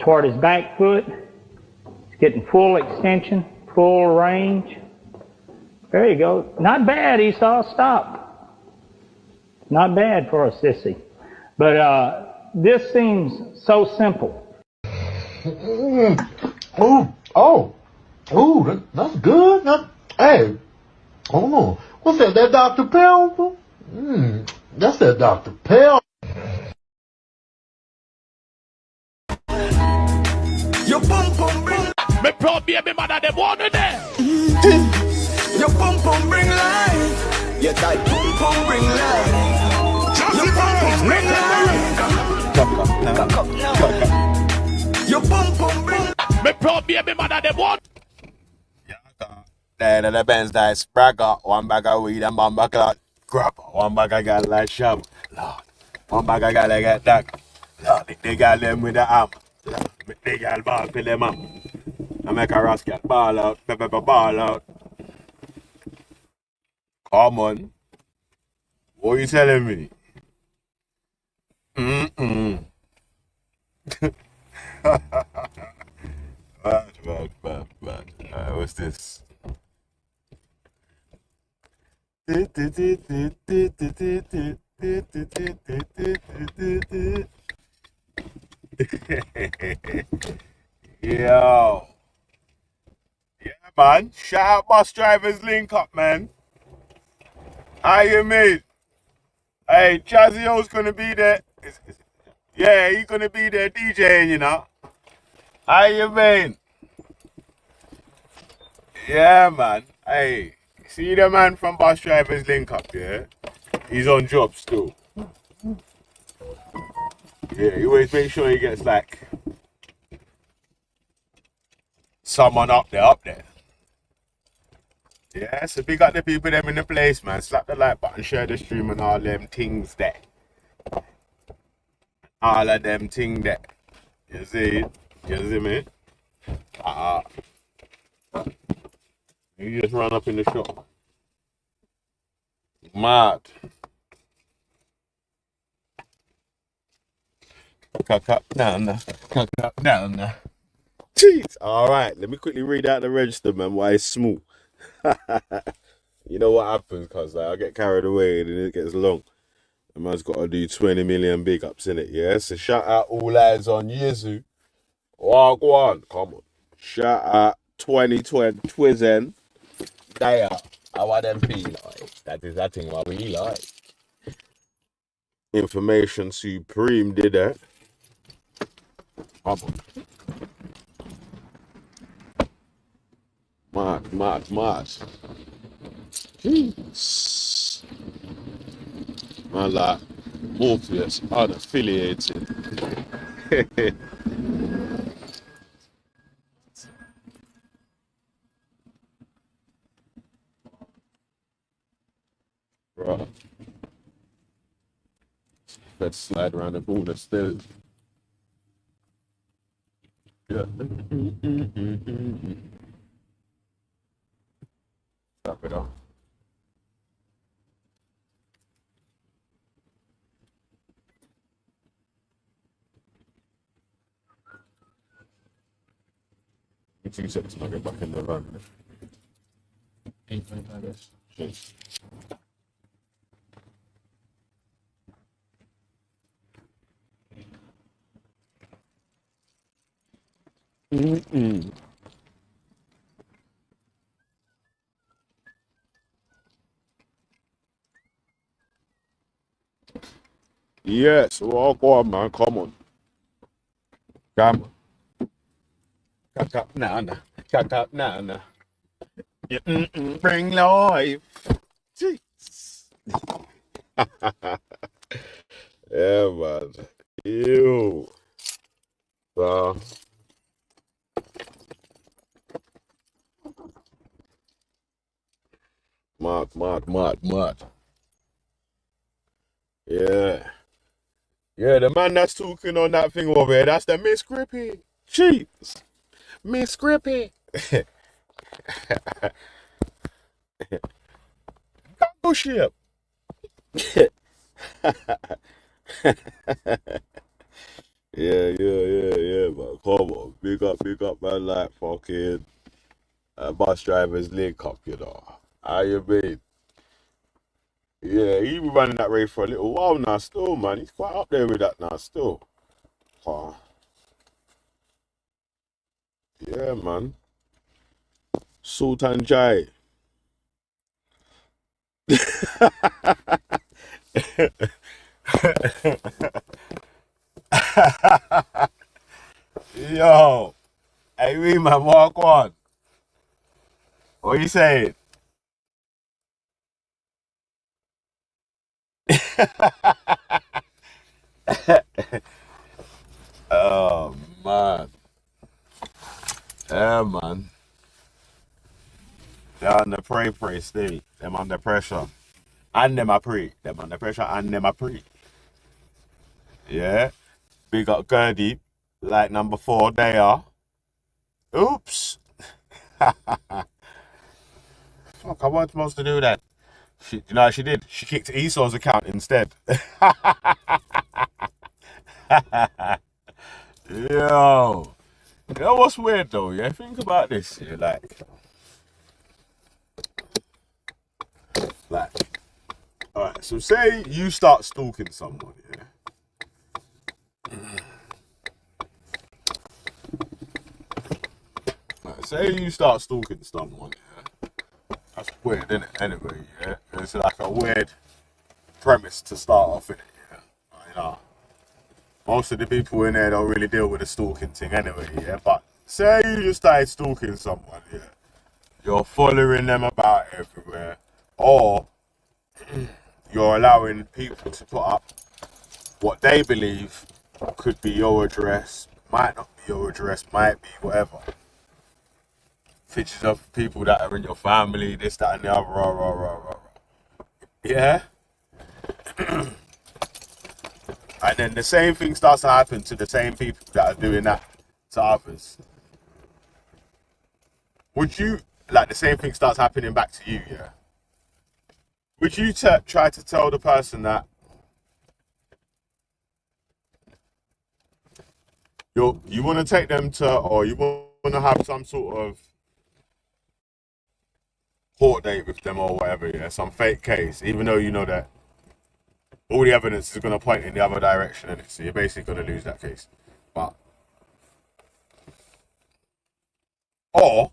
toward his back foot. It's getting full extension, full range. There you go. Not bad, Esau. Stop. Not bad for a sissy. But this seems so simple. That's good. Hey, oh, what's that? That Dr. Pell? That's that Dr. Pell. Your pum pum bring. Me proud baby mother them one there. Your pum pum bring life. Your tight pum pum bring life. Your pum pum bring life. Your pum pum bring. Me proud baby mother them one. Then the Benz that spragger, one bag of weed and one bag of grabber, one bag I got like shove, Lord. One bag I got like that. Lord, they got them with the arm. They got ball for them up. I make a rascal ball out, ball out. Come on. What you telling me? Bad. What's this? Yo. Yeah, man. Shout out bus drivers link up, man. How you mean? Hey, Chazio's gonna be there. Yeah, he's gonna be there DJing, you know. How you mean? Yeah, man. Hey, see the man from bus drivers link up, yeah? He's on job still. Yeah, he always make sure he gets like someone up there. Yeah, so big up the people them in the place, man. Slap the like button, share the stream and all them things there. All of them things there. You see it? You see me? You just run up in the shop. Mad. Down. Jeez. Alright, let me quickly read out the register, man, why it's small. You know what happens, cause like, I get carried away and then it gets long. The man's got to do 20 million big ups in it, yeah? So shout out all eyes on Yezu. Walk one, come on. Shout out 2020 Twizen. There, how are them feel like? That is that thing what we like. Information Supreme did that. Come on. Mad. Jeez. Man, like, Morpheus, unaffiliated. Bro. Let's slide around the corner still. Yeah. Stop it off. In 2 seconds, I'll get back in the van. 8.5 guys. Cheers. Yes, walk on, man. Come on. Come on. Cut up now. Yeah, bring life. Jeez. Yeah, man. Ew. So. Mad. Yeah. Yeah, the man that's talking on that thing over there, that's the Miss Grippy. Jeez. Miss Grippy. Cargo ship. Yeah, but come on. Big up, man, like fucking bus drivers link up, you know. How you mean? Yeah, he been running that race for a little while now still, man. He's quite up there with that now still. Oh, yeah, man. Sultan Jai. Yo, hey, we man, walk on. What you saying? Oh, man. Yeah, man. They're on the pray state. Them under pressure. And them a pray. Them under pressure and them a pray. Yeah. We got Gertie, like number 4, they are. Oops. Fuck, I wasn't supposed to do that. She did. She kicked Esau's account instead. Yo. You know what's weird though, yeah? Think about this, yeah, alright, so say you start stalking someone, yeah? Right, say you start stalking someone, yeah? That's weird, isn't it? Anyway, yeah? It's like a weird premise to start off with it, yeah? You know, most of the people in there don't really deal with the stalking thing anyway, yeah? But say you just started stalking someone, yeah? You're following them about everywhere, or you're allowing people to put up what they believe could be your address, might not be your address, might be whatever. Pictures of people that are in your family, this, that, and the other, rah, rah, rah, rah, rah. Yeah? And then the same thing starts to happen to the same people that are doing that to others. Would you, like the same thing starts happening back to you, yeah? Would you try to tell the person that you want to take them to, or you want to have some sort of court date with them or whatever, yeah, some fake case, even though you know that all the evidence is going to point in the other direction, and so you're basically going to lose that case. But, or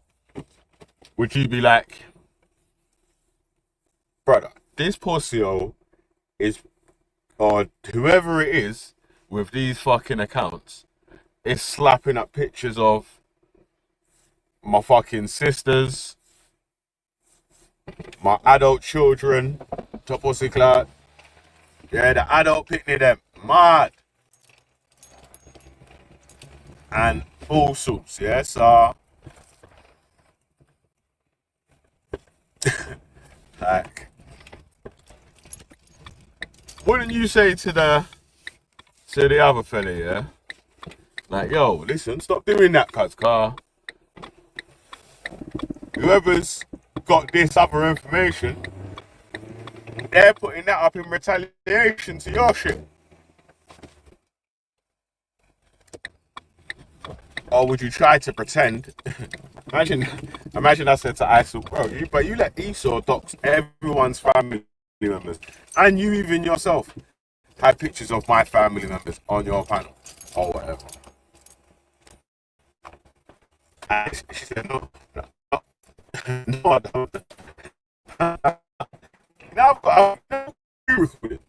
would you be like, brother, this pussy is, or whoever it is with these fucking accounts, is slapping up pictures of my fucking sisters, my adult children, top pussy cloud. Yeah, the adult picnic them, mad. And all sorts, yeah, so like, wouldn't you say to the other fella, yeah? Like, yo, listen, stop doing that, cuz car. Whoever's got this other information, they're putting that up in retaliation to your shit. Or would you try to pretend? imagine I said to Esau, bro, you let Esau dox everyone's family members, and you even yourself had pictures of my family members on your panel or whatever. And she said, no, I don't. Now I've got a pre-recorded.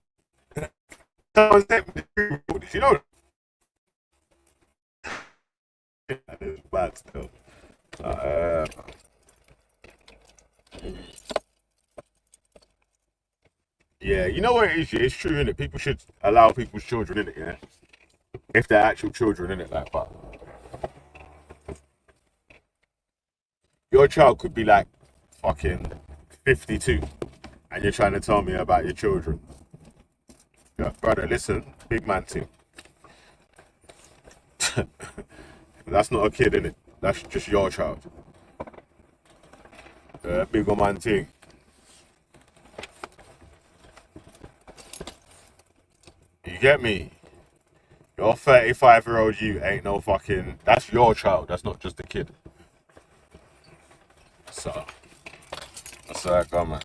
Someone sent me the pre-recorded, you know. That is bad still. Yeah, you know what it is, yeah? It's true, innit? People should allow people's children in it, yeah? If they're actual children, innit? Like, but your child could be like fucking 52 and you're trying to tell me about your children. Yeah, brother, listen, big man thing. That's not a kid, innit? That's just your child. Big man thing. You get me? Your 35-year-old you ain't no fucking. That's your child. That's not just a kid. So that's how I go, man.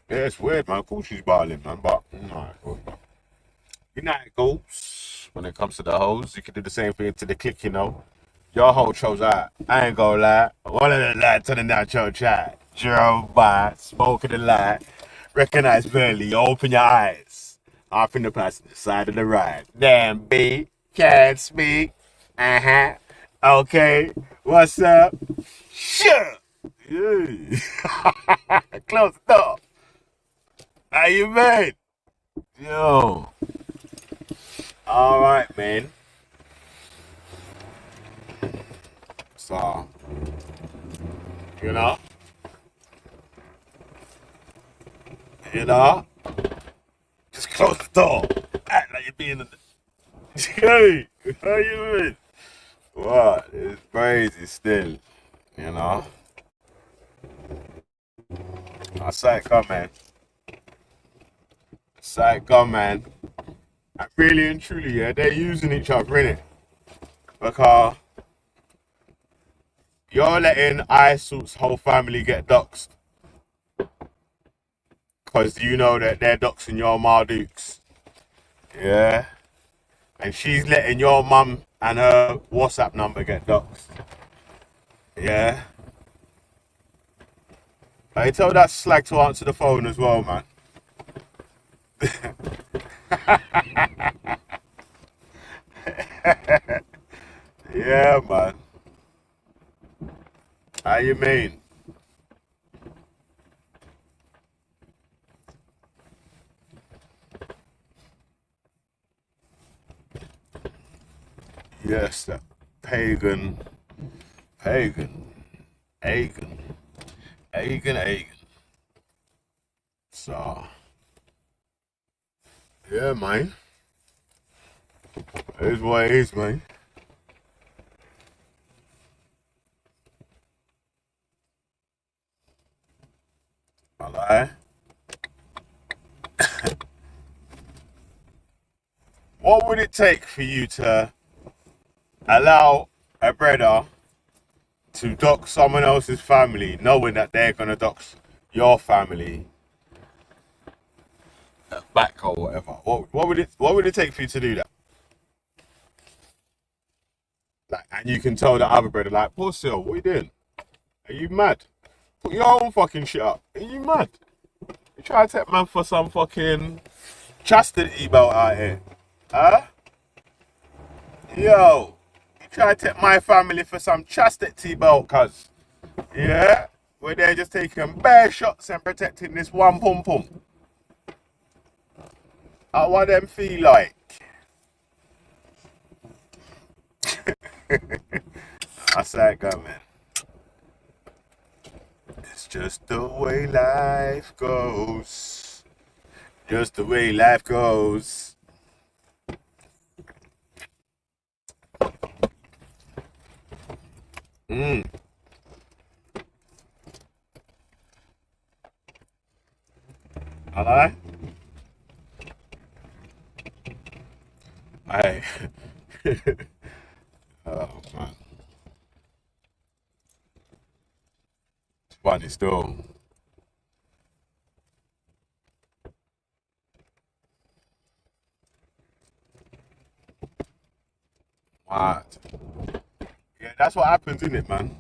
Yeah, it's weird, man. Of course she's balling, man, but you know how it goes when it comes to the hoes. You can do the same thing to the clique, you know. Your hoe chose out. I ain't gonna lie. One of the lads turning down your chat. Drove by, smoking the light. Recognize barely. Open your eyes. Off in the passenger side of the ride. Damn, B. Can't speak. Uh-huh. Okay. What's up? Sure. Yeah. Close the door. How you, man? Yo. All right, man. So, you know, just close the door. Act like you're being in the. Hey, how you doing? What? It's crazy still, you know. I saw it come, man. Saw it come, man. And really and truly, yeah, they're using each other, innit? Because you're letting Isul's whole family get doxed. Because you know that they're doxing your Mardukes. Yeah. And she's letting your mum and her WhatsApp number get doxed. Yeah. I tell that slag to answer the phone as well, man. Yeah, man. How you mean? Yes, that pagan, Agan. So, yeah, man. It is what it is, man. I lie. What would it take for you to allow a brother to dox someone else's family, knowing that they're gonna dox your family back or whatever? What would it take for you to do that? Like, and you can tell the other brother, like, poor Sil, what are you doing? Are you mad? Put your own fucking shit up. Are you mad? You try to take man for some fucking chastity belt out here, huh? Yo, you try to take my family for some chastity belt, cuz. Yeah? Where they're just taking bare shots and protecting this one pum pum. How what them feel like? I say, go, man. It's just the way life goes. Just the way life goes. I lie. Hey. Oh, man. It's funny still. What? Yeah, that's what happens, isn't it, man?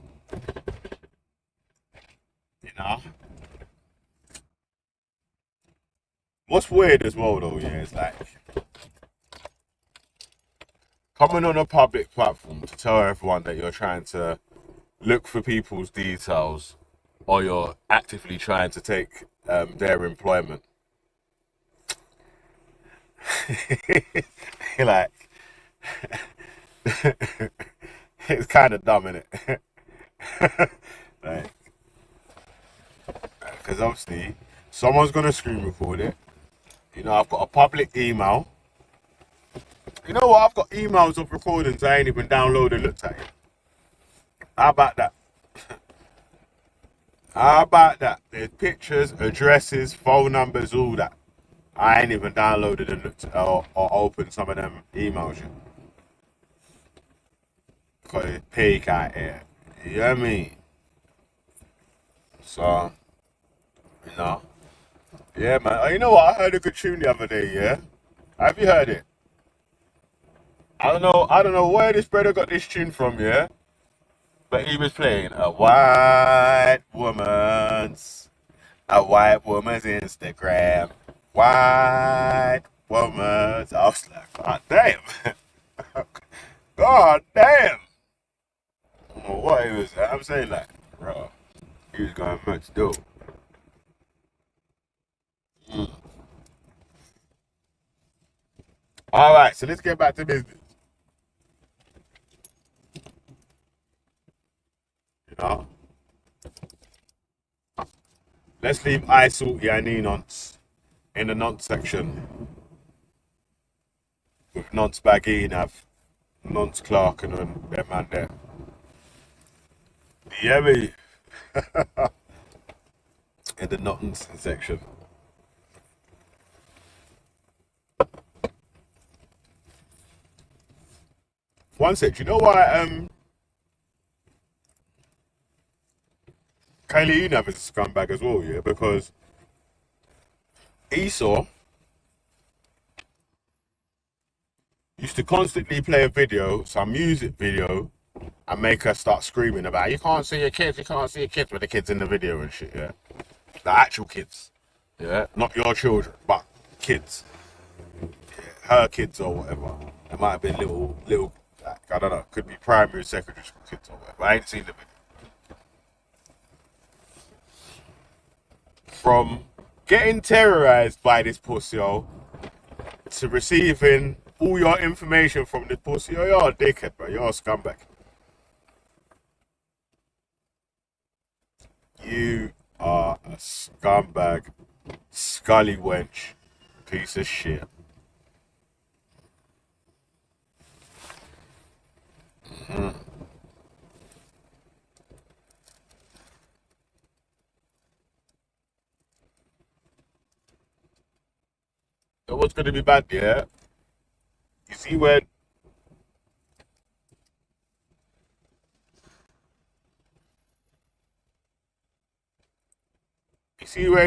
You know? What's weird as well, though, yeah, is like coming on a public platform to tell everyone that you're trying to look for people's details or you're actively trying to take their employment. Like, it's kind of dumb, innit? Like, because obviously someone's gonna screen record it. You know, I've got a public email. You know what? I've got emails of recordings I ain't even downloaded and looked at it. How about that? How about that? There's pictures, addresses, phone numbers, all that. I ain't even downloaded and looked or opened some of them emails yet. Because it's peak out here. You know what I mean? So, you know. Yeah, man. Oh, you know what? I heard a good tune the other day, yeah? Have you heard it? I don't know where this brother got this tune from, yeah? But he was playing a white woman's Instagram. White woman's. I was like, God damn. God damn. What he was, I'm saying, like, bro, he was going much dope. All right, so let's get back to business. You know, let's leave I salty and E nonce in the nonce section with nonce baggy and have nonce Clark and them man there. Yeah, me in the nonce section. One sec, you know why Kylie Enav is a scumbag as well, yeah? Because Esau used to constantly play a video, some music video, and make her start screaming about you can't see your kids, with the kids in the video and shit, yeah? The actual kids, yeah? Not your children, but kids. Her kids or whatever. It might have been little, like, I don't know, could be primary, secondary school kids or whatever. I ain't seen the video. From getting terrorized by this pussy to receiving all your information from this pussy, you're a dickhead, bro. You're a scumbag. You are a scumbag, scully wench, piece of shit. So what's going to be bad, yeah? You see when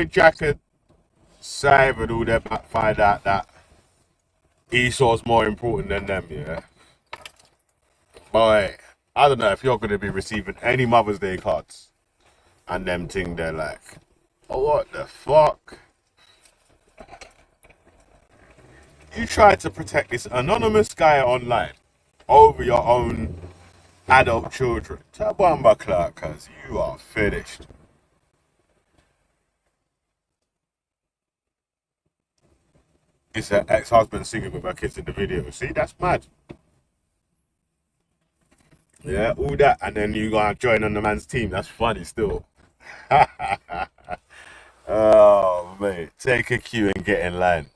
Jack and Simon and all them find out that Esau's more important than them, yeah? Boy, I don't know if you're going to be receiving any Mother's Day cards and them thing, they're like, oh, what the fuck? You tried to protect this anonymous guy online over your own adult children. Tabamba Clark, cuz you are finished. It's her ex-husband singing with her kids in the video. See, that's mad. Yeah, all that, and then you gonna join on the man's team. That's funny still. Oh, mate. Take a cue and get in line.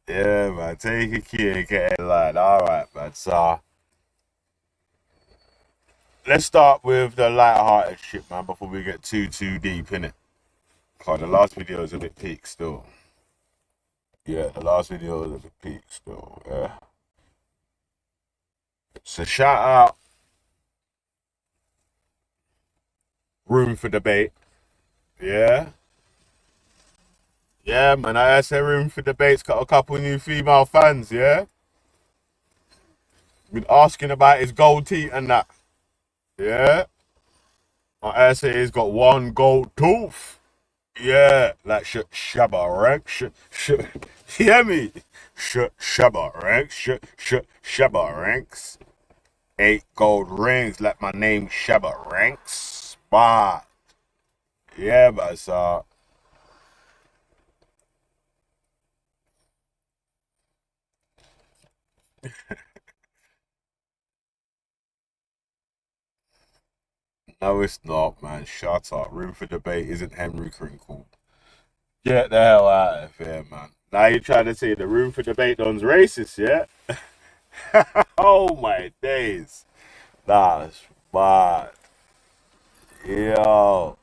Yeah, man. Take a cue and get in line. All right, man. So, let's start with the light-hearted shit, man, before we get too deep in it. Cause the last video is a bit peak still. Yeah, the last video is a bit peak still. Yeah. So shout out Room for Debate. Yeah. Yeah, man. I say Room for Debate's got a couple new female fans. Yeah. Been asking about his gold teeth and that. Yeah. I say he's got one gold tooth. Yeah, like shabba rank, hear me? Shabba ranks, shabba ranks. 8 gold rings, like my name Shabba ranks. But yeah, but no, it's not, man. Shut up. Room for Debate isn't Henry Crinkle. Get the hell out of here, man. Now you're trying to say the Room for Debate don's racist, yeah? Oh my days. That's bad. Yo.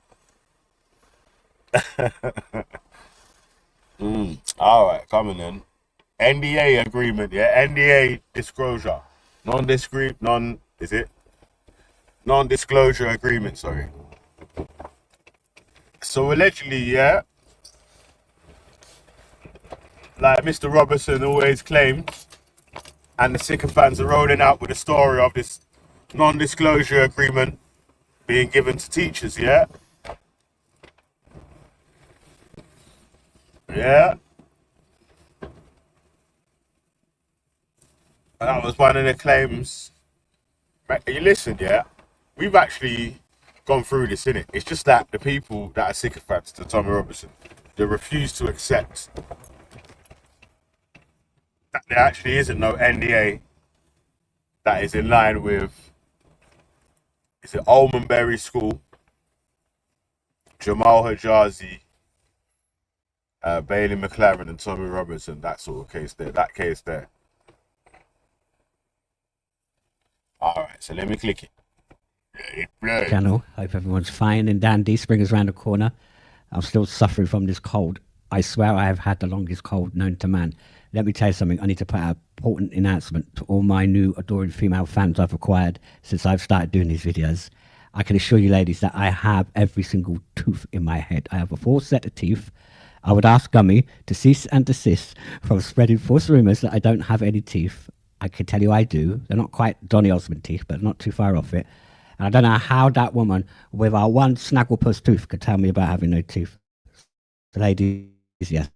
All right, coming in. NDA agreement, yeah. NDA disclosure, non-disclosure agreement. Sorry. So allegedly, yeah, like Mr. Robertson always claimed, and the sycophants are rolling out with the story of this non-disclosure agreement being given to teachers, yeah. Yeah. And that was one of the claims. You listen, yeah. We've actually gone through this, innit? It's just that the people that are sycophants to Tommy Robinson, they refuse to accept that there actually isn't no NDA that is in line with, is it Almonberry School, Jamal Hajazi, Bailey McLaren and Tommy Robinson, that sort of case there, that case there. Alright, so let me click it. Channel. Hope everyone's fine and dandy. Spring is around the corner. I'm still suffering from this cold. I swear I have had the longest cold known to man. Let me tell you something. I need to put out an important announcement to all my new adoring female fans I've acquired since I've started doing these videos. I can assure you ladies that I have every single tooth in my head. I have a full set of teeth. I would ask Gummy to cease and desist from spreading false rumours that I don't have any teeth. I can tell you I do. They're not quite Donny Osmond teeth, but not too far off it. And I don't know how that woman with our one snagglepuss tooth could tell me about having no teeth. The ladies, yes.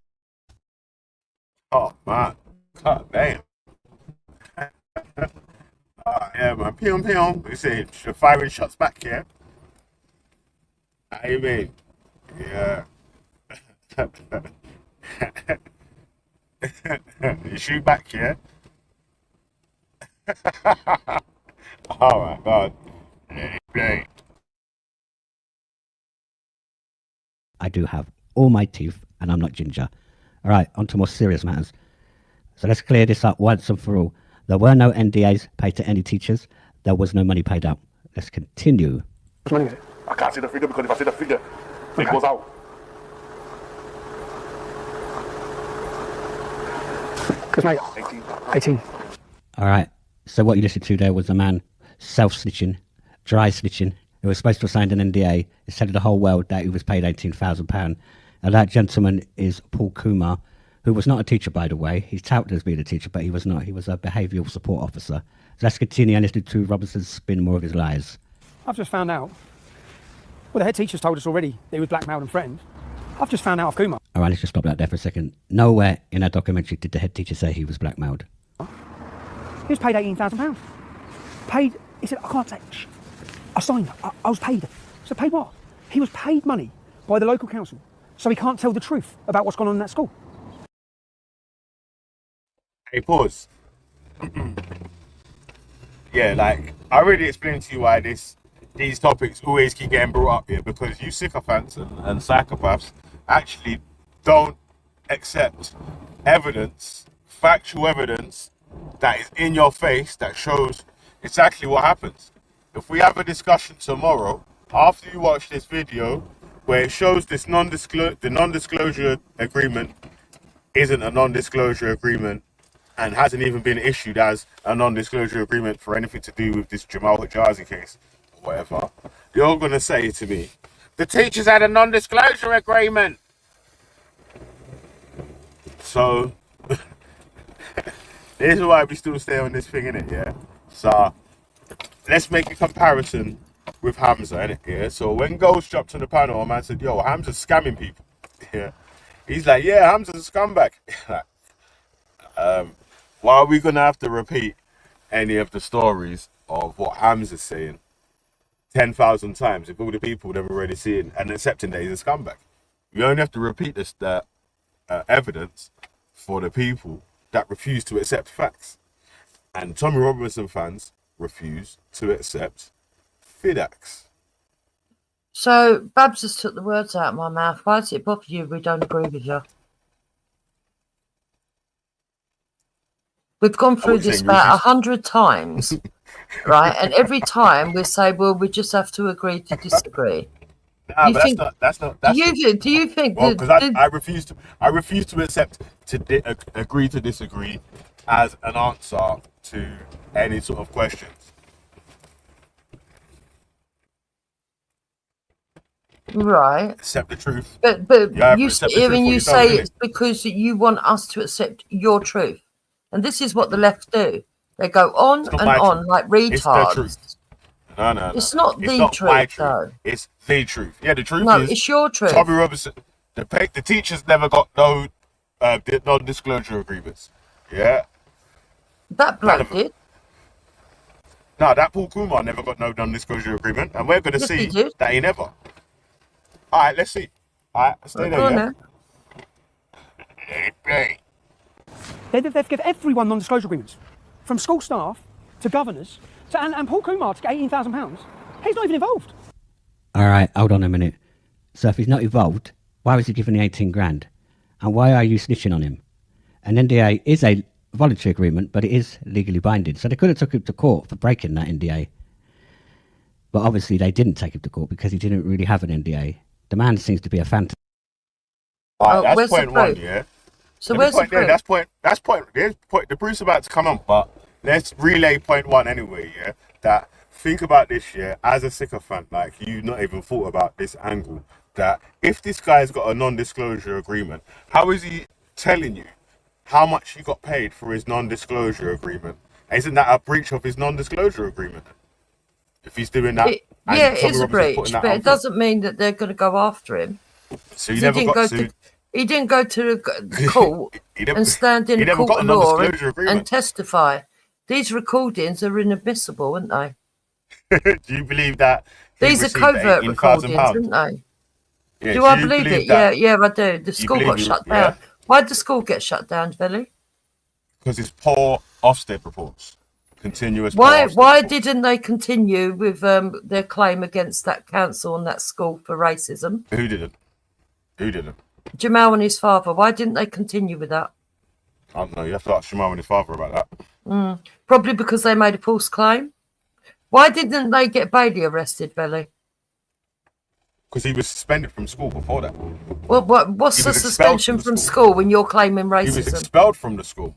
Oh, man. God damn. Yeah, man. Pew, pew. They say you're firing shots back here. How you mean? Yeah. You shoot back here? Oh, my God. I do have all my teeth, and I'm not ginger. All right, on to more serious matters. So let's clear this up once and for all. There were no NDAs paid to any teachers. There was no money paid out. Let's continue. I can't see the figure because if I see the figure, it goes out. Because mate, 18. All right, so what you listened to there was a man self-snitching, dry snitching, who was supposed to have signed an NDA. It said to the whole world that he was paid £18,000. And that gentleman is Paul Kumar, who was not a teacher, by the way. He's touted as being a teacher, but he was not. He was a behavioural support officer. So let's continue and listen to Robinson spin more of his lies. I've just found out. Well, the head teacher's told us already that he was blackmailed and threatened. I've just found out of Kumar. All right, let's just stop that there for a second. Nowhere in that documentary did the head teacher say he was blackmailed. He was paid £18,000. Paid, he said, I can't say, I signed, I was paid. So paid what? He was paid money by the local council, so he can't tell the truth about what's gone on in that school. Hey, pause. Yeah, like, I already explained to you why these topics always keep getting brought up here, because you sycophants and psychopaths actually don't accept evidence, factual evidence that is in your face that shows exactly what happens. If we have a discussion tomorrow, after you watch this video, where it shows this non-disclosure agreement isn't a non-disclosure agreement and hasn't even been issued as a non-disclosure agreement for anything to do with this Jamal Hajazi case, or whatever, you're going to say to me, the teachers had a non-disclosure agreement. So, this is why we still stay on this thing, innit, yeah? So, let's make a comparison with Hamza, innit, yeah? So, when Ghost dropped on the panel, a man said, yo, Hamza's scamming people, yeah? He's like, yeah, Hamza's a scumbag. Why are we going to have to repeat any of the stories of what Hamza's saying 10,000 times if all the people have already seen and accepting that he's a scumbag? You only have to repeat this evidence for the people that refuse to accept facts. And Tommy Robinson fans refuse to accept FIDAX. So, Babs just took the words out of my mouth. Why does it bother you we don't agree with you? We've gone through this about 100 times. right? And every time we say, well, we just have to agree to disagree. Nah, You but think? that's not. Do you think Well, that? because I refuse to accept agree to disagree as an answer to any sort of questions. Right. Accept the truth. But You either you accept the truth even or you you say don't, it's innit? because you want us to accept your truth, and this is what the left do. They go on It's not and my on truth. like It's the truth. retards. No. It's not It's the not my truth, truth. though. It's the truth. Yeah, the truth No, is it's your truth. Tommy Robinson. The teachers never got no non-disclosure agreements. Yeah. That None bloke of them. did. No, that Paul Kumar never got no non-disclosure agreement, and we're going to Yes, he see did. that he never. All right, let's see. All right, stay Go on there, then. yeah? They've given everyone non-disclosure agreements, from school staff to governors, and Paul Kumar to get £18,000. He's not even involved. All right, hold on a minute. So if he's not involved, why was he given the 18 grand? And why are you snitching on him? An NDA is a voluntary agreement, but it is legally binding. So they could have took him to court for breaking that NDA. But obviously they didn't take him to court because he didn't really have an NDA. The man seems to be a phantom. All right, where's that's the point one, proof? yeah? So Let me where's the point there, proof? That's point. There's point. The proof's about to come on, but let's relay point one anyway, yeah? That think about this, yeah, as a sycophant, like you've not even thought about this angle. That if this guy's got a non-disclosure agreement, how is he telling you how much he got paid for his non-disclosure agreement? Isn't that a breach of his non-disclosure agreement? If he's doing that, Yeah, it is a breach, but it doesn't mean that they're going to go after him. So you never got sued. He didn't go to the court and stand in he a never court got a of law non-disclosure and agreement. testify. These recordings are inadmissible, aren't they? Do you believe that? These are covert recordings, aren't they? Yeah, do I believe it? that? Yeah, I do. The school got shut down. Why did the school get shut down, Billy? Because it's poor Ofsted reports. Continuous. Why didn't they continue with their claim against that council and that school for racism? Who didn't? Jamal and his father. Why didn't they continue with that? I don't know. You have to ask Jamal and his father about that. Probably because they made a false claim. Why didn't they get Bailey arrested, Billy? Because he was suspended from school before that. Well, what's the suspension from school when you're claiming racism? He was expelled from the school.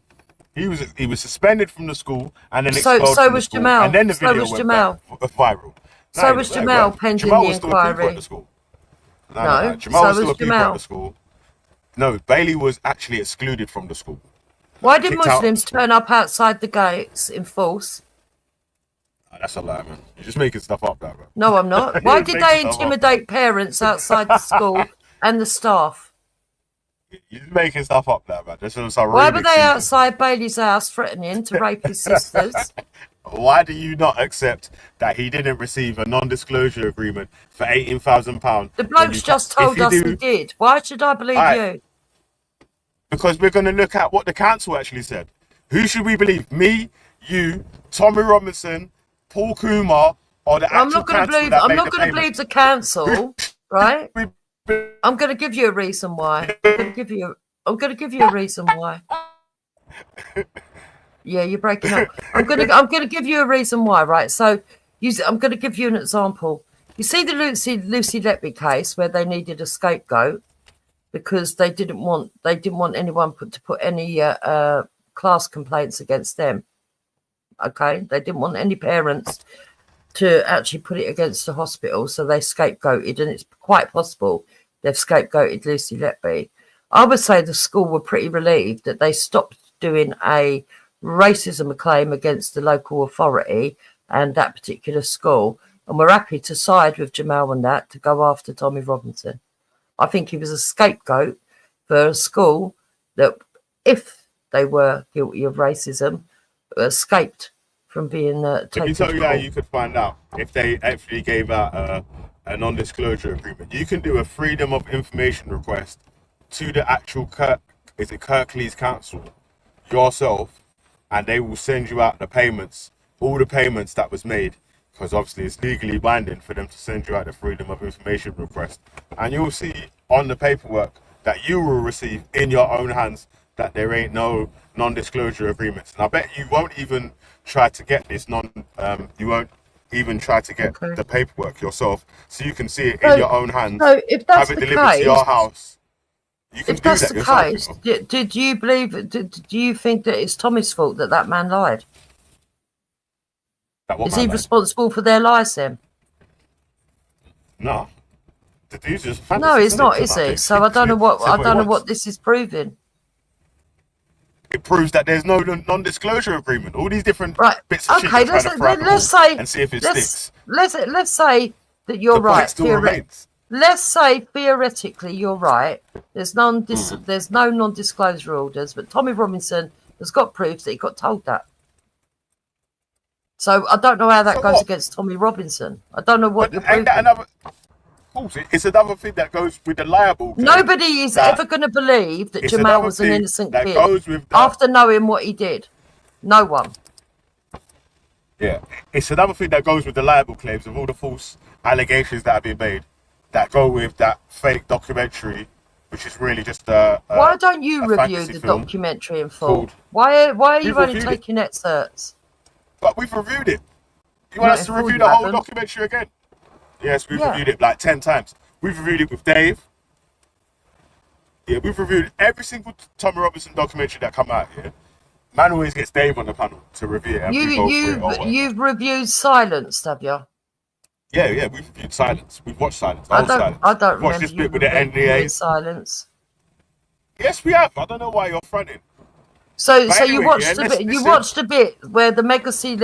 He was suspended from the school and then expelled so from was the school. Jamal. And then the So video was went Jamal. back viral. So was Jamal pending Jamal the was still a pupil inquiry. at the school. No, Jamal so was still was a pupil Jamal. at the school. No, Bailey was actually excluded from the school. Why did Kicked out. Muslims turn up outside the gates in force? That's a lie, man. You're just making stuff up, that, man. No, I'm not. Why did they intimidate parents outside the school and the staff? You're just making stuff up, that, man. This is a Why were they season. outside Bailey's house threatening to rape his sisters? Why do you not accept that he didn't receive a non-disclosure agreement for £18,000? The bloke's just told us he did. Why should I believe you? Because we're going to look at what the council actually said. Who should we believe? Me, you, Tommy Robinson, Paul Kumar, or the actual council? I'm not going to believe the council, right? I'm going to give you a reason why. I'm going to give you a reason why. Yeah, you're breaking up. I'm going to give you a reason why, right? So, I'm going to give you an example. You see the Lucy Letby case where they needed a scapegoat because they didn't want anyone to put any class complaints against them. Okay, they didn't want any parents to actually put it against the hospital, so they scapegoated, and it's quite possible they've scapegoated Lucy Letby. I would say the school were pretty relieved that they stopped doing a racism claim against the local authority and that particular school, and we're happy to side with Jamal on that to go after Tommy Robinson. I think he was a scapegoat for a school that, if they were guilty of racism, escaped from being taken. Let me tell you how you could find out if they actually gave out a non-disclosure agreement. You can do a freedom of information request to the actual Kirklees Council yourself, and they will send you out the payments, all the payments that was made, because obviously it's legally binding for them to send you out the freedom of information request, and you'll see on the paperwork that you will receive in your own hands that there ain't no non-disclosure agreements. And I bet you won't even try to get this you won't even try to get the paperwork yourself, so you can see it in your own hands. So if that's have it the delivered case, to your house. You can if do that's that the yourself. case, You know? do you believe? Do you think that it's Tommy's fault that that man lied? That what Is man he lied? responsible for their lies then? No. The dude's just No, fantasy, he's isn't not, it? is he? So I don't know what this is proving. It proves that there's no non-disclosure agreement. All these different Right. bits of shit Okay. they're trying to throw at the Let's wall say. and see if it sticks. Let's say that you're The point right. still remains. Let's say theoretically you're right. There's no non-disclosure orders, but Tommy Robinson has got proof that he got told that. So I don't know how that goes against Tommy Robinson. I don't know what you're proving. It's another thing that goes with the liable claim. Nobody is ever going to believe that Jamal was an innocent kid after knowing what he did. No one. Yeah, it's another thing that goes with the liable claims of all the false allegations that have been made that go with that fake documentary, which is really just why don't you review the film documentary in full? Why are you only reviewed taking excerpts? But we've reviewed it. You want us to review the whole documentary again? Yes, we've reviewed it like 10 times. We've reviewed it with Dave. Yeah, we've reviewed every single Tommy Robinson documentary that come out here. Man always gets Dave on the panel to review it. And You've reviewed Silence, have you? Yeah, we've reviewed Silence. We've watched Silence. I don't watched remember this you bit with the reviewing NDA. Silence. Yes, we have. I don't know why you're fronting. So But you anyway, watched yeah, a bit. You listen. watched a bit where the legacy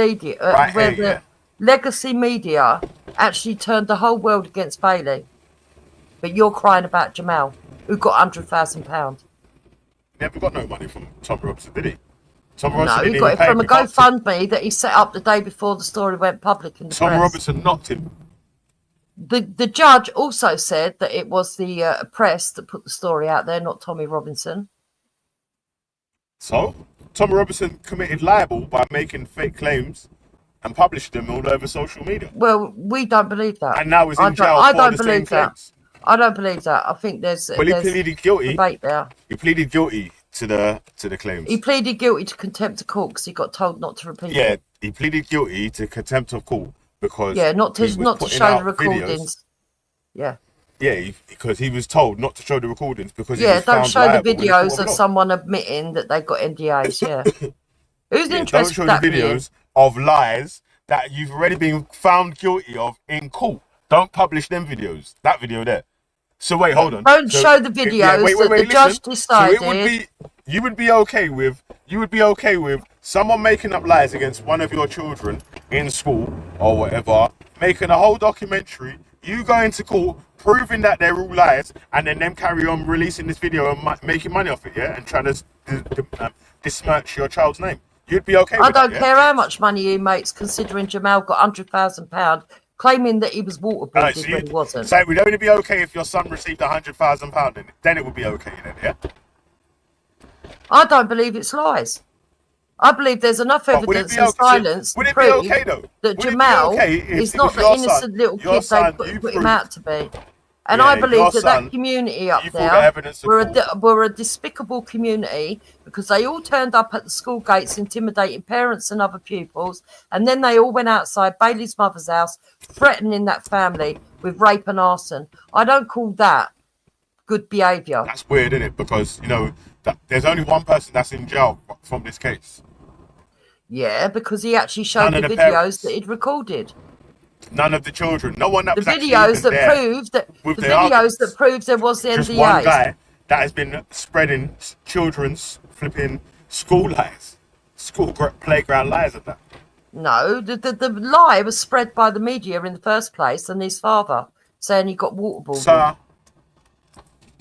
legacy media actually turned the whole world against Bailey, but you're crying about Jamal, who got £100,000. Never got no money from Tom Robinson, did he? Tom No, Robinson he got it from a GoFundMe that he set up the day before the story went public in the Tom press. Robinson knocked him. The judge also said that it was the press that put the story out there, not Tommy Robinson. So, Tom Robinson committed libel by making fake claims and published them all over social media. Well, we don't believe that. And now he's in jail for the same claims. I don't believe that. I think there's Well, he pleaded guilty. Debate there. He pleaded guilty to the claims. He pleaded guilty to contempt of court because he got told not to repeat Yeah, it. he pleaded guilty to contempt of court because not to show the recordings. Because he was told not to show the recordings because don't show the videos of someone admitting that they got NDAs. Yeah, who's interested? Don't show the videos of lies that you've already been found guilty of in court. Don't publish them videos. That video there. So wait, hold on. Don't show the videos that the judge decided. So you would be okay with someone making up lies against one of your children in school or whatever, making a whole documentary, you going to court, proving that they're all lies, and then them carry on releasing this video and making money off it, yeah, and trying to besmirch your child's name. You'd be okay with that, I don't care how much money he makes, considering Jamal got £100,000, claiming that he was waterboarded when he wasn't. So it would only be okay if your son received £100,000, then it would be okay then, yeah? I don't believe it's lies. I believe there's enough evidence and silence to prove that Jamal is not the innocent little kid they put him out to be. And I believe that community up there were a despicable community because they all turned up at the school gates intimidating parents and other pupils, and then they all went outside Bailey's mother's house threatening that family with rape and arson. I don't call that good behaviour. That's weird, isn't it? Because, there's only one person that's in jail from this case. Yeah, because he actually showed the videos that he'd recorded. None of the children. No one that the was videos that proved that there was the just NDAs. one guy that has been spreading children's flipping school lies, playground lies and that. No, the lie was spread by the media in the first place, and his father saying he got waterboarded.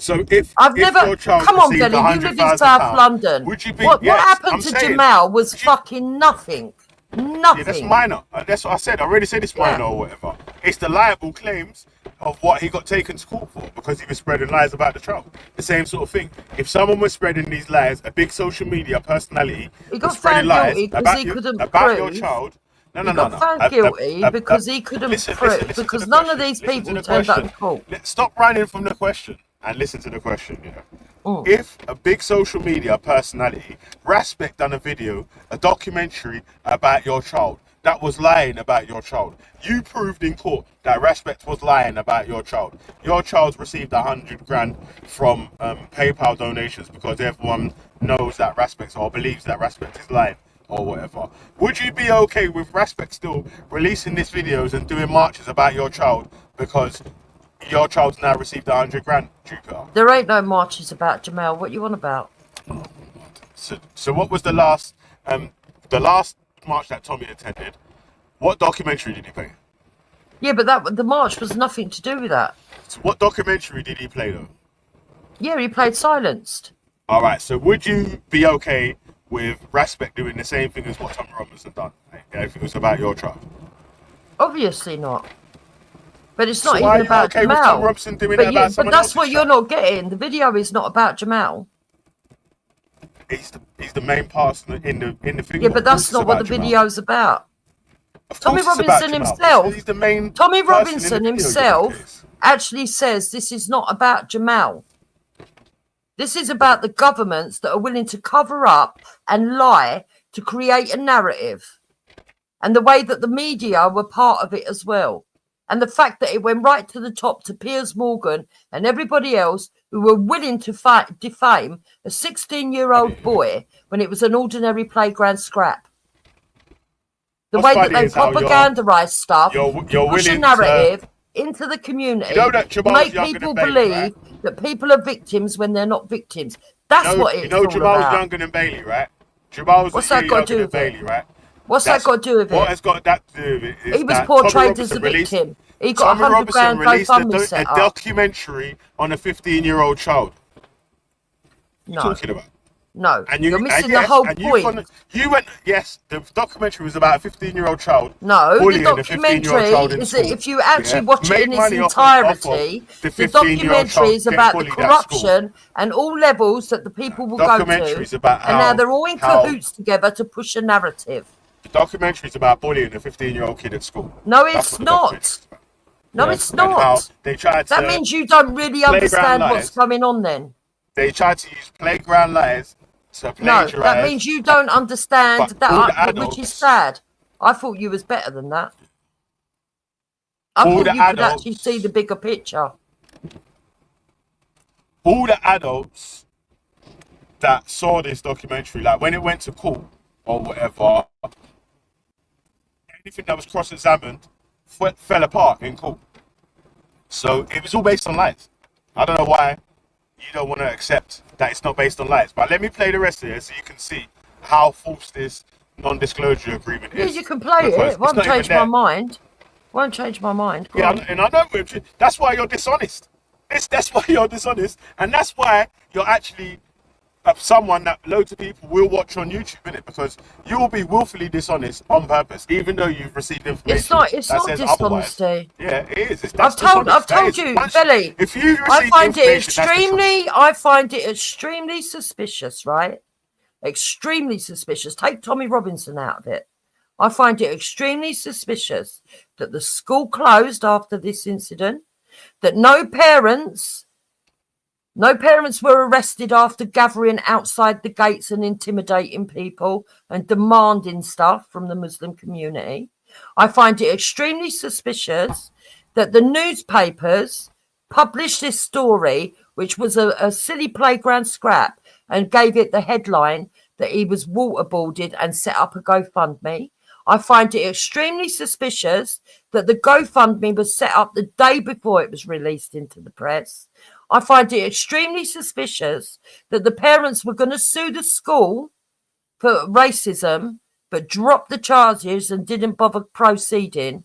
So if your child come on, received Billy, you live in South London. Would you be? What happened I'm to saying, Jamal was fucking nothing. Nothing. Yeah, that's minor. That's what I said. I already said it's minor or whatever. It's the liable claims of what he got taken to court for because he was spreading lies about the child. The same sort of thing. If someone was spreading these lies, a big social media personality he got found guilty because he couldn't about your child. No. He got found guilty because he couldn't prove because none of these people turned up in court. Stop running from the question. and listen to the question. Yeah. If a big social media personality, Raspect, done a video, a documentary about your child that was lying about your child, you proved in court that Raspect was lying about your child. Your child's received 100 grand from PayPal donations because everyone knows that Raspect or believes that Raspect is lying or whatever. Would you be okay with Raspect still releasing these videos and doing marches about your child because your child's now received 100 grand, Jupiter? There ain't no marches about Jamal. What you on about? So what was the last march that Tommy attended? What documentary did he play? Yeah, but the march was nothing to do with that. So what documentary did he play though? Yeah, he played Silenced. All right. So would you be okay with Raspect doing the same thing as what Tommy Robinson done? If it was about your child? Obviously not. But it's So not why even about are you okay with Jamal. Tom Robinson doing it about someone but that's else's what you're child? not getting. The video is not about Jamal. He's the main person in the thing. Yeah, but that's not what the Jamal. video's about. Of Tommy course it's about Robinson Jamal. himself. He's the main Tommy person in the Robinson video, himself actually says this is not about Jamal. This is about the governments that are willing to cover up and lie to create a narrative. And the way that the media were part of it as well. And the fact that it went right to the top to Piers Morgan and everybody else who were willing to defame a 16-year-old boy when it was an ordinary playground scrap. The way that they propagandise stuff, push a narrative into the community, make people believe that people are victims when they're not victims. That's what it's all Jamal's about. younger than Bailey, right? Jamal's What's that got to do with Bailey, it? right? What's that got to do with it? What has got that to do with it? Is He was that portrayed Tommy as a Robinson released- victim. He got Tommy 100 grand released GoFundMe set a up. documentary on a 15-year-old child. What are you No, talking about? no. And You're missing the whole point. You went, yes, the documentary was about a 15-year-old child. No, the bullying a 15-year-old documentary child in is that school. if you actually watch it Make in its money off entirety, the the 15-year-old documentary child is getting about the bullied at school. corruption and all levels that the people will go Documentary is to. about And now how- they're all in how- cahoots together to push a narrative. The documentary is about bullying a 15-year-old kid at school. No, That's it's what the documentary is not. about. No, Yeah, it's and how not. they tried That to means you don't really playground understand lies. what's going on then. They tried to use playground lies to No, plagiarize. that means you don't understand But all the that, which adults- is sad. I thought you was better than that. I all thought the you could adults- actually see the bigger picture. all the adults that saw this documentary, like when it went to court or whatever, anything that was cross-examined fell apart in court. So it was all based on lies. I don't know why you don't want to accept that it's not based on lies. But let me play the rest of it so you can see how false this non-disclosure agreement Yeah, is. you can play Because it. Won't it's not change even my there. mind. Won't change my mind. Go Yeah, on. and I know that's why you're dishonest. That's why you're dishonest, and that's why you're actually someone that loads of people will watch on YouTube, innit? Because you will be willfully dishonest on purpose, even though you've received information. It's that not says dishonesty. otherwise. Yeah, it is. I've told That you, is- Billy. If you receive I find it information, that's the I find it extremely suspicious, right? Extremely suspicious. Take Tommy Robinson out of it. I find it extremely suspicious that the school closed after this incident, that no parents were arrested after gathering outside the gates and intimidating people and demanding stuff from the Muslim community. I find it extremely suspicious that the newspapers published this story, which was a silly playground scrap, and gave it the headline that he was waterboarded and set up a GoFundMe. I find it extremely suspicious that the GoFundMe was set up the day before it was released into the press. I find it extremely suspicious that the parents were going to sue the school for racism, but dropped the charges and didn't bother proceeding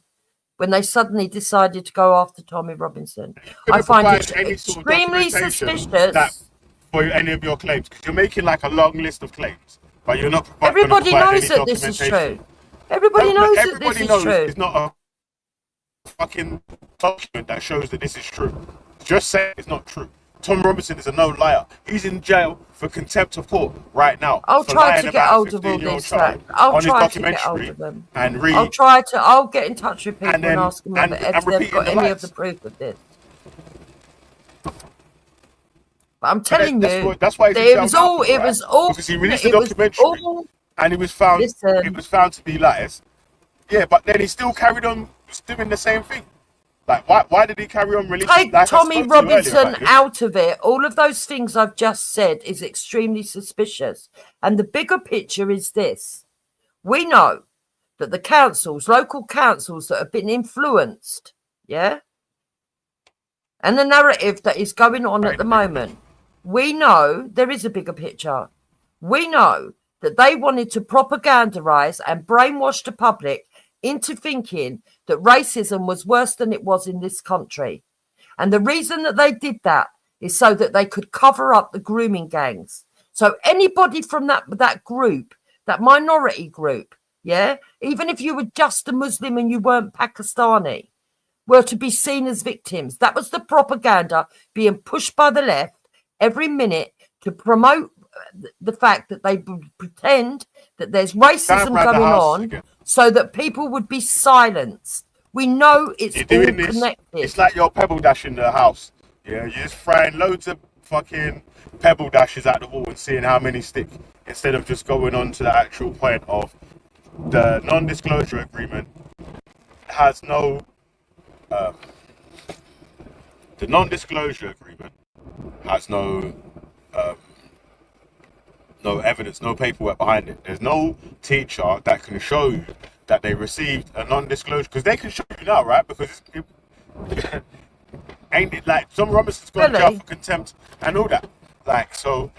when they suddenly decided to go after Tommy Robinson. I find it any sort of extremely documentation suspicious. for any of your claims, because you're making like a long list of claims, but you're not. Everybody gonna provide knows any that this is documentation. true. Everybody knows that Everybody this is knows true. it's not a fucking document that shows that this is true. Just say it's not true. Tom Robinson is a no liar. He's in jail for contempt of court right now. I'll for try lying to get about hold a of all 15-year-old this. child I'll on his try to get hold documentary of them. and I'll get in touch with people and then- and ask them and if they've repeating got the any lies. of the proof of this. But I'm telling you, that's why that it was all, because he released the it was documentary all. and it was found Listen. to be lies. Yeah, but then he still carried on doing the same thing. Like, why did he carry on releasing? Take Like Tommy Robinson out of it. All of those things I've just said is extremely suspicious. And the bigger picture is this. We know that the councils, local councils that have been influenced, yeah, and the narrative that is going on at the moment, we know there is a bigger picture. We know that they wanted to propagandize and brainwash the public into thinking that racism was worse than it was in this country. And the reason that they did that is so that they could cover up the grooming gangs. So anybody from that group, that minority group, yeah, even if you were just a Muslim and you weren't Pakistani, were to be seen as victims. That was the propaganda being pushed by the left every minute to promote the fact that they pretend that there's racism going on so that people would be silenced. We know it's all connected. It's like you're pebble dashing the house. Yeah, you're just throwing loads of fucking pebble dashes at the wall and seeing how many stick, instead of just going on to the actual point of the non-disclosure agreement has no the non-disclosure agreement has no evidence, no paperwork behind it. There's no teacher that can show you that they received a non-disclosure, because they can show you now, right? Because ain't it like Tom Robinson's gone to jail for contempt and all that, like, so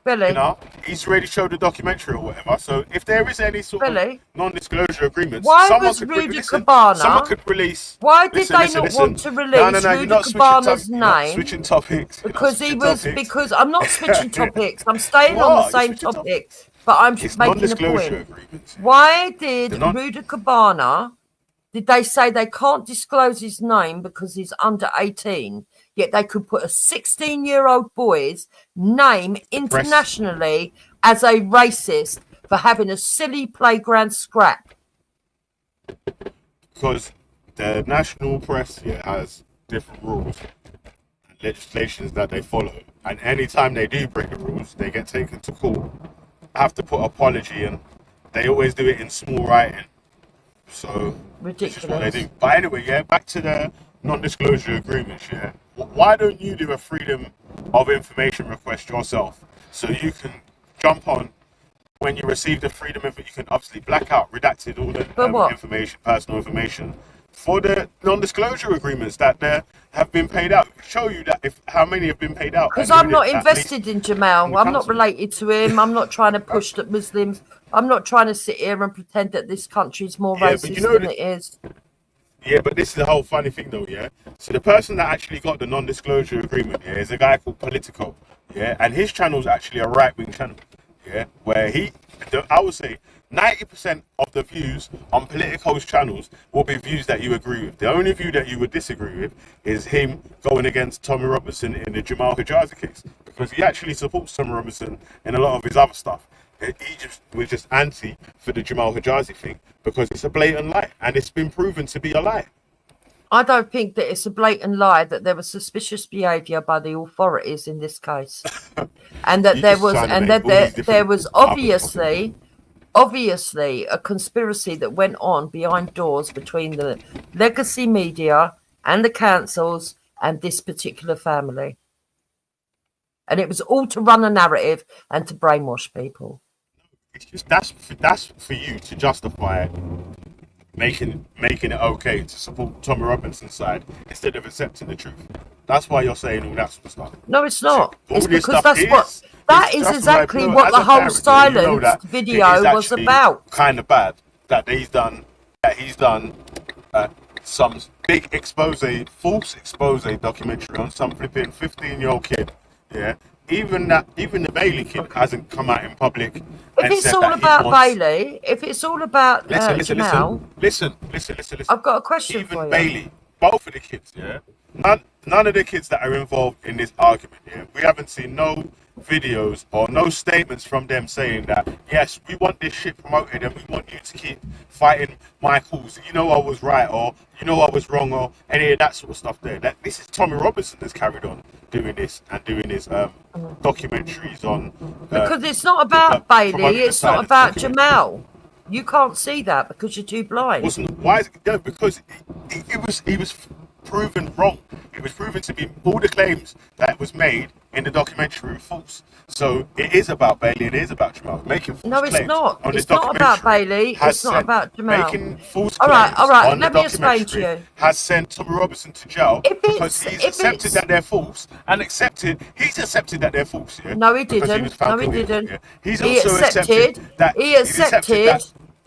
Billy, you know, he's already showed the documentary or whatever. So if there is any sort of non-disclosure agreements, someone could release. Why did they not want to release Rudy Cabana's name? Switching topics. Because because I'm not switching topics. I'm staying on the same topic, but I'm just making a point. Why did Rudy Cabana? Did they say they can't disclose his name because he's under 18? Yet they could put a 16-year-old boy's name internationally as a racist for having a silly playground scrap. Because the national press has different rules and legislations that they follow. And anytime they do break the rules, they get taken to court, have to put apology, and they always do it in small writing. So, ridiculous. That's what they do. But anyway, yeah, back to the non-disclosure agreements, yeah. Why don't you do a freedom of information request yourself, so you can jump on when you receive the freedom of it? You can obviously black out, redacted all the information, personal information, for the non-disclosure agreements that have been paid out. Show you that how many have been paid out. Because I'm not invested in Jamal. I'm not related to him. I'm not trying to push that Muslims. I'm not trying to sit here and pretend that this country is more racist than it is. Yeah, but this is the whole funny thing though, yeah? So the person that actually got the non-disclosure agreement, yeah, is a guy called Political, yeah? And his channel is actually a right-wing channel, yeah? Where I would say 90% of the views on Political's channels will be views that you agree with. The only view that you would disagree with is him going against Tommy Robinson in the Jamal Hajazi case, because he actually supports Tommy Robinson in a lot of his other stuff. He was just anti for the Jamal Hajazi thing because it's a blatant lie, and it's been proven to be a lie. I don't think that it's a blatant lie that there was suspicious behaviour by the authorities in this case, and that there was obviously a conspiracy that went on behind doors between the legacy media and the councils and this particular family, and it was all to run a narrative and to brainwash people. It's just that's for you to justify making it okay to support Tommy Robinson's side instead of accepting the truth. That's why you're saying all that sort of stuff. No, it's not. It's because that is exactly what the whole silence video was about. Kind of bad that he's done some big false expose documentary on some flipping 15-year-old kid. Yeah. Even the Bailey kid hasn't come out in public. If it's all about Bailey, if it's all about Jamal, listen. I've got a question for you. Even Bailey, both of the kids, yeah. None of the kids that are involved in this argument, yeah. We haven't seen no videos or no statements from them saying that, yes, we want this shit promoted and we want you to keep fighting my cause. You know I was right, or you know I was wrong, or any of that sort of stuff there. That this is Tommy Robinson that's carried on doing this and doing his documentaries on because it's not about Bailey, it's not about Jamal. You can't see that because you're too blind. Why is it? No, because he was proven wrong. It was proven to be all the claims that was made in the documentary were false. So it is about Bailey. It is about Jamal making false claims. No, it's not. On It's not about Bailey. It's not about Jamal. Making false claims. All right. On Let the me explain to you. Has sent Tommy Robinson to jail because he's accepted that they're false and he's accepted that they're false. Yeah? No, he Because didn't. found No, he guilty, didn't. yeah? He's He also accepted that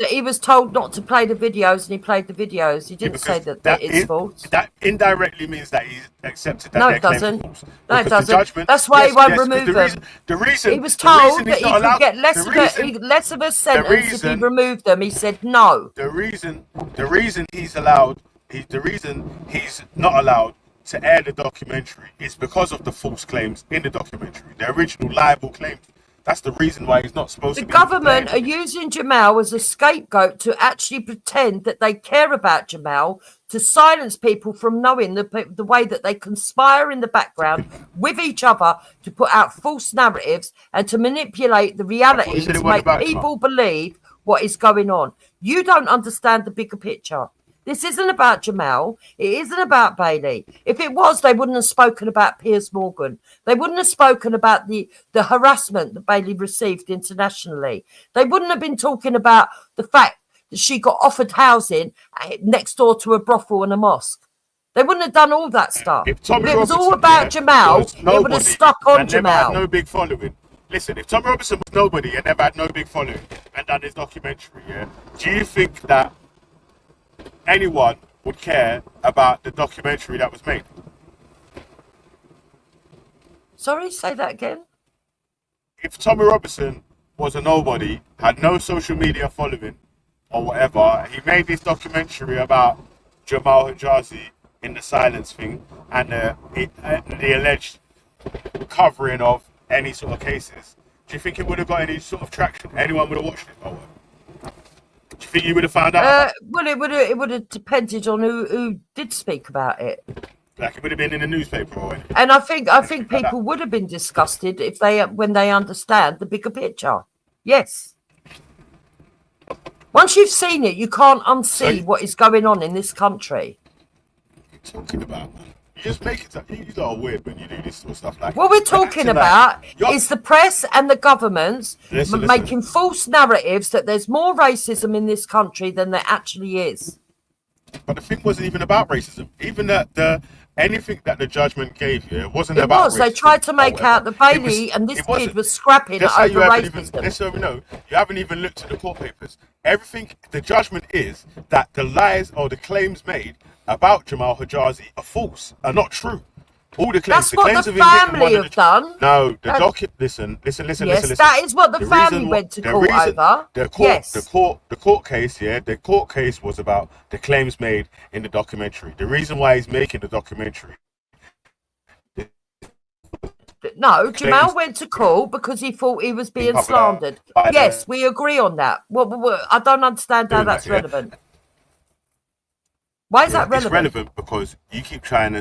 that he was told not to play the videos, and he played the videos. He didn't say that it's false. That indirectly means that he's accepted that No, their it claims are doesn't. false. No, it Because the doesn't. judgment- That's why he won't remove 'cause them. The reason He was told that he's he not could allowed- get less the of a reason- sentence if he reason- removed them. He said no. The reason he's not allowed to air the documentary is because of the false claims in the documentary, the original liable claims. That's the reason why he's not supposed The to be. government are using Jamal as a scapegoat to actually pretend that they care about Jamal, to silence people from knowing the way that they conspire in the background with each other to put out false narratives and to manipulate the reality to make people believe what is going on. You don't understand the bigger picture. This isn't about Jamal. It isn't about Bailey. If it was, they wouldn't have spoken about Piers Morgan. They wouldn't have spoken about the harassment that Bailey received internationally. They wouldn't have been talking about the fact that she got offered housing next door to a brothel and a mosque. They wouldn't have done all that stuff. If it was all about Jamal, it would have stuck on Jamal. No big following. Listen, if Tommy Robinson was nobody and never had no big following and done his documentary, do you think that anyone would care about the documentary that was made? Sorry, say that again. If Tommy Robinson was a nobody, had no social media following or whatever, he made this documentary about Jamal Hajazi in the silence thing and the alleged covering of any sort of cases, do you think it would have got any sort of traction? Anyone would have watched it or what? Do you think you would have found out? Well, it would have depended on who did speak about it. Like it would have been in the newspaper or anything. And I think people would have been disgusted when they understand the bigger picture. Yes. Once you've seen it, you can't unsee what is going on in this country. What are you talking about, man? You just make it. You are weird when you do this sort of stuff. Like what we're talking about is the press and the governments making false narratives that there's more racism in this country than there actually is. But the thing wasn't even about racism. Even anything that the judgment gave you wasn't about racism. They tried to make out that Bailey and this kid was scrapping over racism. Just so we know, you haven't even looked at the court papers. Everything, the judgment is that the lies or the claims made about Jamal Hajazi are false, are not true. All the claims. That's what the family have done. No, the document. Listen. Yes, that is what the family went to court over. The court case. The court case was about the claims made in the documentary. The reason why he's making the documentary. No, Jamal went to court because he thought he was being slandered. Yes, we agree on that. I don't understand how that's relevant. Why is that relevant? It's relevant because you keep trying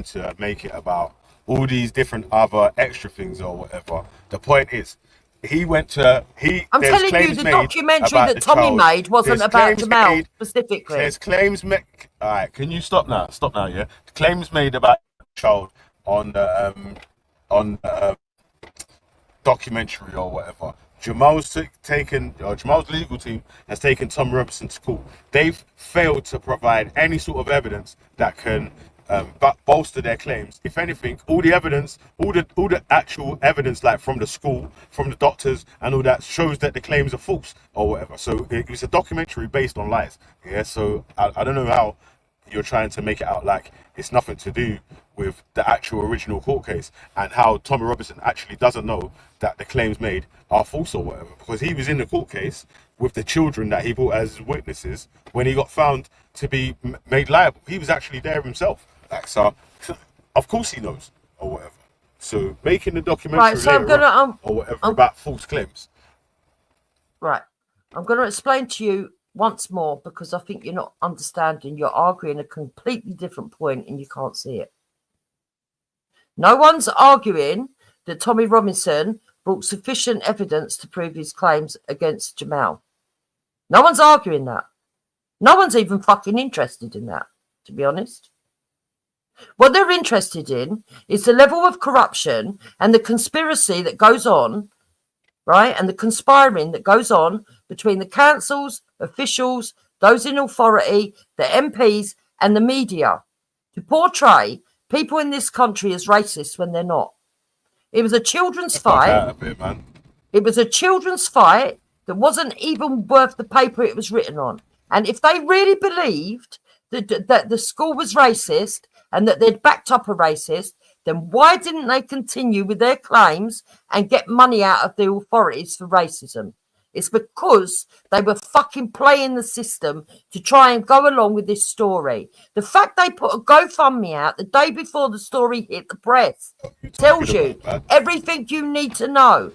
to make it about all these different other extra things or whatever. The point is, I'm telling you, the documentary that Tommy made wasn't about Jamal specifically. There's claims made. All right, can you stop now? Stop now, yeah. The claims made about the child on the documentary or whatever. Jamal's legal team has taken Tom Robinson to court. They've failed to provide any sort of evidence that can bolster their claims. If anything, all the evidence, all the actual evidence, like from the school, from the doctors, and all that, shows that the claims are false or whatever. So it's a documentary based on lies. Yeah. So I don't know how you're trying to make it out like it's nothing to do with the actual original court case, and how Tommy Robinson actually doesn't know that the claims made are false or whatever, because he was in the court case with the children that he brought as witnesses when he got found to be made liable. He was actually there himself. Like, so of course he knows or whatever. So making the documentary Right, so I'm later gonna on, or whatever about false claims. right. I'm gonna explain to you once more because I think you're not understanding. You're arguing a completely different point and you can't see it. No one's arguing that Tommy Robinson brought sufficient evidence to prove his claims against Jamal. No one's arguing that. No one's even fucking interested in that, to be honest. What they're interested in is the level of corruption and the conspiracy that goes on, right? And the conspiring that goes on between the councils, officials, those in authority, the MPs and the media to portray people in this country as racist when they're not. It was a children's fight. It was a children's fight that wasn't even worth the paper it was written on. And if they really believed that the school was racist and that they'd backed up a racist, then why didn't they continue with their claims and get money out of the authorities for racism? It's because they were fucking playing the system to try and go along with this story. The fact they put a GoFundMe out the day before the story hit the press tells you everything you need to know.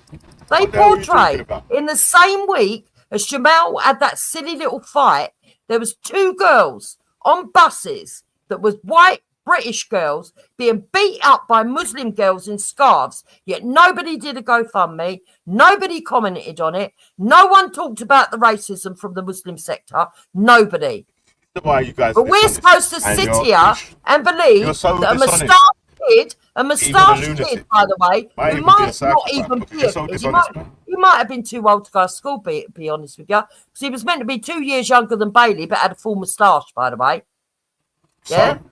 They portray in the same week as Jamal had that silly little fight, there was 2 girls on buses that was white British girls being beat up by Muslim girls in scarves, yet nobody did a GoFundMe, nobody commented on it, no one talked about the racism from the Muslim sector, nobody. Why you guys? But we're supposed to sit here and believe that a moustache kid, by the way, who might not even be a kid, he might have been too old to go to school, be honest with you, because he was meant to be 2 years younger than Bailey, but had a full moustache, by the way. Yeah? So?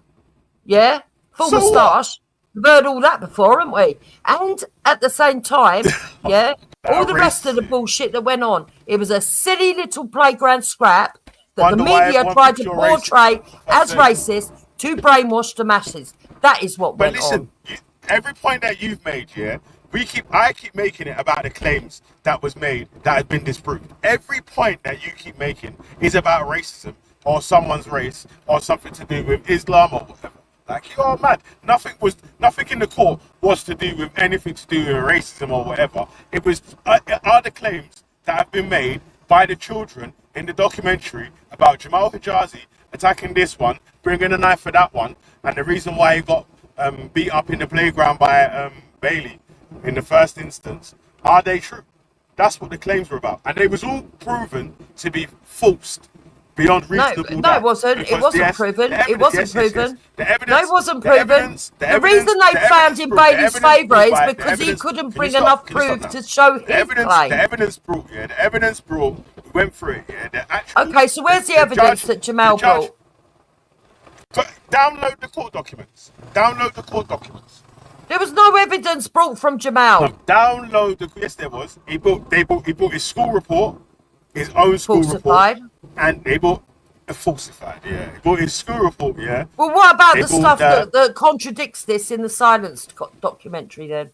Yeah? Full moustache. We've heard all that before, haven't we? And at the same time, yeah, all the rest of the bullshit that went on, it was a silly little playground scrap that the media tried to portray as racist to brainwash the masses. That is what went on. Every point that you've made, yeah, I keep making it about the claims that was made that has been disproved. Every point that you keep making is about racism or someone's race or something to do with Islam or whatever. Like, you're mad. Nothing in the court was to do with anything to do with racism or whatever. It was are the claims that have been made by the children in the documentary about Jamal Hajazi attacking this one, bringing a knife for that one, and the reason why he got beat up in the playground by Bailey in the first instance, are they true? That's what the claims were about. And they was all proven to be false beyond reasonable doubt. No, it wasn't. It wasn't proven. It wasn't proven. The evidence, no, it wasn't proven. The reason they found in Bailey's favour is because he couldn't bring enough proof to show his claim. The evidence brought, we went through it, yeah. Okay, so where's the evidence that Jamal brought? Download the court documents. There was no evidence brought from Jamal. No, yes, there was. He brought his school report, his own school report, and they brought a falsified. Yeah, he brought his school report. Yeah. Well, what about the stuff that contradicts this in the silenced documentary then?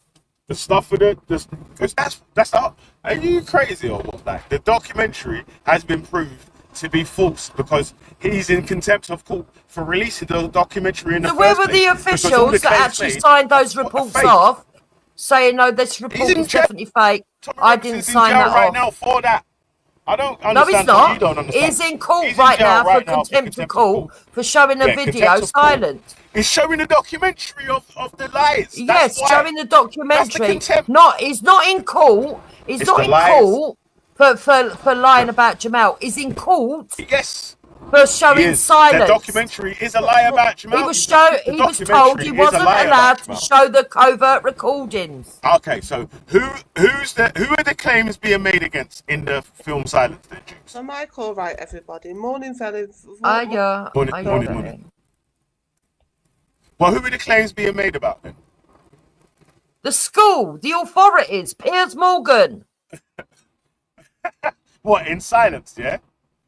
The stuff with it, because that's not. Are you crazy or what? Like, the documentary has been proved to be false because he's in contempt of court for releasing the documentary in the first place. So where were the officials that actually signed those reports off, saying no, this report is definitely fake? I didn't sign that off. Right now for that. I don't understand. No, he's not. You don't understand. He's in court right now for contempt of court for showing a video silent. He's showing the documentary of the lies. Yes, showing the documentary. He's not in court. He's not in court for lying about Jamal. He's in court. Yes. For showing silence. The documentary is a lie about Jamal. He was told he wasn't allowed to show the covert recordings. Okay, so who are the claims being made against in the film Silence then, Juice? So Michael, right, everybody. Morning, fellas. Morning. Well, who are the claims being made about then? The school, the authorities, Piers Morgan. What, in silence, yeah?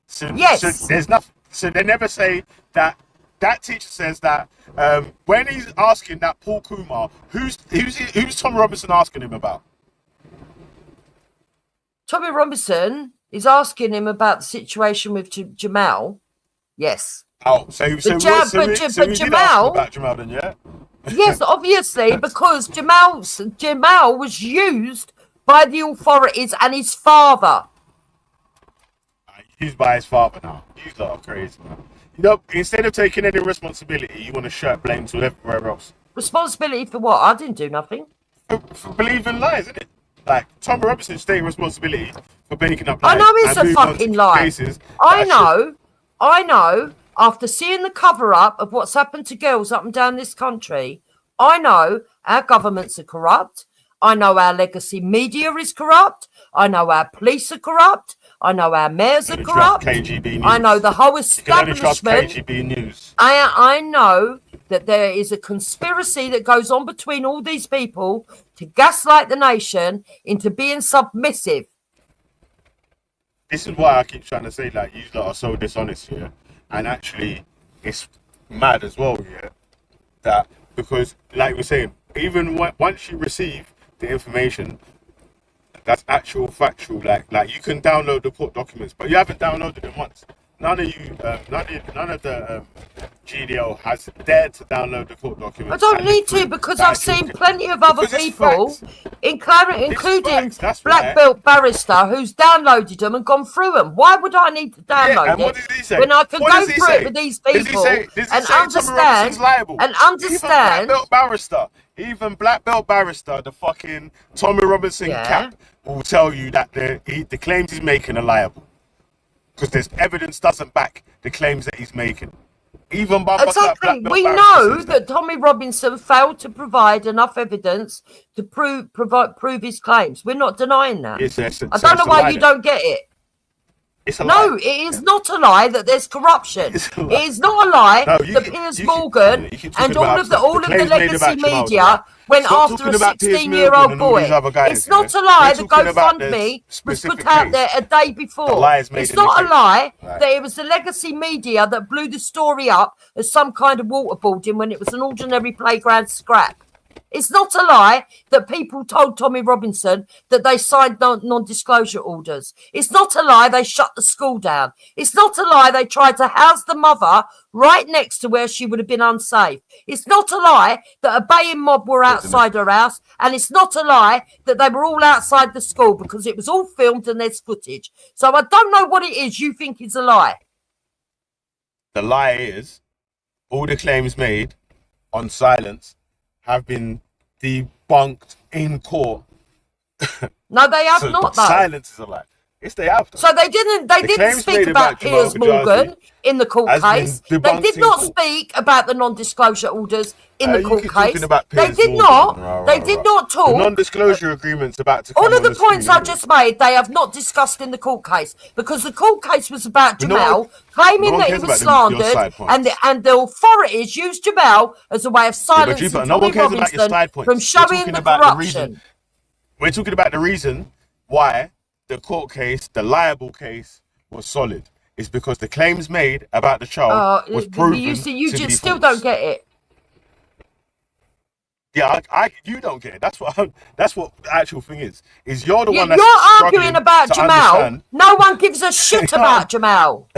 So, yes. So there's nothing. So they never say that. That teacher says that when he's asking that Paul Kumar, who's Tommy Robinson asking him about? Tommy Robinson is asking him about the situation with Jamal. Yes. Oh, so he did ask him about Jamal then, yeah? Yes, obviously, because Jamal was used by the authorities and his father. Used by his father now. You lot are crazy, man. You know, instead of taking any responsibility, you want to shirt blame to everywhere else. Responsibility for what? I didn't do nothing. For believing lies, isn't it? Like, Tommy Robinson's taking responsibility for making up lies. I know it's and a moving on to fucking lie. cases I that know, after seeing the cover-up of what's happened to girls up and down this country, I know our governments are corrupt. I know our legacy media is corrupt. I know our police are corrupt. I know our mayors are corrupt. KGB News. I know the whole You can only trust establishment. KGB News. I know that there is a conspiracy that goes on between all these people to gaslight the nation into being submissive. This is why I keep trying to say, like, you lot are so dishonest here. And actually, it's mad as well, yeah. That, because, like we're saying, even once you receive the information, that's actual factual. Like you can download the court documents, but you haven't downloaded them once. None of the GDL has dared to download the court documents. I don't need to, because I've seen plenty of other people, including Black Belt Barrister, who's downloaded them and gone through them. Why would I need to download it when I can go through it with these people and understand? Even Black Belt Barrister, the fucking Tommy Robinson cap, will tell you that the claims he's making are liable. Because there's evidence doesn't back the claims that he's making. Even by exactly, we know that Tommy Robinson failed to provide enough evidence to prove his claims. We're not denying that. I don't know why you don't get it. No, it is not a lie that there's corruption. It is not a lie that Piers Morgan and all of the legacy media went after a 16-year-old boy. It's not a lie that GoFundMe was put out there a day before. It's not a lie that it was the legacy media that blew the story up as some kind of waterboarding when it was an ordinary playground scrap. It's not a lie that people told Tommy Robinson that they signed non-disclosure orders. It's not a lie they shut the school down. It's not a lie they tried to house the mother right next to where she would have been unsafe. It's not a lie that a baying mob were outside her house. And it's not a lie that they were all outside the school, because it was all filmed and there's footage. So I don't know what it is you think is a lie. The lie is all the claims made on silence have been debunked in court. No, they have not, though. Silence is a lie. Yes, they have. So they didn't speak about Piers Morgan in the court case. They did not speak about the non-disclosure orders in the court case. They did not. They did not talk. The non-disclosure agreements about to come all of the points I just made, they have not discussed in the court case, because the court case was about Jamal claiming that he was slandered, and the authorities used Jamal as a way of silencing Tommy Robinson from showing the corruption. We're talking about the reason why the court case, the liable case, was solid. It's because the claims made about the child was proven you to be still false. Don't get it. Yeah, you don't get it. That's what the actual thing is. Is you're the one that's you're arguing about Jamal. Understand. No one gives a shit about Jamal.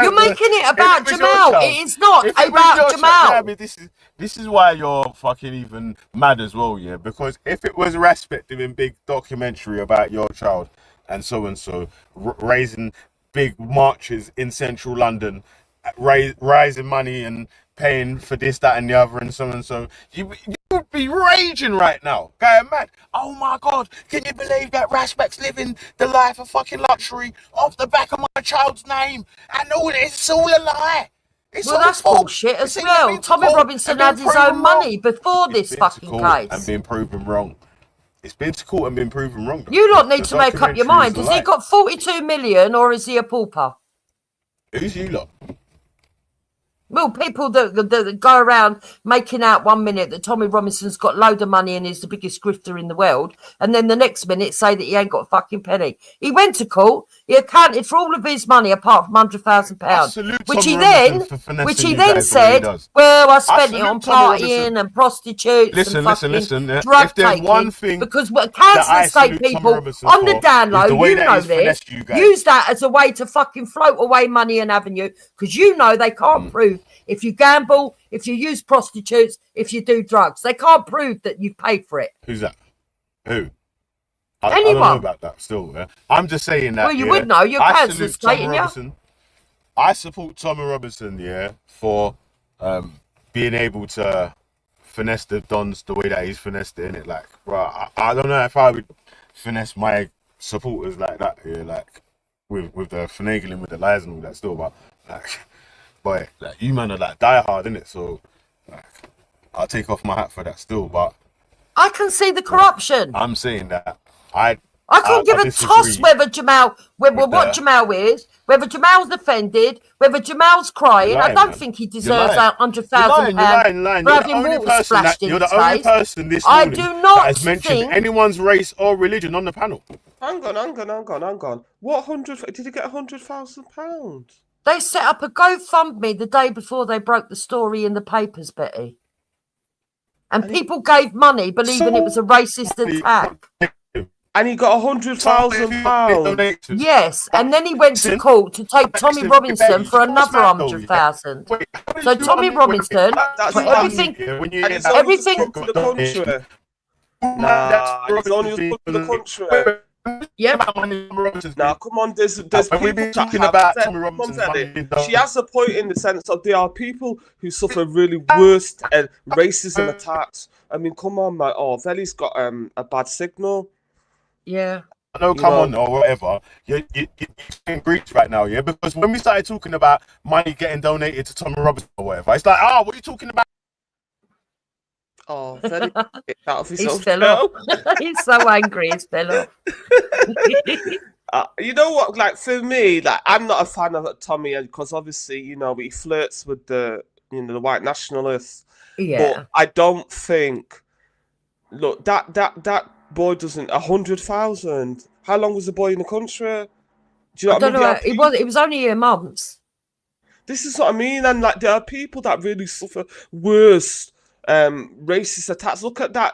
You're making it about Jamal. It is not about Jamal. Yeah, this is why you're fucking even mad as well, yeah. Because if it was a respective big documentary about your child and so, raising big marches in central London, raising money and paying for this, that, and the other, and so, you would be raging right now, going mad. Oh my God, can you believe that Raspek's living the life of fucking luxury off the back of my child's name? And all it's all a lie. That's bullshit as well. Tommy Robinson had his own money before this fucking case. And been proven wrong. It's been to court and been proven wrong. You lot need to make up your mind. Has he got 42 million or is he a pauper? Who's you lot? Well, people that go around making out 1 minute that Tommy Robinson's got load of money and is the biggest grifter in the world, and then the next minute say that he ain't got a fucking penny. He went to court. He accounted for all of his money apart from £100,000, which he then said, "Well, I spent it on partying and prostitutes Listen. drug If there's taking." one thing Because council estate people on the down low, you know this, use that as a way to fucking float away money and avenue, because you know they can't prove. If you gamble, if you use prostitutes, if you do drugs, they can't prove that you've paid for it. Who's that? Who? I Anyone. don't know about that still. Yeah? I'm just saying that. Well, you would know. You're council stating, yeah. I support Tommy Robinson, yeah, for being able to finesse the dons the way that he's finessed it, innit? Like, bro, I don't know if I would finesse my supporters like that, yeah, like with the finagling with the lies and all that still, but like, boy, like you man are like die hard, innit? So like, I'll take off my hat for that still, but I can see the corruption. I'm saying that I can't give a toss whether Jamal, what Jamal is, whether Jamal's offended, whether Jamal's crying. Lying, I don't man. think he deserves £100,000 for having water splashed in his face. You're the only person this morning that has mentioned anyone's race or religion on the panel. Hang on. What did he get £100,000? They set up a GoFundMe the day before they broke the story in the papers, Betty. And people gave money believing it was a racist attack. And he got £100,000. Yes, and then he went to court to take Tommy Robinson for another 100,000. So Tommy Robinson, for everything to the country. Nah, he's only to the country. Yeah. Now, come on, there's people talking about Tommy Robinson. She has a point in the sense of there are people who suffer really worst racism attacks. I mean, come on, man. Oh, Veli's got a bad signal. Yeah. I know, come on, or whatever. You're in breach right now, yeah? Because when we started talking about money getting donated to Tommy Robinson or whatever, it's like, what are you talking about? Oh, Veli, he's fell off. He's so angry, he's fell off. You know what? Like, for me, like, I'm not a fan of Tommy because obviously, you know, he flirts with the white nationalists. Yeah. But I don't think. Look, that boy doesn't 100,000. How long was the boy in the country? Do you know what I mean? It was only a month. This is what I mean, and like there are people that really suffer worse racist attacks. Look at that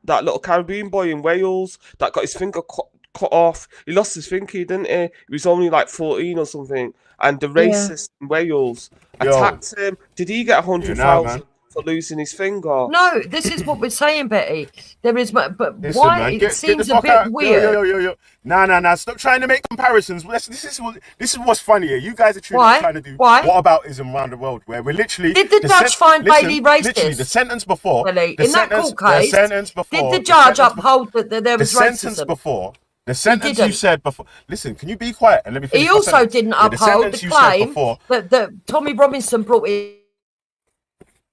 little Caribbean boy in Wales that got his finger cut off. He lost his finger, didn't he? He was only like 14 or something, and the racist in Wales attacked him. Did he get 100,000 for losing his finger? No, this is what we're saying, Betty. There is, but listen, why man, it seems a bit weird. Yo. Nah. Stop trying to make comparisons. This is what's funny here. You guys are trying to do whataboutism around the world, where we're literally. Did the judge find Bailey racist? Literally, the sentence before. Really? In that court case, did the judge uphold that there was racism? The sentence you said before. Listen, can you be quiet and let me finish? He also didn't uphold the claim that Tommy Robinson brought in.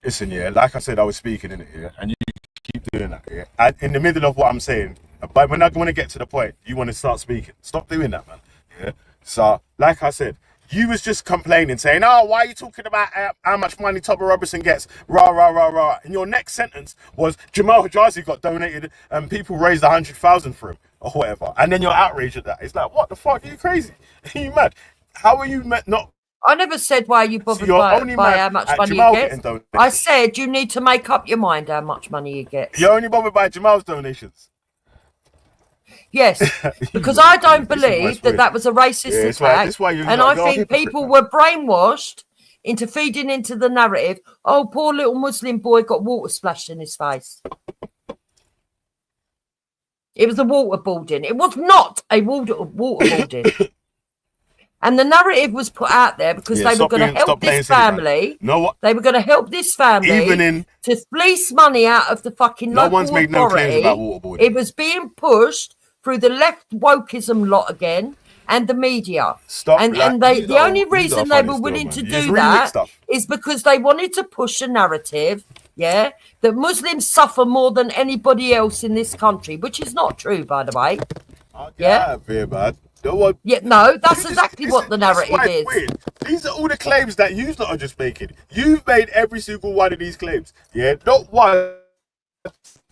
Listen, yeah, like I said, I was speaking in it here, and you keep doing that, yeah. In the middle of what I'm saying, but when I want to get to the point, you want to start speaking. Stop doing that, man. Yeah. So, like I said, you was just complaining, saying, why are you talking about how much money Tommy Robinson gets? Rah. And your next sentence was Jamal Hajazi got donated and people raised 100,000 for him or whatever. And then you're outraged at that. It's like, what the fuck? Are you crazy? Are you mad? How are you not? I never said why you bothered by how much money you get. I said you need to make up your mind how much money you get. You're only bothered by Jamal's donations. Yes, because I don't believe that was a racist attack. And I think people were brainwashed into feeding into the narrative, oh, poor little Muslim boy got water splashed in his face. It was a waterboarding. It was not a waterboarding. And the narrative was put out there because they were going to help this family. They were going to help this family to fleece money out of the fucking local authority. Made no claims about waterboarding. It was being pushed through the left wokeism lot again and the media. The only reason they were willing to do that is because they wanted to push a narrative, that Muslims suffer more than anybody else in this country, which is not true, by the way. Yeah, very bad. No, that's exactly what the narrative is. These are all the claims that you lot are just making. You've made every single one of these claims. Yeah, not one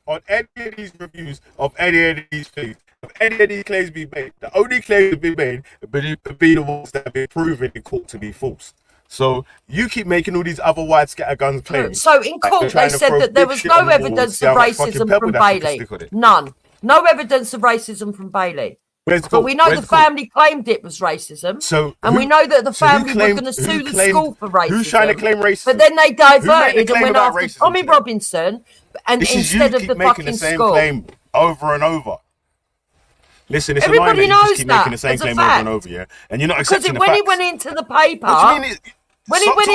on any of these reviews of any of these things. Of any of these claims being made. The only claims that have been made have been the ones that have been proven in court to be false. So you keep making all these other wide scattergun claims. So in court they said that there was no evidence of racism from Bailey. None. No evidence of racism from Bailey. But we know the family claimed it was racism. And we know that the family were going to sue the school for racism. Who's trying to claim racism? But then they diverted and went after Tommy Robinson and instead of the fucking school. Claim over and over. Listen, it's everybody annoying knows that you just keep making the same claim over and over, yeah? And you're not accepting the facts. Because when he went into the paper, when he went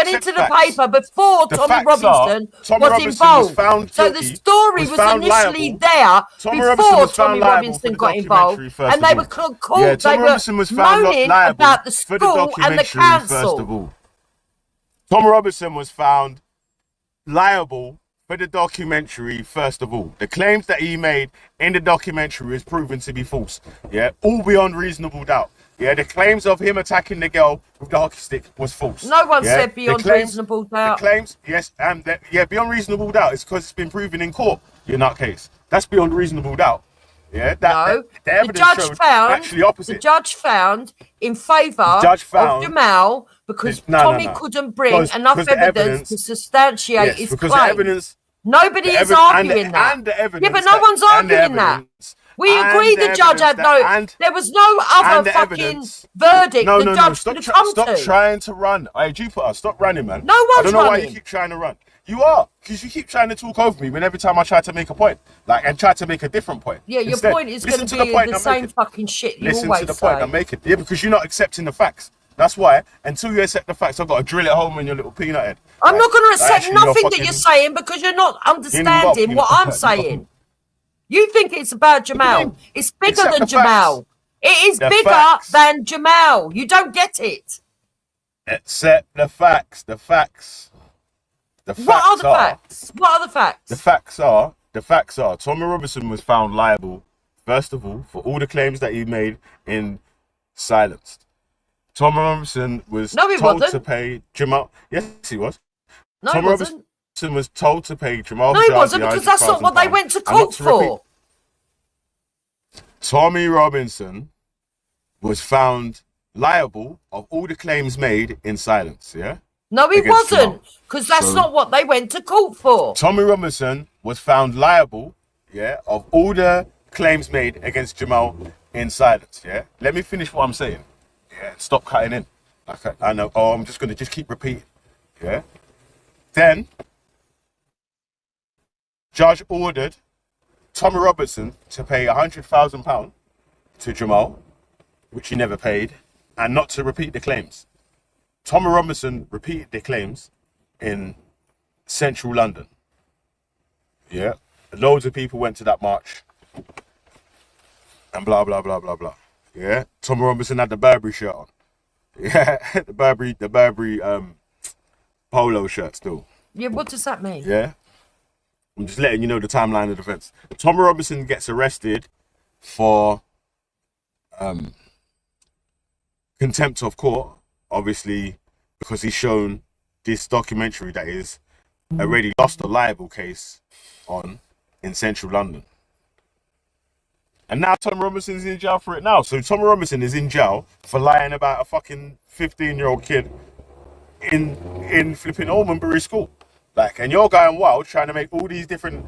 into the paper before Tommy Robinson was involved. So the story was initially there before Tommy Robinson got involved, and they were called. They were moaning about the school and the council. Tommy Robinson was found liable for the documentary, first of all. The claims that he made in the documentary is proven to be false. Yeah, all beyond reasonable doubt. Yeah, the claims of him attacking the girl with the hockey stick was false. No one said beyond reasonable doubt. The claims, yes, and beyond reasonable doubt. It's because it's been proven in court. In that case, that's beyond reasonable doubt. Yeah, the judge found actually opposite. The judge found in favour of Jamal because Tommy couldn't bring enough evidence to substantiate his claim. Nobody is arguing that. And the evidence, yeah, but no one's arguing that. We agree the judge had there was no other fucking verdict the judge could have come to. Stop trying to run. Hey, Jupiter, stop running, man. No one's running. I don't know why you keep trying to run. You are, because you keep trying to talk over me when every time I try to make a point, and try to make a different point. Yeah, your point is going to be the same fucking shit you always say. Listen to the point I'm making. Yeah, because you're not accepting the facts. That's why, until you accept the facts, I've got to drill it home in your little peanut head. I'm not going to accept nothing that you're saying because you're not understanding what I'm saying. You think it's about Jamal. It's bigger than Jamal. It is bigger than Jamal. You don't get it. Accept the facts. The facts. What are the facts? What are the facts? The facts are Tommy Robinson was found liable, first of all, for all the claims that he made in Silenced. Tommy Robinson was told to pay Jamal. Yes, he was. No, Tommy Robinson was told to pay Jamal. No, he wasn't, because that's not what they went to court for. Tommy Robinson was found liable of all the claims made in Silence, yeah? No, he wasn't, because that's not what they went to court for. Tommy Robinson was found liable, yeah, of all the claims made against Jamal in Silence, yeah? Let me finish what I'm saying. Yeah, stop cutting in. I know. Oh, I'm just going to keep repeating, yeah? Then, judge ordered Tommy Robinson to pay £100,000 to Jamal, which he never paid, and not to repeat the claims. Tommy Robinson repeated the claims in central London. Yeah, loads of people went to that march, and blah blah blah blah blah. Yeah, Tommy Robinson had the Burberry shirt on. Yeah, the Burberry polo shirt still. Yeah, what does that mean? Yeah. I'm just letting you know the timeline of events. Tommy Robinson gets arrested for contempt of court, obviously, because he's shown this documentary that is already lost a liable case on in central London. And now Tommy Robinson's in jail for it now. So Tommy Robinson is in jail for lying about a fucking 15-year-old kid in flipping Almonbury School. And you're going wild trying to make all these different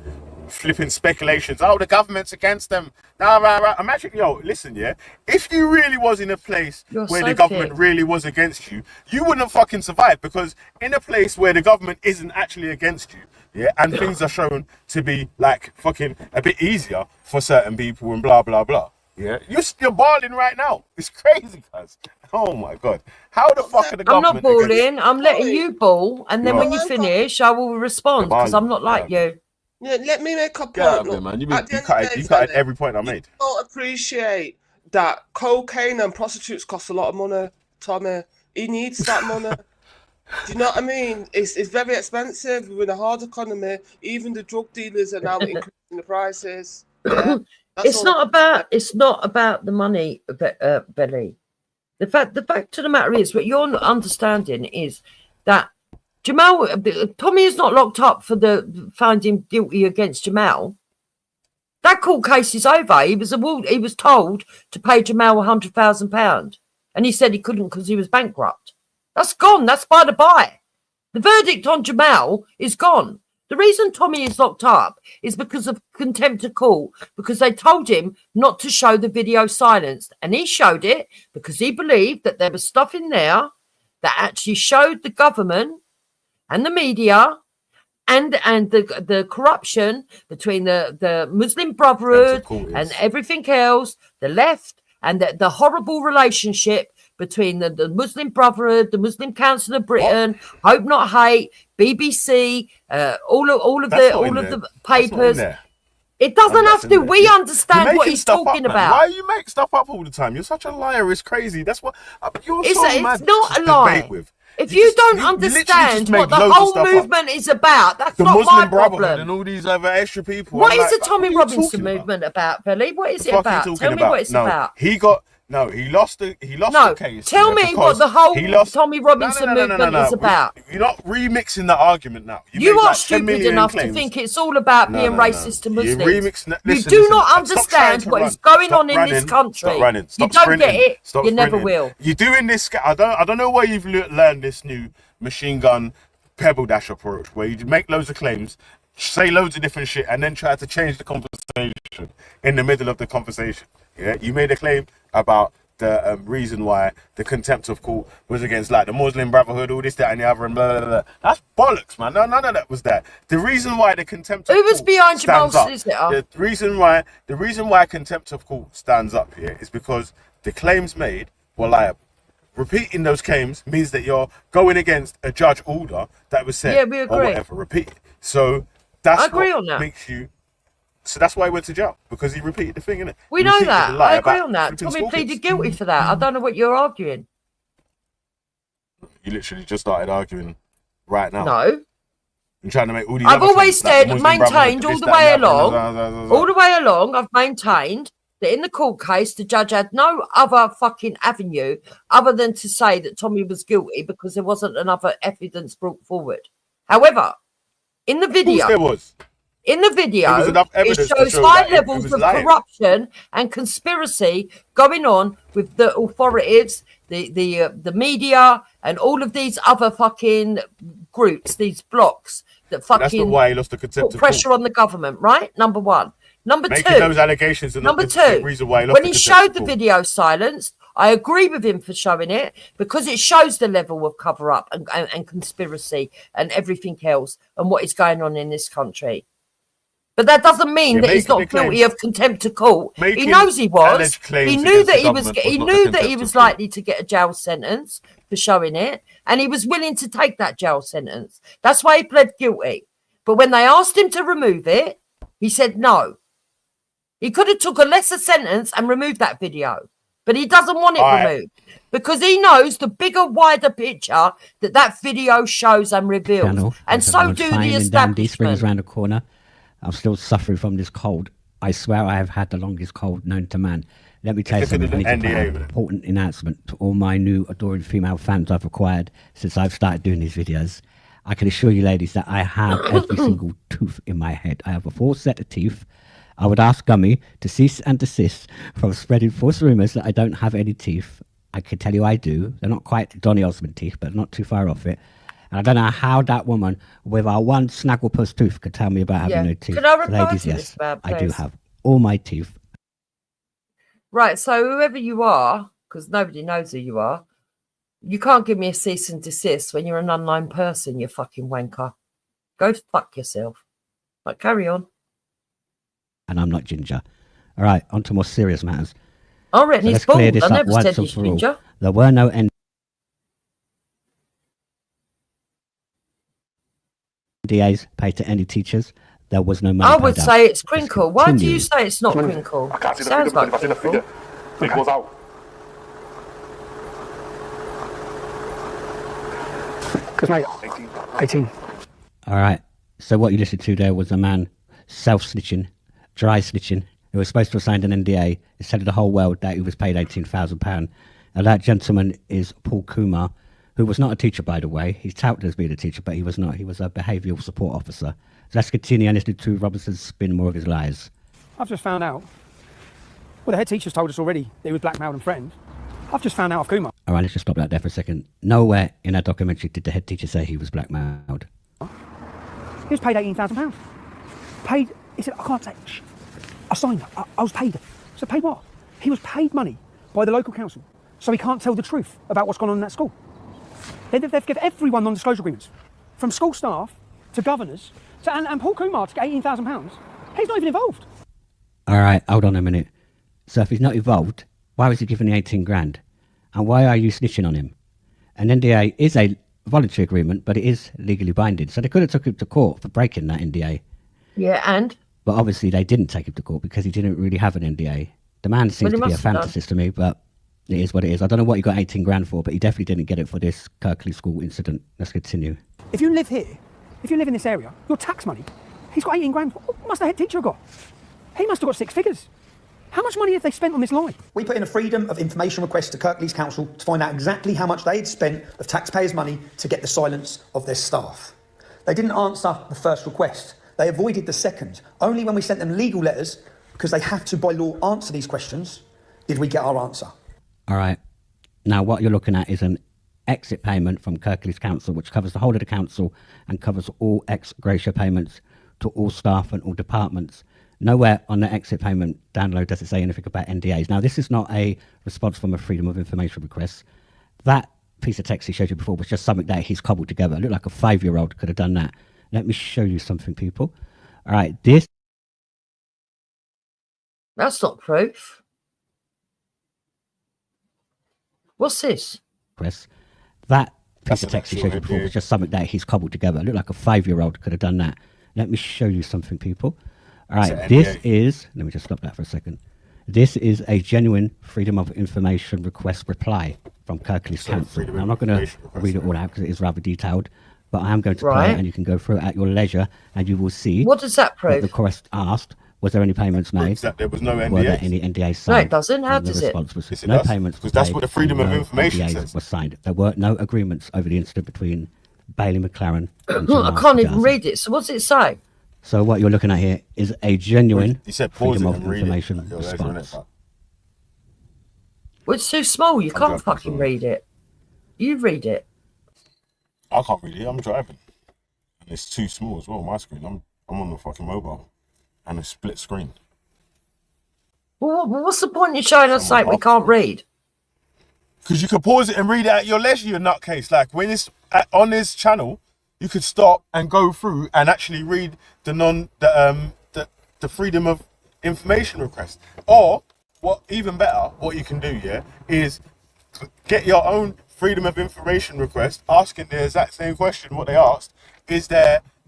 flipping speculations. Oh, the government's against them. I'm actually, listen, yeah. If you really was in a place where the government really was against you, you wouldn't fucking survive, because in a place where the government isn't actually against you, yeah, and things are shown to be fucking a bit easier for certain people and blah blah blah. Yeah, you're balling right now. It's crazy, cuz. Oh my god, how the fuck are the government? I'm not balling. I'm letting you ball, and then when you finish, I will respond, because I'm not like you. Yeah, let me make a point. Yeah, man. You cut every point I made. You don't appreciate that cocaine and prostitutes cost a lot of money, Tommy. He needs that money. Do you know what I mean? It's very expensive. We're in a hard economy. Even the drug dealers are now increasing the prices. Yeah, it's not about the money, Billy. The fact of the matter is, what you're not understanding is that Tommy is not locked up for the finding guilty against Jamal. That court case is over. He was told to pay Jamal £100,000, and he said he couldn't because he was bankrupt. That's gone. That's by the by. The verdict on Jamal is gone. The reason Tommy is locked up is because of contempt of court, because they told him not to show the video silenced. And he showed it because he believed that there was stuff in there that actually showed the government and the media and the corruption between the Muslim Brotherhood and everything else, the left, and the horrible relationship between the Muslim Brotherhood, the Muslim Council of Britain, Hope Not Hate, BBC, all of the papers. It doesn't have to. We understand what he's talking about. Why you make stuff up all the time? You're such a liar. It's crazy. That's what you're so mad. It's not a lie. If you don't understand what the whole movement is about, that's not my problem. The Muslim Brotherhood and all these other extra people. What is the Tommy Robinson movement about, Billy? What is it about? Tell me what it's about. He lost the case. Tell me what the whole Tommy Robinson movement is about. You're not remixing the argument now. You are stupid enough to think it's all about being racist to Muslims. You do not understand what is going on in this country. You don't get it. You never will. You're doing this. I don't know where you've learned this new machine gun pebble dash approach, where you make loads of claims, say loads of different shit, and then try to change the conversation in the middle of the conversation. Yeah, you made a claim about the reason why the contempt of court was against like the Muslim Brotherhood, all this, that, and the other, and blah blah blah. That's bollocks, man. No, none of that was that. The reason why the contempt of who was behind Jamal's solicitor? The reason why contempt of court stands up here is because the claims made were liable. Repeating those claims means that you're going against a judge order that was set. Yeah, we agree. Or whatever. Repeat. So that's what makes you. So that's why he went to jail, because he repeated the thing, innit? We know that. I agree on that. Tommy pleaded guilty for that. I don't know what you're arguing. You literally just started arguing right now. No. You're trying to make all these. I've always said, maintained all the way along. All the way along, I've maintained that in the court case, the judge had no other fucking avenue other than to say that Tommy was guilty because there wasn't enough evidence brought forward. However, in the video, there was. In the video, it shows high levels of corruption and conspiracy going on with the authorities, the media, and all of these other fucking groups, these blocks that fucking that's not why he lost the contempt put pressure on the government, right? Number one. Number Making two. Those allegations are number not two. The reason why he lost when he showed the video silenced, I agree with him for showing it because it shows the level of cover up and conspiracy and everything else and what is going on in this country. But that doesn't mean that he's not guilty of contempt of court. He knows he was. He knew that he was. He knew that he was likely to get a jail sentence for showing it, and he was willing to take that jail sentence. That's why he pled guilty. But when they asked him to remove it, he said no. He could have took a lesser sentence and removed that video, but he doesn't want it removed because he knows the bigger, wider picture that video shows and reveals, and so do the establishment. Springs around the corner. I'm still suffering from this cold. I swear I have had the longest cold known to man. Let me tell you something. I need to make an important announcement to all my new adoring female fans I've acquired since I've started doing these videos. I can assure you, ladies, that I have every single tooth in my head. I have a full set of teeth. I would ask Gummy to cease and desist from spreading false rumours that I don't have any teeth. I can tell you I do. They're not quite Donny Osmond teeth, but not too far off it. And I don't know how that woman with our one snagglepuss tooth could tell me about having no teeth. Can I reply ladies, to yes, this, Bab, I do have all my teeth. Right, so whoever you are, because nobody knows who you are, you can't give me a cease and desist when you're an unknown person, you fucking wanker. Go fuck yourself. Right, carry on. And I'm not Ginger. All right, on to more serious matters. I reckon he's bald. I never said he's Ginger. There were no NDAs paid to any teachers. There was no money. I would say it's crinkle. Why do you say it's not crinkle? I can't see the Sounds figure, like but if I see the figure, it goes out. Because mate, 18. All right. So what you listened to there was a man self-snitching, dry snitching, who was supposed to have signed an NDA. It said to the whole world that he was paid £18,000 And that gentleman is Paul Kumar, who was not a teacher, by the way. He's touted as being a teacher, but he was not. He was a behavioural support officer. So let's continue and listen to Robinson spin more of his lies. I've just found out. Well, the head teacher's told us already that he was blackmailed and threatened. I've just found out of Kumar. All right, let's just stop that there for a second. Nowhere in that documentary did the head teacher say he was blackmailed. He was paid £18,000. Paid, he said, I can't say, shh. I signed it. I was paid. So paid what? He was paid money by the local council, so he can't tell the truth about what's gone on in that school. They've given everyone non-disclosure agreements, from school staff to governors, and Paul Kumar to get £18,000. He's not even involved. All right, hold on a minute. So if he's not involved, why was he given the 18 grand? And why are you snitching on him? An NDA is a voluntary agreement, but it is legally binding. So they could have took him to court for breaking that NDA. Yeah, and? But obviously they didn't take him to court because he didn't really have an NDA. The man seems to be a fantasist to me, but it is what it is. I don't know what he got 18 grand for, but he definitely didn't get it for this Kirkley school incident. Let's continue. If you live here, if you live in this area, your tax money, he's got 18 grand. What must the head teacher have got? He must have got 6 figures. How much money have they spent on this lie? We put in a freedom of information request to Kirkley's council to find out exactly how much they had spent of taxpayers' money to get the silence of their staff. They didn't answer the first request. They avoided the second. Only when we sent them legal letters, because they have to by law answer these questions, did we get our answer. All right. Now what you're looking at is an exit payment from Kirkley's council, which covers the whole of the council and covers all ex gratia payments to all staff and all departments. Nowhere on the exit payment download does it say anything about NDAs. Now, this is not a response from a freedom of information request. That piece of text he showed you before was just something that he's cobbled together. It looked like a 5-year-old could have done that. Let me show you something, people. All right, this... That's not proof. What's this? That piece of text he showed you before was just something that he's cobbled together. It looked like a 5-year-old could have done that. Let me show you something, people. All right, this is, let me just stop that for a second. This is a genuine Freedom of Information request reply from Kirkley's council. Now, I'm not going to read it all out because it is rather detailed, but I am going to play it and you can go through it at your leisure and you will see. What does that prove? The request asked, was there any payments made? That there was no NDAs. Were there any NDAs signed? No, it doesn't. How does it? Was no payments because that's what the Freedom of Information NDAs says. Was signed. There were no agreements over the incident between Bailey McLaren and I can't even read it. So what's it say? So what you're looking at here is a genuine Freedom of read Information response. Well, it's too small. You can't fucking read it. You read it. I can't read it. I'm driving. And it's too small as well, my screen. I'm on the fucking mobile. And a split screen. Well, what's the point in showing us something we can't read? Because you can pause it and read it at your leisure, you nutcase. Like, when it's on this channel, you could stop and go through and actually read the Freedom of Information request. Or, what even better, what you can do, is get your own Freedom of Information request, asking the exact same question what they asked.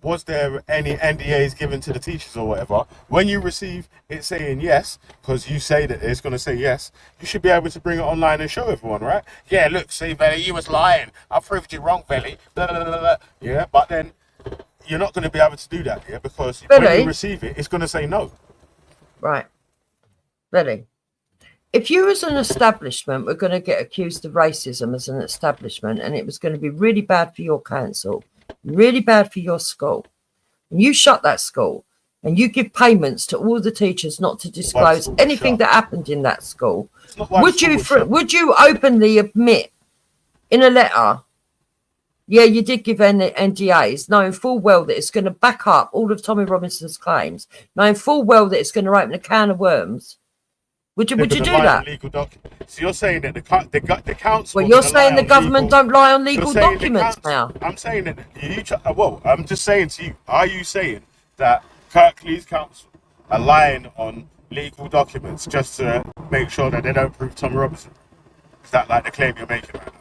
Was there any NDAs given to the teachers or whatever? When you receive it saying yes, because you say that it's going to say yes, you should be able to bring it online and show everyone, right? Yeah, look, see, Belly, you was lying. I proved you wrong, Belly. Blah, blah, blah, blah. Yeah, but then you're not going to be able to do that, because when you receive it, it's going to say no. Right. Belly, if you as an establishment were going to get accused of racism as an establishment and it was going to be really bad for your council, really bad for your school, and you shut that school and you give payments to all the teachers not to disclose anything that happened in that school, would you openly admit in a letter, yeah, you did give NDAs, knowing full well that it's going to back up all of Tommy Robinson's claims, knowing full well that it's going to open a can of worms? Would you do that? So you're saying that the council... Well, you're saying the government don't lie on legal documents now. I'm saying that I'm just saying to you, are you saying that Kirkley's council are lying on legal documents just to make sure that they don't prove Tommy Robinson? Is that like the claim you're making right now?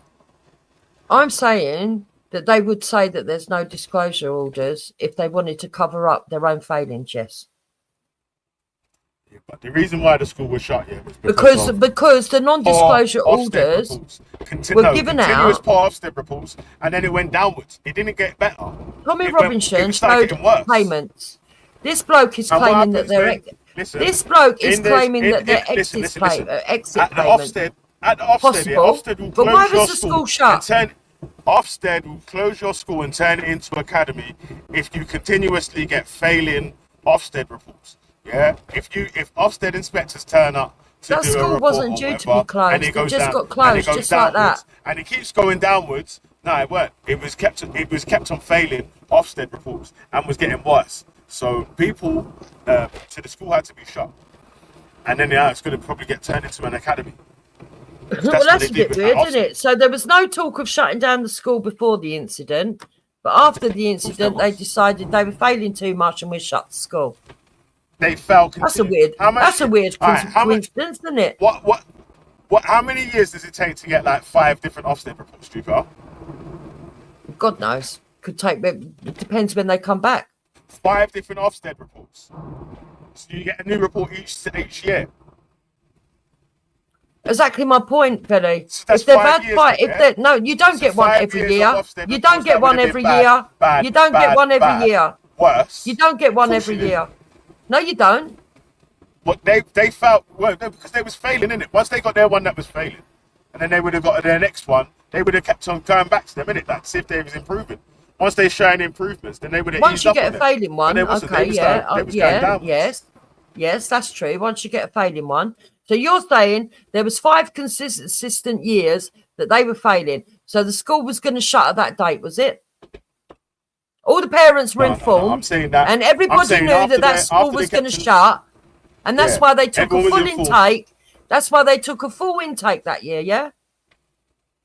I'm saying that they would say that there's no disclosure orders if they wanted to cover up their own failings, yes. But the reason why the school was shut was because the non-disclosure orders were given out. Continuous Ofsted reports, and then it went downwards. It didn't get better. Tommy Robinson showed payments. This bloke is claiming that they're. This bloke is claiming that they're exit payments. at the Ofsted, yeah, possible. Ofsted will But why close your was the school school and shut? turn. Ofsted will close your school and turn it into academy if you continuously get failing Ofsted reports. Yeah, if Ofsted inspectors turn up to That do a school report wasn't or due to whatever, be closed. and It it goes just down, got and it closed, goes just like downwards, that. and it keeps going downwards. No, it weren't. It was kept on failing Ofsted reports and was getting worse. So people to the school had to be shut, and then it's going to probably get turned into an academy. Well, that's a bit weird, isn't it? So there was no talk of shutting down the school before the incident, but after the incident, they decided they were failing too much and we shut the school. They fell. That's a weird. That's a weird coincidence, isn't it? What? How many years does it take to get like 5 different Ofsted reports, Duper? God knows. Could take. It depends when they come back. 5 different Ofsted reports. So you get a new report each year. Exactly my point, Billy. So if they've had 5, no, you don't get one every year. You don't get one every year. You don't get one every year. Worse. You don't get one every year. No, you don't. But they felt because they was failing, innit? Once they got their one that was failing, and then they would have got their next one, they would have kept on going back to them, innit? Like, see if they was improving. Once they're showing improvements, then they would have. Once you get a failing one, okay, yes, that's true. Once you get a failing one, so you're saying there was 5 consistent years that they were failing, so the school was going to shut at that date, was it? All the parents were informed, I'm saying that, and everybody knew that school was going to shut, and that's why they took a full intake. That's why they took a full intake that year, yeah?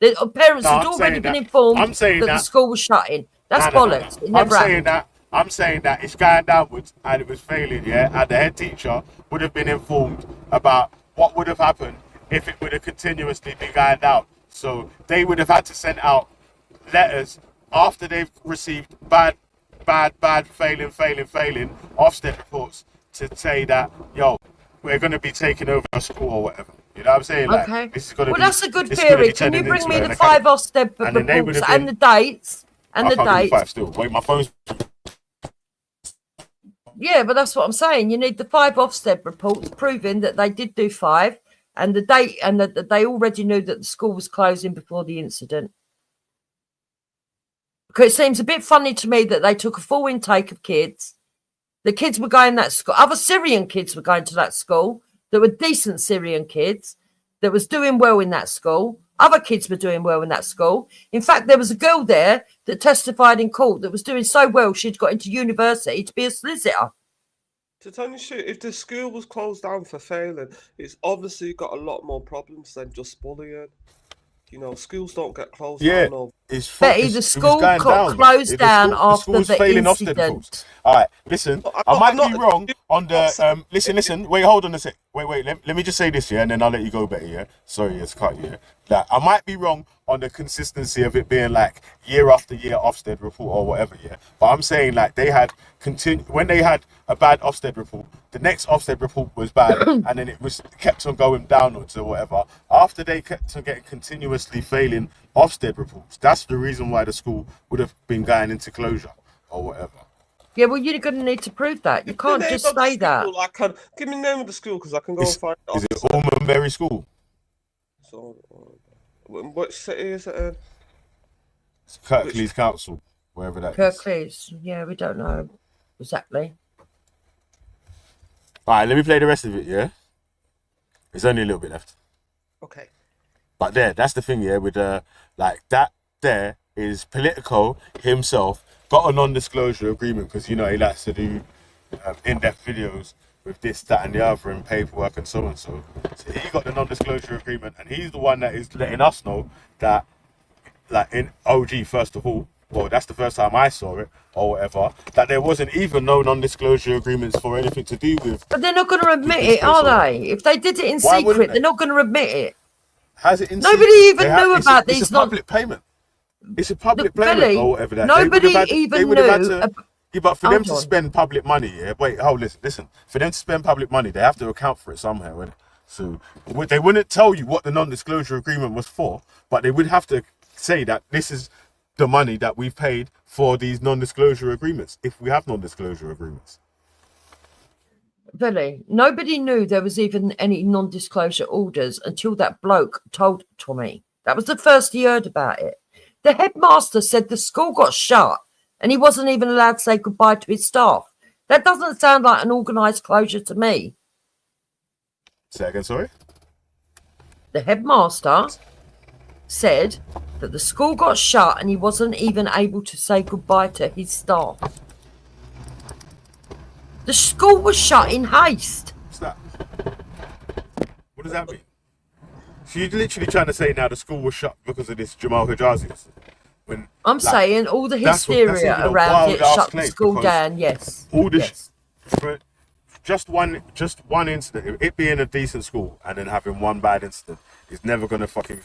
The parents had already been informed that the school was shutting. That's bollocks. It never happened. I'm saying that it's going downwards and it was failing, yeah? And the head teacher would have been informed about what would have happened if it would have continuously been going down. So they would have had to send out letters after they've received bad, failing Ofsted reports to say that, yo, we're going to be taking over a school or whatever. You know what I'm saying? Like, Okay. This is gonna Well, that's a good theory. Can you bring me the 5 Ofsted reports and the dates? And the dates. 5 still. Wait, my phone's. Yeah, but that's what I'm saying. You need the 5 Ofsted reports proving that they did do 5 and the date, and that they already knew that the school was closing before the incident. Because it seems a bit funny to me that they took a full intake of kids. The kids were going to that school. Other Syrian kids were going to that school. There were decent Syrian kids that was doing well in that school. Other kids were doing well in that school. In fact, there was a girl there that testified in court that was doing so well she'd got into university to be a solicitor. To tell you the truth, if the school was closed down for failing, it's obviously got a lot more problems than just bullying. You know, schools don't get closed down. Or... Betty, the school got closed down after the incident. All right, listen, I might be wrong on the... Listen, wait, hold on a sec. Wait, let me just say this, yeah, and then I'll let you go, Betty, yeah? Sorry, it's cut, yeah? Like, I might be wrong on the consistency of it being like year after year Ofsted report or whatever, yeah? But I'm saying like they had when they had a bad Ofsted report, the next Ofsted report was bad and then it was kept on going downwards or whatever. After they kept on getting continuously failing Ofsted reports, that's the reason why the school would have been going into closure or whatever. Yeah, well, you're going to need to prove that. You can't just say that. Give me the name of the school because I can go and find it. Is it Almonbury School? So, what city is it in? It's Kirklees Council, wherever that is. Kirklees, yeah, we don't know exactly. All right, let me play the rest of it, yeah? There's only a little bit left. Okay. But that's the thing, yeah, with like that there is Political himself got a non-disclosure agreement because, you know, he likes to do in-depth videos with this, that, and the other, and paperwork and so on. So he got the non-disclosure agreement, and he's the one that is letting us know that, like in OG, first of all, well, that's the first time I saw it, or whatever, that there wasn't even no non-disclosure agreements for anything to do with. But they're not going to admit it, are they? If they did it in secret, they're not going to admit it. Has it in Nobody secret? even knew about these. It's a public payment. It's a public payment Billy, or whatever that. Nobody even knew. Yeah, but for them to spend public money, yeah. Wait, listen. For them to spend public money, they have to account for it somehow, wouldn't it? So they wouldn't tell you what the non-disclosure agreement was for, but they would have to say that this is the money that we've paid for these non-disclosure agreements, if we have non-disclosure agreements. Billy, nobody knew there was even any non-disclosure orders until that bloke told Tommy. That was the first he heard about it. The headmaster said the school got shut and he wasn't even allowed to say goodbye to his staff. That doesn't sound like an organised closure to me. Say again, sorry? The headmaster said that the school got shut and he wasn't even able to say goodbye to his staff. The school was shut in haste. What's that? What does that mean? So you're literally trying to say now the school was shut because of this Jamal Hajazi? When, I'm saying all the hysteria around it shut the school down, yes. All the yes. For just one incident, it being a decent school and then having one bad incident is never going to fucking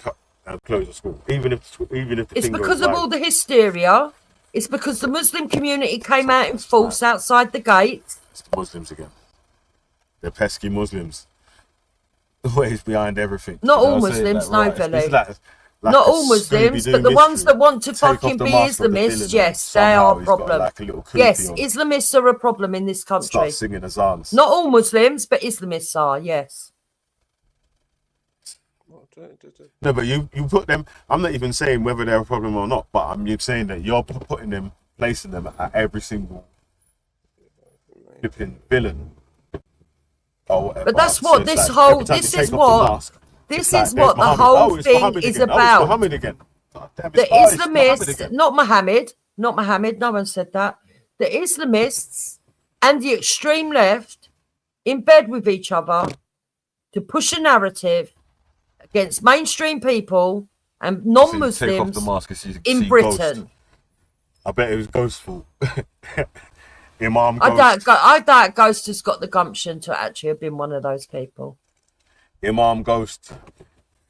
close a school. Even if the it's thing goes because of viral. all the hysteria. It's because the Muslim community came out in force outside the gates. It's the Muslims again. They're pesky Muslims. Always behind everything. Not You know all what I'm saying? Muslims, Like, no, right, Billy. it's like Not a all Muslims, but the Scooby-Doo ones that mystery. want to Take off fucking the be mask of the Islamists, villain yes, and they somehow are a he's got problem. like a little Yes, kufi on. Islamists are a problem in this country. Start singing azans. Not all Muslims, but Islamists are, yes. No, but you put them. I'm not even saying whether they're a problem or not, but I'm saying that you're putting them, placing them at every single flipping villain. Or whatever. But that's So what it's this like, whole, every time this you is take off the what, mask, this it's like, is there's what the Muhammad. whole Oh, it's thing Muhammad is again. Oh, it's about. Muhammad again. God damn, The it's Muhammad Islamists, again. not Muhammad, no one said that. The Islamists and the extreme left in bed with each other to push a narrative against mainstream people and Take off non-Muslims the mask and see in Ghost. Britain. I bet it was Ghostful. Imam I Ghost. doubt Ghost has got the gumption to actually have been one of those people. Imam Ghost.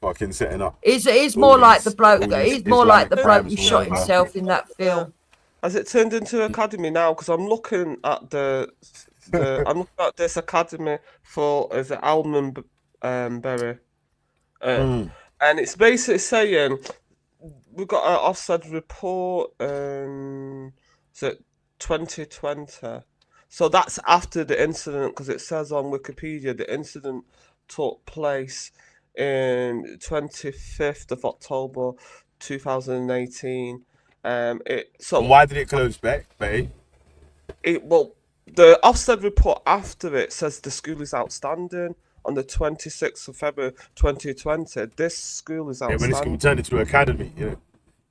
Fucking setting up. He's more like the bloke. all these He's more like the Islamic bloke who crimes shot all over. himself in that film. Has it turned into an academy now? Because I'm looking at I'm looking at this academy for is it Almond Berry, and it's basically saying we've got an offset report. So 2020. So that's after the incident because it says on Wikipedia the incident took place in 25th of October 2018. So why did it close back, Bay? Well, the Ofsted report after it says the school is outstanding on the 26th of February 2020. This school is outstanding. Yeah, when the school turned into an academy, you know.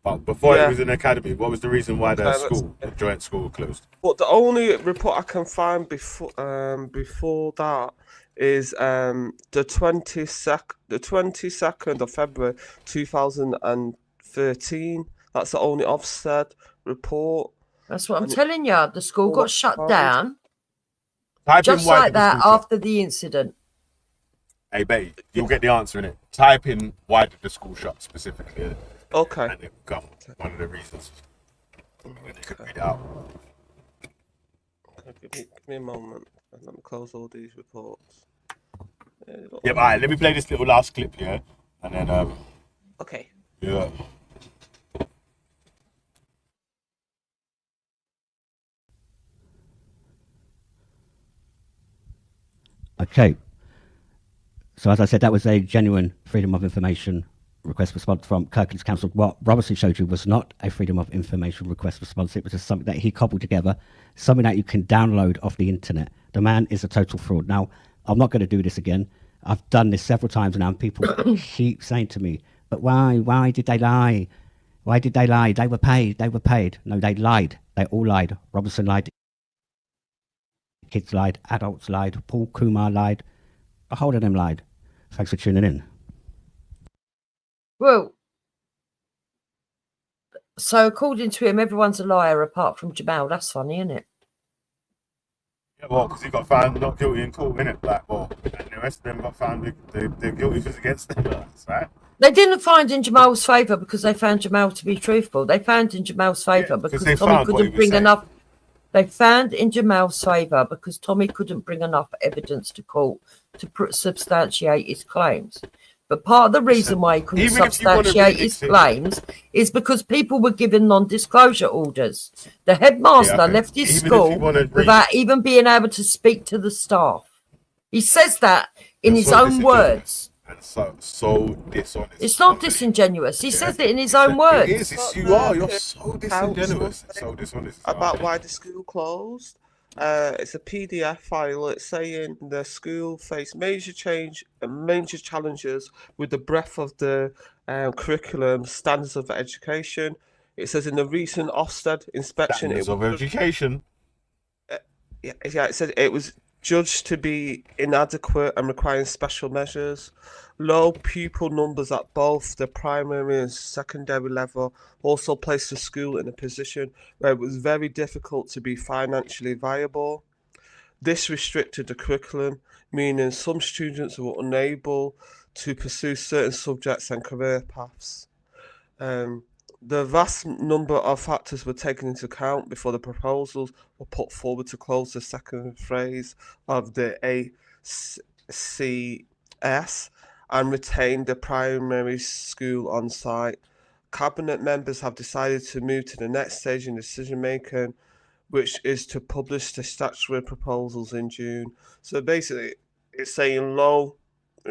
But before it was an academy, what was the reason why the joint school closed? But the only report I can find before that is the 22nd of February 2013. That's the only Ofsted report. That's what I'm telling you. The school got shut down Type just in why like did the that school shut. after the incident. Hey, Bay, you'll get the answer in it. Type in why did the school shut specifically. Okay. And it will come one of the reasons. And you could read it out. Give me a moment. Let me close all these reports. Yeah, all right, let me play this little last clip here. And then, okay. Yeah. Okay. So as I said, that was a genuine freedom of information request response from Kirkland's counsel. What Robertson showed you was not a freedom of information request response. It was just something that he cobbled together, something that you can download off the internet. The man is a total fraud. Now, I'm not going to do this again. I've done this several times now, and people keep saying to me, but why? Why did they lie? Why did they lie? They were paid. They were paid. No, they lied. They all lied. Robertson lied. Kids lied. Adults lied. Paul Kumar lied. A whole of them lied. Thanks for tuning in. Well, so according to him, everyone's a liar apart from Jamal. That's funny, isn't it? Yeah, well, because he got found not guilty in court, innit? Like, well, and the rest of them got found they're guilty because against them, right? They didn't find in Jamal's favour because they found Jamal to be truthful. They found in Jamal's favour because Tommy couldn't bring enough. They found in Jamal's favour because Tommy couldn't bring enough evidence to court to substantiate his claims. But part of the reason why he couldn't substantiate his claims is because people were given non-disclosure orders. The headmaster left his school without even being able to speak to the staff. He says that in And his so own disingenuous. words. And so dishonest. It's not disingenuous. He says it in his own words. It is. It's, you are. You're so disingenuous. It's so dishonest. About why the school closed. It's a PDF file. It's saying the school faced major challenges with the breadth of the curriculum, standards of education. It says in the recent Ofsted inspection, Standards of education. It said it was judged to be inadequate and requiring special measures. Low pupil numbers at both the primary and secondary level also placed the school in a position where it was very difficult to be financially viable. This restricted the curriculum, meaning some students were unable to pursue certain subjects and career paths. The vast number of factors were taken into account before the proposals were put forward to close the second phase of the ACS and retain the primary school on site. Cabinet members have decided to move to the next stage in decision making, which is to publish the statutory proposals in June. So basically, it's saying low.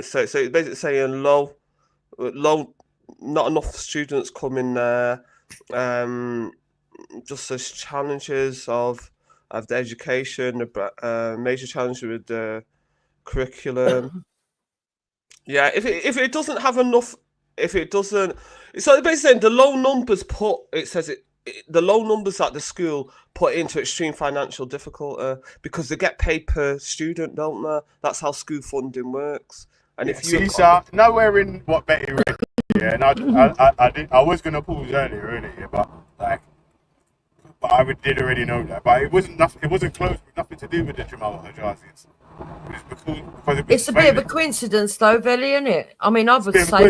So it's basically saying low. Not enough students come in there. Just as challenges of the education, the major challenges with the curriculum. Yeah, if it doesn't have enough, if it doesn't, so basically saying the low numbers the low numbers at the school put into extreme financial difficulty because they get paid per student, don't they? That's how school funding works. And if you nowhere in what Betty read, yeah, and I was gonna pause earlier, yeah, but I did already know that, but it wasn't close with nothing to do with the Jamal Hajazis. It's a bit of a coincidence, though, Velly, isn't it? I mean, I would say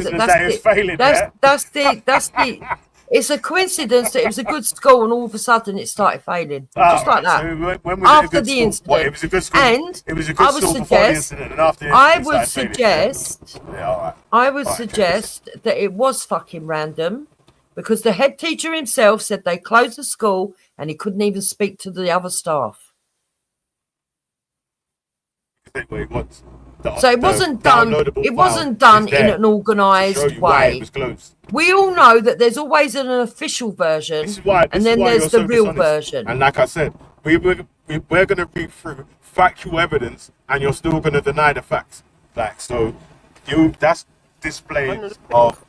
that's the. It's a coincidence that it was a good school and all of a sudden it started failing, just like that. So when was after it a good the school? incident, What, it was a good school. And it was a good school before the incident, and after the incident, I would suggest that it was fucking random, because the head teacher himself said they closed the school and he couldn't even speak to the other staff. So it wasn't done. It wasn't done in an organised way. We all know that there's always an official version, and then there's the real version. And like I said, we're going to read through factual evidence, and you're still going to deny the facts. That's displays of.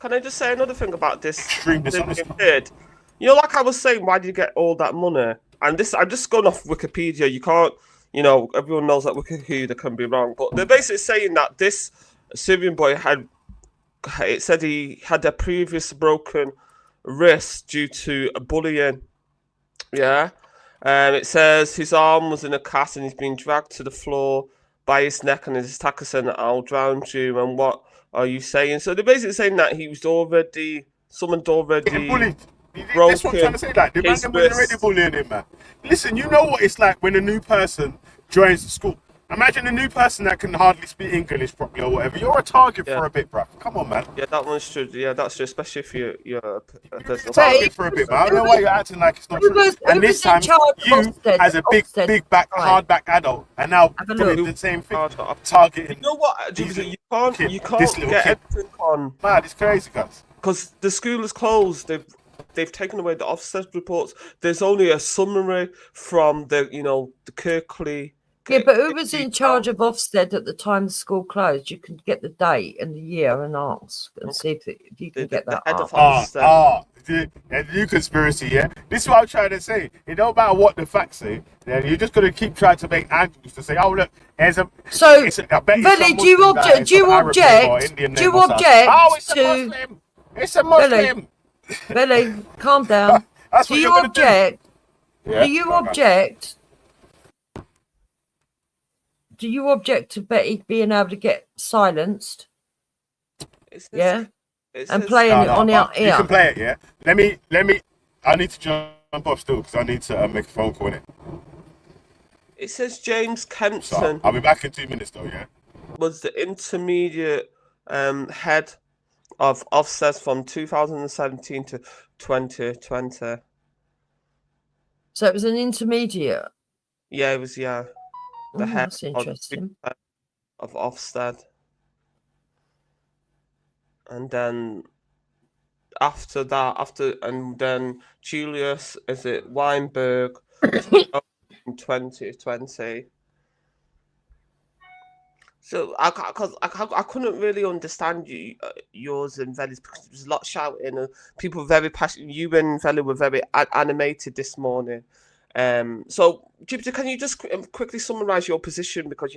Can I just say another thing about this? Extreme dishonesty. You know, like I was saying, why did you get all that money? And this, I'm just going off Wikipedia. You can't. Everyone knows that Wikipedia can be wrong, but they're basically saying that this Syrian boy it said he had a previous broken wrist due to bullying. Yeah. It says his arm was in a cast and he's been dragged to the floor by his neck, and his attacker said, "I'll drown you." And what are you saying? So they're basically saying that someone already bullied. That's what I'm trying to say. Like, the man was already bullying him, man. Listen, you know what it's like when a new person joins the school. Imagine a new person that can hardly speak English properly or whatever. You're a target for a bit, bruv. Come on, man. Yeah, that one's true. Yeah, that's true, especially if you're a personal target for a bit, man. I don't know why you're acting like it's not true. And this time, you, as a big back, hard back adult, and now doing the same thing, targeting. You know what? You can't get everything on. Man, it's crazy, guys. Because the school is closed. They've taken away the Ofsted reports. There's only a summary from the Kirkley. Yeah, but who was in charge of Ofsted at the time the school closed? You can get the date and the year and ask and see if you can get that. The new conspiracy, yeah? This is what I'm trying to say. It don't matter what the facts say, then you're just going to keep trying to make angles to say, oh, look, there's a... So, Velly, do you object oh, it's a Muslim! It's a Muslim! Velly, calm down. Do you object? Do you object to Betty being able to get silenced? And playing it on our ear. You can play it, yeah? Let me. I need to jump off still because I need to make a phone call in it. It says James Kempton. So, I'll be back in 2 minutes though, yeah? Was the intermediate head of Ofsted from 2017 to 2020. So it was an intermediate? Yeah, it was, yeah. the head That's interesting. of Ofsted. And then after that, and then Julius, is it Weinberg, in 2020. So I couldn't really understand yours and Veli's because there was a lot shouting and people were very passionate. You and Veli were very animated this morning. So Jupiter, can you just quickly summarise your position, because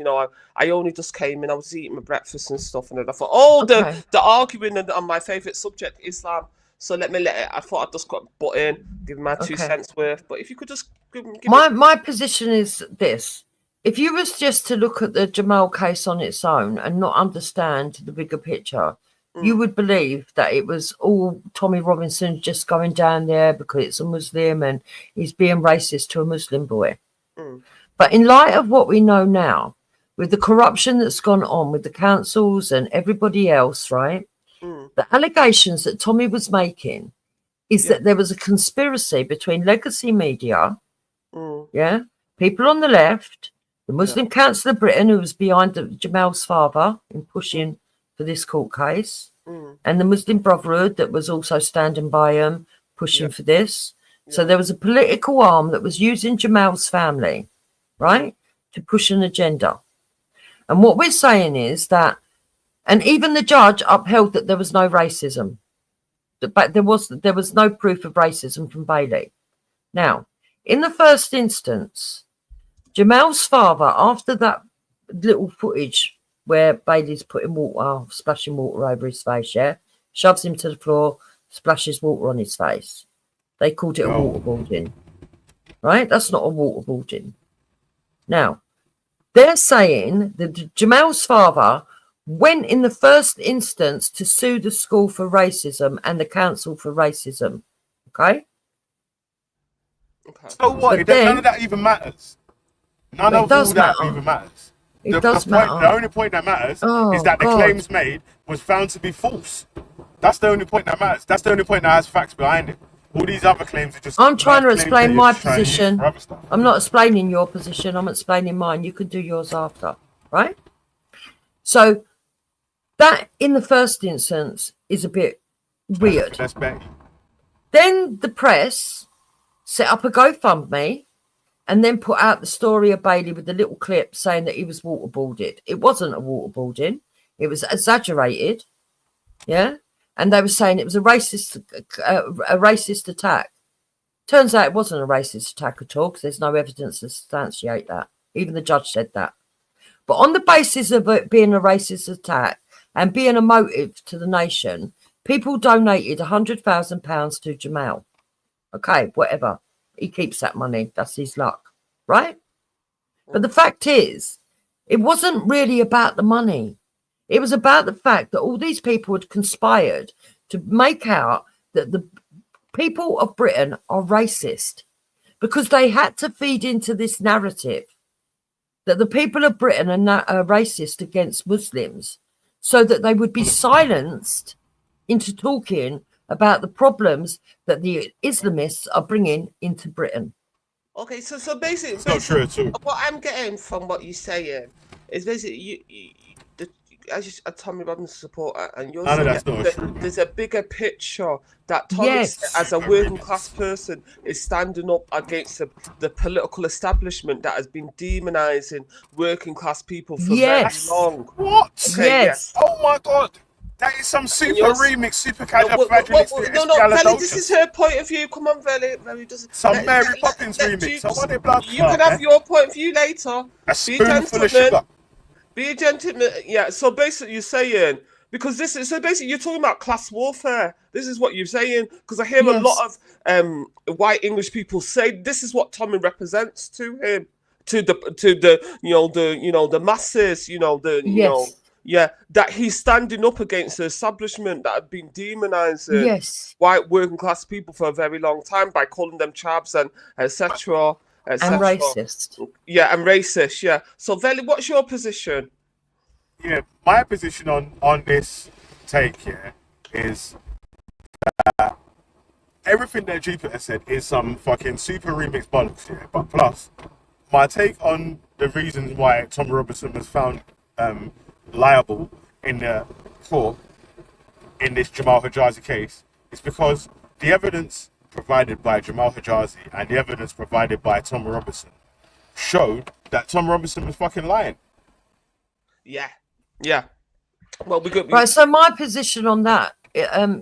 I only just came in, I was eating my breakfast and stuff, and then I thought, the arguing on my favourite subject, Islam. So I thought I'd just got butt in, give my 2 cents worth. But if you could just give my position is this. If you was just to look at the Jamal case on its own and not understand the bigger picture, you would believe that it was all Tommy Robinson just going down there because it's a Muslim and he's being racist to a Muslim boy. But in light of what we know now, with the corruption that's gone on with the councils and everybody else, right? The allegations that Tommy was making is that there was a conspiracy between legacy media, people on the left, the Muslim Council of Britain, who was behind Jamal's father in pushing for this court case, and the Muslim Brotherhood that was also standing by him, pushing for this. So there was a political arm that was using Jamal's family, right, to push an agenda. And what we're saying is that, and even the judge upheld that there was no racism, but there was no proof of racism from Bailey. Now, in the first instance, Jamal's father, after that little footage where Bailey's putting splashing water over his face, shoves him to the floor, splashes water on his face. They called it a waterboarding, right? That's not a waterboarding. Now, they're saying that Jamal's father went in the first instance to sue the school for racism and the council for racism, okay? So what? None of that even matters. None of all that even matters. It does matter. The only point that matters is that the claims made was found to be false. That's the only point that matters. That's the only point that has facts behind it. All these other claims are just... I'm trying to explain my position. I'm not explaining your position. I'm explaining mine. You can do yours after, right? So that, in the first instance, is a bit weird. That's bad. Then the press set up a GoFundMe and then put out the story of Bailey with the little clip saying that he was waterboarded. It wasn't a waterboarding. It was exaggerated. Yeah. And they were saying it was a racist attack. Turns out it wasn't a racist attack at all, because there's no evidence to substantiate that. Even the judge said that. But on the basis of it being a racist attack and being a motive to the nation, people donated £100,000 to Jamal. Okay, whatever. He keeps that money. That's his luck, right? But the fact is, it wasn't really about the money. It was about the fact that all these people had conspired to make out that the people of Britain are racist, because they had to feed into this narrative that the people of Britain are racist against Muslims, so that they would be silenced into talking about the problems that the Islamists are bringing into Britain. Okay, so basically, what I'm getting from what you're saying is basically as you a Tommy Robinson supporter, and you're saying there's a bigger picture that Tommy, as a working class person, is standing up against the political establishment that has been demonising working class people for very long. What? Okay, yes. Oh my God. That is some super remix, super casual. No, Veli, this is her point of view. Come on, Veli. Some Mary Poppins remix. You can have your point of view later. A spoonful of sugar. Be a gentleman. Yeah, so basically you're saying, because this is, so basically you're talking about class warfare. This is what you're saying, because I hear a lot of white English people say this is what Tommy represents to him, to the the masses, that he's standing up against the establishment that have been demonizing white working class people for a very long time by calling them chavs and etc. And racist. Yeah, and racist, yeah. So, Veli, what's your position? Yeah, my position on this take here is that everything that Jupiter said is some fucking super remix bollocks, yeah. But plus, my take on the reasons why Tommy Robinson was found liable in the court in this Jamal Hajazi case is because the evidence provided by Jamal Hajazi and the evidence provided by Tommy Robinson showed that Tommy Robinson was fucking lying. Yeah. Well, right. So my position on that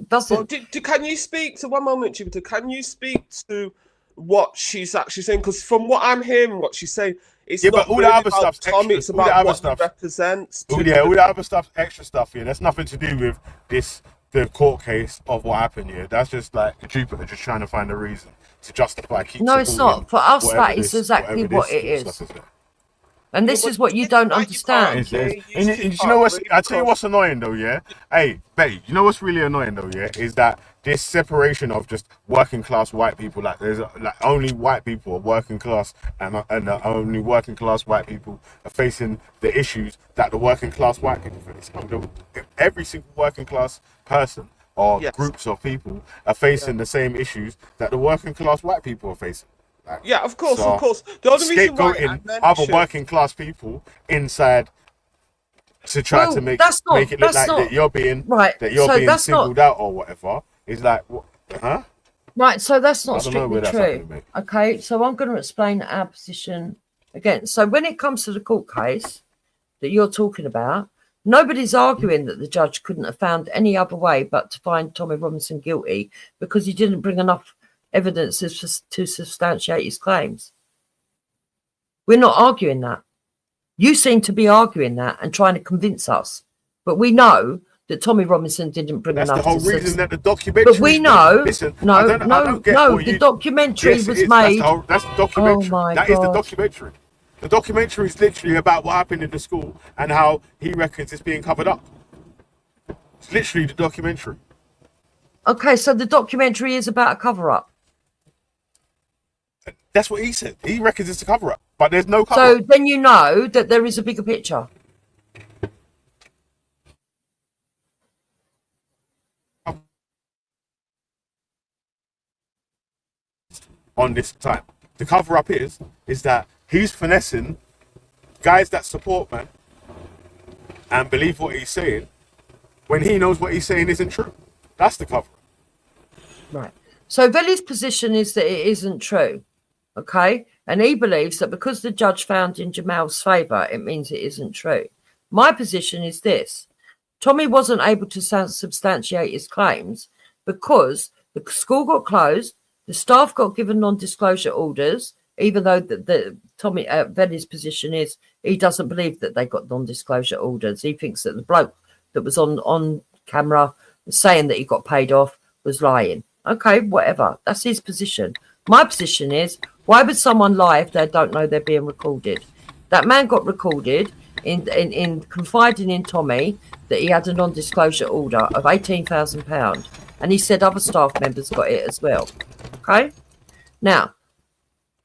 doesn't. Well, can you speak to 1 moment, Jupiter? Can you speak to what she's actually saying? Because from what I'm hearing, what she's saying, it's not but all really the other about stuff's Tommy. extra. It's All the about other what stuff he represents. all the other stuff's extra stuff here. That's nothing to do with the court case of what happened here. That's just like Jupiter just trying to find a reason to justify. No, it's not. For us, that is exactly what it is. And this is what you don't understand. And you know what's? I tell you what's annoying though, yeah. Hey, Betty, you know what's really annoying though, yeah, is that this separation of just working class white people, like there's like only white people are working class, and only working class white people are facing the issues that the working class white people face. Every single working class person or groups of people are facing the same issues that the working class white people are facing. Yeah, of course. The only reason why I mentioned other working class people inside to try to make it look like that you're being singled out or whatever is like, what, huh? Right, so that's not strictly true. Okay, so I'm going to explain our position again. So when it comes to the court case that you're talking about, nobody's arguing that the judge couldn't have found any other way but to find Tommy Robinson guilty because he didn't bring enough evidence to substantiate his claims. We're not arguing that. You seem to be arguing that and trying to convince us, but we know that Tommy Robinson didn't bring enough. That's the whole reason that the documentary. But we know. Listen, the documentary was made. That's the documentary. Oh my God. That is the documentary. The documentary is literally about what happened in the school and how he reckons it's being covered up. It's literally the documentary. Okay, so the documentary is about a cover-up. That's what he said. He reckons it's a cover-up, but there's no cover-up. So then you know that there is a bigger picture. On this time, the cover-up is that he's finessing guys that support man and believe what he's saying when he knows what he's saying isn't true. That's the cover-up. Right. So Veli's position is that it isn't true. Okay, and he believes that because the judge found in Jamal's favour, it means it isn't true. My position is this: Tommy wasn't able to substantiate his claims because the school got closed, the staff got given non-disclosure orders, even though Tommy Veli's position is he doesn't believe that they got non-disclosure orders. He thinks that the bloke that was on camera saying that he got paid off was lying. Okay, whatever. That's his position. My position is, why would someone lie if they don't know they're being recorded? That man got recorded in confiding in Tommy that he had a non-disclosure order of £18,000, and he said other staff members got it as well. Okay? Now,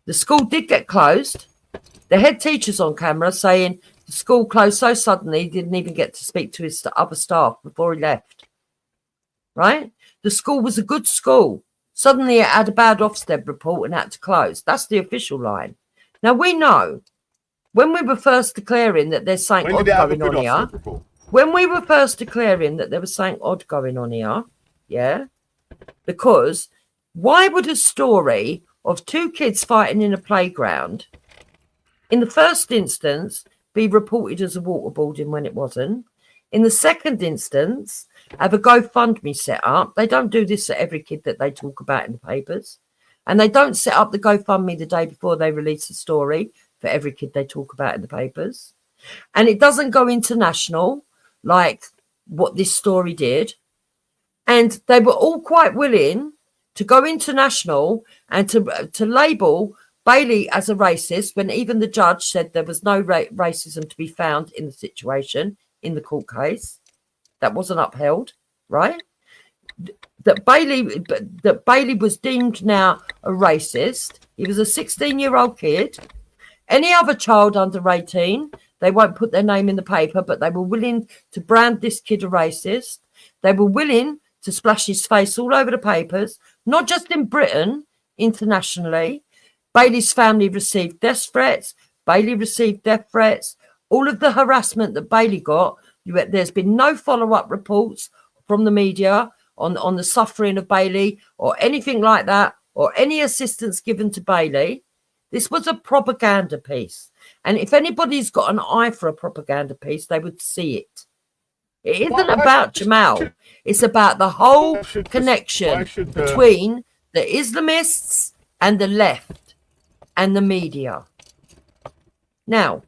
the school did get closed. The head teacher's on camera saying the school closed so suddenly he didn't even get to speak to his other staff before he left. Right? The school was a good school. Suddenly it had a bad Ofsted report and had to close. That's the official line. Now, we know when we were first declaring that there's something odd going on here, when we were first declaring that there was something odd going on here, yeah, because why would a story of two kids fighting in a playground in the first instance be reported as a waterboarding when it wasn't? In the second instance, have a GoFundMe set up. They don't do this for every kid that they talk about in the papers. And they don't set up the GoFundMe the day before they release the story for every kid they talk about in the papers. And it doesn't go international like what this story did. And they were all quite willing to go international and to label Bailey as a racist when even the judge said there was no racism to be found in the situation in the court case. That wasn't upheld, right? That Bailey was deemed now a racist. He was a 16-year-old kid. Any other child under 18, they won't put their name in the paper, but they were willing to brand this kid a racist. They were willing to splash his face all over the papers, not just in Britain, internationally. Bailey's family received death threats. Bailey received death threats. All of the harassment that Bailey got, there's been no follow-up reports from the media on the suffering of Bailey or anything like that, or any assistance given to Bailey. This was a propaganda piece. And if anybody's got an eye for a propaganda piece, they would see it. It isn't about Jamal. It's about the whole connection between the Islamists and the left and the media. Now,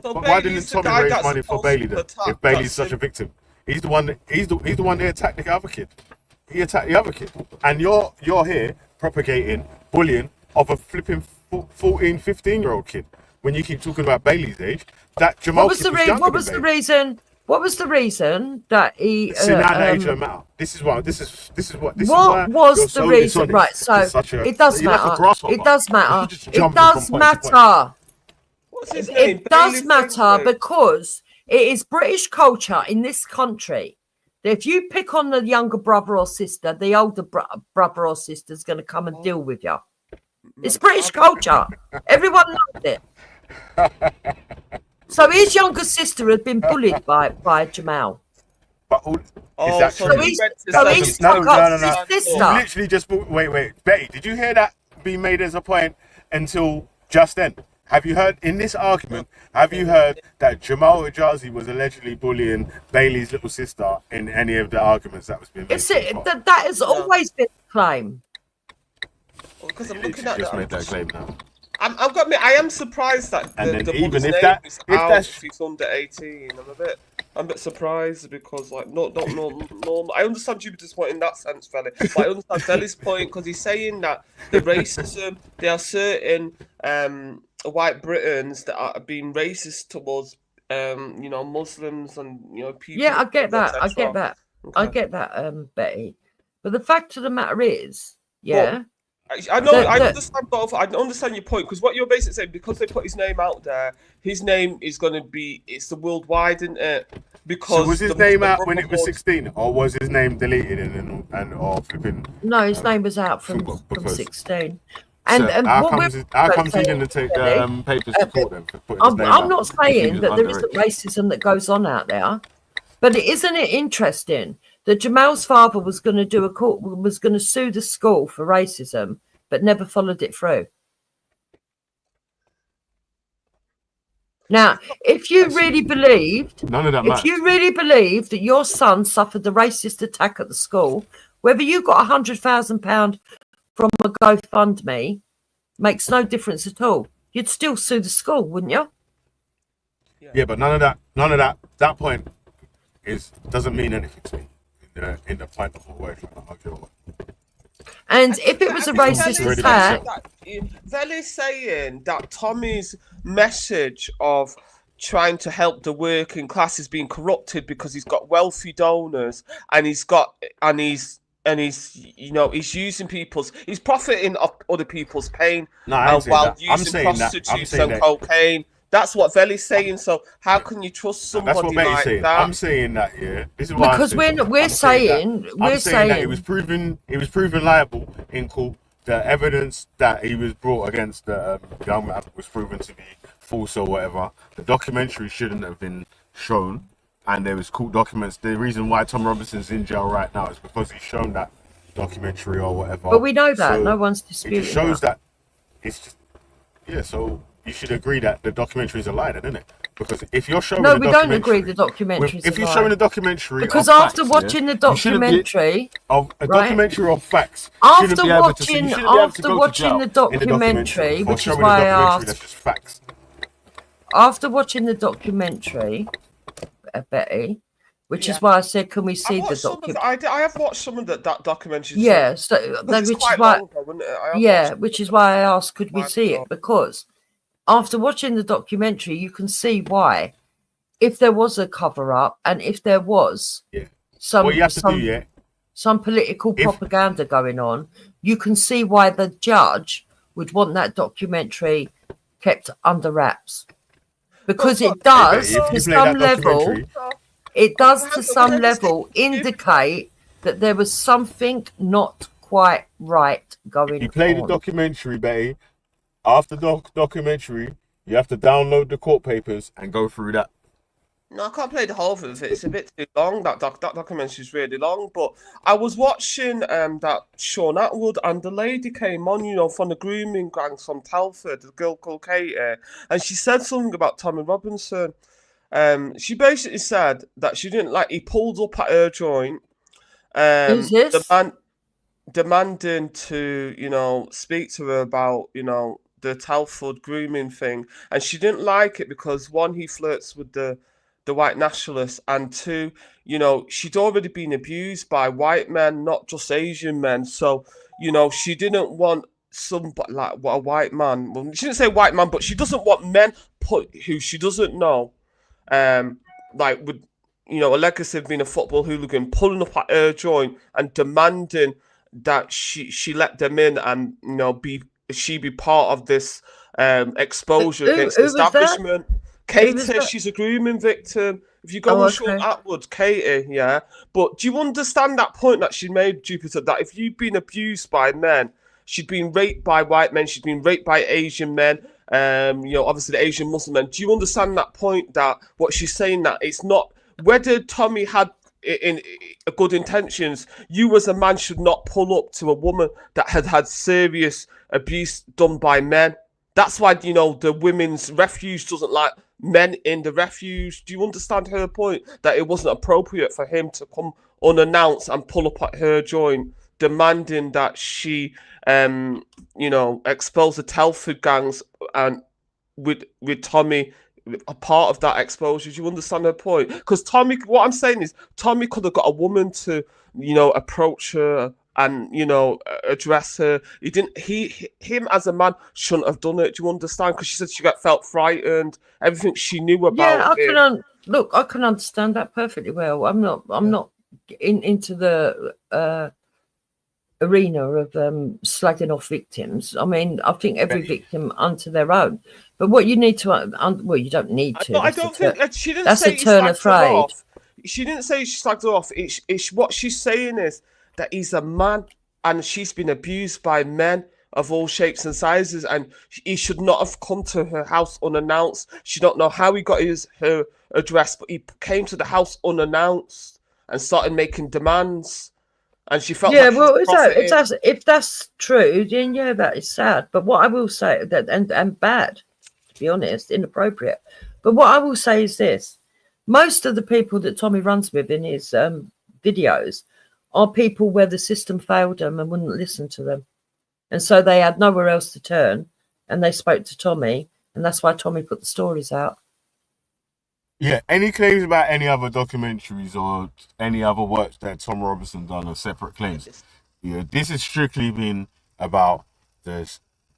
but why didn't Tommy raise money for Bailey then? If Bailey's such a victim, he's the one. He's the one that attacked the other kid. He attacked the other kid, and you're here propagating bullying of a flipping 14, 15-year-old kid. When you keep talking about Bailey's age, that Jamal kid was younger what was the reason? What was the reason that he? See, now that age don't matter. This is what was the reason? Right, so it does matter. It does matter. It does matter. It does matter because it is British culture in this country that if you pick on the younger brother or sister, the older brother or sister is going to come and deal with you. It's British culture. Everyone knows it. So his younger sister had been bullied by Jamal. But so he's stuck up his sister. Literally just wait, Betty, did you hear that being made as a point until just then? Have you heard in this argument? Have you heard that Jamal Hajazi was allegedly bullying Bailey's little sister in any of the arguments that was being made? That has always been a claim. Because I'm looking at just made that claim now. I am surprised that the even name is out if he's under 18. I'm a bit surprised because not normal. I understand you disappointed in that sense, Felly. But I understand Felly's point because he's saying that the racism, there are certain white Britons that are being racist towards Muslims and people. Yeah, I get that. I get that. Okay. I get that, Betty. But the fact of the matter is, yeah. I know. I understand both. I understand your point because what you're basically saying, because they put his name out there, his name is going to be. It's the worldwide, isn't it? Because so was his name out when it was 16, or was his name deleted and or flipping? No, his name was out from 16. And how comes he didn't take the papers to court then? I'm not saying that there isn't racism that goes on out there, but isn't it interesting that Jamal's father was going to sue the school for racism, but never followed it through? Now, if you really believed that your son suffered the racist attack at the school, whether you got £100,000 from a GoFundMe makes no difference at all. You'd still sue the school, wouldn't you? Yeah, but none of that. That point doesn't mean anything to me in the point of a word like that. And if it was a racist attack, Veli's saying that Tommy's message of trying to help the working class is being corrupted because he's got wealthy donors and he's using he's profiting off other people's pain while using prostitutes and cocaine. That's what Veli's saying. So how can you trust somebody like saying. that? I'm saying that, yeah. This is because we're saying that it was proven liable in court. The evidence that he was brought against the young man was proven to be false or whatever. The documentary shouldn't have been shown, and there was court documents. The reason why Tom Robinson's in jail right now is because he's shown that documentary or whatever. But we know that so no one's disputing. It just shows that it's just So you should agree that the documentary is a lie, then, isn't it? Because if you're showing we don't agree the documentary is a lie. If you're showing a documentary because after watching the documentary of documentary of facts, after watching the documentary, which is why I asked, that's just facts. After watching the documentary, Betty, which is why I said, can we see the documentary? I have watched some of that documentary. Yeah, which is why I asked, could we see it? Because after watching the documentary, you can see why, if there was a cover up and if there was some political propaganda going on, you can see why the judge would want that documentary kept under wraps. Because it does, to some level, indicate that there was something not quite right going on. You play the documentary, Betty. After the documentary, You have to download the court papers and go through that. No, I can't play the whole of it. It's a bit too long. That documentary is really long. But I was watching that Sean Atwood, and the lady came on, you know, from the grooming gangs from Telford, the girl called Katie, and she said something about Tommy Robinson. She basically said that she didn't like he pulled up at her joint, Who's this? demanding to, you know, speak to her about, you know, the Telford grooming thing, and she didn't like it because one, he flirts with the white nationalists, and two, you know, she'd already been abused by white men, not just Asian men. So, you know, she didn't want somebody like a white man. Well, she didn't say white man, but she doesn't want men who she doesn't know, like with, you know, a legacy of being a football hooligan, pulling up at her joint and demanding that she let them in, and, you know, be part of this exposure against the establishment. Katie, she's a grooming victim. If you go on Sean Atwood, Katie, yeah. But do you understand that point that she made, Jupiter, that if you've been abused by men, she'd been raped by white men, she'd been raped by Asian men, you know, obviously the Asian Muslim men. Do you understand that point, that what she's saying, that it's not whether Tommy had in good intentions, you as a man should not pull up to a woman that had had serious abuse done by men. That's why, you know, the women's refuge doesn't like men in the refuge. Do you understand her point? That it wasn't appropriate for him to come unannounced and pull up at her joint, demanding that she, you know, expose the Telford gangs, and with Tommy a part of that exposure. Do you understand her point? Because Tommy, what I'm saying is, Tommy could have got a woman to, you know, approach her and, you know, address her. He didn't. Him as a man shouldn't have done it. Do you understand? Because she said she felt frightened. Everything she knew about. Yeah, I can understand that perfectly well. I'm not into the arena of slagging off victims. I mean, I think every victim unto their own. But what you need to, well, you don't need to. I don't think she didn't that's say a turn of phrase. She didn't say she slagged her off. It's what she's saying is that he's a man and she's been abused by men of all shapes and sizes, and he should not have come to her house unannounced. She don't know how he got her address, but he came to the house unannounced and started making demands. And she felt if that's true, then yeah, that is sad. But what I will say, that and bad, to be honest, inappropriate. But what I will say is this: most of the people that Tommy runs with in his videos are people where the system failed them and wouldn't listen to them, and so they had nowhere else to turn, and they spoke to Tommy, and that's why Tommy put the stories out. Yeah, any claims about any other documentaries or any other works that Tom Robinson done are separate claims. Yeah, this has strictly been about the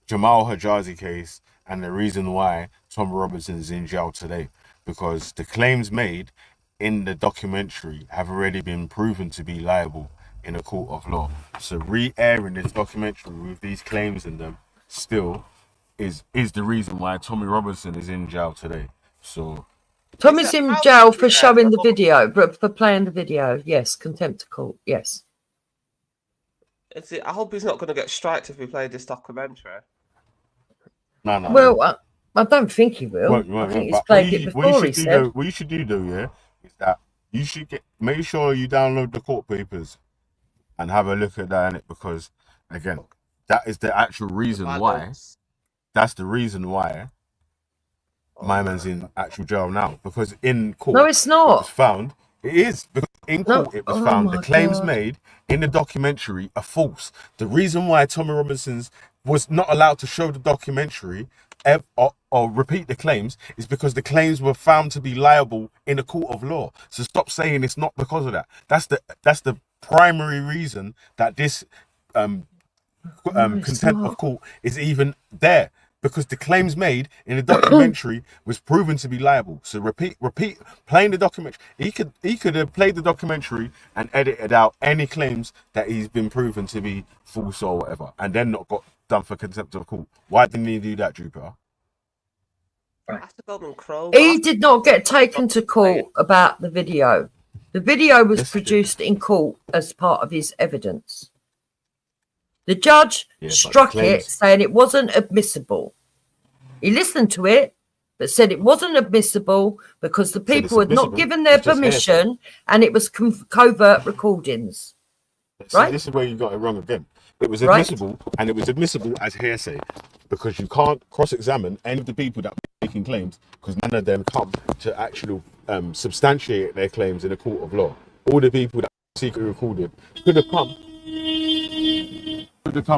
Jamal Hajazi case and the reason why Tom Robinson is in jail today, because the claims made in the documentary have already been proven to be liable in a court of law. So re-airing this documentary with these claims in them still is the reason why Tommy Robinson is in jail today. So Tommy's in jail for showing the video, for playing the video. Yes, contempt of court. Yes. I hope he's not going to get striked if we play this documentary. No. Well, I don't think he will. I think he's played it before. He said. What you should do though, yeah, is that you should make sure you download the court papers and have a look at that in it, because again, that is the actual reason why. That's the reason why. My man's in actual jail now, because in court, no, it's not. It was found. It is, because in court it was found the claims made in the documentary are false. The reason why Tommy Robinson was not allowed to show the documentary or repeat the claims is because the claims were found to be liable in a court of law. So stop saying it's not because of that. That's the primary reason that this contempt of court is even there. Because the claims made in the documentary was proven to be liable. So repeat, playing the documentary. He could have played the documentary and edited out any claims that he's been proven to be false or whatever, and then not got done for contempt of court. Why didn't he do that, Jupiter? He did not get taken to court about the video. The video was produced in court as part of his evidence. The judge struck it, saying it wasn't admissible. He listened to it, but said it wasn't admissible because the Said it's people had not admissible. given their It's just hearsay. permission, and it was covert recordings. See, Right? this is where you got it wrong again. It was Right. admissible, and it was admissible as hearsay because you can't cross-examine any of the people that were making claims because none of them come to actually substantiate their claims in a court of law. All the people that were secretly recorded could have come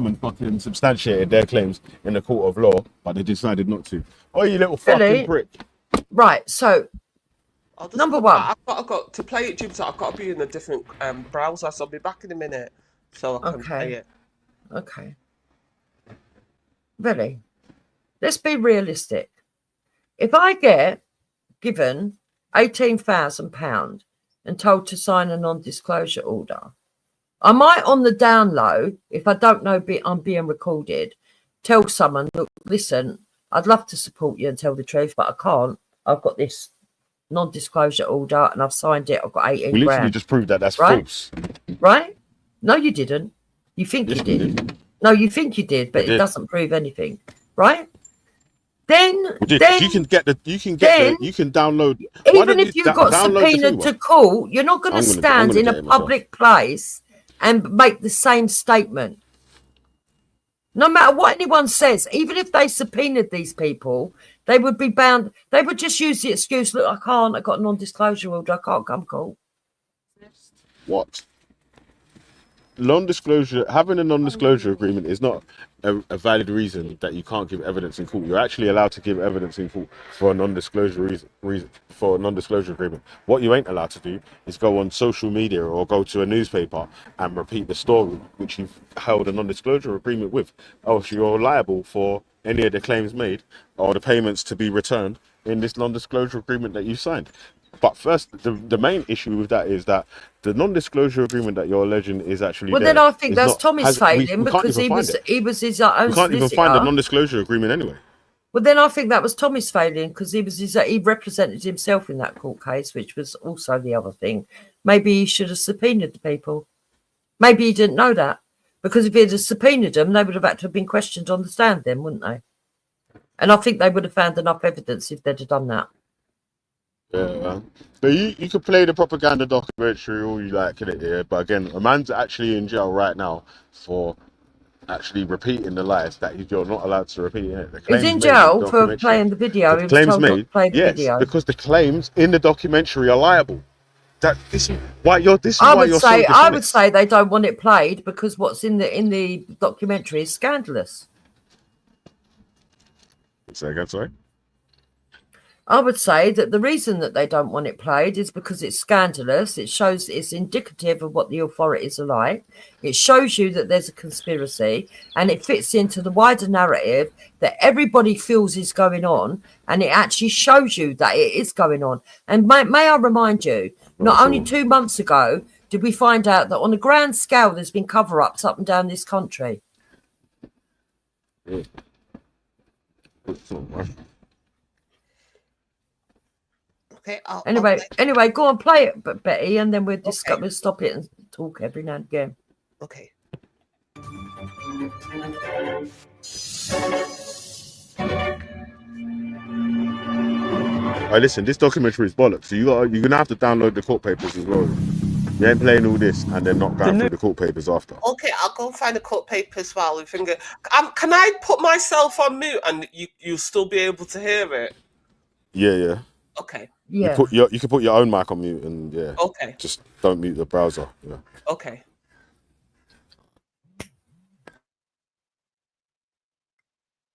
and fucking substantiated their claims in a court of law, but they decided not to. Oh, you little fucking Really? prick! Right. So number one. I've got to play it, Jibs. I've got to be in a different browser, so I'll be back in a minute so I can play it. Okay. Really? Let's be realistic. If I get given £18,000 and told to sign a non-disclosure order, I might, on the down low, if I don't know I'm being recorded, tell someone, look, listen, I'd love to support you and tell the truth, but I can't. I've got this non-disclosure order and I've signed it. I've got 18 We literally grand. just proved that that's Right? false. Right? No, you didn't. You think Yes, you we did. No, you think you did, but I it did. doesn't prove anything. Right? Then, We did. then You can download. Why even don't if you you got download the subpoenaed thing, to court, you're not going to I'm stand gonna in get a it myself. public place and make the same statement. No matter what anyone says, even if they subpoenaed these people, they would be bound. They would just use the excuse, look, I can't, I got a non-disclosure order, I can't come court. What? Non-disclosure, having a non-disclosure agreement is not a valid reason that you can't give evidence in court. You're actually allowed to give evidence in court for a non-disclosure reason for a non-disclosure agreement. What you ain't allowed to do is go on social media or go to a newspaper and repeat the story which you've held a non-disclosure agreement with. Else you're liable for any of the claims made or the payments to be returned in this non-disclosure agreement that you signed. But first, the main issue with that is that the non-disclosure agreement that you're alleging is actually Well, there. then I think is that's not- Tommy's has- we failing can't because even he find was it. he was his own We can't even solicitor. find a non-disclosure agreement anyway. Well, then I think that was Tommy's failing because he represented himself in that court case, which was also the other thing. Maybe he should have subpoenaed the people. Maybe he didn't know that because if he'd have subpoenaed them, they would have had to have been questioned on the stand then, wouldn't they? And I think they would have found enough evidence if they'd have done that. Yeah, but you could play the propaganda documentary all you like, innit? Yeah, but again, a man's actually in jail right now for actually repeating the lies that you're not allowed to repeat. Innit? The He's claims in made the jail for documentary- playing the video. the He was claims told not to made, play the yes, video. because the claims in the documentary are liable. This is why I you're so I would dishonest. say they don't want it played because what's in the documentary is scandalous. Say again, sorry. I would say that the reason that they don't want it played is because it's scandalous. It shows it's indicative of what the authorities are like. It shows you that there's a conspiracy and it fits into the wider narrative that everybody feels is going on. And it actually shows you that it is going on. And may I remind you, not only 2 months ago did we find out that on a grand scale, there's been cover-ups up and down this country. Yeah. Okay. Anyway, go on, play it, Betty, and then we'll we'll stop it and talk every now and again. Okay. Alright, listen, this documentary is bollocks. So you're gonna have to download the court papers as well. You ain't playing all this and then not going through the court papers after. Okay, I'll go and find the court papers while we finger. Can I put myself on mute and you'll still be able to hear it? Yeah. Okay. Yeah. You can put your own mic on mute and yeah. Okay. Just don't mute the browser. Yeah. Okay.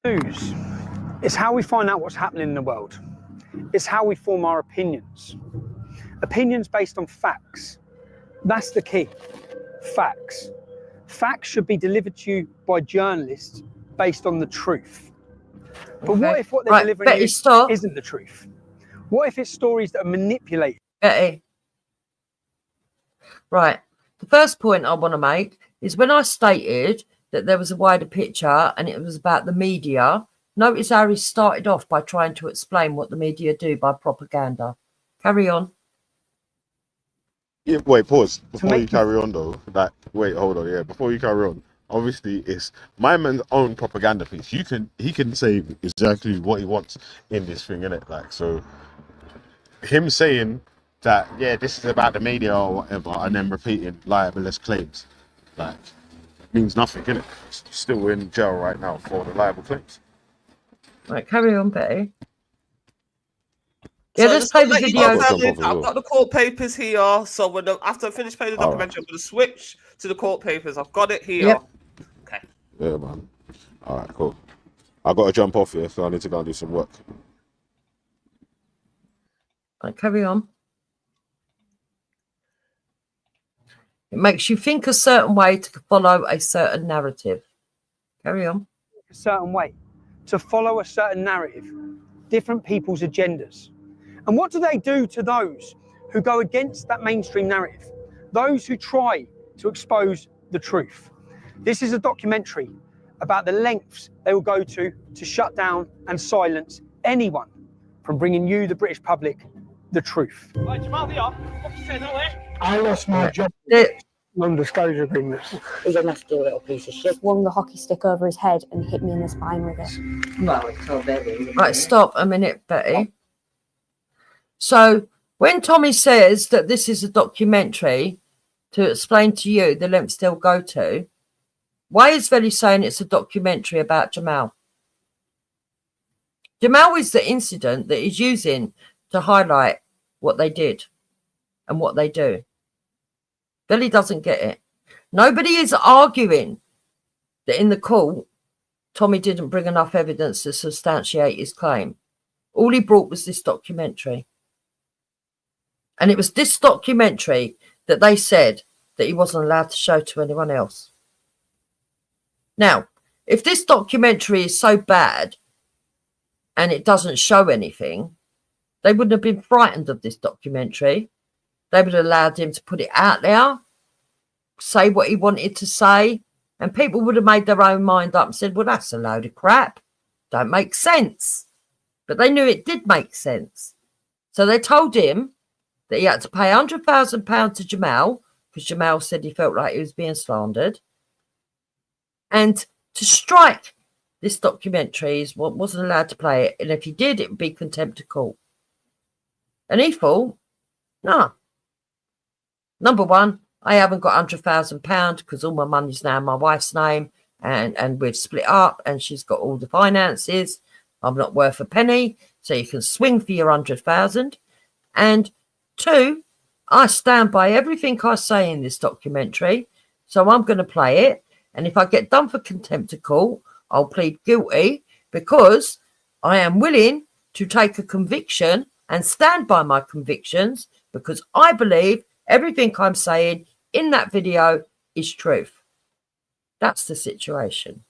News is how we find out what's happening in the world. It's how we form our opinions. Opinions based on facts. That's the key. Facts. Facts should be delivered to you by journalists based on the truth. But what if what they're delivering Betty, you stop. isn't the truth? What if it's stories that are manipulated? Betty. Right. The first point I want to make is when I stated that there was a wider picture and it was about the media, notice how he started off by trying to explain what the media do by propaganda. Carry on. Yeah, wait, pause. Before you carry on though, hold on, yeah. Before you carry on, obviously it's my man's own propaganda piece. He can say exactly what he wants in this thing, innit? Like, so him saying that, yeah, this is about the media or whatever, and then repeating libelous claims, like, means nothing, innit? He's still in jail right now for the libel claims. Right, carry on, Betty. Yeah, So let's play the video. I've got the court papers here. So after I finish playing the documentary, I'm going to switch to the court papers. I've got it here. Yep. Okay. Yeah, man. All right, cool. I got to jump off here, so I need to go and do some work. Right, carry on. It makes you think a certain way to follow a certain narrative. Carry on. A certain way to follow a certain narrative, different people's agendas. And what do they do to those who go against that mainstream narrative? Those who try to expose the truth. This is a documentary about the lengths they will go to shut down and silence anyone from bringing you, the British public, the truth. Right, Jamal, I lost my job. Non-disclosure agreements. He's a nasty little piece of shit. Swung the hockey stick over his head and hit me in the spine with it. Well, it's so Betty. Right, stop a minute, Betty. So when Tommy says that this is a documentary to explain to you the lengths they'll go to, why is Veli saying it's a documentary about Jamal? Jamal is the incident that he's using to highlight what they did and what they do. Billy doesn't get it. Nobody is arguing that in the court, Tommy didn't bring enough evidence to substantiate his claim. All he brought was this documentary. And it was this documentary that they said that he wasn't allowed to show to anyone else. Now, if this documentary is so bad and it doesn't show anything, they wouldn't have been frightened of this documentary. They would have allowed him to put it out there, say what he wanted to say, and people would have made their own mind up and said, well, that's a load of crap. Don't make sense. But they knew it did make sense. So they told him that he had to pay £100,000 to Jamal, because Jamal said he felt like he was being slandered, and to strike this documentary. He wasn't allowed to play it, and if he did, it would be contempt of court. And he thought, no. Number one, I haven't got £100,000 because all my money's now in my wife's name, and we've split up and she's got all the finances. I'm not worth a penny, so you can swing for your 100,000. And two, I stand by everything I say in this documentary, so I'm going to play it. And if I get done for contempt of court, I'll plead guilty because I am willing to take a conviction and stand by my convictions because I believe everything I'm saying in that video is truth. That's the situation.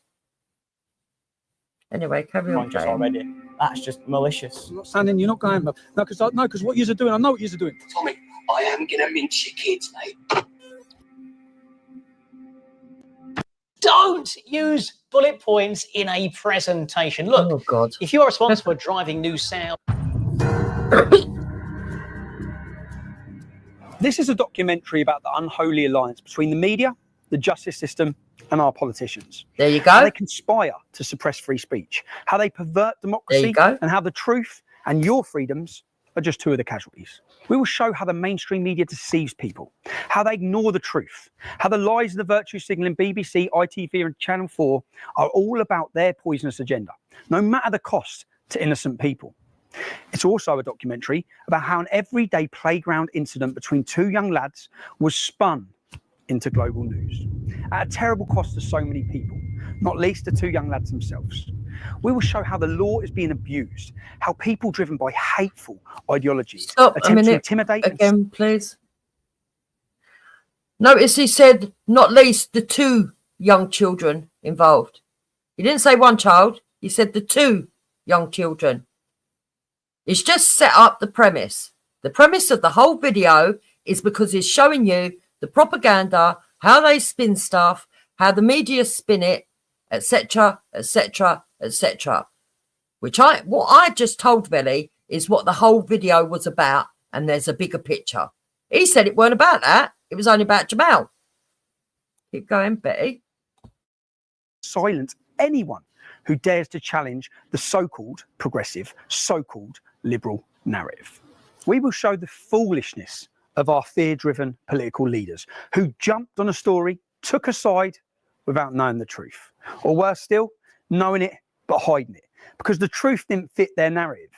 Anyway, carry on, Jay. Already. That's just malicious. I'm not standing, you're not going, no, because what you're doing, I know what you're doing. Tommy, I am going to mince your kids, mate. Don't use bullet points in a presentation. Look, oh God. If you are responsible for driving new sound. This is a documentary about the unholy alliance between the media, the justice system, and our politicians. There you go. How they conspire to suppress free speech, how they pervert democracy, and how the truth and your freedoms are just two of the casualties. We will show how the mainstream media deceives people, how they ignore the truth, how the lies of the virtue signal in BBC, ITV, and Channel 4 are all about their poisonous agenda, no matter the cost to innocent people. It's also a documentary about how an everyday playground incident between two young lads was spun into global news at a terrible cost to so many people, not least the two young lads themselves. We will show how the law is being abused, how people driven by hateful ideologies attempt to intimidate again, please. Notice he said not least the two young children involved. He didn't say one child, he said the two young children. It's just set up the premise. The premise of the whole video is because it's showing you the propaganda, how they spin stuff, how the media spin it, etc., etc., etc. What I just told Veli is what the whole video was about, and there's a bigger picture. He said it weren't about that. It was only about Jamal. Keep going, Betty. silence anyone who dares to challenge the so-called progressive, so-called liberal narrative. We will show the foolishness of our fear-driven political leaders who jumped on a story, took a side without knowing the truth. Or worse still, knowing it but hiding it, because the truth didn't fit their narrative,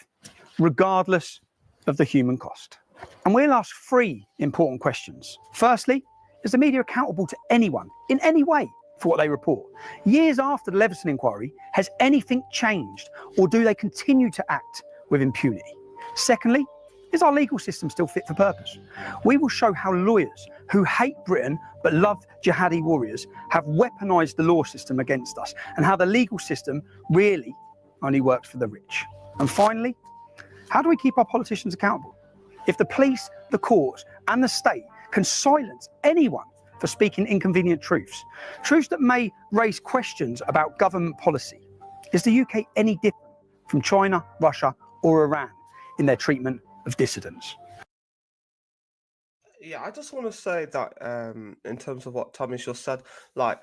regardless of the human cost. And we'll ask 3 important questions. Firstly, is the media accountable to anyone in any way for what they report? Years after the Leveson inquiry, has anything changed, or do they continue to act with impunity? Secondly, is our legal system still fit for purpose? We will show how lawyers who hate Britain but love jihadi warriors have weaponised the law system against us, and how the legal system really only works for the rich. And finally, how do we keep our politicians accountable? If the police, the courts and the state can silence anyone for speaking inconvenient truths, truths that may raise questions about government policy, is the UK any different from China, Russia or Iran in their treatment of dissidents? Yeah, I just want to say that in terms of what Tommy's just said, like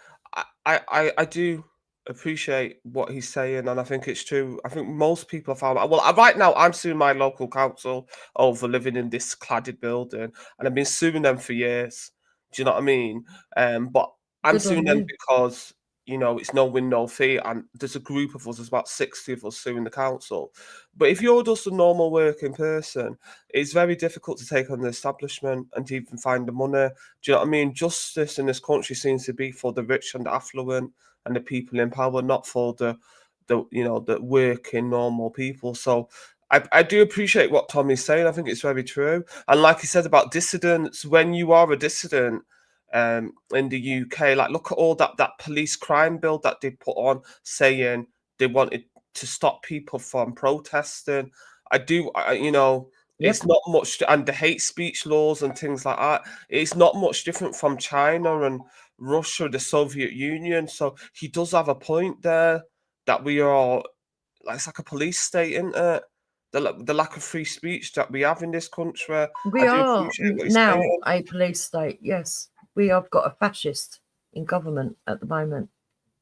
I do appreciate what he's saying, and I think it's true. I think most people have found. Well, right now I'm suing my local council over living in this cladded building, and I've been suing them for years. Do you know what I mean? But I'm Good on suing them you. because it's no win, no fee, and there's a group of us. There's about 60 of us suing the council. But if you're just a normal working person, it's very difficult to take on the establishment and to even find the money. Do you know what I mean? Justice in this country seems to be for the rich and the affluent and the people in power, not for the working normal people. So I do appreciate what Tommy's saying. I think it's very true. And like he said about dissidents, when you are a dissident in the UK, like look at all that police crime bill that they put on, saying they wanted to stop people from protesting. It's not much, and the hate speech laws and things like that. It's not much different from China and Russia, the Soviet Union. So he does have a point there that we are, like, it's like a police state, isn't it? The lack of free speech that we have in this country. We I do are appreciate what he's now saying. a police state. Yes, we have got a fascist in government at the moment,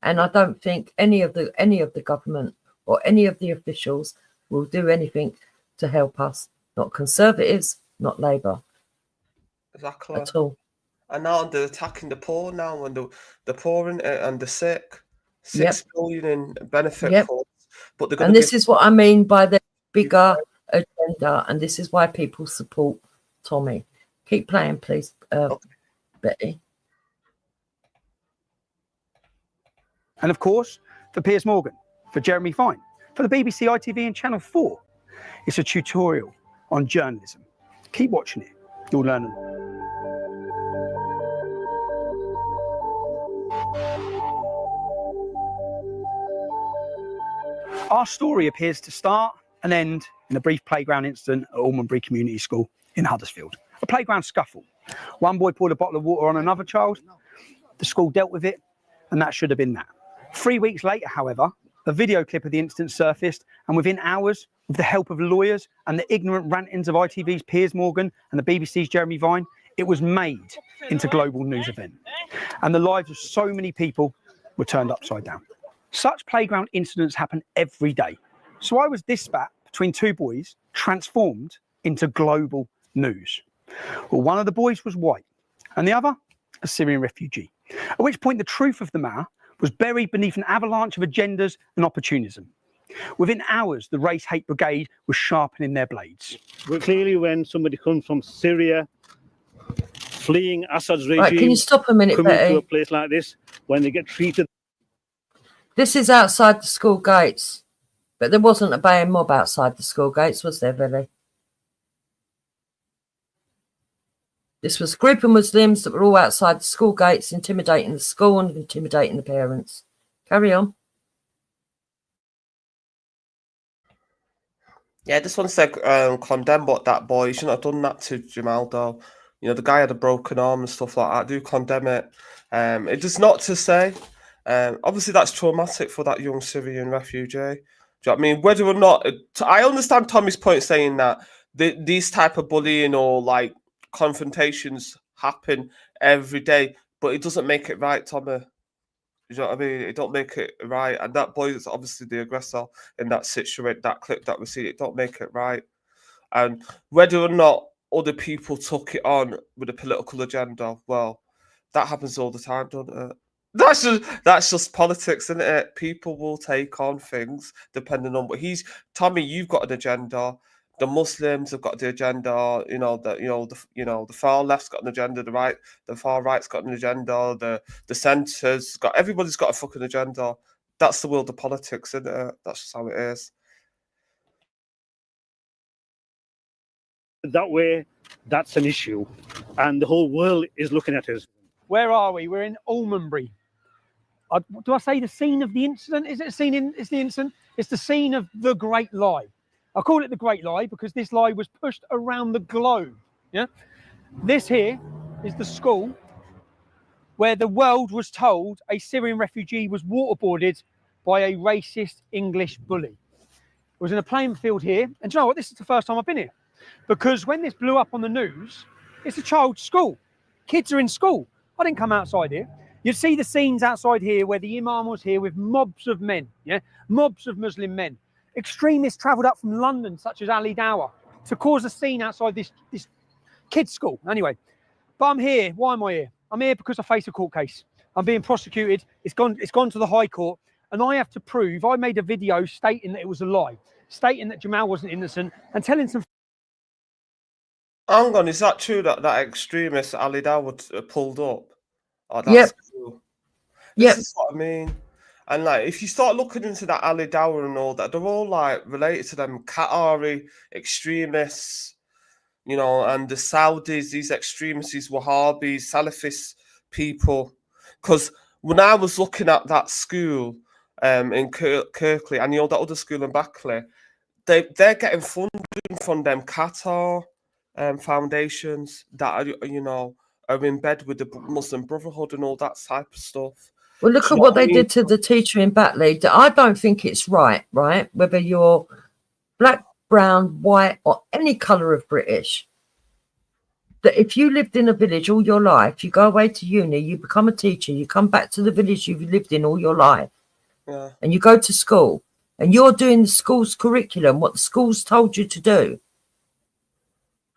and I don't think any of the government or any of the officials will do anything to help us. Not Conservatives, not Labour. Exactly. At all. And now they're attacking the poor now, and the poor and the sick. 6 billion in benefit cuts, but they're going and to. This is what I mean by the bigger agenda, and this is why people support Tommy. Keep playing, please, Betty. And of course, for Piers Morgan, for Jeremy Vine, for the BBC, ITV and Channel 4, it's a tutorial on journalism. Keep watching it, you'll learn a lot. Our story appears to start and end in a brief playground incident at Almondbury Community School in Huddersfield. A playground scuffle. One boy poured a bottle of water on another child. The school dealt with it, and that should have been that. 3 weeks later, however, a video clip of the incident surfaced, and within hours, with the help of lawyers and the ignorant rantings of ITV's Piers Morgan and the BBC's Jeremy Vine, it was made into global news event. And the lives of so many people were turned upside down. Such playground incidents happen every day. So why was this spat between 2 boys transformed into global news? Well, one of the boys was white and the other a Syrian refugee. At which point the truth of the matter was buried beneath an avalanche of agendas and opportunism. Within hours, the race hate brigade was sharpening their blades. Well, clearly when somebody comes from Syria, fleeing Assad's regime, Right, can you stop a minute, coming Betty? to a place like this, when they get treated. This is outside the school gates, but there wasn't a baying mob outside the school gates, was there, really? This was a group of Muslims that were all outside the school gates, intimidating the school and intimidating the parents. Carry on. Yeah, this one said condemn what that boy. You shouldn't have done that to Jamal, though. The guy had a broken arm and stuff like that. I do condemn it. It is not to say. Obviously, that's traumatic for that young Syrian refugee. Do you know what I mean? Whether or not, I understand Tommy's point saying that these type of bullying or like confrontations happen every day, but it doesn't make it right, Tommy. You know what I mean? It don't make it right. And that boy is obviously the aggressor in that situation, that clip that we see. It don't make it right. And whether or not other people took it on with a political agenda, well, that happens all the time, doesn't it? That's just politics, isn't it? People will take on things depending on what Tommy, you've got an agenda. The Muslims have got the agenda. The far left's got an agenda. The far right's got an agenda. The centre's got. Everybody's got a fucking agenda. That's the world of politics, isn't it? That's just how it is. That way, that's an issue, and the whole world is looking at us. Where are we? We're in Almondbury. Do I say the scene of the incident? Is it a scene it's the incident? It's the scene of the great lie. I call it the great lie because this lie was pushed around the globe. Yeah. This here is the school where the world was told a Syrian refugee was waterboarded by a racist English bully. It was in a playing field here. And do you know what? This is the first time I've been here. Because when this blew up on the news, it's a child's school. Kids are in school. I didn't come outside here. You'd see the scenes outside here where the imam was here with mobs of men, yeah, mobs of Muslim men. Extremists travelled up from London, such as Ali Dawah, to cause a scene outside this kids' school. Anyway, but I'm here. Why am I here? I'm here because I face a court case. I'm being prosecuted. It's gone to the High Court, and I have to prove. I made a video stating that it was a lie, stating that Jamal wasn't innocent, and telling some. Hang on, is that true that extremist Ali Dawah pulled up? Oh, that's Yep. cool. Yep. This is what I mean. And like, if you start looking into that Ali Dawah and all that, they're all like related to them Qatari extremists, you know, and the Saudis, these extremists, these Wahhabis, Salafist people. Because when I was looking at that school in Kirkley, and you know that other school in Backley, they're getting funding from them Qatar foundations that are in bed with the Muslim Brotherhood and all that type of stuff. Well, look at what they did to the teacher in Batley. I don't think it's right, whether you're black, brown, white, or any colour of British, that if you lived in a village all your life, you go away to uni, you become a teacher, you come back to the village you've lived in all your life, and you go to school, and you're doing the school's curriculum, what the school's told you to do.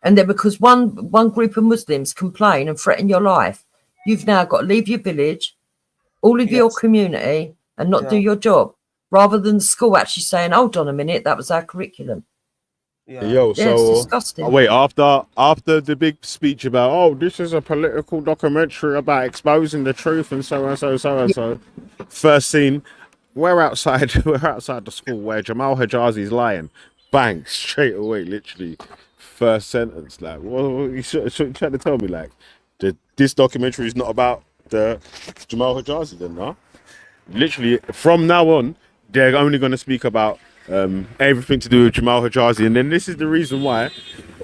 And then because one group of Muslims complain and threaten your life, you've now got to leave your village, all of your community, and not do your job, rather than the school actually saying, hold on a minute, that was our curriculum. Yo, It's so disgusting. wait, after the big speech about this is a political documentary about exposing the truth and so and so. First scene, we're outside the school where Jamal Hajazi is lying. Bang, straight away, literally. First sentence, like, what you trying to tell me? Like, this documentary is not about the Jamal Hajazi, then, no? Literally, from now on, they're only going to speak about everything to do with Jamal Hajazi, and then this is the reason why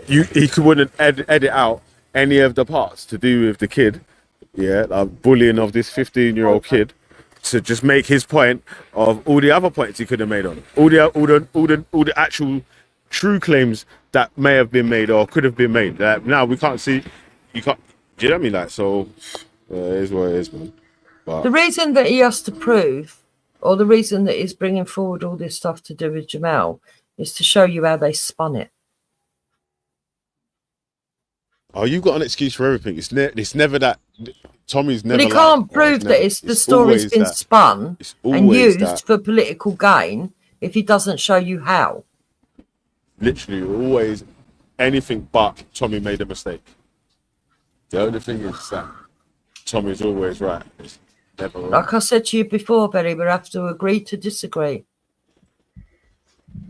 he wouldn't edit out any of the parts to do with the kid, like bullying of this 15-year-old kid, to just make his point of all the other points he could have made on all the actual true claims that may have been made or could have been made. Now we can't see. You can't. Do you know what I mean? Like, so it is what it is, man. But The reason that he has to prove, or the reason that he's bringing forward all this stuff to do with Jamal, is to show you how they spun it. oh, you got an excuse for everything. It's never that. Tommy's never. But he can't prove that the story's been spun and used for political gain if he doesn't show you how. Literally, always anything but Tommy made a mistake. The only thing is that Tommy's always right. It's never wrong. Like I said to you before, Berry, we have to agree to disagree.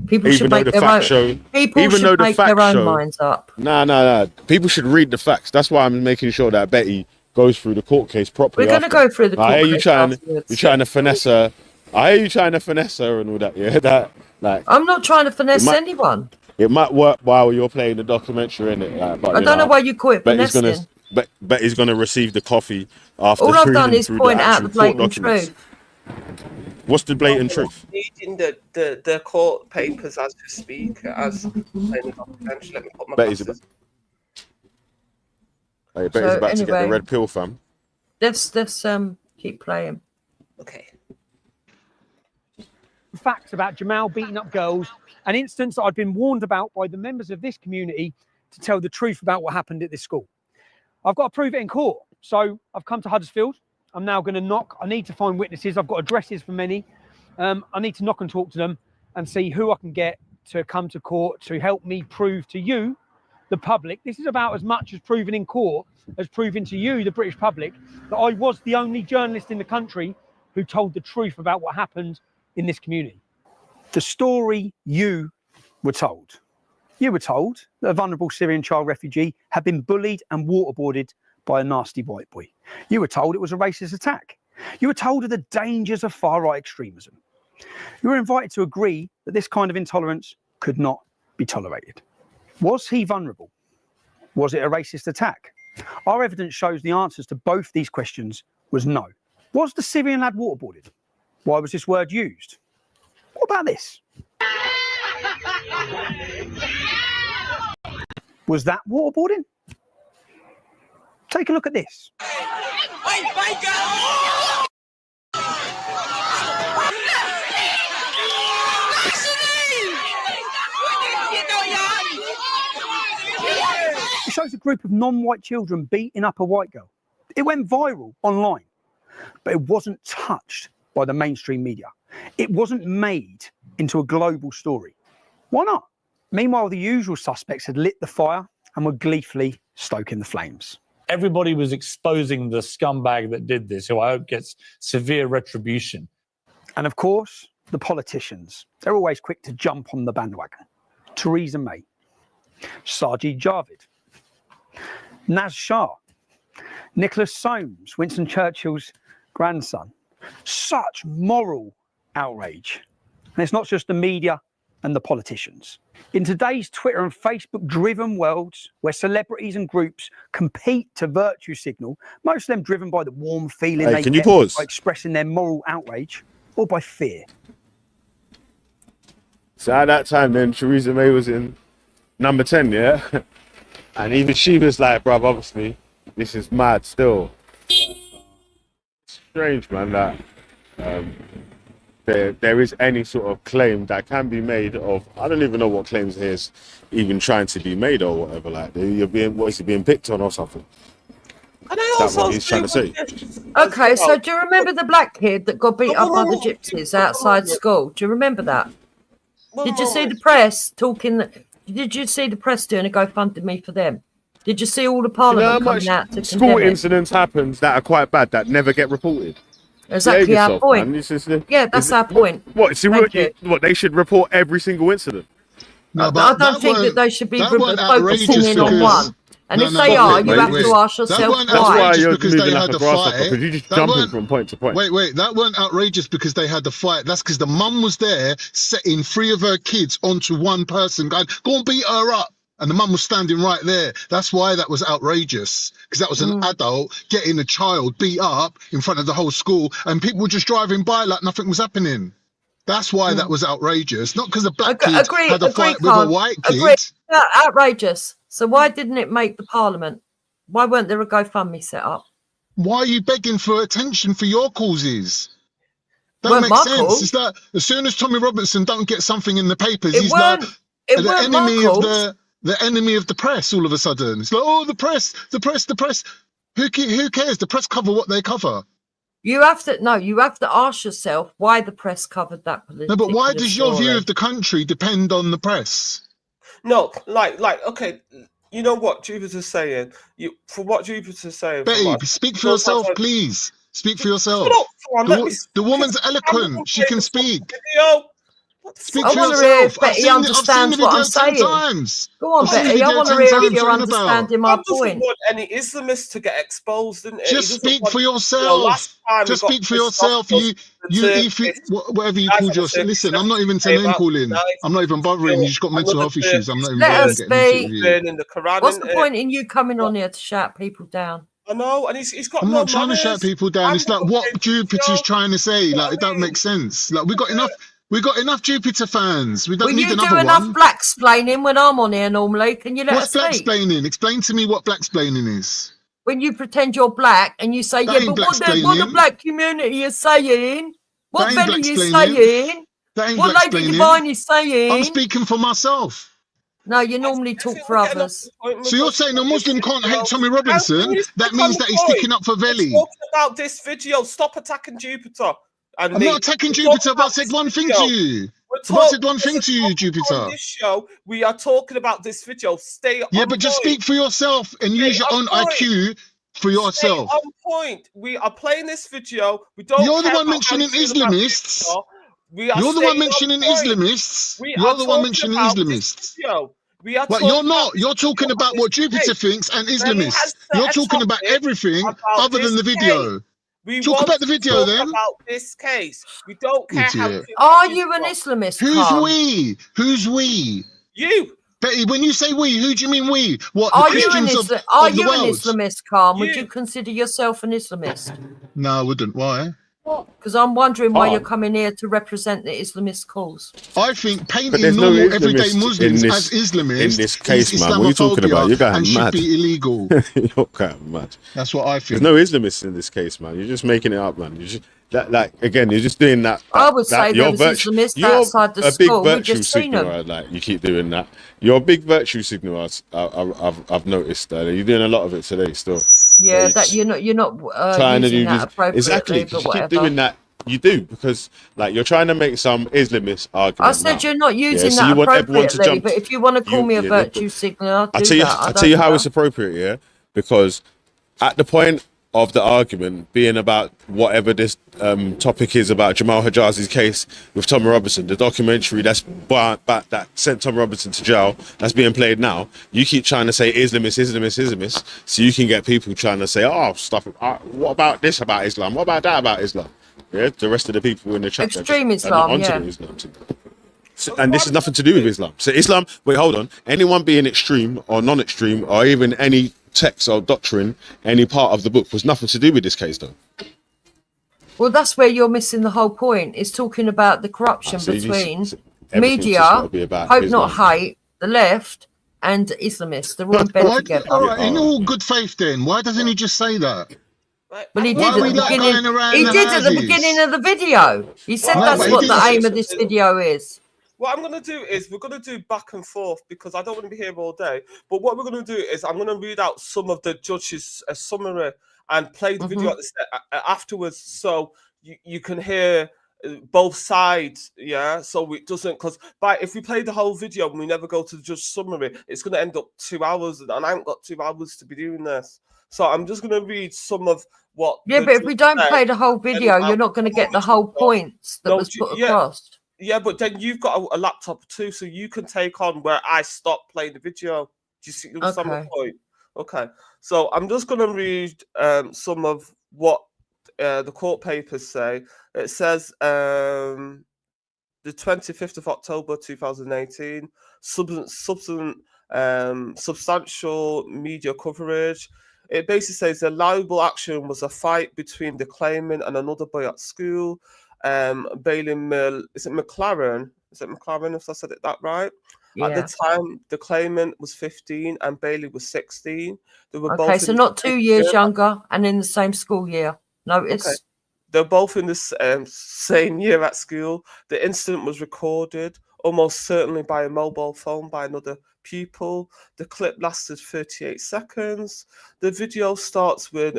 People should make their own. People should make their own minds up. No. People should read the facts. That's why I'm making sure that Betty goes through the court case properly. We're going to go through the court case. You're trying to finesse her. I hear you trying to finesse her and all that. Yeah, that like. I'm not trying to finesse anyone. It might work while you're playing the documentary, innit? Like, but I don't know why you call it finessing. But he's gonna receive the coffee after. All I've done is point out the blatant truth. What's the blatant truth? Reading the court papers as we speak, as playing the documentary. Let me put my glasses. Betty's about to get the red pill, fam. Let's keep playing. Okay. Facts about Jamal beating up girls, an instance that I'd been warned about by the members of this community to tell the truth about what happened at this school. I've got to prove it in court. So I've come to Huddersfield. I'm now going to knock. I need to find witnesses. I've got addresses for many. I need to knock and talk to them and see who I can get to come to court to help me prove to you, the public. This is about as much as proving in court as proving to you, the British public, that I was the only journalist in the country who told the truth about what happened in this community. The story you were told. You were told that a vulnerable Syrian child refugee had been bullied and waterboarded by a nasty white boy. You were told it was a racist attack. You were told of the dangers of far-right extremism. You were invited to agree that this kind of intolerance could not be tolerated. Was he vulnerable? Was it a racist attack? Our evidence shows the answers to both these questions was no. Was the Syrian lad waterboarded? Why was this word used? What about this? Was that waterboarding? Take a look at this. It shows a group of non-white children beating up a white girl. It went viral online, but it wasn't touched by the mainstream media. It wasn't made into a global story. Why not? Meanwhile, the usual suspects had lit the fire and were gleefully stoking the flames. Everybody was exposing the scumbag that did this, who I hope gets severe retribution. And of course, the politicians. They're always quick to jump on the bandwagon. Theresa May, Sajid Javid, Naz Shah, Nicholas Soames, Winston Churchill's grandson. Such moral outrage. And it's not just the media and the politicians. In today's Twitter and Facebook driven worlds where celebrities and groups compete to virtue signal, most of them driven by the warm feeling they get by expressing their moral outrage or by fear. So at that time then, Theresa May was in number 10, yeah? And even she was like, bruv, obviously, this is mad still. Strange, man, that there is any sort of claim that can be made of, I don't even know what claims he is even trying to be made or whatever, like, you're being, what is he being picked on or something? And I also what he's trying to say? Okay, so do you remember the black kid that got beat up by the gypsies outside school? Do you remember that? Did you see the press talking? Did you see the press doing a GoFundMe for them? Did you see all the parliament coming out to school condemn it? incidents happens that are quite bad that never get reported? Exactly our point. Yeah, that's our point. What they should report every single incident? No, but I don't think that they should be focusing in on one. And if they are, you have to ask yourself why. That's why you're because moving they like had a the grasshopper, fight. because you're just jumping from point to point. Wait, that weren't outrageous because they had the fight. That's because the mum was there setting 3 of her kids onto one person, going, go and beat her up. And the mum was standing right there. That's why that was outrageous, because that was an adult getting a child beat up in front of the whole school, and people were just driving by like nothing was happening. That's why that was outrageous, not because the black kid had a fight with a white kid. Outrageous. So why didn't it make the parliament? Why weren't there a GoFundMe set up? Why are you begging for attention for your causes? That makes sense. It's like as soon as Tommy Robinson don't get something in the papers, he's like the enemy of the press. All of a sudden, it's like, oh, the press. Who cares? The press cover what they cover. You have to ask yourself why the press covered that. No, but why does your view of the country depend on the press? No, like, okay, you know what Jupiter's saying. For what Jupiter's saying. Betty, speak for yourself, please. Speak for yourself. The woman's eloquent. She can speak. Speak for yourself. Betty understands what I'm saying. Go on, Betty. I want to hear if you're understanding my point. Want any Islamists to get exposed, didn't it? Just speak for yourself. Just speak for yourself. Whatever you called yourself. Listen, I'm not even name calling. I'm not even bothering. You just got mental health issues. I'm not even bothering getting into it. What's the point in you coming on here to shout people down? I know, and he's got. I'm not trying to shout people down. It's like what Jupiter's trying to say. Like it don't make sense. Like we got enough Jupiter fans. We don't need another one. You do enough black-splaining when I'm on here normally. Can you let us speak? What's black-splaining? Explain to me what black-splaining is. when you pretend you're black and you say, That yeah, ain't but what the black-splaining. black community is saying, what That ain't Veli is black-splaining. saying, That ain't what Lady black-splaining. Divine is I'm saying. speaking for myself. No, you normally talk for others. So you're saying a Muslim can't hate Tommy How Robinson? can you That stick on means the that he's point? sticking up for We're Veli. talking about this video. Stop attacking Jupiter. And I'm me. not attacking We're Jupiter, talking but I about said this one thing video. to you. We're If I said one there's thing a to you, topic Jupiter. on this show. We are talking about this video. Stay Yeah, on but just point. speak for yourself and use your own IQ for yourself. Stay on point. We are playing this video. We don't You're the care one about how you mentioning feel about Islamists. Jupiter. We are You're the one staying mentioning on point. Islamists. We You're are the one talking mentioning about Islamists. this video. We are Well, talking you're not. about this You're talking video. about what Jupiter Hey, thinks and Veli has Islamists. set You're a talking about topic everything about other than this the video. case. We Talk want about the to video talk then. about this case. We don't care how you Idiot. feel Are about you an Jupiter. Islamist, Who's Khan? we? Who's we? You. Betty, when you say we, who do you mean we? What, the Are you an Christians of the world? Islamist, Khan? Would You. you consider yourself an Islamist? No, I wouldn't. Why? Because I'm wondering why Oh. you're coming here to represent the Islamist cause. I think But painting there's no normal everyday Islamists Muslims in as Islamists this is case, man. What are you talking Islamophobia about? You're going and should mad. be illegal. You're going mad. That's what I There's think. no Islamists in this case, man. You're just making it up, man. You just you're just doing that. I would say there you're was Islamists you're outside the a big school. We virtue just seen them. signaler. Like you keep doing that. You're a big virtue signaler. I've noticed that you're doing a lot of it today. Still. Yeah, that you're not Trying to using do that appropriately, exactly. but You keep whatever. doing that. You do because like you're trying to make some Islamist argument. I said now. you're not using so that you want everyone to appropriately, jump. but if you want to call me a virtue signaler, do that. I'll tell you how it's appropriate, yeah? Because at the point of the argument being about whatever this topic is about Jamal Hajazi's case with Tommy Robinson, the documentary that sent Tommy Robinson to jail, that's being played now, you keep trying to say Islamist, so you can get people trying to say, what about this about Islam? What about that about Islam? Yeah, the rest of the people in the chat Extreme are Islam, onto yeah. the Islam too. So, and this has nothing to do with Islam. So Islam, wait, hold on. Anyone being extreme or non-extreme or even any text or doctrine, any part of the book was nothing to do with this case though. Well, that's where you're missing the whole point. It's talking about the corruption between media, hope not hate, the left, and Islamists. They're all in bed together. All right, in all good faith then, why doesn't he just say that? Well, he did Why at are we the like beginning. going around He the did at the houses? beginning of the video. He said Well, that's but he what the didn't aim say- of this video is. What I'm going to do is we're going to do back and forth because I don't want to be here all day. But what we're going to do is I'm going to read out some of the judge's summary and play the video afterwards so you can hear both sides. Yeah, so it doesn't because if we play the whole video and we never go to the judge's summary, it's going to end up 2 hours and I haven't got 2 hours to be doing this. So I'm just going to read some of what. Yeah, but if we don't play the whole video, you're not going to get the whole points that was put across. Yeah, but then you've got a laptop too, so you can take on where I stop playing the video. Do you see? You understand my point? Okay. So I'm just going to read some of what the court papers say. It says the 25th of October 2018, substantial media coverage. It basically says the liable action was a fight between the claimant and another boy at school. Bailey is it McLaren? Is it McLaren if I said it that right? Yeah. At the time, the claimant was 15 and Bailey was 16. They were Okay, so not 2 years younger and in the same school year. Notice. Okay. They're both in the same year at school. The incident was recorded, almost certainly by a mobile phone by another pupil. The clip lasted 38 seconds. The video starts with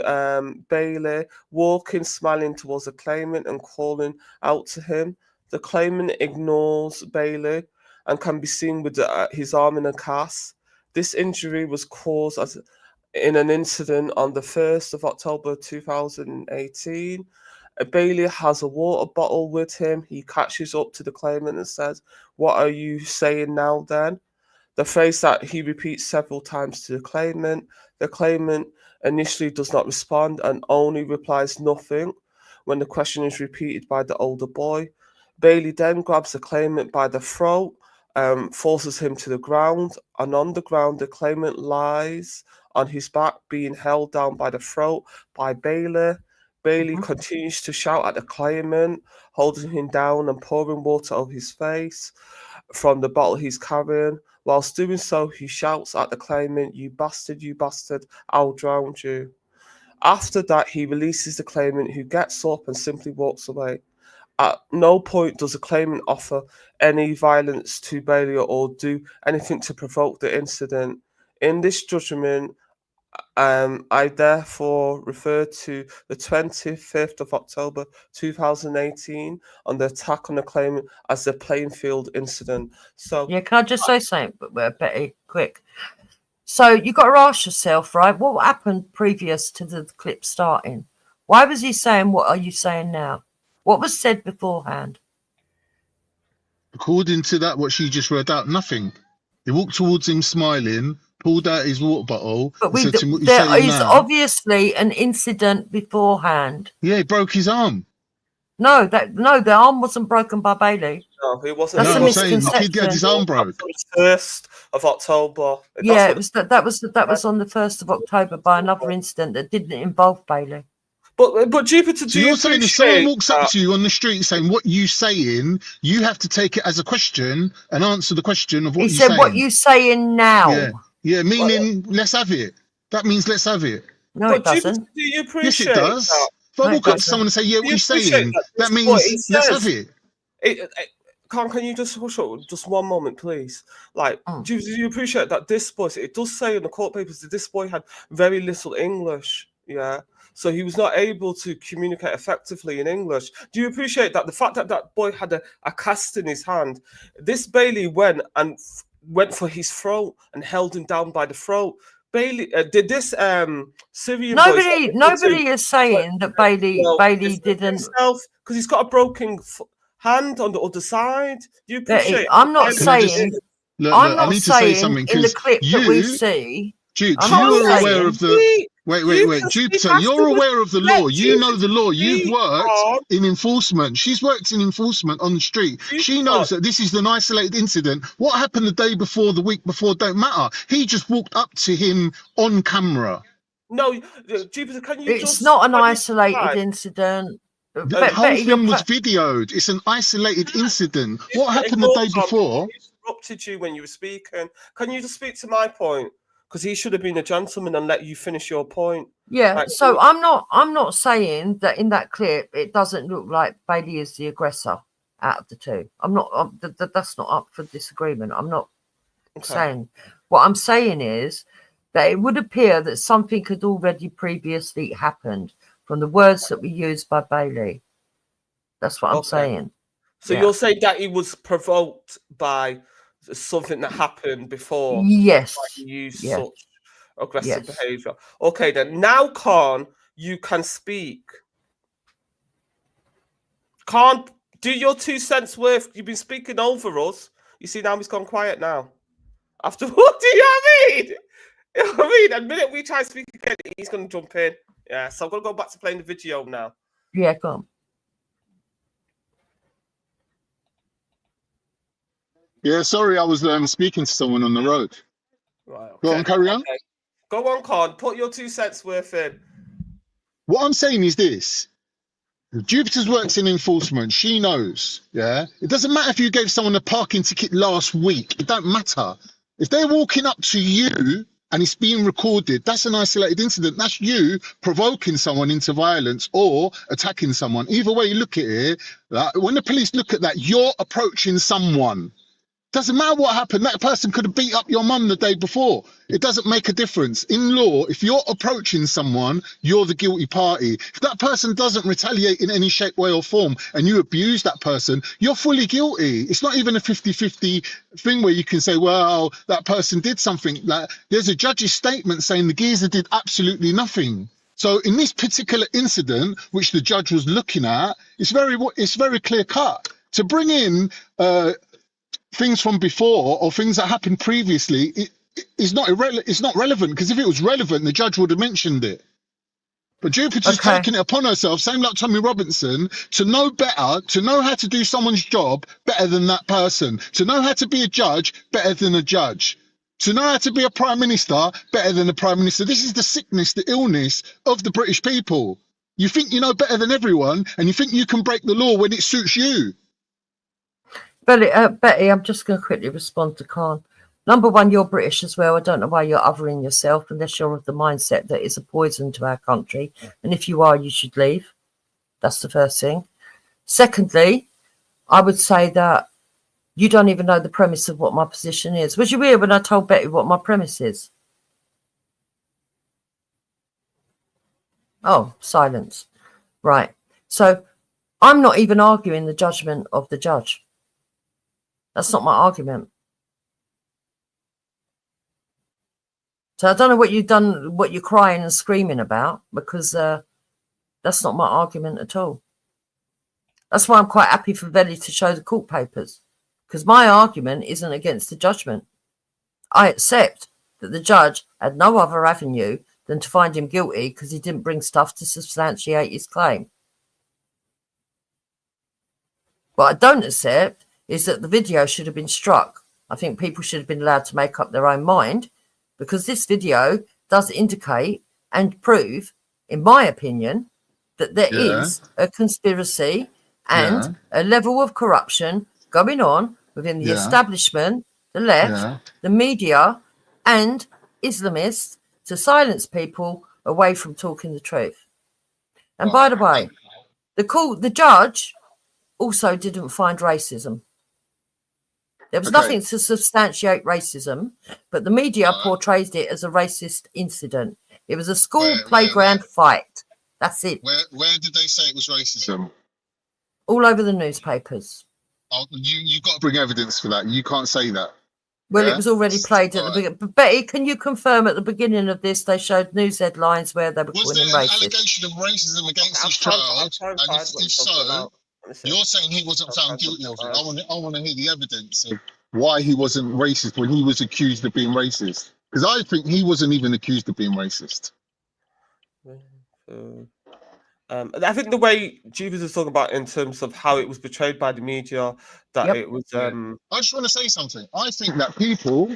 Bailey walking, smiling towards the claimant and calling out to him. The claimant ignores Bailey and can be seen with his arm in a cast. This injury was caused in an incident on the 1st of October 2018. Bailey has a water bottle with him. He catches up to the claimant and says, "What are you saying now then?" The phrase that he repeats several times to the claimant. The claimant initially does not respond and only replies nothing when the question is repeated by the older boy. Bailey then grabs the claimant by the throat, forces him to the ground, and on the ground the claimant lies on his back, being held down by the throat by Bailey. Bailey continues to shout at the claimant, holding him down and pouring water over his face from the bottle he's carrying. Whilst doing so, he shouts at the claimant, you bastard, I'll drown you." After that, he releases the claimant, who gets up and simply walks away. At no point does the claimant offer any violence to Bailey or do anything to provoke the incident. In this judgment, I therefore refer to the 25th of October 2018 on the attack on the claimant as the Plainfield incident. So yeah, can I just say something, Betty, quick? So you got to ask yourself, right? What happened previous to the clip starting? Why was he saying what are you saying now? What was said beforehand? According to that, what she just read out, nothing. He walked towards him smiling, pulled out his water bottle, But and said to him, "What you there saying is now?" obviously an incident beforehand. Yeah, he broke his arm. No, the arm wasn't broken by Bailey. No, it wasn't. That's No, a I'm saying the misconception. kid had his arm broke. 1st of October. Yeah, it was that was on the 1st of October by another incident that didn't involve Bailey. But Jupiter, So you're saying if someone walks up to you on the street saying what you saying, you have to take it as a question and answer the question of what He you said, saying. "What you saying now?" Yeah, meaning let's have it. That means let's have it. No, it doesn't. Jupiter, do you appreciate Yes, it does. that? If I No, it walk up to doesn't. someone and say, "Yeah, what Do you appreciate saying?" that That this boy, means he let's says- have it. Can you just hush up just one moment, please? Like, do you appreciate that this boy? It does say in the court papers that this boy had very little English. Yeah. So he was not able to communicate effectively in English. Do you appreciate that? The fact that that boy had a cast in his hand, this Bailey went for his throat and held him down by the throat. Bailey did this Syrian Nobody is saying that Bailey didn't. Because he's got a broken hand on the other side. Do you appreciate? I'm not saying. I'm not I need to say something in the because clip that we see. You are aware of the. Wait, Jupiter, you're aware of the law. You know the law. You've worked in enforcement. She's worked in enforcement on the street. She knows that this is an isolated incident. What happened the day before, the week before, don't matter. He just walked up to him on camera. No, Jupiter, can you It's not an isolated incident. The whole thing was videoed. It's an isolated incident. What happened the day before? He interrupted you when you were speaking. Can you just speak to my point? Because he should have been a gentleman and let you finish your point. Yeah. Like, So I'm not saying that in that clip it doesn't look like Bailey is the aggressor out of the two. That's not up for disagreement. I'm not saying. What I'm saying is that it would appear that something had already previously happened from the words that were used by Bailey. That's what I'm saying. So you're saying that he was provoked by something that happened before? Yes. He used such aggressive behavior. Okay, then. Now, Khan, you can speak. Khan, do your 2 cents worth. You've been speaking over us. You see, now he's gone quiet now. After what do you know what I mean? You know what I mean? The minute we try to speak again, he's going to jump in. Yeah, so I'm going to go back to playing the video now. Yeah, go on. Yeah, sorry, I was speaking to someone on the road. Right, okay. Go on, carry on. Okay. Go on, Khan. Put your 2 cents worth in. What I'm saying is this. Jupiter's works in enforcement. She knows, yeah? It doesn't matter if you gave someone a parking ticket last week. It don't matter. If they're walking up to you and it's being recorded, that's an isolated incident. That's you provoking someone into violence or attacking someone. Either way you look at it, like, when the police look at that, you're approaching someone. Doesn't matter what happened. That person could have beat up your mum the day before. It doesn't make a difference. In law, if you're approaching someone, you're the guilty party. If that person doesn't retaliate in any shape, way or form and you abuse that person, you're fully guilty. It's not even a 50-50 thing where you can say, well, that person did something. Like, there's a judge's statement saying the geezer did absolutely nothing. So in this particular incident, which the judge was looking at, it's very clear cut. To bring in things from before or things that happened previously, it's not relevant, because if it was relevant, the judge would have mentioned it. But Jupiter's taking it upon herself, same like Tommy Robinson, to know better, to know how to do someone's job better than that person, to know how to be a judge better than a judge, to know how to be a prime minister better than a prime minister. This is the sickness, the illness of the British people. You think you know better than everyone, and you think you can break the law when it suits you. Betty, I'm just going to quickly respond to Khan. Number one, you're British as well. I don't know why you're othering yourself unless you're of the mindset that it's a poison to our country. And if you are, you should leave. That's the first thing. Secondly, I would say that you don't even know the premise of what my position is. Was you here when I told Betty what my premise is? Oh, silence. Right. So I'm not even arguing the judgment of the judge. That's not my argument. So I don't know what you've done, what you're crying and screaming about, because that's not my argument at all. That's why I'm quite happy for Belly to show the court papers, because my argument isn't against the judgment. I accept that the judge had no other avenue than to find him guilty because he didn't bring stuff to substantiate his claim. What I don't accept is that the video should have been struck. I think people should have been allowed to make up their own mind, because this video does indicate and prove, in my opinion, that there is a conspiracy and a level of corruption going on within the establishment, the left, the media, and Islamists to silence people away from talking the truth. And by the way, the judge also didn't find racism. There was nothing to substantiate racism, but the media portrays it as a racist incident. It was a school playground fight. That's it. Where did they say it was racism? All over the newspapers. Oh, you've got to bring evidence for that. You can't say that. Well, it was already played at the beginning. But Betty, can you confirm at the beginning of this they showed news headlines where they were calling him racist? Allegation of racism against his child? And if so, you're saying he wasn't found guilty of it. I want to hear the evidence of why he wasn't racist when he was accused of being racist. Because I think he wasn't even accused of being racist. I think the way Jeeves is talking about in terms of how it was portrayed by the media, that it was. I just want to say something. I think that people,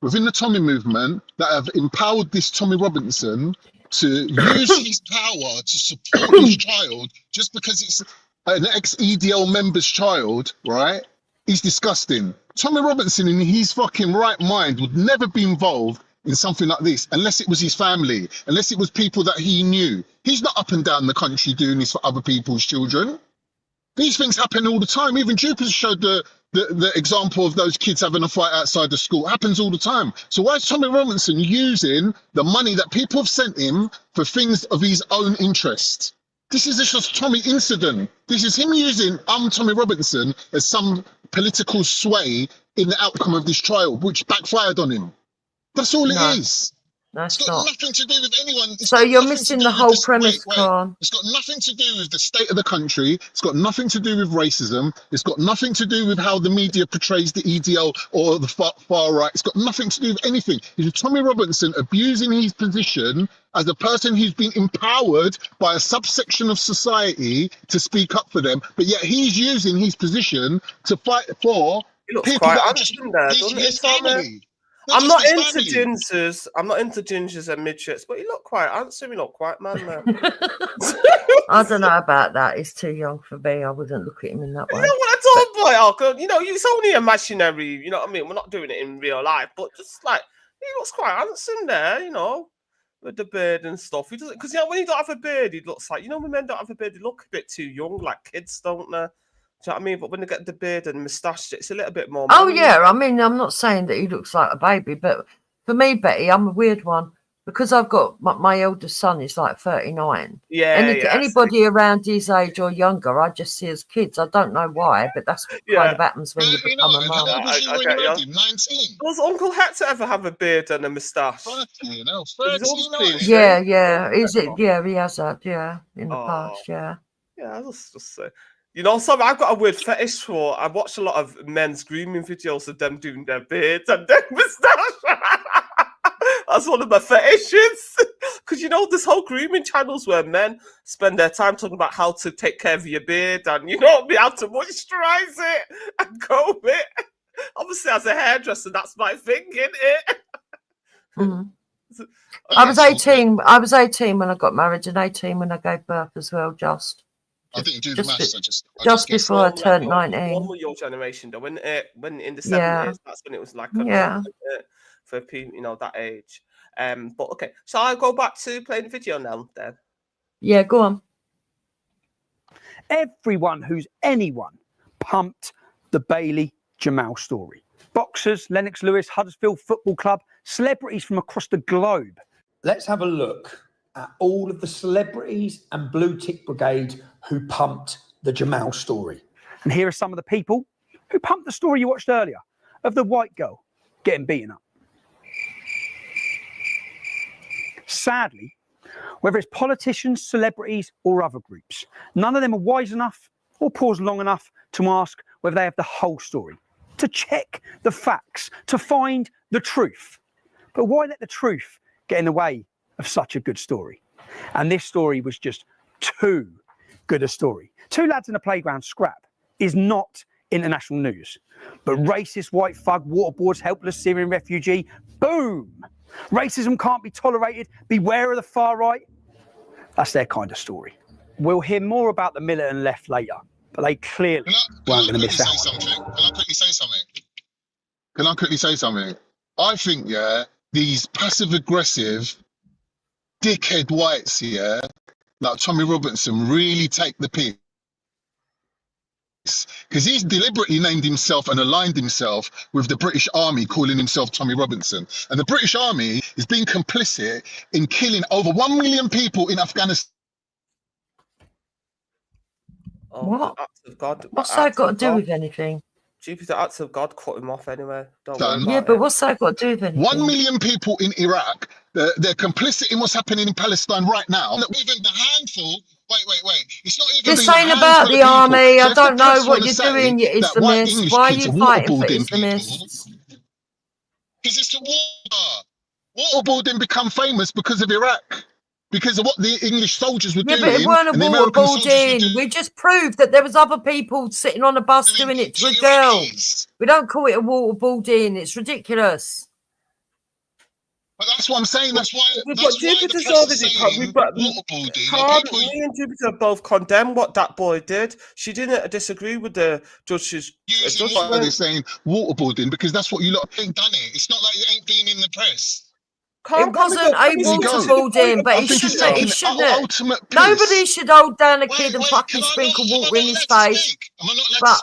within the Tommy movement, that have empowered this Tommy Robinson to use his power to support his child just because it's an ex-EDL member's child, right? He's disgusting. Tommy Robinson, in his fucking right mind, would never be involved in something like this unless it was his family, unless it was people that he knew. He's not up and down the country doing this for other people's children. These things happen all the time. Even Jupiter showed the example of those kids having a fight outside the school. It happens all the time. So why is Tommy Robinson using the money that people have sent him for things of his own interest? This is just a Tommy incident. This is him using Tommy Robinson as some political sway in the outcome of this trial, which backfired on him. That's all it is. That's it's got nothing to do with anyone. So you're missing the whole premise, Khan. It's got nothing to do with the state of the country. It's got nothing to do with racism. It's got nothing to do with how the media portrays the EDL or the far right. It's got nothing to do with anything. It's Tommy Robinson abusing his position as a person who's been empowered by a subsection of society to speak up for them, but yet he's using his position to fight for people that are just his family. I'm not into gingers. I'm not into gingers and midgets, but he looked quite handsome. He looked quite man there. I don't know about that. He's too young for me. I wouldn't look at him in that way. You know what I told boy? You know, it's only imaginary. You know what I mean? We're not doing it in real life, but just like he looks quite handsome there. You know, with the beard and stuff. He doesn't, because when he don't have a beard, he looks like, when men don't have a beard, they look a bit too young, like kids, don't they? Do you know what I mean? But when they get the beard and moustache, it's a little bit more. Oh, yeah. I mean, I'm not saying that he looks like a baby, but for me, Betty, I'm a weird one because I've got my eldest son is like 39. Yeah. Anybody around his age or younger, I just see as kids. I don't know why, but that's what kind of happens when you become a mum. Does Uncle Hector ever have a beard and a moustache? Yeah. Is it? Yeah, he has that. Yeah, in the past. Yeah. Yeah, I just say. So I've got a weird fetish for. I watch a lot of men's grooming videos of them doing their beards and their moustache. That's one of my fetishes. Because this whole grooming channels where men spend their time talking about how to take care of your beard and how to moisturize it and comb it. Obviously, as a hairdresser, that's my thing, isn't it? Mm-hmm. I was 18. I was 18 when I got married, and 18 when I gave birth as well. Just. I didn't do the maths. I just before I turned 19. Normal your generation though, when in the 70s, Yeah. that's when it was like Yeah. for people, you know, that age. But okay, so I'll go back to playing the video now then. Yeah, go on. Everyone who's anyone pumped the Bailey Jamal story. Boxers, Lennox Lewis, Huddersfield Football Club, celebrities from across the globe. Let's have a look at all of the celebrities and blue tick brigade who pumped the Jamal story. And here are some of the people who pumped the story you watched earlier of the white girl getting beaten up. Sadly, whether it's politicians, celebrities or other groups, none of them are wise enough or pause long enough to ask whether they have the whole story, to check the facts, to find the truth. But why let the truth get in the way of such a good story? And this story was just too good a story. Two lads in a playground scrap is not international news. But racist white thug waterboards helpless Syrian refugee, boom! Racism can't be tolerated, beware of the far right. That's their kind of story. We'll hear more about the militant left later, but they clearly weren't going to miss out. Can I quickly say something? I think, yeah, these passive-aggressive dickhead whites, yeah, like Tommy Robinson, really take the piss. Because he's deliberately named himself and aligned himself with the British Army, calling himself Tommy Robinson. And the British Army is being complicit in killing over 1 million people in Afghanistan. What? Acts of God. What's that got to do with anything? The acts of God cut him off anyway. Don't Done. worry Yeah, about but it. what's that got to do with anything? 1 million people in Iraq, they're complicit in what's happening in Palestine right now. Even the handful, wait. It's not even This been a ain't about handful the of people. army. So I if don't the know press what wanna you're say doing, you that white Islamists. English Why are kids you are fighting for waterboarding people, Islamists? because it's the water. Waterboarding become famous because of Iraq. Because of what the English soldiers were Yeah, doing but it weren't a and the American soldiers were waterboarding. doing. We just proved that there was other people sitting on a bus doing it to a girl. We don't call it a waterboarding. It's ridiculous. But that's what I'm saying. That's why the Jupiter's press is already saying waterboarding. me and Jupiter both condemn what that boy did. She didn't disagree with the judge's Using why they're saying waterboarding, because that's what you lot ain't done it. It's not like you ain't been in the press. It wasn't a waterboarding, but he shouldn't. Ultimate Nobody should hold down a kid and fucking sprinkle water in his face. But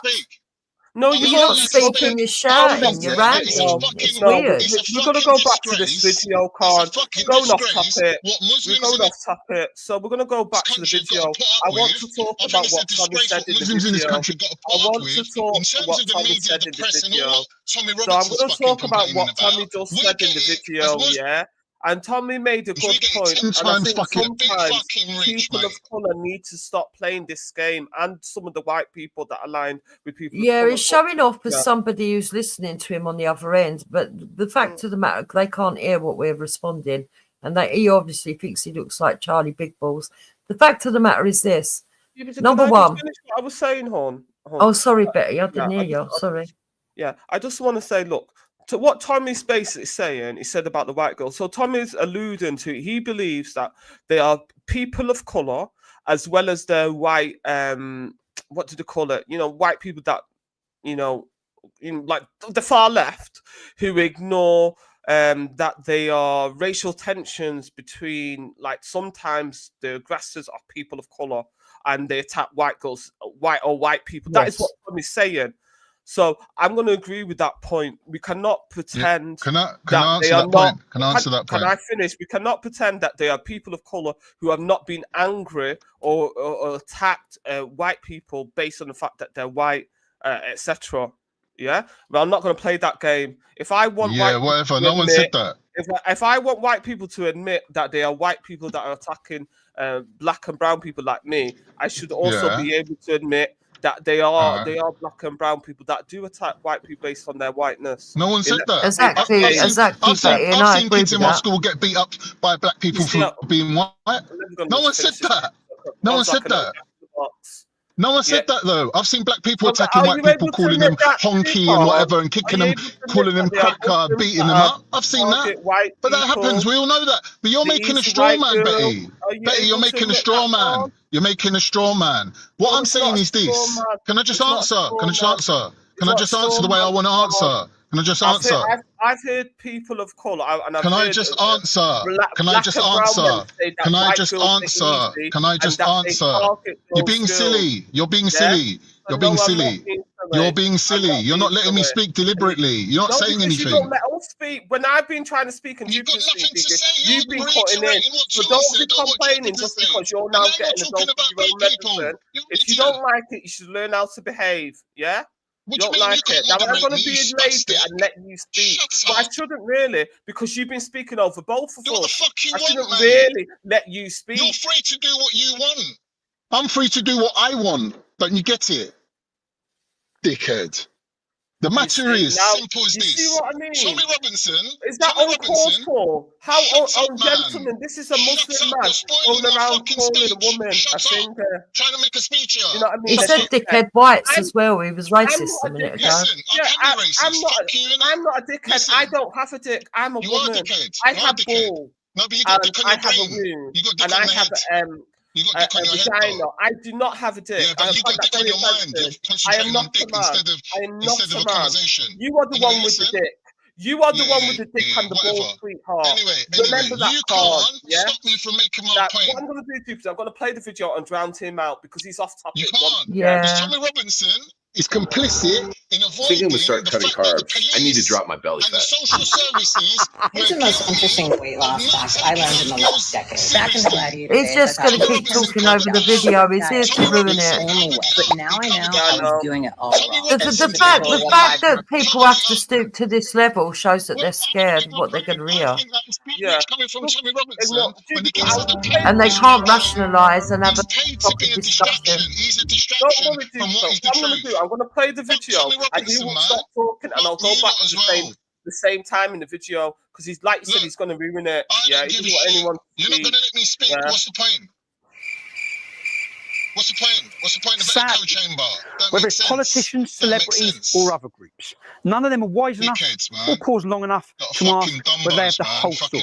no, you're not speaking, you're shouting, you're ranting. It's weird. We're going to go back to this video, Khan. We're going off topic. So we're going to go back to the video. I want to talk about what Tommy said in the video. I want to talk about what Tommy said in the video. So I'm going to talk about what Tommy just said in the video, yeah? And Tommy made a good point. And I think sometimes people of colour need to stop playing this game, and some of the white people that align with people. Yeah, he's showing off as somebody who's listening to him on the other end. But the fact of the matter, they can't hear what we're responding. And he obviously thinks he looks like Charlie Big Balls. The fact of the matter is this. Number one. I was saying, Horn. Oh, sorry, Betty. I didn't hear you. Sorry. Yeah, I just want to say, look, to what Tommy's basically saying, he said about the white girl. So Tommy's alluding to, he believes that they are people of colour as well as the white, what do they call it? You know, white people that, you know, like the far left, who ignore that they are racial tensions between, like, sometimes the aggressors are people of colour and they attack white girls, white people. That is what Tommy's saying. So I'm going to agree with that point. We cannot pretend Can I answer that point? Can I answer that point? Can I finish? We cannot pretend that they are people of colour who have not been angry or attacked white people based on the fact that they're white, etc. Yeah, but I'm not going to play that game. If I want, whatever. No one said that. If I want white people to admit that they are white people that are attacking black and brown people like me, I should also be able to admit that they are black and brown people that do attack white people based on their whiteness. No one said that. Exactly. I've seen kids in my school get beat up by black people for being white. No one said that. No one said that. No one said that though. I've seen black people So, attacking are white you people, able to calling them admit that, honky and whatever, and Are kicking you them, able to admit calling them that there are cracker, Muslims beating that them have up. I've seen that. target white But that people, happens. We all know that. But you're the making a easy straw white man, girl? Betty. Are you Betty, you're able to making a admit straw that, man. Mark? You're making a straw man. What No, I'm it's not saying a is straw this. man. Can I just It's not a answer? straw Can I just man. answer? It's Can I not a just answer straw the way I man, want to Mark. answer? Can I just answer? I've heard people of colour, and I've Can I heard just answer? Can I black just and brown men answer? say that Can I white just girls are answer? easy Can I and just that they answer? target You're those being girls. silly. You're being Yeah? silly. So You're being no, I'm not silly. being You're silly. being I'm silly. not You're being not letting me silly. speak deliberately. You're not No, saying because you don't anything. let us speak. When I've been trying to speak and you've been speaking, you've been cutting in. So don't be complaining just because you're now getting a dose of your own medicine. If you don't like it, you should learn how to behave. Yeah? You don't like it. Now I'm going to be lazy and let you speak. But I shouldn't really, because you've been speaking over both of us. I shouldn't really let you speak. You're free to do what you want. I'm free to do what I want. Don't you get it? Dickhead. The matter is simple as this. You see what I mean? Tommy Robinson. Is that uncalled for? How gentlemen, this is a Muslim man going around calling a woman a finger. Trying to make a speech here. You know what I mean? He said dickhead whites as well. He was racist a minute ago. I'm not a dickhead. I don't have a dick. I'm a woman. I have balls. No, but you got dick on I your have a brain. womb. You got dick And on I the have head. You got dick on your head, vagina. though. I do not have a dick. Yeah, but you got dick on your mind. You're concentrating on dick instead of a conversation. You are the one with the dick. You are the one with the dick and the balls, sweetheart. Remember that you card, can't stop me from making my point. What I'm going to do is I'm going to play the video and drown him out because he's off topic. You can't. Because Tommy Robinson is complicit in avoiding we start cutting carbs, I need to drop my belly fat. the social services. It's the most interesting weight loss fact I learned in the last decade. Back in the gladiator He's just going to keep talking over the video. He's here to ruin it. But now I know I was doing it all wrong. The fact that people have to stoop to this level shows that they're scared of what they're going to hear. Yeah. Coming from Tommy Robinson, And they can't rationalise and have a proper discussion. He's a distraction from what is the truth. I'm going to play the video and he will stop talking and I'll go back to the same time in the video because he's like you said he's going to ruin it. Yeah, he doesn't want anyone to You're not going to let me speak. Yeah. What's the point? What's the point? What's the point of the echo chamber? Whether it's politicians, celebrities, or other groups, none of them are wise enough or pause long enough to ask whether they have the whole story,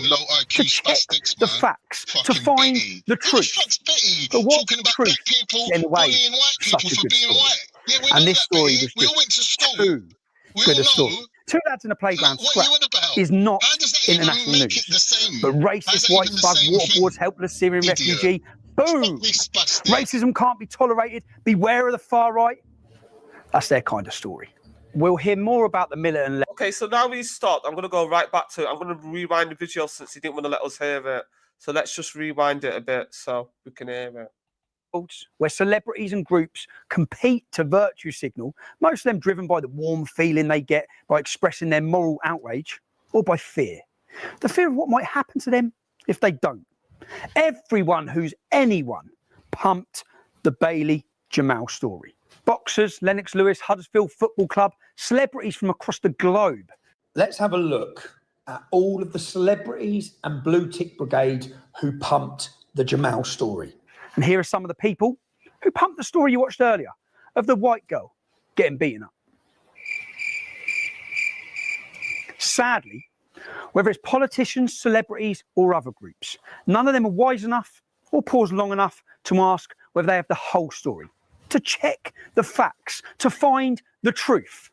to check the facts, to find the truth. But what truth gets in the way of such a good story? And this story was just too good a story. Two lads in a playground scrap is not international news. But racist white thug waterboards helpless Syrian refugee. Boom! Racism can't be tolerated. Beware of the far right. That's their kind of story. We'll hear more about the militant left. Okay, so now he's stopped. I'm going to go right back to it. I'm going to rewind the video since he didn't want to let us hear it. So let's just rewind it a bit so we can hear it. Where celebrities and groups compete to virtue signal, most of them driven by the warm feeling they get by expressing their moral outrage or by fear. The fear of what might happen to them if they don't. Everyone who's anyone pumped the Bailey Jamal story. Boxers, Lennox Lewis, Huddersfield Football Club, celebrities from across the globe. Let's have a look at all of the celebrities and blue tick brigade who pumped the Jamal story. And here are some of the people who pumped the story you watched earlier of the white girl getting beaten up. Sadly, whether it's politicians, celebrities, or other groups, none of them are wise enough or pause long enough to ask whether they have the whole story, to check the facts, to find the truth.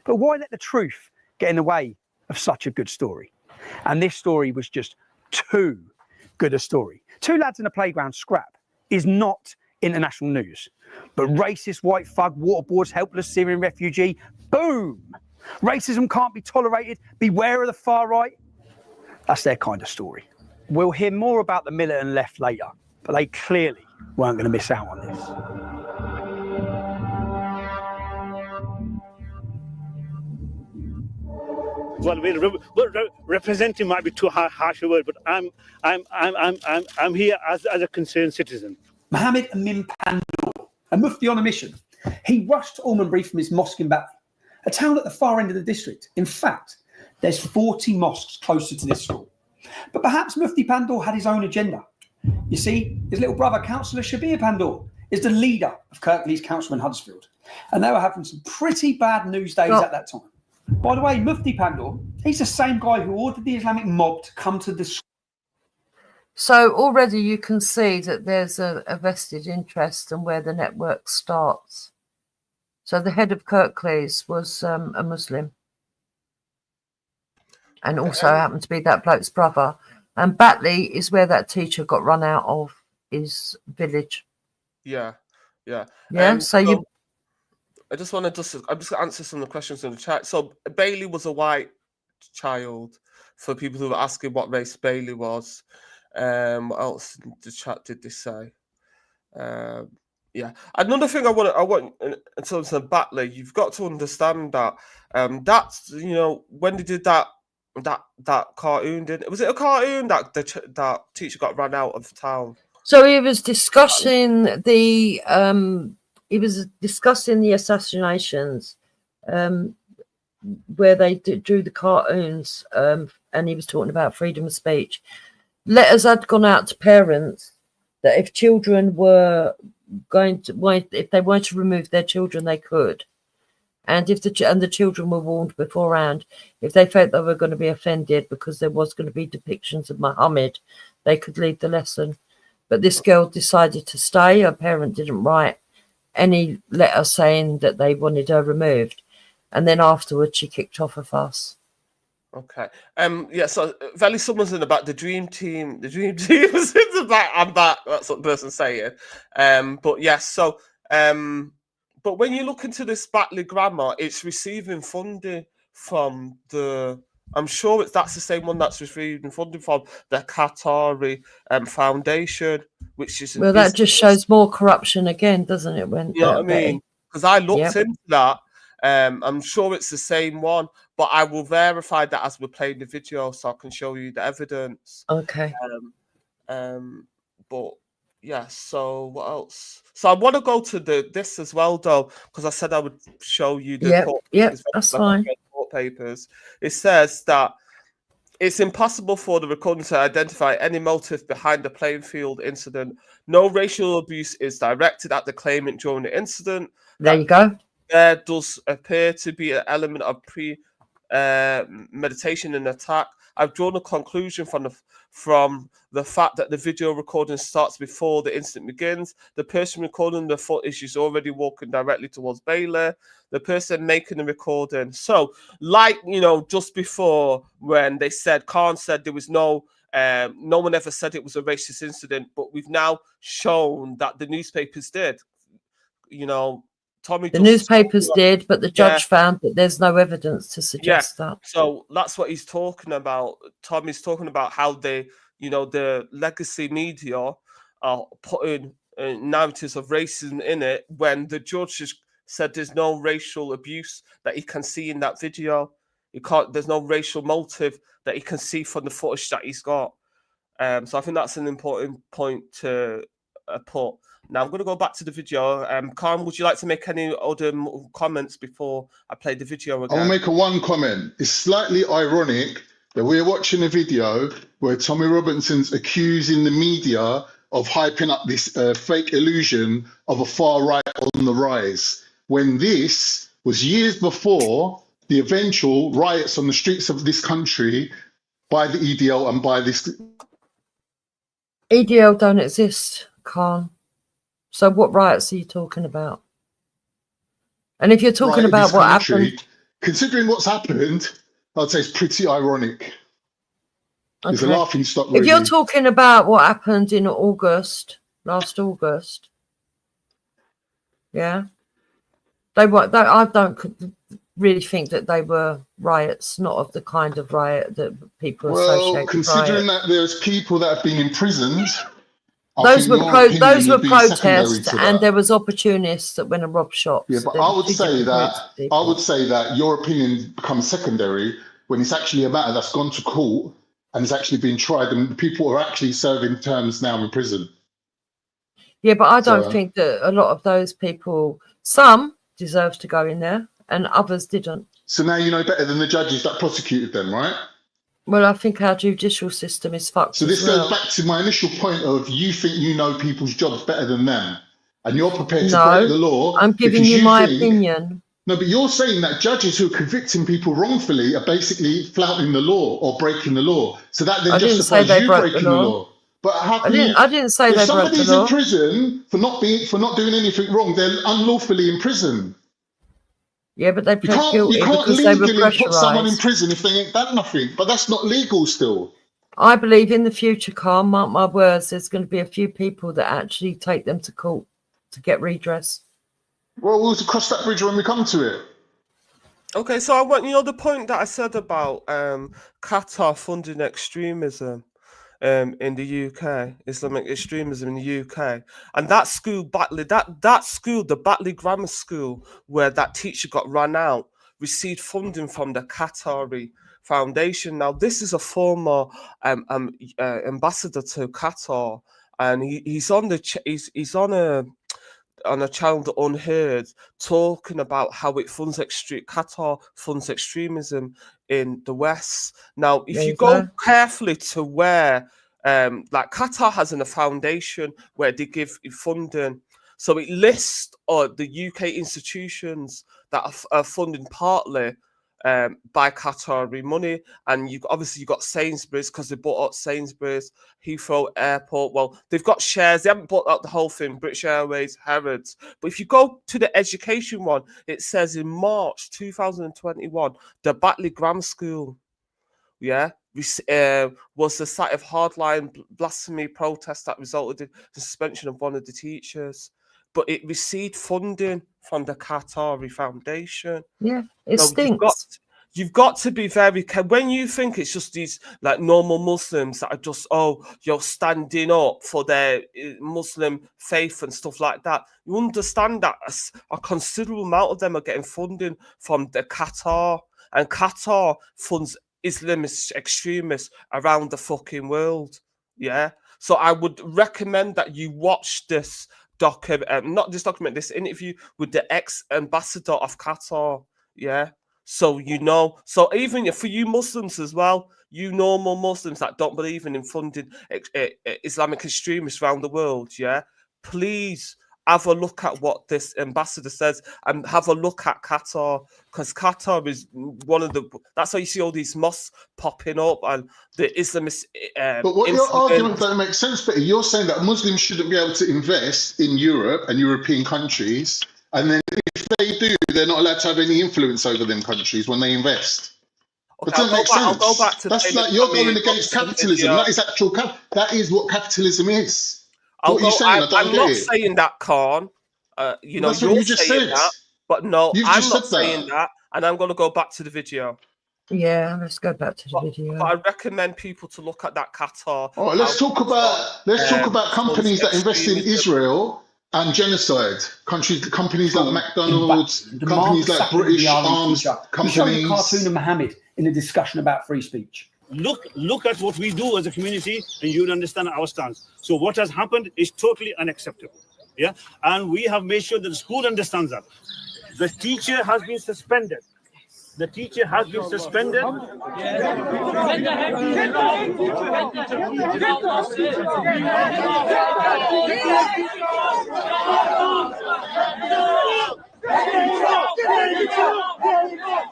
But why let the truth get in the way of such a good story? And this story was just too good a story. Two lads in a playground scrap is not international news. But racist white thug waterboards helpless Syrian refugee. Boom! Racism can't be tolerated. Beware of the far right. That's their kind of story. We'll hear more about the militant left later, but they clearly weren't going to miss out on this. Well, representing might be too harsh a word, but I'm here as a concerned citizen. Mohammed Amin Pandur, a mufti on a mission. He rushed to Almondbury from his mosque in Batley, a town at the far end of the district. In fact, there's 40 mosques closer to this school. But perhaps Mufti Pandur had his own agenda. You see, his little brother, Councillor Shabir Pandur, is the leader of Kirklees Council in Huddersfield. And they were having some pretty bad news days at that time. By the way, Mufti Pandor, he's the same guy who ordered the Islamic mob to come to the... So already you can see that there's a vested interest in where the network starts. So the head of Kirklees was a Muslim. And also happened to be that bloke's brother. And Batley is where that teacher got run out of his village. Yeah. So you... I just want to I'm just going to answer some of the questions in the chat. So Bailey was a white child, for people who were asking what race Bailey was. What else in the chat did they say? Another thing I want in terms of Batley, you've got to understand that that's, you know, when they did that cartoon, was it a cartoon that that teacher got run out of town? So he was discussing the assassinations, where they drew the cartoons, and he was talking about freedom of speech. Letters had gone out to parents that if children were if they wanted to remove their children, they could, and if the children were warned beforehand, if they felt they were going to be offended because there was going to be depictions of Muhammad, they could leave the lesson. But this girl decided to stay. Her parent didn't write any letter saying that they wanted her removed, and then afterwards she kicked off a fuss. Okay. So Valley someone's in the back. The dream team is in the back. I'm back. That's what the person's saying. But yes. So but when you look into this Batley grammar, it's receiving funding from the... I'm sure that's the same one that's receiving funding from the Qatari Foundation, which is... Well, that just shows more corruption again, doesn't it? When, you know what I mean? Because I looked into that. I'm sure it's the same one, but I will verify that as we're playing the video, so I can show you the evidence. Okay. But yeah, so what else? So I want to go to this as well, though, because I said I would show you the court papers, that's fine. Court papers. It says that it's impossible for the recording to identify any motive behind the playing field incident. No racial abuse is directed at the claimant during the incident. There you go. There does appear to be an element of meditation and attack. I've drawn a conclusion from the fact that the video recording starts before the incident begins. The person recording the footage is already walking directly towards Bailey. The person making the recording. So, like, you know, just before when they said, Khan said there was no one ever said it was a racist incident, but we've now shown that the newspapers did. You know, the newspapers did, but the judge found that there's no evidence to suggest that. So that's what he's talking about. Tommy's talking about how they, you know, the legacy media are putting narratives of racism in it when the judge has said there's no racial abuse that he can see in that video. There's no racial motive that he can see from the footage that he's got. So I think that's an important point to put. Now I'm going to go back to the video. Khan, would you like to make any other comments before I play the video again? I'll make one comment. It's slightly ironic that we're watching a video where Tommy Robinson's accusing the media of hyping up this fake illusion of a far right on the rise, when this was years before the eventual riots on the streets of this country by the EDL and by this... EDL don't exist, Khan. So what riots are you talking about? And if you're talking about what happened... Considering what's happened, I'd say it's pretty ironic. Okay. It's a laughing stock. If you're talking about what happened in August, last August, I don't really think that they were riots, not of the kind of riot that people associate with considering that there's people that have been imprisoned... Those were protests, and there was opportunists that went and robbed shops. Yeah, but I would say that your opinion becomes secondary when it's actually a matter that's gone to court and it's actually been tried, and people are actually serving terms now in prison. Yeah, but I don't think that a lot of those people, some deserve to go in there, and others didn't. So now you know better than the judges that prosecuted them, right? Well, I think our judicial system is fucked. So this goes back to my initial point of you think you know people's jobs better than them. and you're prepared to break the law. I'm giving you my opinion. No, but you're saying that judges who are convicting people wrongfully are basically flouting the law or breaking the law. So that then justifies you breaking the law. But how can I didn't say if they broke the somebody's law. in prison for not doing anything wrong, they're unlawfully in prison. Yeah, but they pled guilty You can't because they were legally put someone in pressurised. prison if they ain't done nothing. But that's not legal still. I believe in the future, Carl, mark my words, there's going to be a few people that actually take them to court to get redress. Well, we'll cross that bridge when we come to it. Okay, so I want the point that I said about Qatar funding extremism in the UK, Islamic extremism in the UK, and that school, Batley, that school, the Batley Grammar School, where that teacher got run out, received funding from the Qatari Foundation. Now, this is a former ambassador to Qatar, and he's on a channel Unheard, talking about how it funds Qatar funds extremism in the West. Now, if you go carefully to where, like Qatar has a foundation where they give funding, so it lists the UK institutions that are funded partly by Qatari money, and you got Sainsbury's because they bought out Sainsbury's, Heathrow Airport. Well, they've got shares. They haven't bought out the whole thing. British Airways, Harrods. But if you go to the education one, it says in March 2021, the Batley Grammar School, was the site of hardline blasphemy protests that resulted in the suspension of one of the teachers. But it received funding from the Qatari Foundation. Yeah, it stinks. You've got to be very careful. When you think it's just these like normal Muslims that are just, you're standing up for their Muslim faith and stuff like that, you understand that a considerable amount of them are getting funding from the Qatar, and Qatar funds Islamist extremists around the fucking world. Yeah. So I would recommend that you watch this this interview with the ex-ambassador of Qatar. Yeah. So so even for you Muslims as well, you normal Muslims that don't believe in funding Islamic extremists around the world, please have a look at what this ambassador says and have a look at Qatar, because Qatar is that's how you see all these mosques popping up and the Islamist. But what your argument don't make sense, Peter. You're saying that Muslims shouldn't be able to invest in Europe and European countries, and then if they do, they're not allowed to have any influence over them countries when they invest. That doesn't make sense. I'll go back to that's like you're going against capitalism. That is that is what capitalism is. I'm not saying that, Khan. You're saying that, but no, I'm not saying that, and I'm going to go back to the video. Yeah, let's go back to the video. But I recommend people to look at that Qatar. All right, let's talk about companies that invest in Israel and genocide. Companies like McDonald's, companies like British arms companies. You showed the cartoon of Mohammed in a discussion about free speech. Look at what we do as a community, and you'll understand our stance. So what has happened is totally unacceptable. Yeah, and we have made sure that the school understands that. The teacher has been suspended. The teacher has been suspended.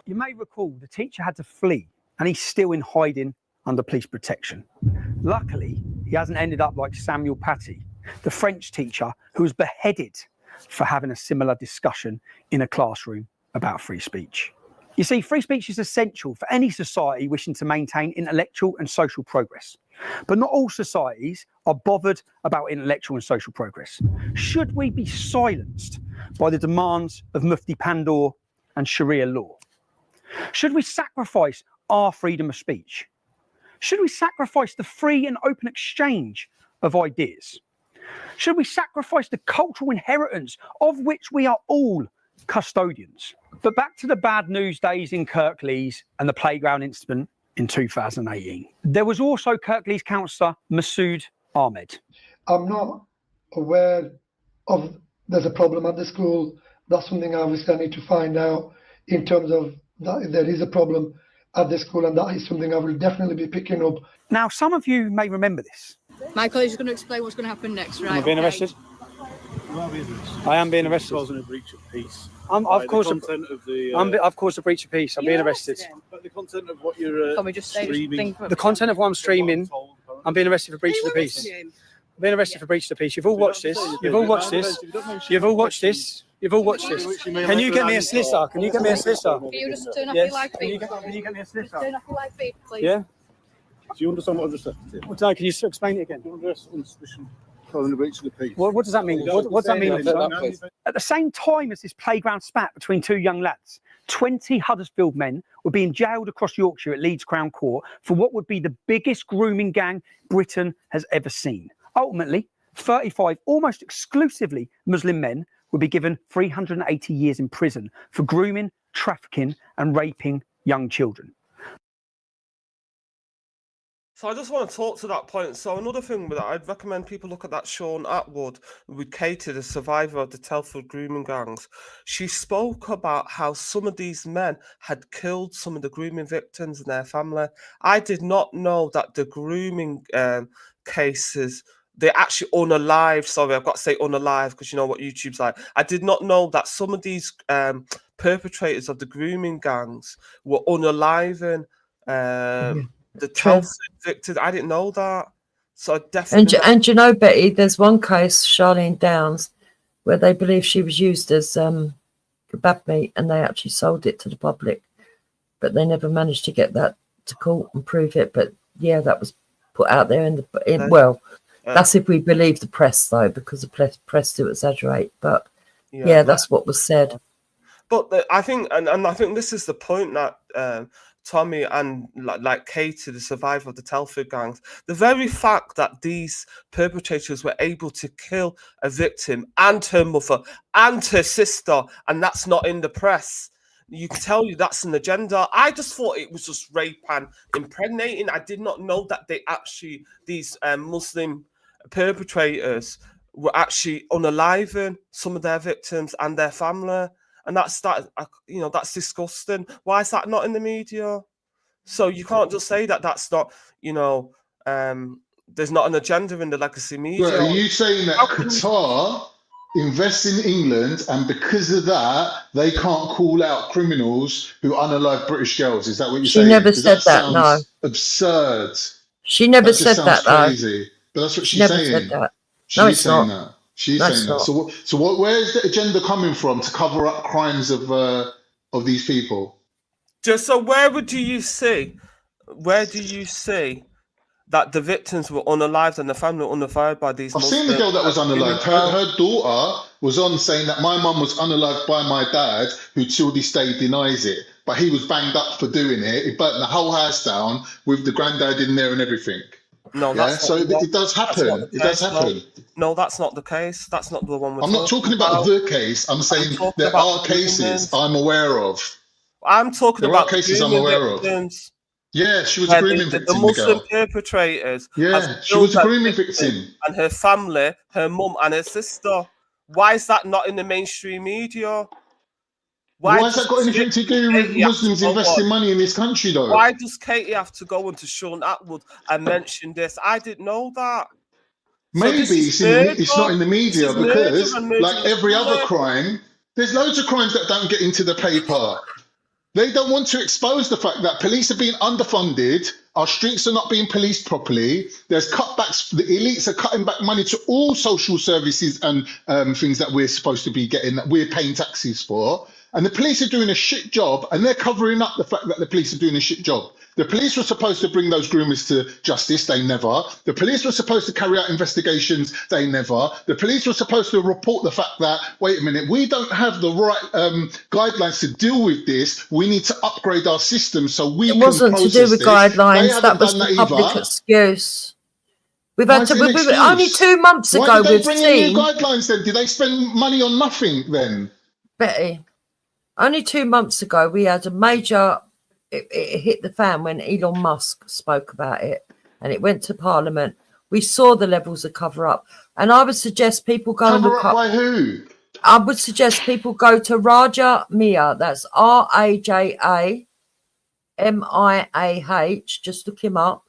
You may recall the teacher had to flee, and he's still in hiding under police protection. Luckily, he hasn't ended up like Samuel Paty, the French teacher who was beheaded for having a similar discussion in a classroom about free speech. You see, free speech is essential for any society wishing to maintain intellectual and social progress. But not all societies are bothered about intellectual and social progress. Should we be silenced by the demands of Mufti Pandor and Sharia law? Should we sacrifice our freedom of speech? Should we sacrifice the free and open exchange of ideas? Should we sacrifice the cultural inheritance of which we are all custodians? But back to the bad news days in Kirklees and the playground incident in 2018. There was also Kirklees councillor Masood Ahmed. I'm not aware of there's a problem at the school. That's something obviously I need to find out in terms of that if there is a problem at the school, and that is something I will definitely be picking up. Now, some of you may remember this. My colleague is going to explain what's going to happen next, right? Am I being arrested? You are being arrested. I am being arrested. Causing a breach of peace. I've caused a breach of peace. I'm being arrested. But the content of what you're Can we just say streaming. The content of what I'm streaming, I'm being arrested for breach of the peace. I'm being arrested for breach of the peace. You've all watched this. You've all watched this. You've all watched this. You've all watched this. Can you get me a solicitor? Can you get me a solicitor? Can you just turn off Yes. your live feed? Can you get me a solicitor? Turn off your live feed, please. Yeah. Do you understand what I just said? Well, no, can you explain it again? On suspicion causing a breach of the peace. What does that mean? What does that mean? At the same time as this playground spat between two young lads, 20 Huddersfield men were being jailed across Yorkshire at Leeds Crown Court for what would be the biggest grooming gang Britain has ever seen. Ultimately, 35 almost exclusively Muslim men would be given 380 years in prison for grooming, trafficking and raping young children. So I just want to talk to that point. So another thing with that, I'd recommend people look at that Sean Atwood with Katie, the survivor of the Telford grooming gangs. She spoke about how some of these men had killed some of the grooming victims and their family. I did not know that the grooming cases, they're actually unalive. Sorry, I've got to say unalive because you know what YouTube's like. I did not know that some of these perpetrators of the grooming gangs were unaliving the Telford victims. I didn't know that. So I definitely. And you know, Betty, there's one case, Charlene Downs, where they believe she was used as kebab meat, and they actually sold it to the public, but they never managed to get that to court and prove it. But yeah, that was put out there in the that's if we believe the press, though, because the press do exaggerate. But yeah, that's what was said. But I think, and I think this is the point that Tommy and like Katie, the survivor of the Telford gangs, the very fact that these perpetrators were able to kill a victim and her mother and her sister, and that's not in the press. You can tell you that's an agenda. I just thought it was just rape and impregnating. I did not know that they actually, these Muslim perpetrators were actually unaliving some of their victims and their family. And that's disgusting. Why is that not in the media? So you can't just say that that's not, there's not an agenda in the legacy media. Well, are you saying that Qatar invests in England and because of that, they can't call out criminals who unalive British girls? Is that what you're saying? She never said that, no. Absurd. She never said that, though. Crazy. But that's what she's never saying. Said that. She's saying that. She's no, saying that. So where's the agenda coming from to cover up crimes of these people? Just so where do you see that the victims were unalived and the family were unalived by these? I've seen the girl that was unalived. Her daughter was on saying that my mum was unalived by my dad, who till this day denies it. But he was banged up for doing it. He burnt the whole house down with the granddad in there and everything. No, that's so it does happen. It does happen. No, that's not the case. That's not the one we're I'm not talking about the case. I'm saying there are cases I'm aware of. I'm talking about cases I'm aware victims. Of. Yeah, she was a grooming victim. The Muslim perpetrators. Yeah, she was a grooming victim. And her family, her mum and her sister. Why is that not in the mainstream media? Why has that got anything to do with Muslims investing money in this country, though? Why does Katie have to go into Sean Atwood and mention this? I didn't know that. Maybe it's not in the media because, like every other crime, there's loads of crimes that don't get into the paper. They don't want to expose the fact that police are being underfunded, our streets are not being policed properly, there's cutbacks, the elites are cutting back money to all social services and things that we're supposed to be getting, that we're paying taxes for. And the police are doing a shit job, and they're covering up the fact that the police are doing a shit job. The police were supposed to bring those groomers to justice, they never. The police were supposed to carry out investigations, they never. The police were supposed to report the fact that, wait a minute, we don't have the right guidelines to deal with this. We need to upgrade our system so we can process this. It wasn't to do with guidelines, that was the public excuse. We've had to, only 2 months ago, why did they bring in new guidelines then? Did they spend money on nothing then? Betty, only 2 months ago, we had a major, it hit the fan when Elon Musk spoke about it, and it went to Parliament. We saw the levels of cover up, and I would suggest people go and look up. By who? I would suggest people go to Raja Miah. That's RAJA MIAH. Just look him up.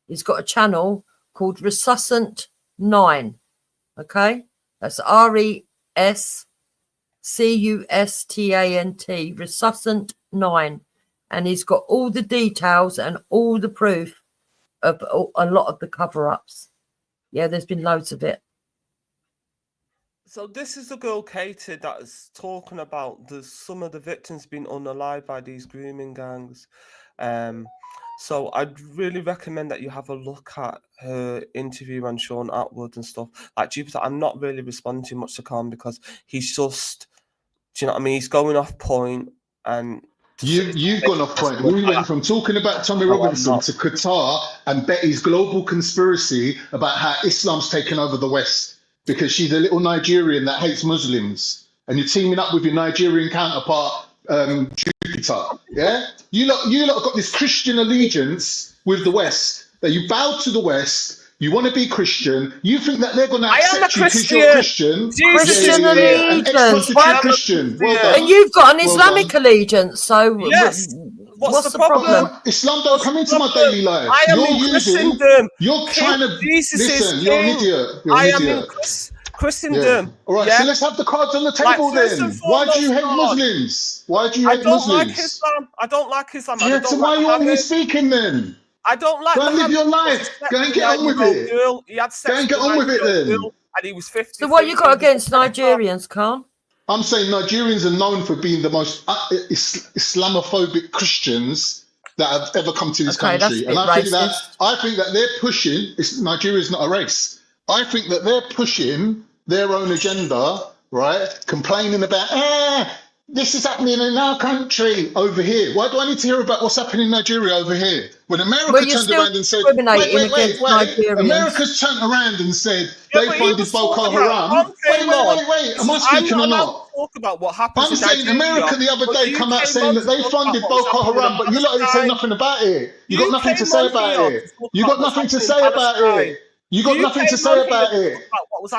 He's got a channel called Resuscitant 9. Okay, That's RESCUSTANT, Resuscitant 9. And he's got all the details and all the proof of a lot of the cover-ups. Yeah, there's been loads of it. So this is the girl Katie that is talking about some of the victims being unalived by these grooming gangs. So I'd really recommend that you have a look at her interview on Sean Atwood and stuff. Like Jupiter, I'm not really responding too much to Khan because he's just, do you know what I mean? He's going off point and You've gone off point. We went from talking about Tommy Robinson to Qatar and Betty's global conspiracy about how Islam's taken over the West because she's a little Nigerian that hates Muslims, and you're teaming up with your Nigerian counterpart, Jupiter. Yeah, you lot got this Christian allegiance with the West, that you bow to the West. You want to be Christian. You think that they're going to accept you because you're Christian. Christian allegiance. An ex-prostitute Christian. Well done. And you've got an Islamic allegiance, so what's the problem? Islam don't come into my daily life. I am in Christendom. You're trying to listen. You're an idiot. I am in Christendom. All right, so let's have the cards on the table then. Why do you hate Muslims? Why do you hate Muslims? I don't like Islam. I don't like Islam. Yeah, so why are you only speaking then? I don't like. Go and live your life. Go and get on with it. He had sex Go and get on with it then. And he was 50. So what you got against Nigerians, Khan? I'm saying Nigerians are known for being the most Islamophobic Christians that have ever come to this country, and I think that they're pushing. Nigeria's not a race. I think that they're pushing their own agenda, right? Complaining about this is happening in our country over here. Why do I need to hear about what's happening in Nigeria over here? When America turned around and said, wait, America's turned around and said they funded Boko Haram. Wait, am I speaking or not? Talk about what happened. I'm saying America the other day come out saying that they funded Boko Haram, but you lot didn't say nothing about it. You got nothing to say about it. You got nothing to say about it. You got nothing to say about it.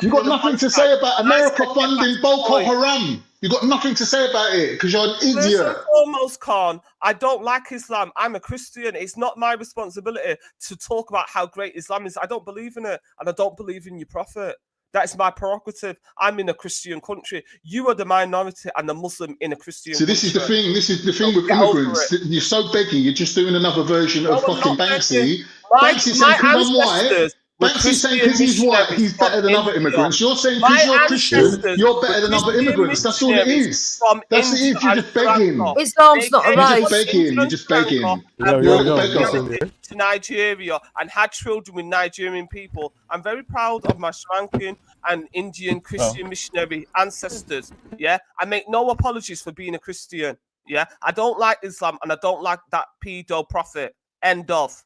You got nothing to say about America funding Boko Haram. You got nothing to say about it because you're an idiot. First and foremost, Khan, I don't like Islam. I'm a Christian. It's not my responsibility to talk about how great Islam is. I don't believe in it, and I don't believe in your prophet. That is my prerogative. I'm in a Christian country. You are the minority and the Muslim in a Christian country. This is the thing. This is the thing with immigrants. You're so beggy. You're just doing another version of fucking Banksy. Banksy saying, because I'm white. Banksy's saying because he's white, he's better than other immigrants. You're saying because you're Christian, you're better than other immigrants. That's all it is. That's it is. You're just begging. Islam's not a race. You're just begging. To Nigeria and had children with Nigerian people. I'm very proud of my Sri Lankan and Indian Christian missionary ancestors. Yeah, I make no apologies for being a Christian. Yeah, I don't like Islam and I don't like that pedo prophet. End of.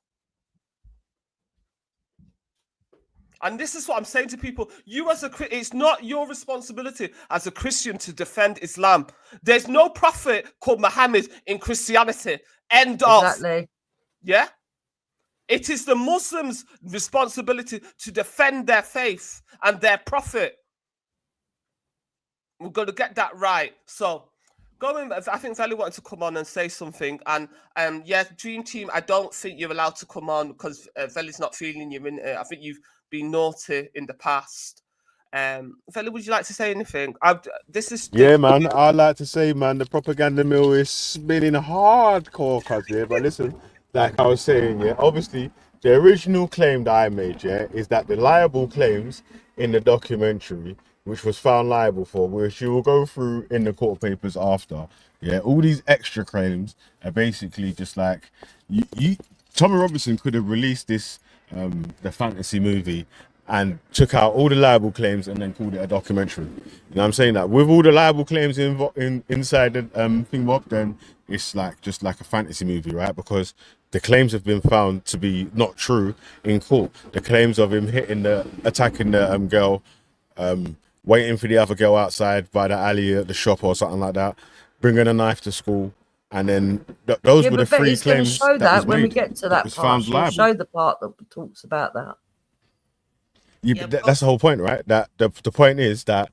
And this is what I'm saying to people. You as it's not your responsibility as a Christian to defend Islam. There's no prophet called Muhammad in Christianity. End of. Exactly. Yeah? It is the Muslims' responsibility to defend their faith and their prophet. We've got to get that right. So, I think Veli wanted to come on and say something. And yeah, Dream Team, I don't think you're allowed to come on because Veli's not feeling you in it. I think you've been naughty in the past. Veli, would you like to say anything? Yeah, man. I'd like to say, man, the propaganda mill is spinning hardcore, cuz here. But listen, like I was saying, yeah, obviously the original claim that I made, yeah, is that the liable claims in the documentary, which was found liable for, which you will go through in the court papers after, yeah, all these extra claims are basically just like Tommy Robinson could have released this the fantasy movie and took out all the liable claims and then called it a documentary. You know what I'm saying? That with all the liable claims inside the thing, Bob, then it's like just like a fantasy movie, right? Because the claims have been found to be not true in court. The claims of him attacking the girl, waiting for the other girl outside by the alley at the shop or something like that, bringing a knife to school. And then those were the three claims show that when we get to that part. We'll show the part that talks about that. Yeah, but that's the whole point, right? That the point is that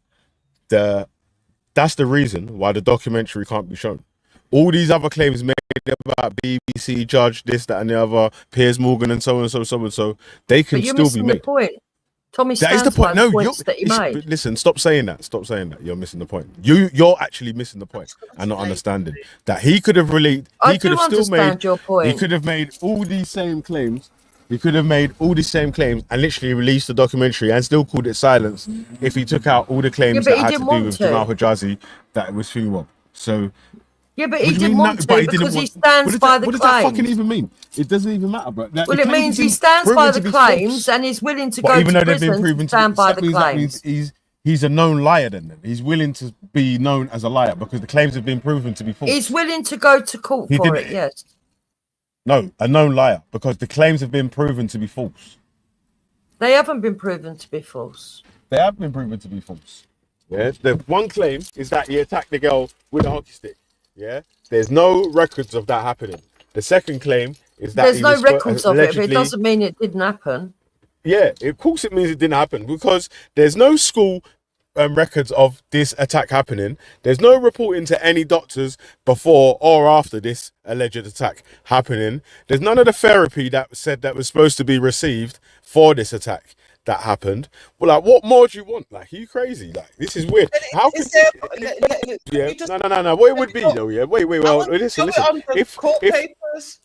that's the reason why the documentary can't be shown. All these other claims made about BBC judge, this, that, and the other, Piers Morgan, and so on and so, they can still be made. Point. Tommy That is stands the point. by No, the points that he made. but listen, stop saying that. Stop saying that. You're missing the point. You're actually missing the point and not understanding that he could have released. I He could do have still made. understand your point. He could have made all these same claims. He could have made all these same claims and literally released the documentary and still called it silence if he took out all the claims but that he had to didn't do want with to. Jamal Hajazi that it was FUWAP. So. Yeah, but What he do you didn't mean want no- to but he didn't because he want- stands by the What does claims. that fucking even mean? It doesn't even matter, bro. Like, Well, the it claims means have he been stands by proven the to be claims false. and he's willing to But go even to though they've been prison proven to stand by the that means claims. he's a known liar then. He's willing to be known as a liar because the claims have been proven to be false. He's willing to go to court He for didn't- it, yes. No, a known liar because the claims have been proven to be false. They haven't been proven to be false. They have been proven to be false. Yeah, the one claim is that he attacked the girl with a hockey stick. Yeah, there's no records of that happening. The second claim is that There's no records of it, but it doesn't mean it didn't happen. Yeah, of course it means it didn't happen because there's no school records of this attack happening. There's no reporting to any doctors before or after this alleged attack happening. There's none of the therapy that said that was supposed to be received for this attack that happened. Well, like, what more do you want? Like, are you crazy? Like, this is weird. How can no. What it would be though? Yeah, wait. Well, listen. If papers,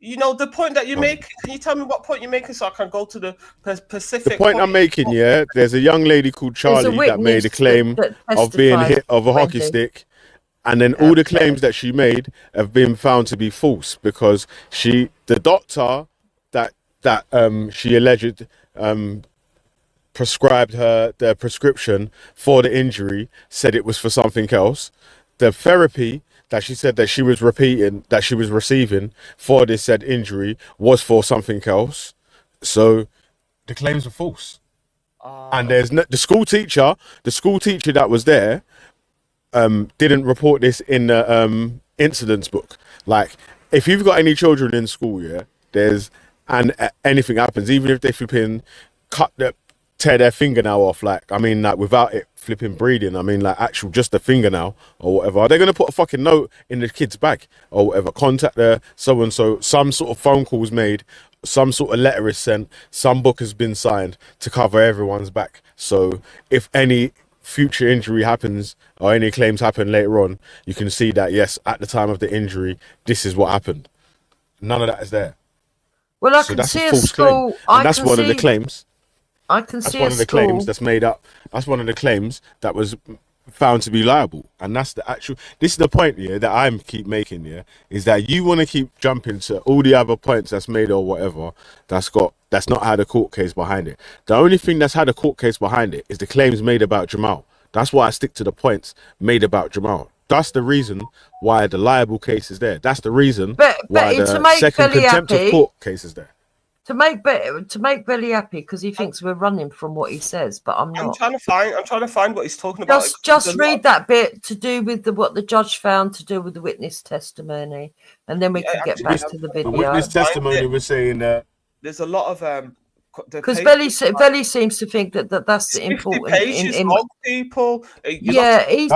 you know, the point that you make, can you tell me what point you're making so I can go to the specific the point I'm making, yeah, there's a young lady called Charlie that made a claim of being hit of a hockey stick, and then all the claims that she made have been found to be false because the doctor that she alleged prescribed her the prescription for the injury said it was for something else. The therapy that she said that she was receiving for this said injury was for something else. So the claims are false. And there's no, the school teacher that was there didn't report this in the incidents book. Like, if you've got any children in school, yeah, anything happens, even if they flipping tear their fingernail off, like, I mean, like, without it flipping bleeding, I mean, like, actual just a fingernail or whatever, are they going to put a fucking note in the kid's bag or whatever? Contact their so-and-so, some sort of phone call was made, some sort of letter is sent, some book has been signed to cover everyone's back. So if any future injury happens or any claims happen later on, you can see that, yes, at the time of the injury, this is what happened. None of that is there. Well, I So can that's see a a false school. claim. And that's one of the claims. I can That's see one a of the school. claims that's made up. That's one of the claims that was found to be liable. And that's the actual, this is the point here that I'm keep making here, is that you want to keep jumping to all the other points that's made or whatever that's not had a court case behind it. The only thing that's had a court case behind it is the claims made about Jamal. That's why I stick to the points made about Jamal. That's the reason why the liable case is there. That's the reason why to the make second Billy contempt happy- of court case is there. To make Billy happy because he thinks we're running from what he says, but I'm not. I'm trying to find what he's talking about. Just read that bit to do with what the judge found to do with the witness testimony, and then we can get back to the video. The witness testimony was saying that there's a lot of because Billy seems to think that's important. Pages, people. Yeah, he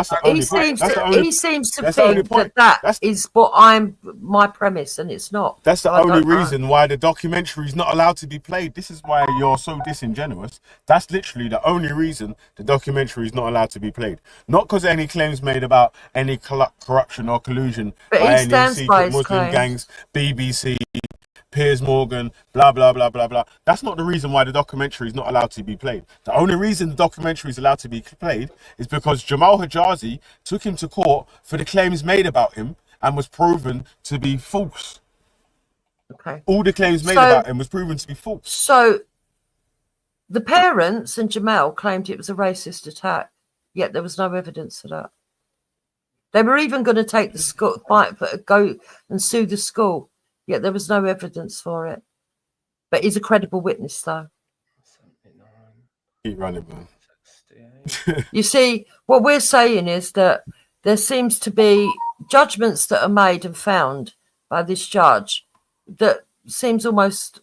seems to think that is what my premise, and it's not. That's the So I only don't know. reason why the documentary is not allowed to be played. This is why you're so disingenuous. That's literally the only reason the documentary is not allowed to be played. Not because any claims made about any corruption or collusion But by he any stands by secret his Muslim claims. gangs, BBC, Piers Morgan, blah, blah, blah, blah, blah. That's not the reason why the documentary is not allowed to be played. The only reason the documentary is allowed to be played is because Jamal Hajazi took him to court for the claims made about him and was proven to be false. Okay. All the claims made about him was proven to be false. So the parents and Jamal claimed it was a racist attack, yet there was no evidence for that. They were even going to take the school, go and sue the school, yet there was no evidence for it. But he's a credible witness, though. Keep running, man. You see, what we're saying is that there seems to be judgments that are made and found by this judge that seems almost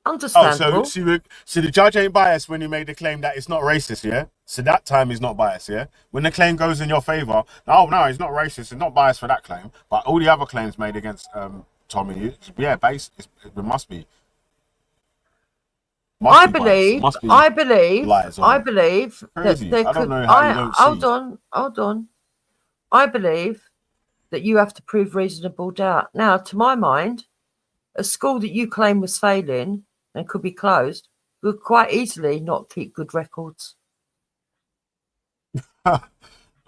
understandable. Oh, so the judge ain't biased when he made the claim that it's not racist, yeah? So that time he's not biased, yeah? When the claim goes in your favour, oh no, he's not racist, he's not biased for that claim. But all the other claims made against Tommy, yeah, it must be. I be biased. believe, Must be I believe, lies on I it. believe that Crazy. there I could. don't know how you don't Hold see. on, hold on. I believe that you have to prove reasonable doubt. Now, to my mind, a school that you claim was failing and could be closed would quite easily not keep good records.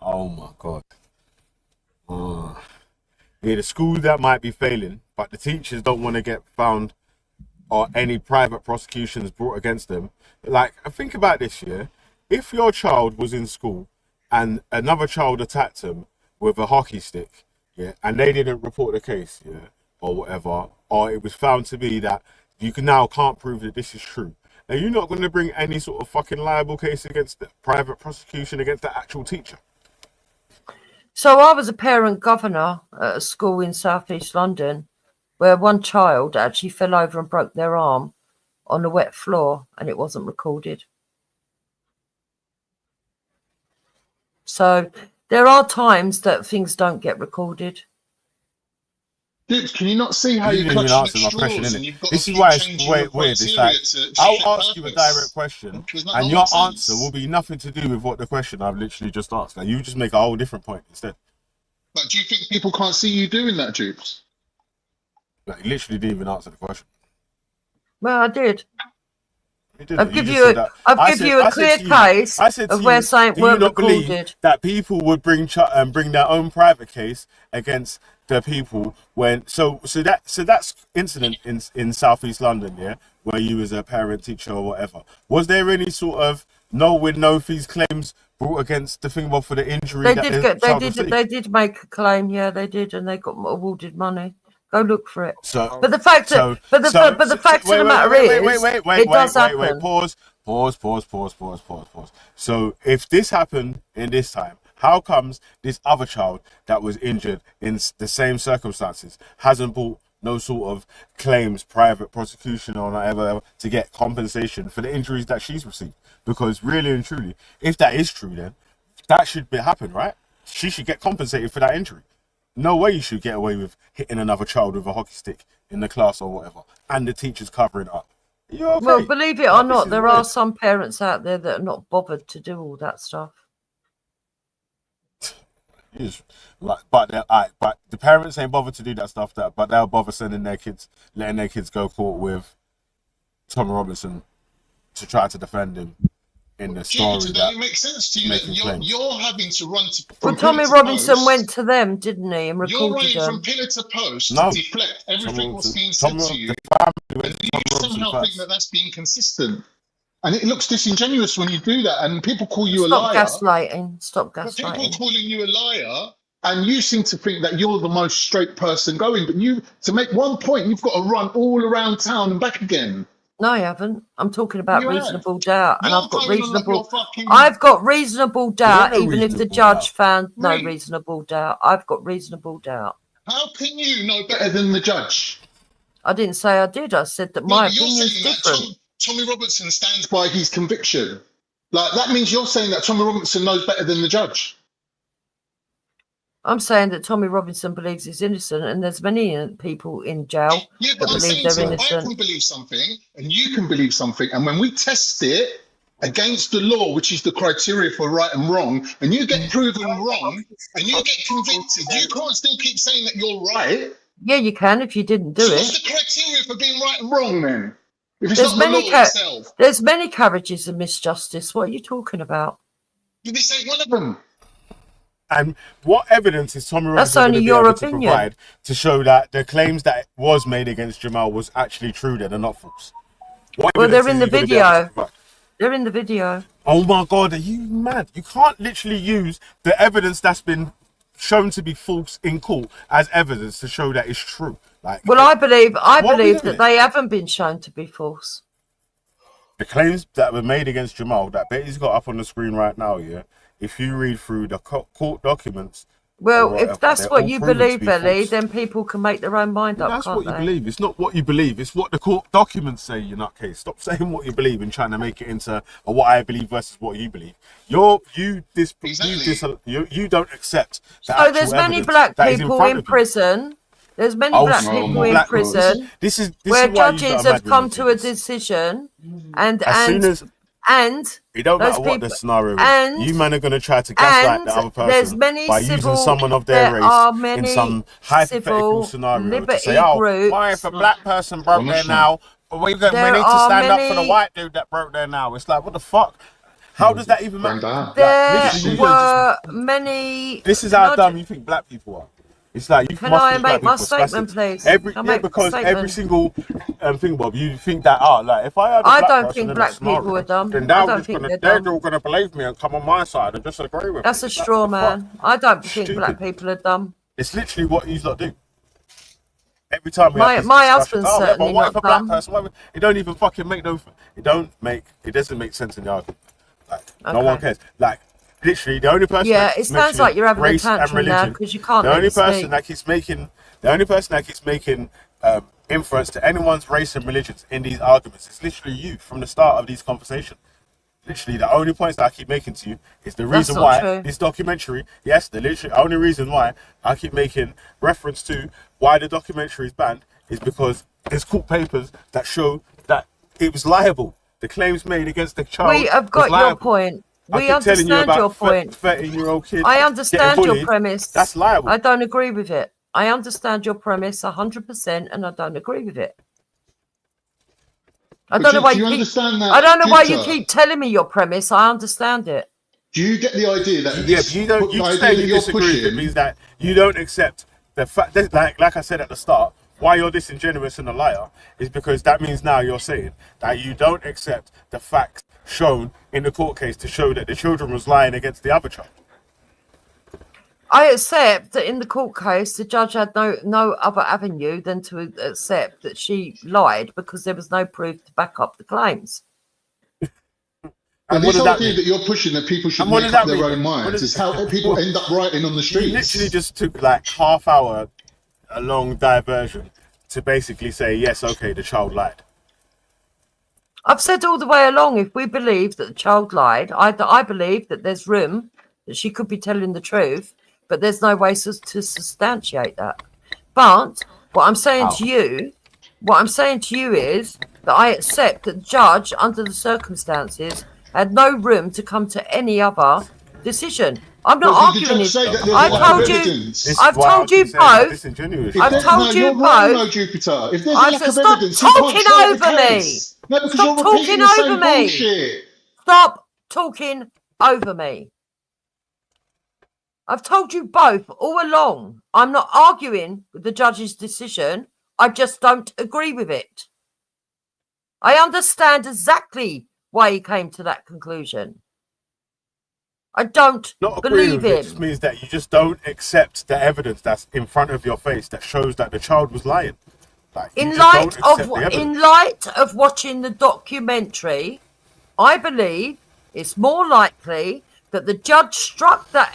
Oh my God. Yeah, the schools that might be failing, but the teachers don't want to get found or any private prosecutions brought against them. Like, think about this, yeah? If your child was in school and another child attacked him with a hockey stick, yeah, and they didn't report the case, yeah, or whatever, or it was found to be that you can't prove that this is true. Now, you're not going to bring any sort of fucking liable case against the private prosecution against the actual teacher. So I was a parent governor at a school in southeast London where one child actually fell over and broke their arm on the wet floor and it wasn't recorded. So there are times that things don't get recorded. Dude, can you not see how You you're didn't even clutching answer at my straws question, and innit? you've got This to is keep why it's changing your weird. It's criteria like, to I'll fit ask you a purpose? direct question, Does that and not your make answer sense? will be nothing to do with what the question I've literally just asked. Like, you just make a whole different point instead. But do you think people can't see you doing that, Jupes? Like, you literally didn't even answer the question. Well, I did. You didn't. I've You give just you said a, that. I've I give said- you I a said clear to you- case I said to of where you, something do you weren't not believe recorded. that people would bring their own private case against the people when so that's incident in southeast London, yeah, where you as a parent, teacher, or whatever. Was there any sort of no win, no fees claims brought against the thing for the injury They that did the get, child received? they did make a claim, yeah, they did, and they got awarded money. Go look for it. So, but the fact so, but the so, but the fact of the matter is, it does happen. Pause. So, if this happened in this time, how comes this other child that was injured in the same circumstances hasn't brought no sort of claims, private prosecution, or whatever to get compensation for the injuries that she's received? Because really and truly, if that is true, then that should happen, right? She should get compensated for that injury. No way you should get away with hitting another child with a hockey stick in the class or whatever, and the teacher's covering it up. You okay? Well, believe it or Like, not, this is there weird. are some parents out there that are not bothered to do all that stuff. But the parents ain't bothered to do that stuff. But they'll bother sending their kids, letting their kids go court with Tommy Robinson to try to defend him in the story Does that it make sense to you that making claims. you're having to run Well, from Tommy pillar to Robinson post? went to them, didn't he, and You're recorded running from them. pillar to post No. to deflect everything what's being Tommy said to you, went and to you Tommy Robinson somehow first. think that that's being consistent. And it looks disingenuous when you do that, and people call you a Stop liar. gaslighting. Stop But people gaslighting. calling you a liar, and you seem to think that you're the most straight person going. But you, to make one point, you've got to run all around town and back again. No, I haven't. I'm talking about You have. reasonable doubt, and You're I've got going on like reasonable. you're fucking. I've got reasonable doubt, no even if the reasonable judge doubt. found no Right. reasonable doubt. I've got reasonable doubt. How can you know better than the judge? I didn't say I did. I said that No, my but you're opinion's saying that different. Tommy Robertson stands by his conviction. Like, that means you're saying that Tommy Robertson knows better than the judge. I'm saying that Tommy Robinson believes he's innocent, and there's many people in jail Yeah, that but I'm believe saying they're to you, I innocent. can believe something, and you can believe something, and when we test it against the law, which is the criteria for right and wrong, and you get proven wrong, and you get convicted, you can't still keep saying that you're right. Yeah, you can if you didn't do So it. what's the criteria for being right and wrong then? If it's There's not the many law itself, there's many carriages of misjustice. What are you talking about? this ain't one of them. And what evidence is Tommy That's Robinson going only to be your able to opinion. provide to show that the claims that was made against Jamal was actually true, that they're not false? What Well, they're evidence in is the he gonna be able to video. provide? They're in the video. Oh my God, are you mad? You can't literally use the evidence that's been shown to be false in court as evidence to show that it's true. Like, Well, I believe What are we that doing? they haven't been shown to be false. the claims that were made against Jamal, that Betty's got up on the screen right now, yeah, if you read through the court documents, Well, or whatever, if that's they're what all you proven to believe, be Ellie, false. then people can make their own mind up, That's can't what you they? believe. It's not what you believe. It's what the court documents say, you nutcase. Stop saying what you believe and trying to make it into a what I believe versus what you believe. You don't accept the So there's actual many evidence black that is people front in of you. prison There's many Oh, black shit. people Black in people. prison This is where why you judges lot are have mad come when to you a do this. decision, and As soon as it don't those matter what the people, scenario is, and you men are going to try to gaslight the other there's person many by using civil, someone of their there race are in many some hypothetical civil scenario to say, liberty "Oh, groups. why if a black person broke there now? We need to are stand up for the many- white dude that broke there now." It's like, what the fuck? How does that even matter? There Literally, were many. This is how dumb you think black people are. It's like you Can must I think black make my people statement, spastic. please? Because every single thing, Bob, you think that like if I had a I black don't person think in black a scenario, people are dumb. then I don't think they're all gonna believe me and come on my side and just agree with That's me. a It's like, straw what the fuck? man. I don't think Stupid. black people are dumb. It's literally what you lot do. Every time we My have this my discussion, husband's certainly but what if not a black dumb. person? It don't even fucking make no. It doesn't make sense in the argument. Like no one cares. Like literally, the only person. Yeah, that it keeps sounds mentioning like you're having a race and tantrum now religion, because you can't the let only me person speak. that keeps making inference to anyone's race and religions in these arguments is literally you from the start of these conversations. Literally, the only points that I keep making to you is the reason why this documentary, yes, the literally only reason why I keep making reference to why the documentary is banned is because there's court papers that show that it was liable. The claims made against the child. We have got your point. We understand your point. 13-year-old kid. I understand your bullied, premise. That's liable. I don't agree with it. I understand your premise 100%, and I don't agree with it. I don't know why you understand that? I don't know why you Jupiter? keep telling me your premise. I understand it. Do you get the idea that You don't. You say you disagree with it means that you don't accept the fact. That, like I said at the start, why you're disingenuous and a liar is because that means now you're saying that you don't accept the facts shown in the court case to show that the children was lying against the other child. I accept that in the court case, the judge had no other avenue than to accept that she lied because there was no proof to back up the claims. And this idea that you're pushing that people should make up their own minds is how people end up writing on the streets. You literally just took like half-hour a long diversion to basically say, yes, okay, the child lied. I've said all the way along, if we believe that the child lied, I believe that there's room that she could be telling the truth, but there's no way to substantiate that. But what I'm saying to you is that I accept that the judge, under the circumstances, had no room to come to any other decision. I'm not arguing this. I've told you both. You're wrong, though, Jupiter. If there's a lack of evidence, stop talking over me. No, because Stop you're repeating the talking same over me. bullshit. Stop talking over me. I've told you both all along. I'm not arguing with the judge's decision. I just don't agree with it. I understand exactly why he came to that conclusion. I don't believe It him. just means that you just don't accept the evidence that's in front of your face that shows that the child was lying. Like, In light of watching the documentary, I believe it's more likely that the judge struck the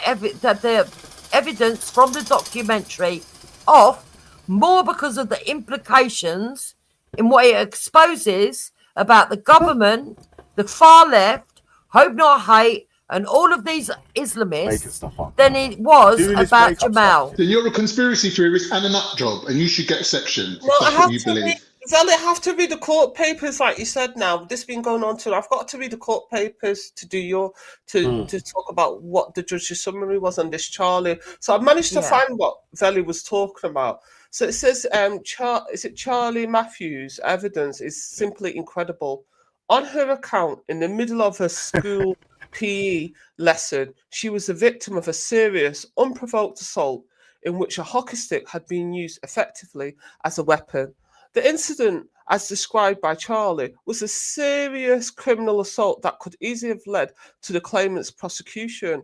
evidence from the documentary off more because of the implications in what it exposes about the government, the far left, hope not hate, and all of these Islamists than it was about Jamal. Then you're a conspiracy theorist and a nut job, and you should get sectioned. Well, I That's have what you to read. believe. Zell, I have to read the court papers, like you said. Now this has been going on till I've got to read the court papers to do to talk about what the judge's summary was on this Charlie. So I've managed to find what Veli was talking about. So it says, is it Charlie Matthews' evidence is simply incredible. On her account, in the middle of her school PE lesson, she was the victim of a serious, unprovoked assault in which a hockey stick had been used effectively as a weapon. The incident, as described by Charlie, was a serious criminal assault that could easily have led to the claimant's prosecution.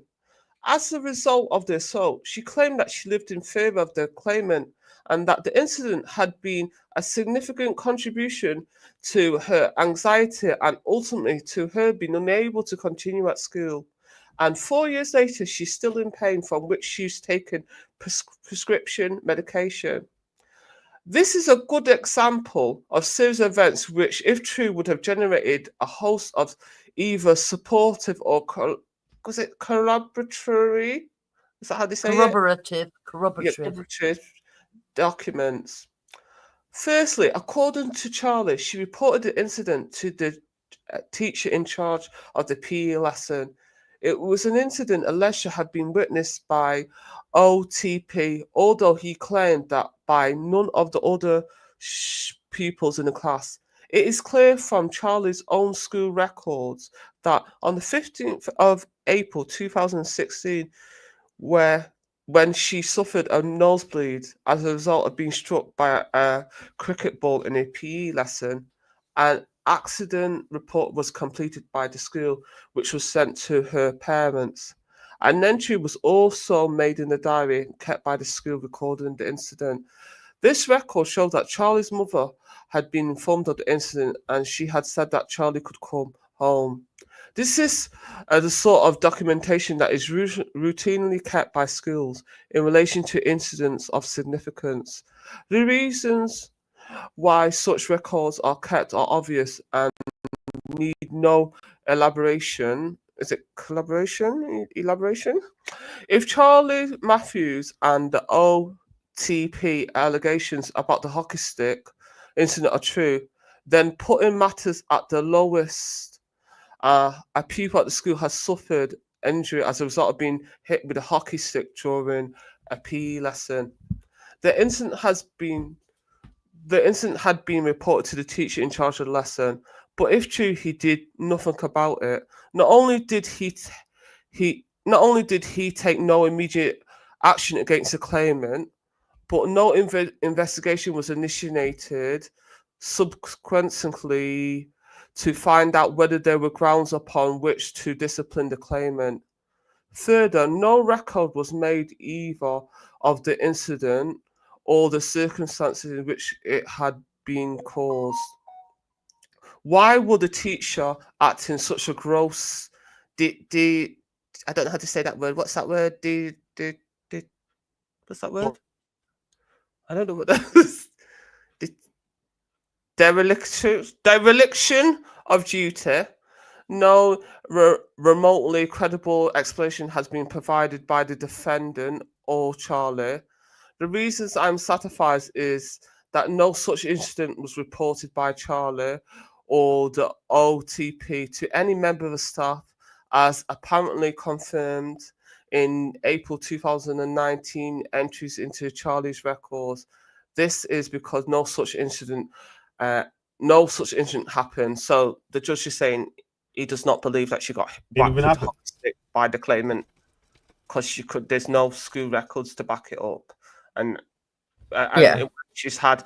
As a result of the assault, she claimed that she lived in fear of the claimant and that the incident had been a significant contribution to her anxiety and ultimately to her being unable to continue at school. And 4 years later, she's still in pain, from which she's taken prescription medication. This is a good example of series of events which, if true, would have generated a host of either supportive or corroboratory? Is that how they say Corroborative. corroborative documents. Firstly, according to Charlie, she reported the incident to the teacher in charge of the PE lesson. It was an incident alleged had been witnessed by OTP, although he claimed that by none of the other pupils in the class. It is clear from Charlie's own school records that on the 15th of April 2016, when she suffered a nosebleed as a result of being struck by a cricket ball in a PE lesson, an accident report was completed by the school, which was sent to her parents. An entry was also made in the diary kept by the school recording the incident. This record showed that Charlie's mother had been informed of the incident and she had said that Charlie could come home. This is the sort of documentation that is routinely kept by schools in relation to incidents of significance. The reasons why such records are kept are obvious and need no elaboration. Is it collaboration? Elaboration? If Charlie Matthews and the OTP allegations about the hockey stick incident are true, then putting matters at the lowest, a pupil at the school has suffered injury as a result of being hit with a hockey stick during a PE lesson. The incident had been reported to the teacher in charge of the lesson, but if true, he did nothing about it. Not only did he take no immediate action against the claimant, but no investigation was initiated subsequently to find out whether there were grounds upon which to discipline the claimant. Further, no record was made either of the incident or the circumstances in which it had been caused. Why would a teacher act in such a gross... I don't know how to say that word. What's that word? What's that word? I don't know what that is. Dereliction of duty. No remotely credible explanation has been provided by the defendant or Charlie. The reasons I'm satisfied is that no such incident was reported by Charlie or the OTP to any member of the staff, as apparently confirmed in April 2019 entries into Charlie's records. This is because no such incident happened. So the judge is saying he does not believe that she got whacked with a hockey stick by the claimant because there's no school records to back it up. And when she's had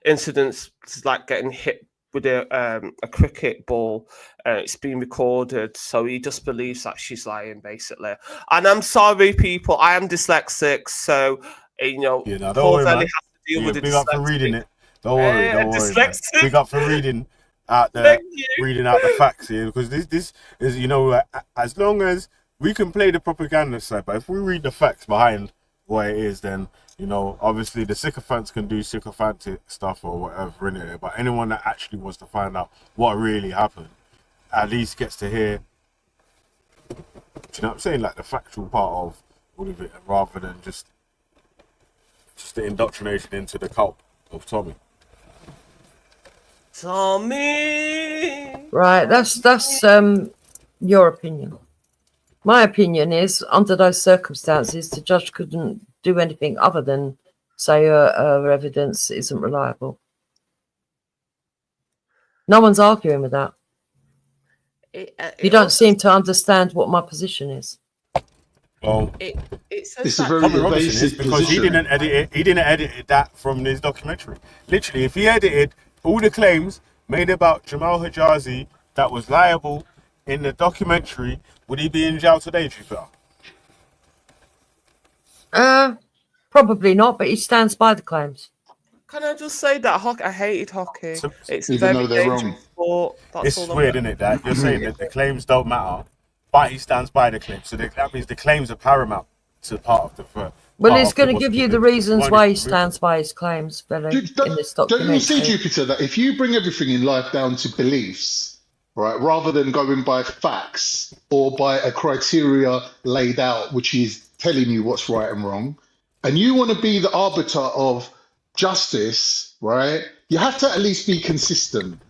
incidents like getting hit with a cricket ball, it's been recorded, so he just believes that she's lying, basically. And I'm sorry, people, I am dyslexic, so Paul Valley has to deal with it. Big up for reading it. Don't worry, don't worry. Big up for reading out there, reading out the facts here, because this is, as long as we can play the propaganda side, but if we read the facts behind what it is, then obviously the sycophants can do sycophantic stuff or whatever in it, but anyone that actually wants to find out what really happened at least gets to hear, do you know what I'm saying, like the factual part of all of it, rather than just the indoctrination into the cult of Tommy. Right, that's your opinion. My opinion is, under those circumstances, the judge couldn't do anything other than say her evidence isn't reliable. No one's arguing with that. You don't seem to understand what my position is. Well, it's a very basic because position. he didn't edit it. He didn't edit that from his documentary. Literally, if he edited all the claims made about Jamal Hajazi that was liable in the documentary, would he be in jail today, do you feel? Probably not, but he stands by the claims. Can I just say that I hated hockey. It's even very though they're dangerous wrong. sport. It's weird, isn't it, that you're saying that the claims don't matter, but he stands by the claims. So that means the claims are paramount to part of the. Well, he's going to give you the reasons why he stands by his claims, Billy, in this documentary. Don't you see, Jupiter, that if you bring everything in life down to beliefs, right, rather than going by facts or by a criteria laid out, which is telling you what's right and wrong, and you want to be the arbiter of justice, right? You have to at least be consistent,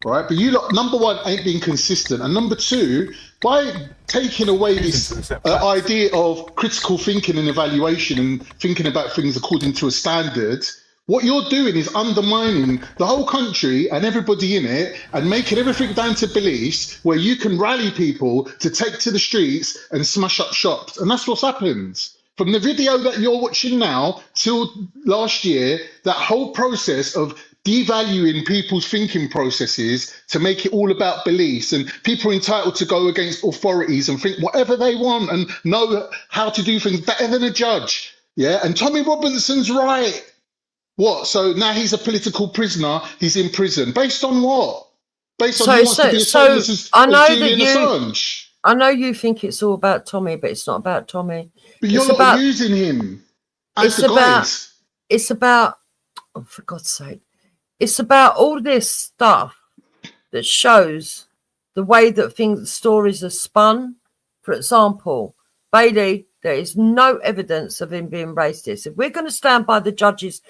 right? But you lot, number one, ain't being consistent, and number two, by taking away this idea of critical thinking and evaluation and thinking about things according to a standard, what you're doing is undermining the whole country and everybody in it and making everything down to beliefs where you can rally people to take to the streets and smash up shops. And that's what's happened. From the video that you're watching now till last year, that whole process of devaluing people's thinking processes to make it all about beliefs, and people are entitled to go against authorities and think whatever they want and know how to do things better than a judge. Yeah, and Tommy Robinson's right. What? So now he's a political prisoner. He's in prison. Based on what? Based on he wants to be as famous as Julian Assange. I know you think it's all about Tommy, but it's not about Tommy. But you're not using him as the guys. It's about, oh, for God's sake, it's about all this stuff that shows the way that stories are spun. For example, Bailey, there is no evidence of him being racist. If we're going to stand by the judge's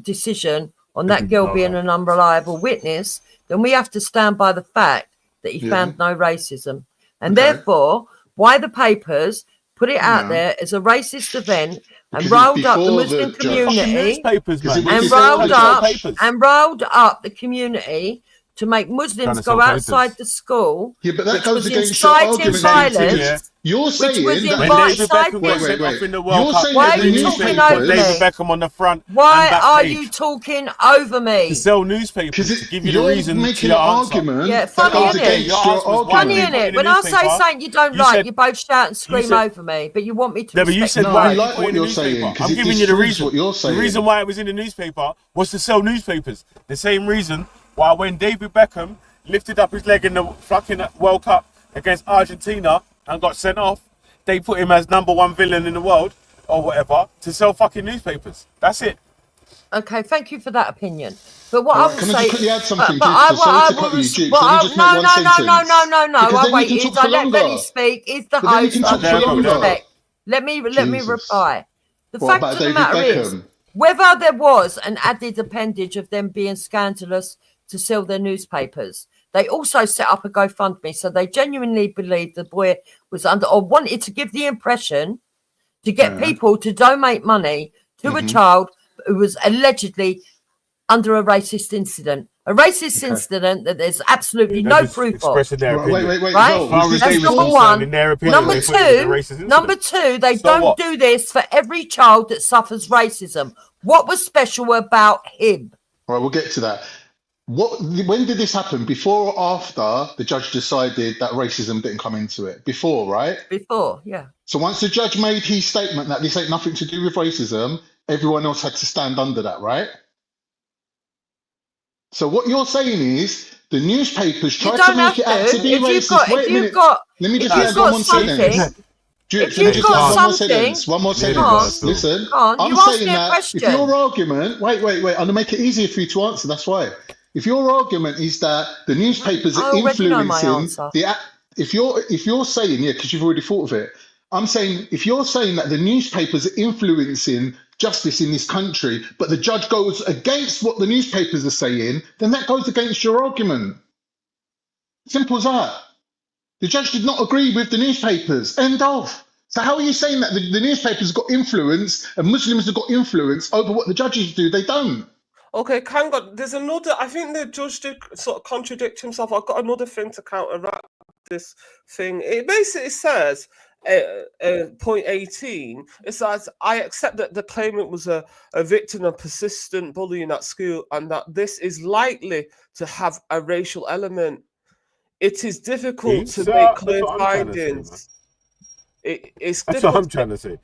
decision on that girl being an unreliable witness, then we have to stand by the fact that he found no racism. And therefore, why the papers put it out there as a racist event and rolled up the Muslim community and rolled up the community to make Muslims go outside the school, but that which goes was against your inciting violence. Yeah. You're saying which was that why are you talking over me? David Beckham on the front. Why are you talking over me? To sell newspapers, to give you the reason making to an answer. argument. Yeah, funny innit? Funny innit? When I say something you don't like, you both shout and scream over me, but you want me to. No, but you said I like what you're saying. I'm giving you the reason. The reason why it was in the newspaper was to sell newspapers. The same reason why when David Beckham lifted up his leg in the fucking World Cup against Argentina and got sent off, they put him as #1 villain in the world or whatever to sell fucking newspapers. That's it. Okay, thank you for that opinion. But what I would can I say, just quickly add something? No. I waited. I let Benny speak. He's the host. Let me reply. The fact of the matter is, whether there was an added appendage of them being scandalous to sell their newspapers, they also set up a GoFundMe, so they genuinely believed the boy was under or wanted to give the impression to get people to donate money to a child who was allegedly under a racist incident. A racist incident that there's absolutely no proof of. Wait. Right? That's number one. Number two, they don't do this for every child that suffers racism. What was special about him? All right, we'll get to that. When did this happen? Before or after the judge decided that racism didn't come into it? Before, right? Before, yeah. So once the judge made his statement that this ain't nothing to do with racism, everyone else had to stand under that, right? So what you're saying is the newspapers try to make it out to be racist. Wait a minute. Let me just add one sentence. One more sentence. Listen, I'm saying that if your argument, wait, I'm going to make it easier for you to answer. That's why. If your argument is that the newspapers are influencing if you're saying, because you've already thought of it, I'm saying if you're saying that the newspapers are influencing justice in this country, but the judge goes against what the newspapers are saying, then that goes against your argument. Simple as that. The judge did not agree with the newspapers. End of. So how are you saying that the newspapers got influence and Muslims have got influence over what the judges do? They don't. Okay, hang on. There's another. I think the judge did sort of contradict himself. I've got another thing to counteract this thing. It basically says, point 18, it says, I accept that the claimant was a victim of persistent bullying at school and that this is likely to have a racial element. It is difficult to make clear findings. It's that's what I'm trying to say.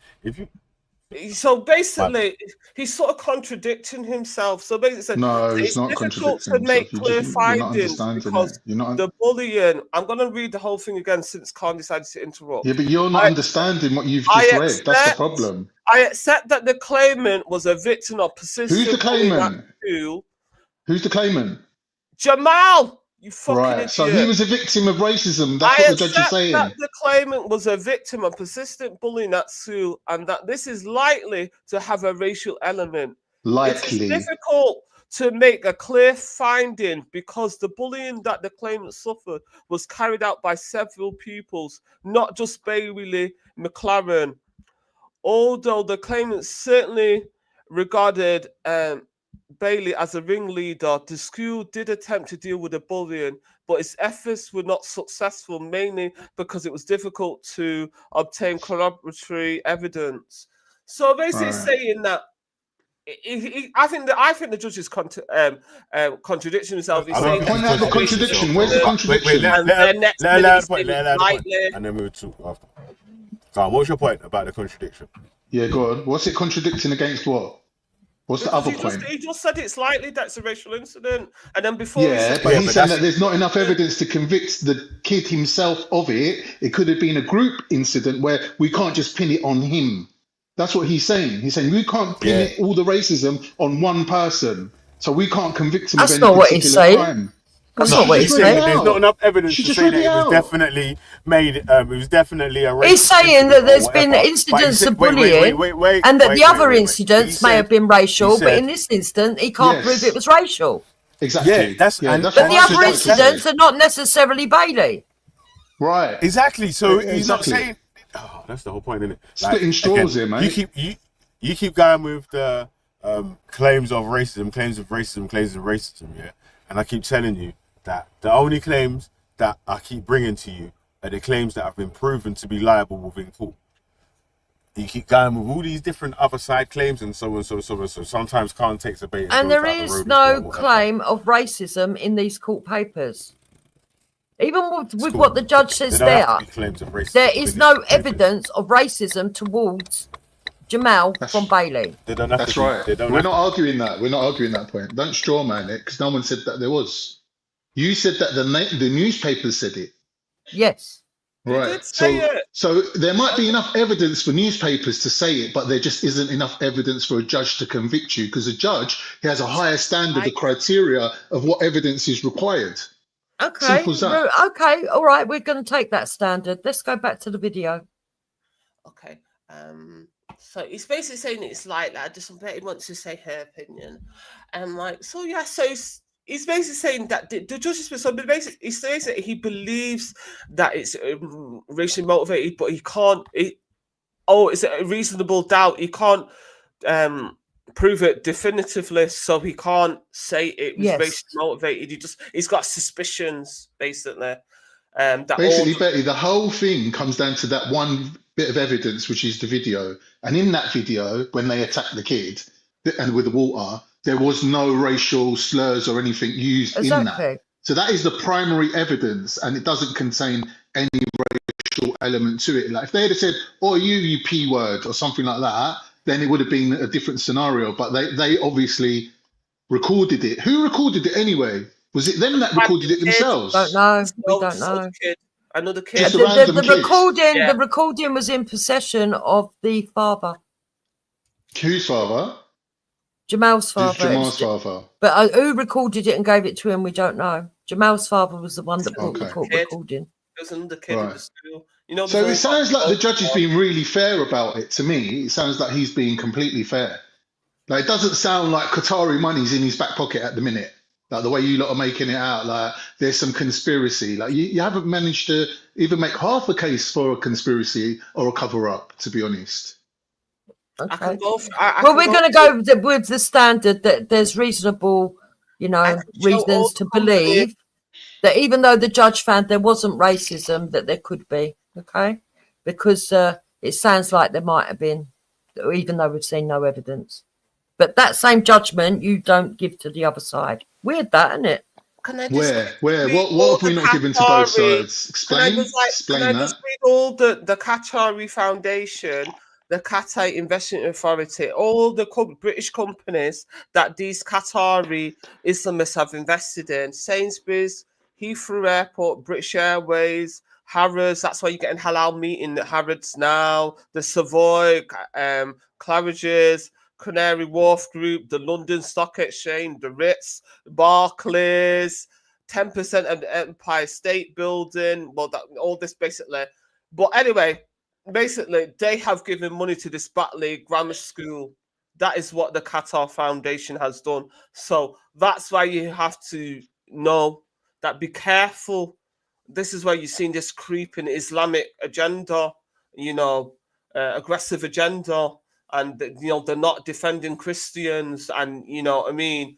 So basically, he's sort of contradicting himself. So basically, it's not difficult to make clear findings because the bullying. I'm going to read the whole thing again since Khan decided to interrupt. Yeah, but you're not understanding what you've just read. That's the problem. I accept that the claimant was a victim of persistent. Who's the claimant? Who's the claimant? Jamal. You fucking Right. idiot. So he was a victim of racism. That's I what the judge is accept saying. that the claimant was a victim of persistent bullying at school and that this is likely to have a racial element. It is Likely. difficult to make a clear finding because the bullying that the claimant suffered was carried out by several pupils, not just Bailey McLaren. Although the claimant certainly regarded Bailey as a ringleader, the school did attempt to deal with the bullying, but its efforts were not successful, mainly because it was difficult to obtain corroboratory evidence. So basically, Right. saying that I think the judge is contradicting himself. He's saying Point out the contradiction. Where's the contradiction? And then next minute he's saying it's likely. And then we'll talk after. So, what's your point about the contradiction? Yeah, go on. What's it contradicting against what? What's the other point? He just said it's likely that's a racial incident, and then before Yeah, but he's saying that there's not enough evidence to convict the kid himself of it. It could have been a group incident where we can't just pin it on him. That's what he's saying. He's saying we can't pin it, all the racism on one person, so we can't convict him of any particular crime. That's not what he's saying. There's not enough evidence to say that it was definitely made. It was definitely a racist. He's saying that there's been incidents of bullying, and that the other incidents may have been racial, but in this instance, he can't prove it was racial. Exactly. Yeah, but the other incidents are not necessarily Bailey. Right. Exactly. So he's not saying. Oh, that's the whole point, isn't it? Splitting straws here, man. You keep going with the claims of racism, yeah. And I keep telling you that the only claims that I keep bringing to you are the claims that have been proven to be liable within court. You keep going with all these different other side claims and so on, so sometimes can't take a bait. And there is no claim of racism in these court papers. Even with what the judge says there is no evidence of racism towards Jamal from Bailey. That's right. We're not arguing that. We're not arguing that point. Don't straw man it, because no one said that there was. You said that the newspapers said it. Yes. Right. So there might be enough evidence for newspapers to say it, but there just isn't enough evidence for a judge to convict you, because a judge has a higher standard of criteria of what evidence is required. Okay. Simple as that. Okay. All right. We're going to take that standard. Let's go back to the video. Okay. So he's basically saying it's like that. Just somebody wants to say her opinion, and so he's basically saying that the judge is basically he says that he believes that it's racially motivated, but he can't. It's a reasonable doubt. He can't prove it definitively, so he can't say it was racially motivated. He's got suspicions, basically. Betty, the whole thing comes down to that one bit of evidence, which is the video. And in that video, when they attacked the kid and with the water, there was no racial slurs or anything used in that. So that is the primary evidence, and it doesn't contain any racial element to it. Like if they had said, "Oh, you P word" or something like that, then it would have been a different scenario. But they obviously recorded it. Who recorded it anyway? Was it them that recorded it themselves? Don't know. We don't know. Another kid. Just a random kid. The recording was in possession of the father. Whose father? Jamal's father. Jamal's father. But who recorded it and gave it to him, we don't know. Jamal's father was the one that brought the court recording. There was another kid in the school. So it sounds like the judge is being really fair about it. To me, it sounds like he's being completely fair. Like it doesn't sound like Qatari money's in his back pocket at the minute. Like the way you lot are making it out, like there's some conspiracy. Like you haven't managed to even make half a case for a conspiracy or a cover-up, to be honest. Okay. Well, we're going to go with the standard that there's reasonable, reasons to believe that even though the judge found there wasn't racism, that there could be. Okay, because it sounds like there might have been, even though we've seen no evidence. But that same judgment you don't give to the other side. Weird, that, isn't it? Where? What have we not given to both sides? Explain Can I just read all the Qatari Foundation, the Qatar Investment Authority, all the British companies that these Qatari Islamists have invested in: Sainsbury's, Heathrow Airport, British Airways, Harrods. That's why you're getting halal meat in Harrods now. The Savoy, Claridge's, Canary Wharf Group, the London Stock Exchange, the Ritz, Barclays, 10% of the Empire State Building. Well, all this basically. But anyway, basically, they have given money to this Batley Grammar School. That is what the Qatar Foundation has done. So that's why you have to know that, be careful. This is where you've seen this creeping Islamic agenda, aggressive agenda, and they're not defending Christians, and what I mean.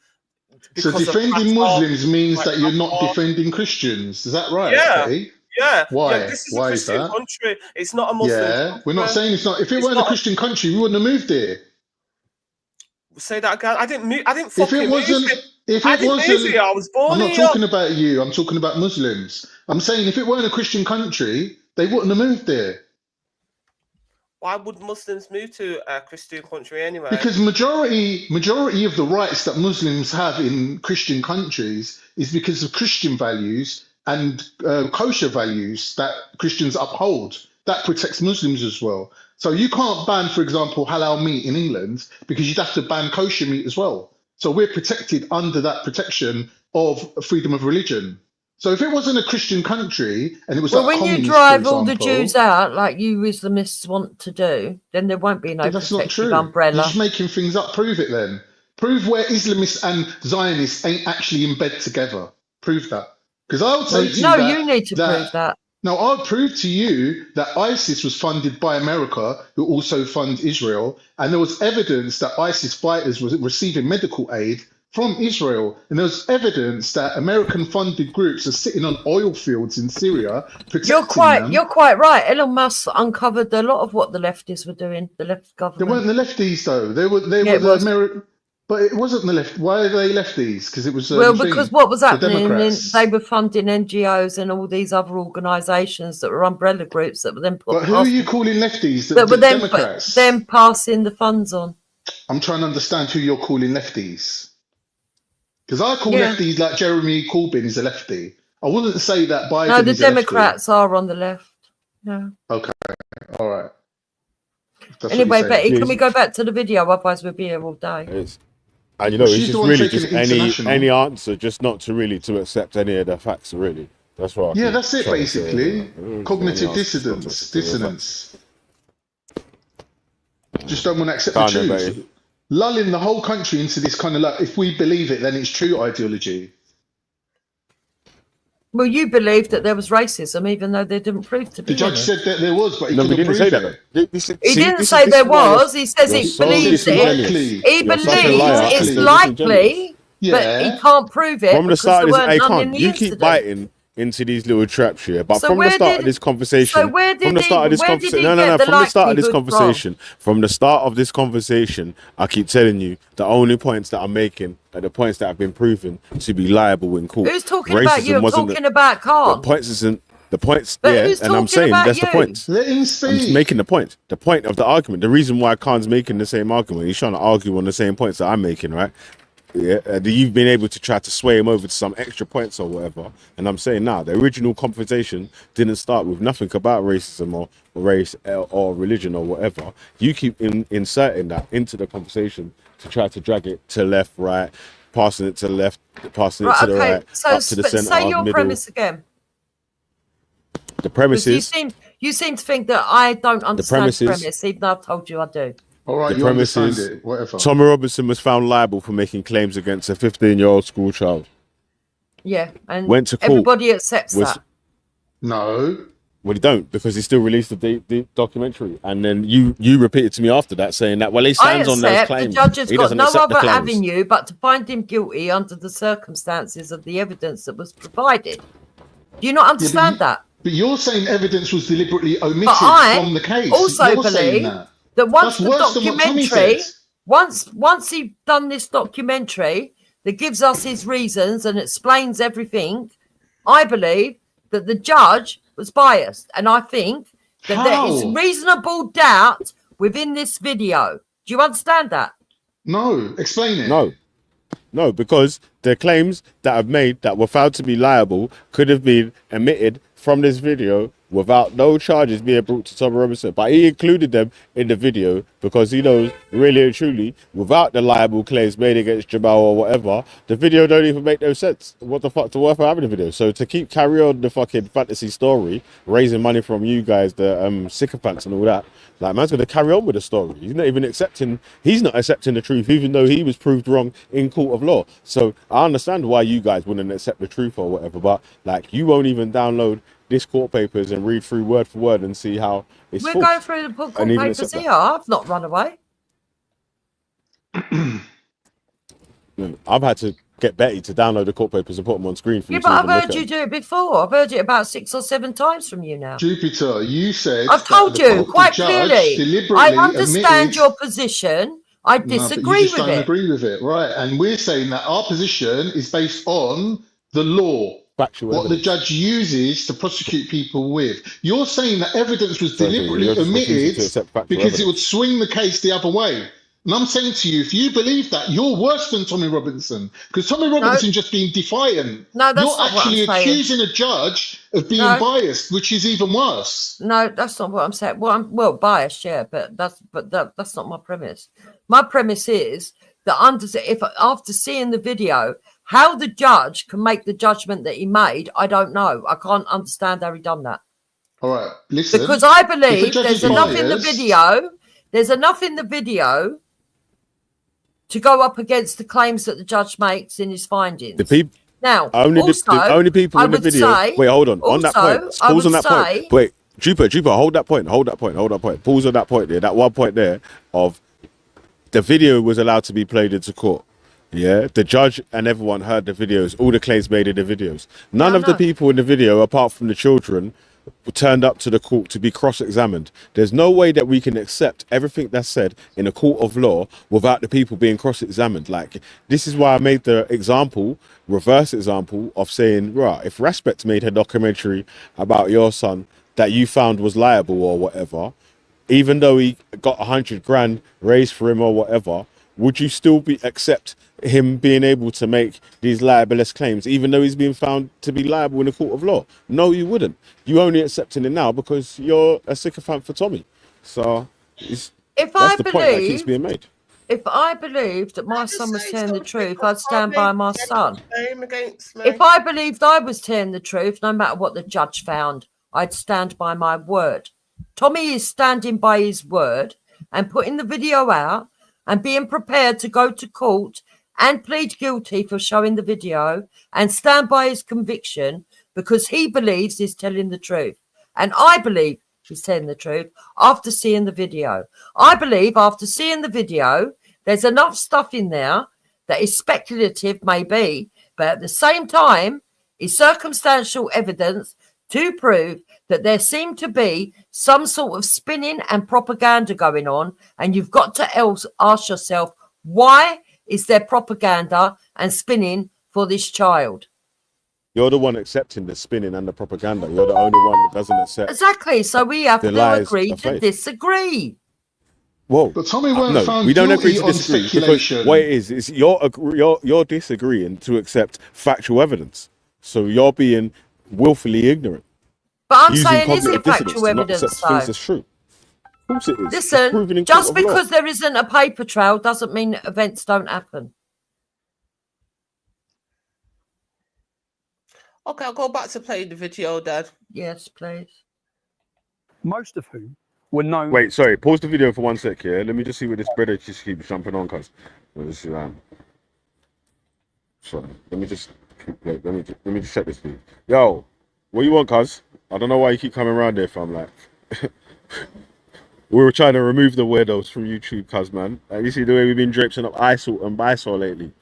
So defending Muslims means that you're not defending Christians. Is that right? Yeah. Okay? Yeah. Why? Yeah, this is Why a is Christian that? country. It's not a Muslim country. We're not saying it's not. If it weren't a Christian country, we wouldn't have moved there. Say that again. I didn't If it fucking wasn't, move it. if I it didn't wasn't, move here. I was born I'm not here. talking about you. I'm talking about Muslims. I'm saying if it weren't a Christian country, they wouldn't have moved there. Why would Muslims move to a Christian country anyway? Because majority of the rights that Muslims have in Christian countries is because of Christian values and kosher values that Christians uphold. That protects Muslims as well. So you can't ban, for example, halal meat in England because you'd have to ban kosher meat as well. So we're protected under that protection of freedom of religion. So if it wasn't a Christian country and it was like when you communist, drive for all the example, Jews out like you Islamists want to do, then there won't be no that's not protective true. umbrella. You're just making things up. Prove it then. Prove where Islamists and Zionists ain't actually in bed together. Prove that. Because I'll tell you No, that, you need to prove that. No, I'll prove to you that ISIS was funded by America, who also funds Israel, and there was evidence that ISIS fighters were receiving medical aid from Israel, and there was evidence that American-funded groups are sitting on oil fields in Syria protecting them. You're quite right. Elon Musk uncovered a lot of what the leftists were doing. The left government. They weren't the lefties though. They were the American. But it wasn't the left. Why are they lefties? Because it was because what was the happening, Democrats. they were funding NGOs and all these other organisations that were umbrella groups that were then put. But who are you calling lefties? That were then Democrats. Then passing the funds on. I'm trying to understand who you're calling lefties. Because I call lefties like Jeremy Corbyn is a lefty. I wouldn't say that Biden. No, the is Democrats are on the left. Yeah. Okay. All right. Anyway, Betty, can we go back to the video? Otherwise, we'll be here all day. And it's just really just any answer, just not to accept any of the facts, really. That's what. Yeah, that's it basically. Cognitive dissonance. Just don't want to accept the truth. Lulling the whole country into this kind of like, if we believe it, then it's true ideology. Well, you believed that there was racism, even though they didn't prove to be. The judge said that there was, but he couldn't didn't prove say it. that. He didn't say there was. He says he believes it. He believes it's likely, but he can't prove it. From the start of this, you keep biting into these little traps here. But from the start of this conversation, from the start of this conversation, I keep telling you the only points that I'm making are the points that have been proven to be liable in court. Who's talking about you? I'm talking about Khan. The points isn't the points, but and I'm saying that's the point. Let him speak. I'm just making the point. The point of the argument. The reason why Khan's making the same argument, he's trying to argue on the same points that I'm making, right? Yeah, you've been able to try to sway him over to some extra points or whatever, and I'm saying now the original conversation didn't start with nothing about racism or race or religion or whatever. You keep inserting that into the conversation to try to drag it to left, right, passing it to the left, passing it to the right, up to the center, say your middle. premise again. The premise is you seem to think that I don't understand the premise, even though I've told you I do. All right, the premise is Tommy Robinson was found liable for making claims against a 15-year-old school child. Yeah, and went to court. Everybody accepts that. No. Well, he don't, because he still released the documentary, and then you repeated to me after that saying that he stands on those claims. The judge has got no other avenue but to find him guilty under the circumstances of the evidence that was provided. Do you not understand that? But you're saying evidence was deliberately omitted from the case. Also believe that once the documentary, once he done this documentary that gives us his reasons and explains everything, I believe that the judge was biased, and I think that there is reasonable doubt within this video. Do you understand that? No, explain it. No, because the claims that I've made that were found to be liable could have been omitted from this video without no charges being brought to Tommy Robinson. But he included them in the video because he knows, really and truly, without the liable claims made against Jamal or whatever, the video don't even make no sense. What the fuck's the worth of having the video? So to carry on the fucking fantasy story, raising money from you guys, the sycophants and all that, like, man's gonna carry on with the story. He's not accepting the truth, even though he was proved wrong in court of law. So I understand why you guys wouldn't accept the truth or whatever, but like, you won't even download this court papers and read through word for word and see how it's We're false. going through the court papers here. I've not run away. I've had to get Betty to download the court papers and put them on screen for you. Yeah, but I've heard you do it before. I've heard it about 6 or 7 times from you now. Jupiter, you said I've told you quite clearly. I understand admitted... your position. I disagree but you just with don't it. agree with it, right? And we're saying that our position is based on the law. Factual what evidence. The judge uses to prosecute people with. You're saying that evidence was deliberately omitted because it would swing the case the other way. And I'm saying to you, if you believe that, you're worse than Tommy Robinson. Because Tommy Robinson just being defiant. No, that's you're not what I'm actually saying. accusing a judge of being biased, which is even worse. No, that's not what I'm saying. Well, I'm biased, yeah, but that's not my premise. My premise is that if after seeing the video, how the judge can make the judgment that he made, I don't know. I can't understand how he done that. All right, listen. Because I believe there's enough in the video. There's enough in the video to go up against the claims that the judge makes in his findings. The people now, the only people in the video. Wait, hold on. On that point, pause on that point. Wait, Jupiter, hold that point. Pause on that point there. That one point there of the video was allowed to be played into court. Yeah, the judge and everyone heard the videos, all the claims made in the videos. None of the people in the video, apart from the children, turned up to the court to be cross-examined. There's no way that we can accept everything that's said in a court of law without the people being cross-examined. Like, this is why I made the reverse example of saying, right, if Respect made a documentary about your son that you found was liable or whatever, even though he got 100 grand raised for him or whatever, would you still accept him being able to make these libelous claims, even though he's being found to be liable in a court of law? No, you wouldn't. You only accepting it now because you're a sycophant for Tommy. So that's the point that keeps being made. If I believed that my son was telling the truth, I'd stand by my son. If I believed I was telling the truth, no matter what the judge found, I'd stand by my word. Tommy is standing by his word and putting the video out and being prepared to go to court and plead guilty for showing the video and stand by his conviction because he believes he's telling the truth. And I believe he's telling the truth after seeing the video. I believe after seeing the video, there's enough stuff in there that is speculative, maybe, but at the same time is circumstantial evidence to prove that there seemed to be some sort of spinning and propaganda going on. And you've got to ask yourself, why is there propaganda and spinning for this child? You're the one accepting the spinning and the propaganda. You're the only one that doesn't accept. Exactly. So we have to agree to disagree. Whoa. But Tommy weren't found we don't agree guilty to on disagree. speculation. Because what it is you're disagreeing to accept factual evidence. So you're being willfully ignorant. But I'm saying, is it factual evidence, though? Things as true. Of course it is. Listen, just because there isn't a paper trail doesn't mean that events don't happen. Okay, I'll go back to playing the video, Dad. Yes, please. Most of whom were known. Wait, sorry. Pause the video for 1 sec, yeah? Let me just see where this brother just keeps jumping on, cuz. Sorry. Let me just check this for you. Yo, what you want, cuz? I don't know why you keep coming around there, fam. Like, we were trying to remove the weirdos from YouTube, cuz, man. Like, you see the way we've been draping up ISIL and BISOL lately.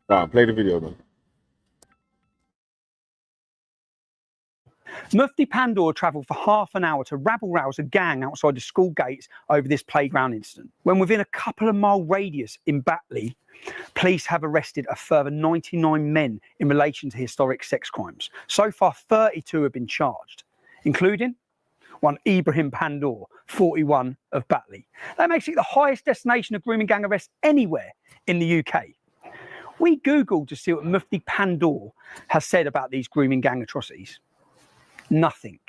Play the video, man. Mufti Pandor travelled for half an hour to rabble-rouse a gang outside the school gates over this playground incident. When within a couple of mile radius in Batley, police have arrested a further 99 men in relation to historic sex crimes. So far, 32 have been charged, including one Ibrahim Pandor, 41 of Batley. That makes it the highest destination of grooming gang arrests anywhere in the UK. We Googled to see what Mufti Pandor has said about these grooming gang atrocities. Nothing.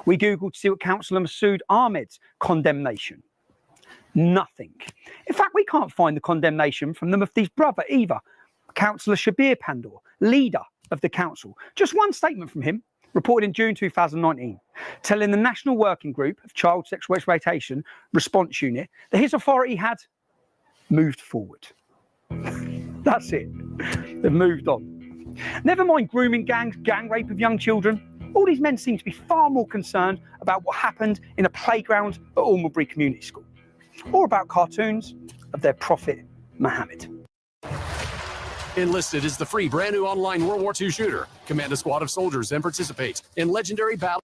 We Googled to see what Councillor Masood Ahmed's condemnation. Nothing. In fact, we can't find the condemnation from the Mufti's brother either, Councillor Shabir Pandor, leader of the council. Just one statement from him, reported in June 2019, telling the National Working Group of Child Sexual Exploitation Response Unit that his authority had moved forward. That's it. They've moved on. Never mind grooming gangs, gang rape of young children. All these men seem to be far more concerned about what happened in a playground at Almondbury Community School, or about cartoons of their prophet Muhammad. Enlisted is the free brand new online World War II shooter. Command a squad of soldiers and participate in legendary battle.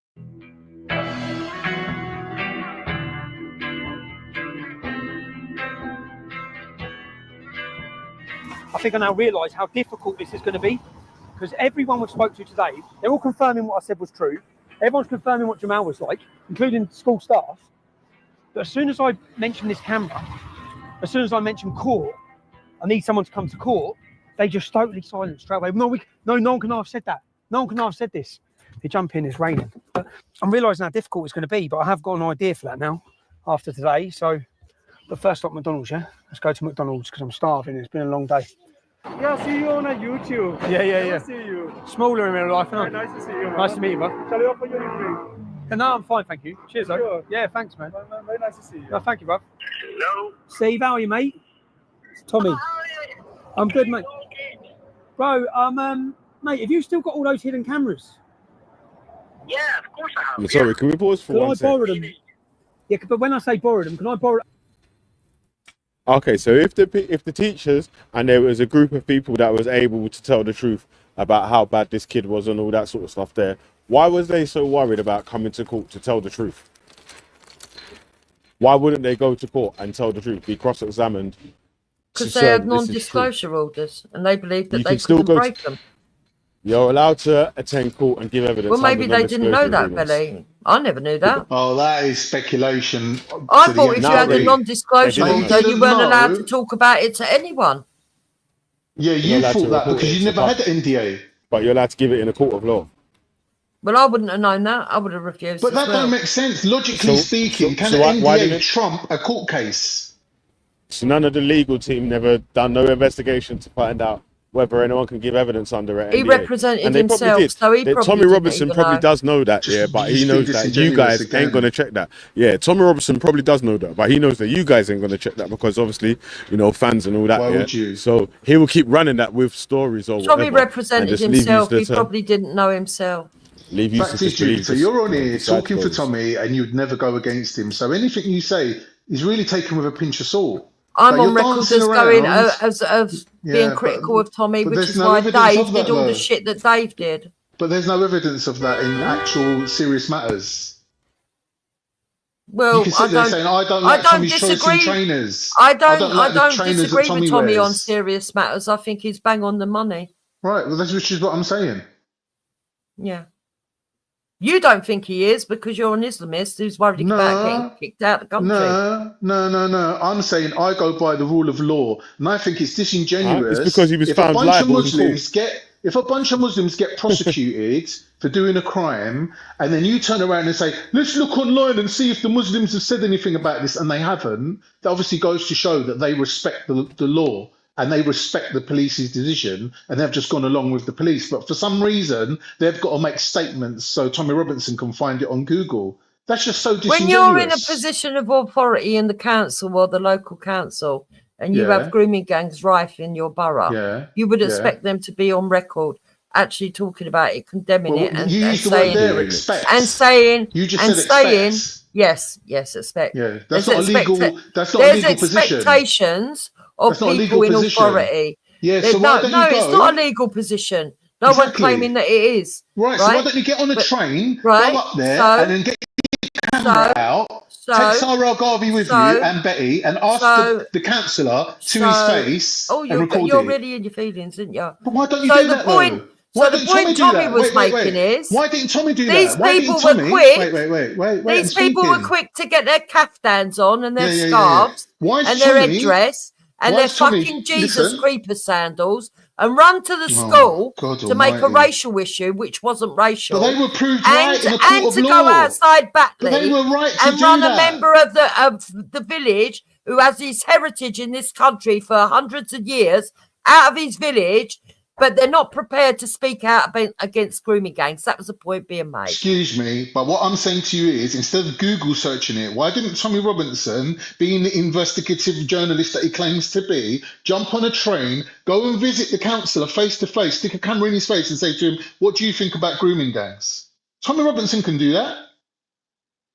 I think I now realise how difficult this is going to be, because everyone we spoke to today, they're all confirming what I said was true. Everyone's confirming what Jamal was like, including school staff. But as soon as I mention this camera, as soon as I mention court, I need someone to come to court, they just totally silent straight away. No one can have said that. No one can have said this. They jump in, it's raining. But I'm realising how difficult it's going to be, but I have got an idea for that now, after today. So, but first stop McDonald's, yeah? Let's go to McDonald's, because I'm starving. It's been a long day. Yeah, I see you on a YouTube. Yeah. See you. Smaller in real life, Very nice to see you, man. Nice to meet you, bud. Shall we offer you a drink? No, I'm fine, thank you. Cheers, though. Sure. Yeah, thanks, man. Very nice to see you. No, thank you, bro. Hello. Steve, how are you, mate? It's Tommy. I'm good, mate. Bro, mate, have you still got all those hidden cameras? Yeah, of course I have. I'm sorry, can we pause for Can one I sec? borrow them? Yeah, but when I say borrow them, can I borrow? Okay, so if the teachers and there was a group of people that was able to tell the truth about how bad this kid was and all that sort of stuff there, why was they so worried about coming to court to tell the truth? Why wouldn't they go to court and tell the truth, be cross-examined? Because they had non-disclosure orders and they believed that they still couldn't go break them. You're allowed to attend court and give evidence. Well, maybe under they didn't know that, non-disclosure Billy. I never knew that. Oh, that is speculation. I thought if you had a non-disclosure They order, you weren't didn't allowed know. to talk about it to anyone. Yeah, you thought that because you never had the NDA. But you're allowed to give it in a court of law. Well, I wouldn't have known that. I would have refused. But that as well. don't make sense. Logically speaking, can so an why NDA didn't- trump a court case? So none of the legal team never done no investigation to find out whether anyone can give evidence under it. He represented And they probably himself, did. so he That probably Tommy didn't Robertson even probably know. does know that, yeah, but he just knows be that you disingenuous guys again. ain't gonna check that. Yeah, Tommy Robertson probably does know that, but he knows that you guys ain't gonna check that because obviously, you know, fans and all that. Why yeah? would you? So he will keep running that with stories or Tommy whatever. represented himself. He probably didn't know himself. Leave you Fact is, Jude, so you're on here talking for Tommy and you'd never go against him. So anything you say is really taken with a pinch of salt. I'm But on you're record dancing as going around. as Yeah, being but- critical of Tommy, but which there's is no why evidence Dave of that, did all though. the shit that Dave did. But there's no evidence of that in actual serious matters. Well, You can sit there saying, I don't like Tommy's choice in trainers. I don't like the trainers that disagree Tommy with Tommy on wears. serious matters. I think he's bang on the money. Right, well, that's which is what I'm saying. Yeah. You don't think he is because you're an Islamist who's worried about getting kicked out of the country. No. I'm saying I go by the rule of law, and I think it's disingenuous. It's because he was if found a bunch of liable in Muslims if a bunch of Muslims get prosecuted for doing a crime, and then you turn around and say, "Let's look online and see if the Muslims have said anything about this," and they haven't, that obviously goes to show that they respect the law. And they respect the police's decision, and they've just gone along with the police. But for some reason, they've got to make statements so Tommy Robinson can find it on Google. That's just so disingenuous. When you're in a position of authority in the council or the local council, and you Yeah. have grooming gangs rife in your borough, Yeah. you would Yeah. expect them to be on record, actually talking about it, condemning Well, it, and, you and used the word saying, there, expect. and saying, You just and said saying, expect. yes, expect. Yeah, that's There's not a legal. That's not a there's legal position. expectations of That's not a people legal in position. authority. Yeah, There's so why don't you it's go- not a legal position. No one Exactly. claiming that it is. Right, so why don't you get on a train, go up there, and then get your camera out, take Sarah Garvey with you and Betty, and ask the councillor to his face Oh, and record you're it. really in your feelings, aren't you? But why don't you so do the that, point, though? Why So the didn't point do Tommy that? was Wait. making is, why didn't Tommy do these that? Why people didn't were Tommy... quick. Wait. These I'm people were speaking. quick to get their caftans on and their Yeah. scarves Why is and their Tommy- headdress and Why their is Tommy- fucking Jesus listen. creeper sandals and run to the Oh, school God to make a almighty. racial issue, which wasn't racial. But they were proved and, right in a court and of to law. go outside But they Batley were right to and do run a that. member of the village who has his heritage in this country for hundreds of years out of his village, but they're not prepared to speak out against grooming gangs. That was the point being made. Excuse me, but what I'm saying to you is, instead of Google searching it, why didn't Tommy Robinson, being the investigative journalist that he claims to be, jump on a train, go and visit the councillor face to face, stick a camera in his face and say to him, what do you think about grooming gangs? Tommy Robinson can do that.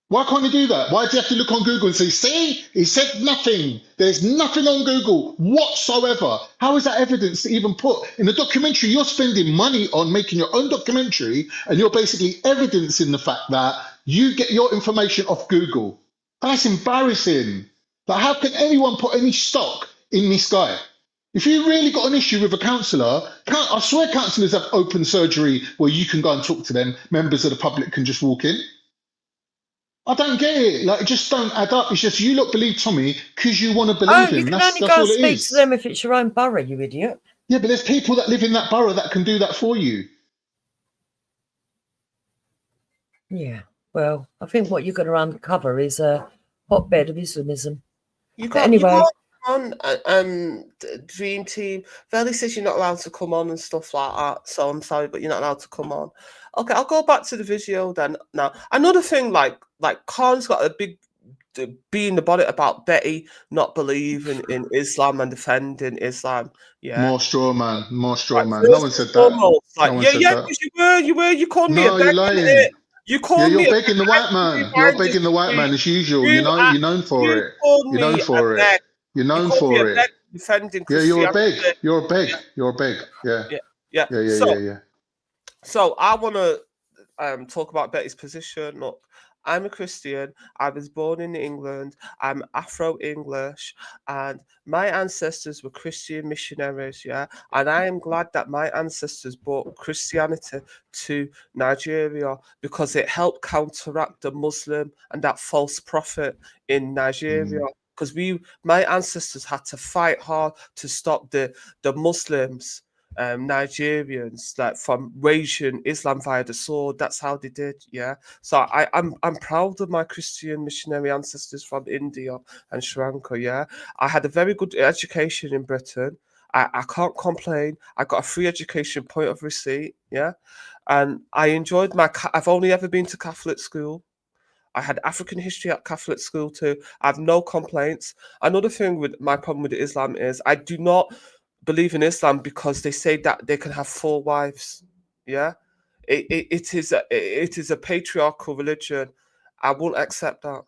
Why can't he do that? Why do you have to look on Google and say, see, he said nothing. There's nothing on Google whatsoever. How is that evidence to even put in a documentary? You're spending money on making your own documentary and you're basically evidencing the fact that you get your information off Google. That's embarrassing. Like, how can anyone put any stock in this guy? If you really got an issue with a councillor, I swear councillors have open surgery where you can go and talk to them. Members of the public can just walk in. I don't get it. Like, it just don't add up. It's just you lot believe Tommy because you want to believe him. You can That's only go all and it speak is. to them if it's your own borough, you idiot. Yeah, but there's people that live in that borough that can do that for you. Yeah, well, I think what you're going to uncover is a hotbed of Islamism. You But got anyway. you got on Dream Team. Verly says you're not allowed to come on and stuff like that. So I'm sorry, but you're not allowed to come on. Okay, I'll go back to the video then. Now, another thing, like Khan's got a big bee in the bonnet about Betty not believing in Islam and defending Islam. Yeah, More straw man. More straw Like, man. No one first said and that. foremost, like, No one yeah, said yeah, that. because you called me a No, you're beggar. lying. You Yeah, called me you're a begging the white man. You're begging the white man as usual. You know, you're known for it. called You're known me for a it. beg. You're You known called me a for it. beg defending Yeah, you're a Christianity. beg. You're a beg. You're a beg. Yeah. Yeah, yeah. Yeah, yeah, So, yeah, yeah. so I want to talk about Betty's position. Look, I'm a Christian. I was born in England. I'm Afro-English, and my ancestors were Christian missionaries. Yeah, and I am glad that my ancestors brought Christianity to Nigeria because it helped counteract the Muslim and that false prophet in Nigeria. Because my ancestors had to fight hard to stop the Muslims, Nigerians, like from waging Islam via the sword. That's how they did. Yeah. So I'm proud of my Christian missionary ancestors from India and Sri Lanka. Yeah. I had a very good education in Britain. I can't complain. I got a free education point of receipt. Yeah. And I enjoyed I've only ever been to Catholic school. I had African history at Catholic school too. I have no complaints. Another thing with my problem with Islam is I do not believe in Islam because they say that they can have 4 wives. Yeah, it is a patriarchal religion. I won't accept that.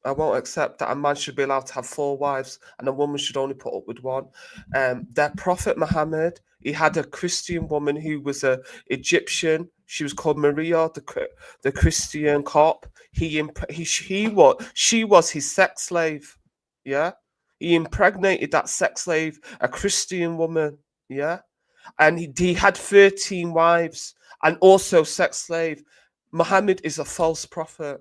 I won't accept that a man should be allowed to have 4 wives and a woman should only put up with 1. Their prophet Muhammad, he had a Christian woman who was a Egyptian. She was called Maria, the Christian cop. She was his sex slave. Yeah. He impregnated that sex slave, a Christian woman, yeah? And he had 13 wives and also sex slave. Muhammad is a false prophet.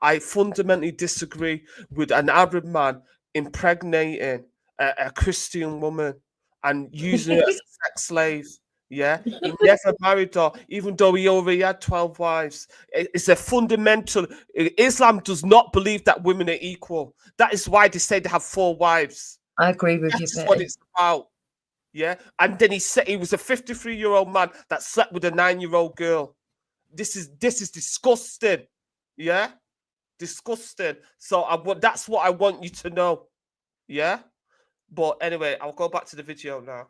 I fundamentally disagree with an Arab man impregnating a Christian woman and using her as a sex slave. Yeah, he never married her, even though he already had 12 wives. It's a fundamental. Islam does not believe that women are equal. That is why they say they have 4 wives. I agree with you, That's what it's about. Yeah, and then he said he was a 53-year-old man that slept with a 9-year-old girl. This is disgusting. Yeah, disgusting. So that's what I want you to know. Yeah, but anyway, I'll go back to the video now.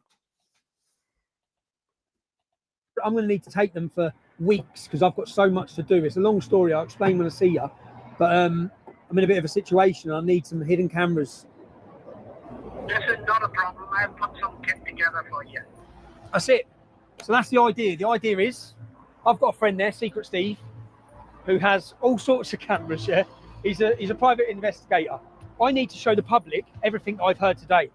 I'm going to need to take them for weeks because I've got so much to do. It's a long story. I'll explain when I see you. But I'm in a bit of a situation. I need some hidden cameras. This is not a problem. I'll put some kit together for you. That's it. So that's the idea. The idea is I've got a friend there, Secret Steve, who has all sorts of cameras. Yeah, he's a private investigator. I need to show the public everything I've heard today.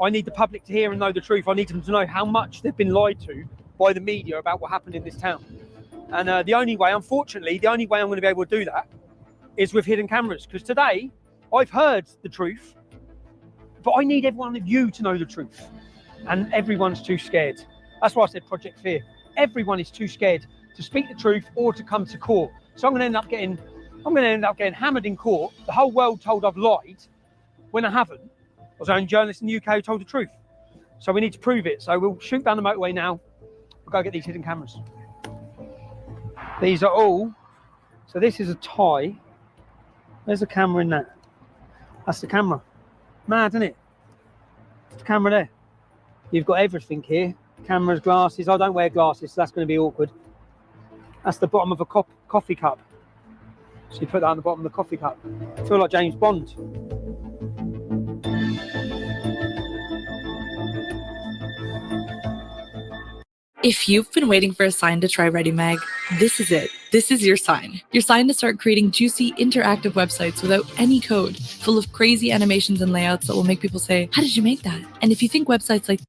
I need the public to hear and know the truth. I need them to know how much they've been lied to by the media about what happened in this town. And unfortunately, the only way I'm going to be able to do that is with hidden cameras. Because today, I've heard the truth. But I need every one of you to know the truth. And everyone's too scared. That's why I said Project Fear. Everyone is too scared to speak the truth or to come to court. So I'm going to end up getting hammered in court. The whole world told I've lied when I haven't. I was the only journalist in the UK who told the truth. So we need to prove it. So we'll shoot down the motorway now. We'll go get these hidden cameras. These are all. So this is a tie. There's a camera in that. That's the camera. Mad, isn't it? It's the camera there. You've got everything here. Cameras, glasses. I don't wear glasses, so that's going to be awkward. That's the bottom of a coffee cup. So you put that on the bottom of the coffee cup. I feel like James Bond. If you've been waiting for a sign to try Ready Mag, this is it. This is your sign. Your sign to start creating juicy, interactive websites without any code, full of crazy animations and layouts that will make people say, how did you make that? And if you think websites like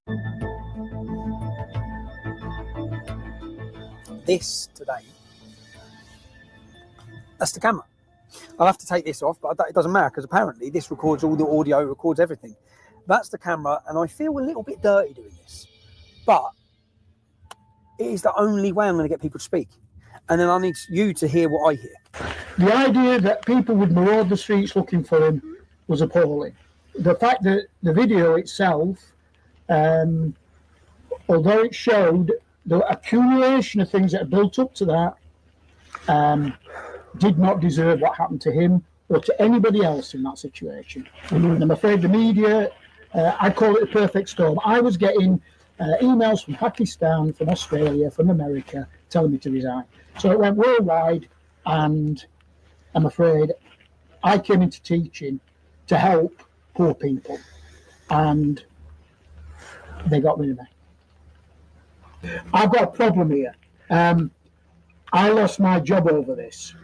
this today, that's the camera. I'll have to take this off, but it doesn't matter because apparently this records all the audio, records everything. That's the camera, and I feel a little bit dirty doing this, but it is the only way I'm going to get people to speak. And then I need you to hear what I hear. The idea that people would maraud the streets looking for him was appalling. The fact that the video itself, although it showed the accumulation of things that had built up to that, did not deserve what happened to him or to anybody else in that situation. And I'm afraid the media, I call it a perfect storm. I was getting emails from Pakistan, from Australia, from America, telling me to resign. So it went worldwide, and I'm afraid I came into teaching to help poor people, and they got rid of me. I've got a problem here. I lost my job over this,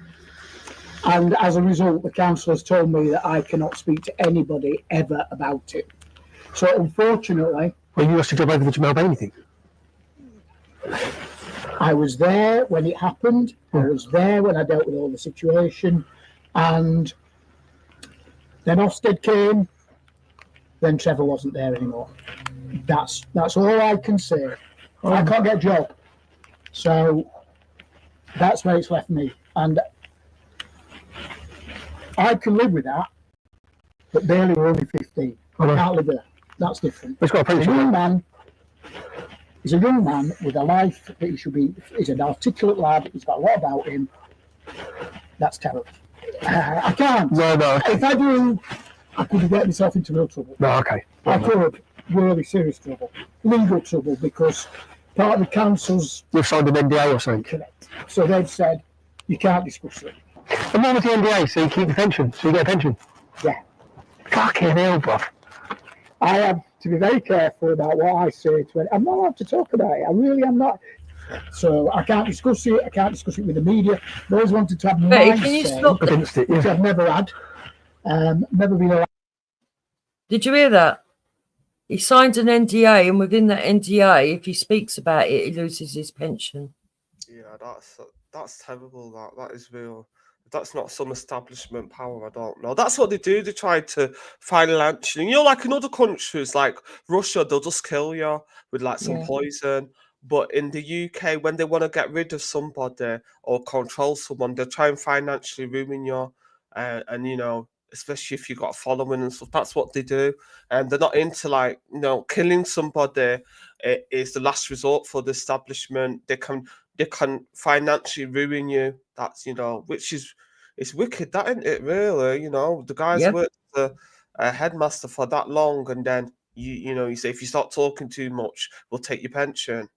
and as a result, the council has told me that I cannot speak to anybody ever about it. So unfortunately... Well, you lost your job over the Jamal Bailey thing. I was there when it happened. I was there when I dealt with all the situation. And then Ofsted came. Then Trevor wasn't there anymore. That's all I can say. I can't get a job. So that's where it's left me. And I can live with that, but Bailey were only 15. I can't live with that. That's different. It's got a young man. He's a young man with a life that he should be. He's an articulate lad. He's got a lot about him. That's terrible. I can't. No. If I do, I could get myself into real trouble. No, okay. I could. Really serious trouble. Legal trouble, because part of the council's... You've signed an NDA or something? Correct. So they've said, you can't discuss it. And what was the NDA? So you keep the pension? So you get a pension? Yeah. Fucking hell, bruv. I have to be very careful about what I say to it. I'm not allowed to talk about it. I really am not. So I can't discuss it. I can't discuss it with the media. I've always wanted to have my say against it, which I've never had. Never been allowed. Did you hear that? He signs an NDA, and within that NDA, if he speaks about it, he loses his pension. Yeah, that's terrible. That is real. That's not some establishment power, I don't know. That's what they do. They try to financially, like in other countries, like Russia, they'll just kill you with like some poison. But in the UK, when they want to get rid of somebody or control someone, they try and financially ruin you. And especially if you've got a following and stuff, that's what they do. And they're not into killing somebody is the last resort for the establishment. They can financially ruin you. That's which is it's wicked, that isn't it? Really, the guy's worked as a headmaster for that long, and then you say if you start talking too much, we'll take your pension.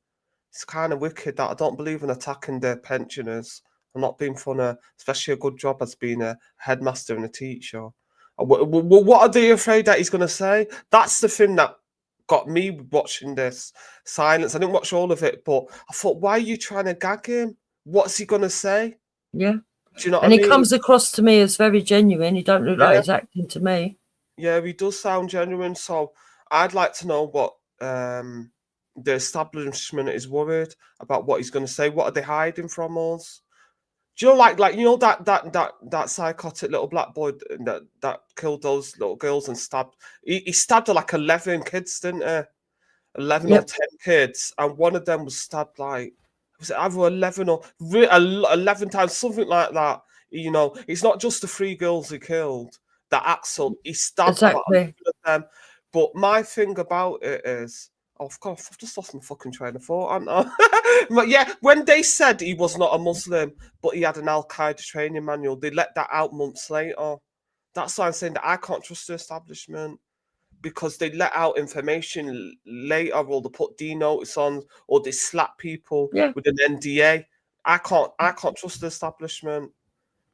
It's kind of wicked. That I don't believe in attacking their pensioners. I'm not being funny, especially a good job as being a headmaster and a teacher. What are they afraid that he's going to say? That's the thing that got me watching this silence. I didn't watch all of it, but I thought, why are you trying to gag him? What's he going to say? Yeah. Do you know what and I he mean? comes across to me as very genuine. He don't look like he's acting to me. Yeah, he does sound genuine. So I'd like to know what the establishment is worried about, what he's going to say. What are they hiding from us? Do you know, like you know that psychotic little black boy that killed those little girls and stabbed? He stabbed her like 11 kids, didn't he? 11 or 10 kids, and one of them was stabbed like, was it either 11 or 11 times, something like that. You know, it's not just the 3 girls he killed. That Axel, he stabbed about 11 of them. But my thing about it is, oh, God, I've just lost my fucking train of thought, haven't I? But yeah, when they said he was not a Muslim, but he had an Al-Qaeda training manual, they let that out months later. That's why I'm saying that I can't trust the establishment, because they let out information later, or they put D notice on, or they slap people with an NDA. I can't trust the establishment.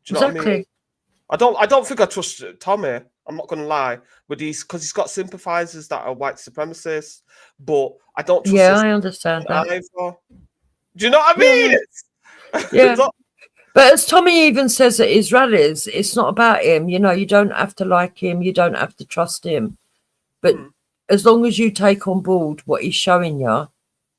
Do you know what I mean? I don't think I trust Tommy. I'm not going to lie, but because he's got sympathizers that are white supremacists, but I don't trust. Yeah, I understand that. Either. Do you know what I mean? Yeah. But as Tommy even says at his rallies, it's not about him. You know, you don't have to like him. You don't have to trust him. But as long as you take on board what he's showing you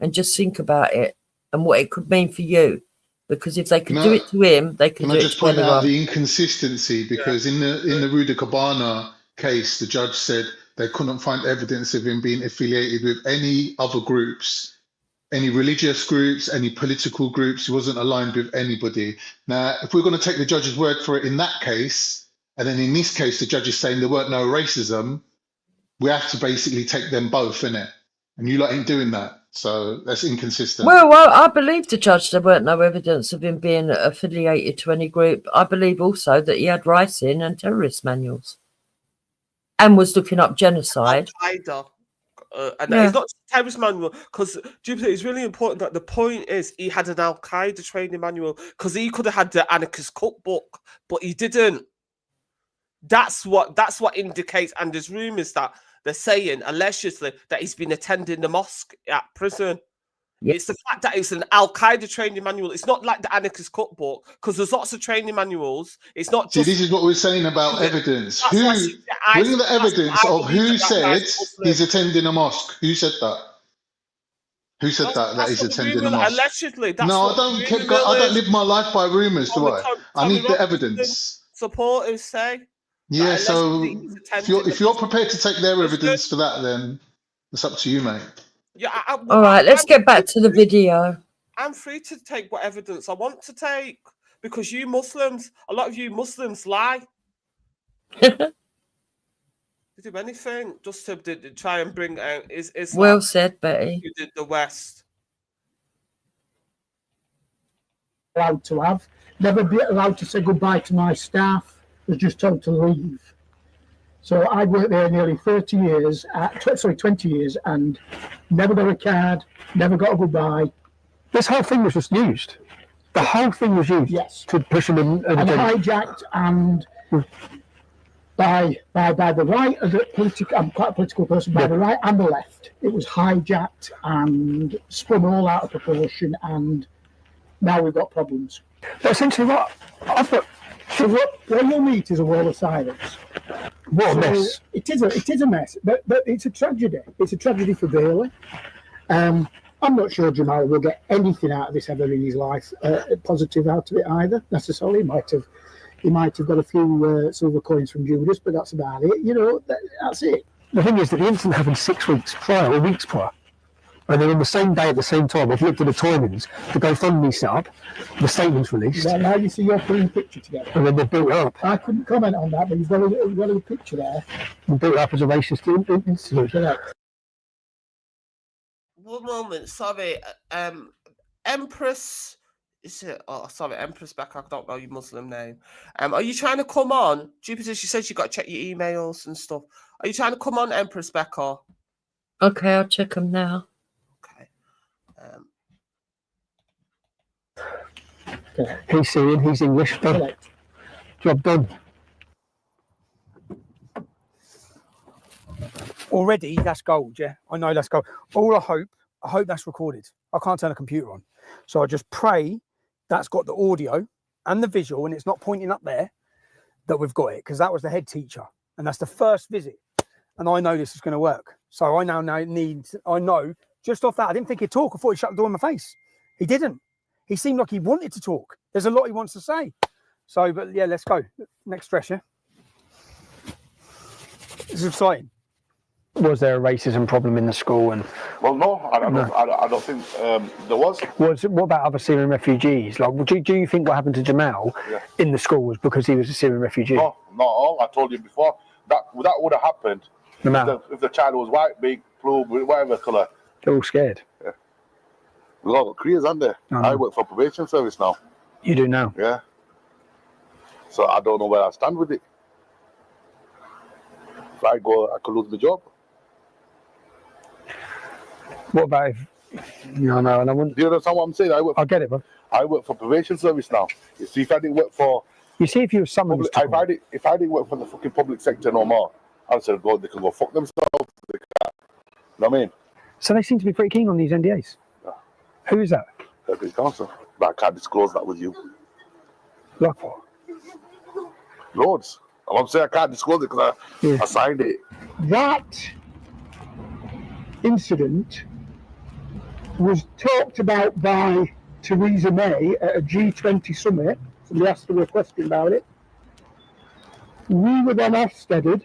and just think about it and what it could mean for you. Because if they could do it to him, they could do it to anyone. Can I just point out the inconsistency? Because in the Ruda Cabana case, the judge said they couldn't find evidence of him being affiliated with any other groups, any religious groups, any political groups. He wasn't aligned with anybody. Now, if we're going to take the judge's word for it in that case, and then in this case, the judge is saying there weren't no racism, we have to basically take them both, innit? And you lot ain't doing that. So that's inconsistent. Well, I believe the judge there weren't no evidence of him being affiliated to any group. I believe also that he had writing and terrorist manuals and was looking up genocide. Al-Qaeda. And it's not just a terrorist manual, because Jupiter, it's really important that the point is he had an Al-Qaeda training manual, because he could have had the anarchist cookbook, but he didn't. That's what indicates, and there's rumours that they're saying allegedly that he's been attending the mosque at prison. Yep. It's the fact that it's an Al-Qaeda training manual. It's not like the anarchist cookbook, because there's lots of training manuals. It's not just... See, this is what we're saying about evidence. Bring the evidence of who said he's attending a mosque. Who said that? Who said that he's attending a mosque? Allegedly. No, I don't live my life by rumours, do I? I need the evidence. Supporters say. Yeah, so if you're prepared to take their evidence for that, then it's up to you, mate. Yeah. All right, let's get back to the video. I'm free to take what evidence I want to take, because you Muslims, a lot of you Muslims lie. They do anything just to try and bring out Islam. Well said, Betty. You did the West. Allowed to have, never be allowed to say goodbye to my staff. Was just told to leave. So I worked there nearly 20 years, and never got a card, never got a goodbye. This whole thing was just used. The whole thing was used to push him in. And hijacked, and by the right, as a I'm quite a political person, by the right and the left. It was hijacked and spun all out of proportion, and now we've got problems. But essentially what I've got... So what you'll meet is a wall of silence. What a mess. It is a mess, but it's a tragedy. It's a tragedy for Bailey. I'm not sure Jamal will get anything out of this ever in his life, positive out of it either, necessarily. He might have got a few silver coins from Judas, but that's about it. You know, that's it. The thing is that the incident happened 6 weeks prior, or weeks prior. And then on the same day, at the same time, if you looked at the timings, the GoFundMe set up, the statement's released. Well, now you see you're putting a picture together. And then they built it up. I couldn't comment on that, but you've got a picture there. And built it up as a racist incident. Correct. One moment, sorry. Empress... Is it? Oh, sorry, Empress Becca. I don't know your Muslim name. Are you trying to come on? Jupiter, she says you got to check your emails and stuff. Are you trying to come on, Empress Becca? Okay, I'll check them now. He's Syrian, he's English. Done. Job done. Already, that's gold, yeah? I know that's gold. All I hope that's recorded. I can't turn a computer on. So I just pray that's got the audio and the visual, and it's not pointing up there, that we've got it, because that was the head teacher. And that's the first visit. And I know this is going to work. So I now know, just off that, I didn't think he'd talk. I thought he'd shut the door in my face. He didn't. He seemed like he wanted to talk. There's a lot he wants to say. So, but yeah, let's go. Next stress, yeah? This is exciting. Was there a racism problem in the school? And well, no, I don't think there was. What about other Syrian refugees? Like, do you think what happened to Jamal in the school was because he was a Syrian refugee? No, not all. I told you before that would have happened if the child was white, big, blue, whatever colour. They're all scared. Yeah. We've all got careers, aren't they? I work for probation service now. You do now? Yeah. So I don't know where I stand with it. If I go, I could lose my job. What about if... No, and I wouldn't... Do you understand what I'm saying? I get it, bro. I work for probation service now. You see, if I didn't work for... You see, if you were someone... If I didn't work for the fucking public sector no more, I'd say, God, they can go fuck themselves. They can't. You know what I mean? So they seem to be pretty keen on these NDAs. Yeah. Who is that? Deputy Council. But I can't disclose that with you. Like what? Loads. I'm saying I can't disclose it because I signed it. That incident was talked about by Theresa May at a G20 summit. Somebody asked her a question about it. We were then Ofsteded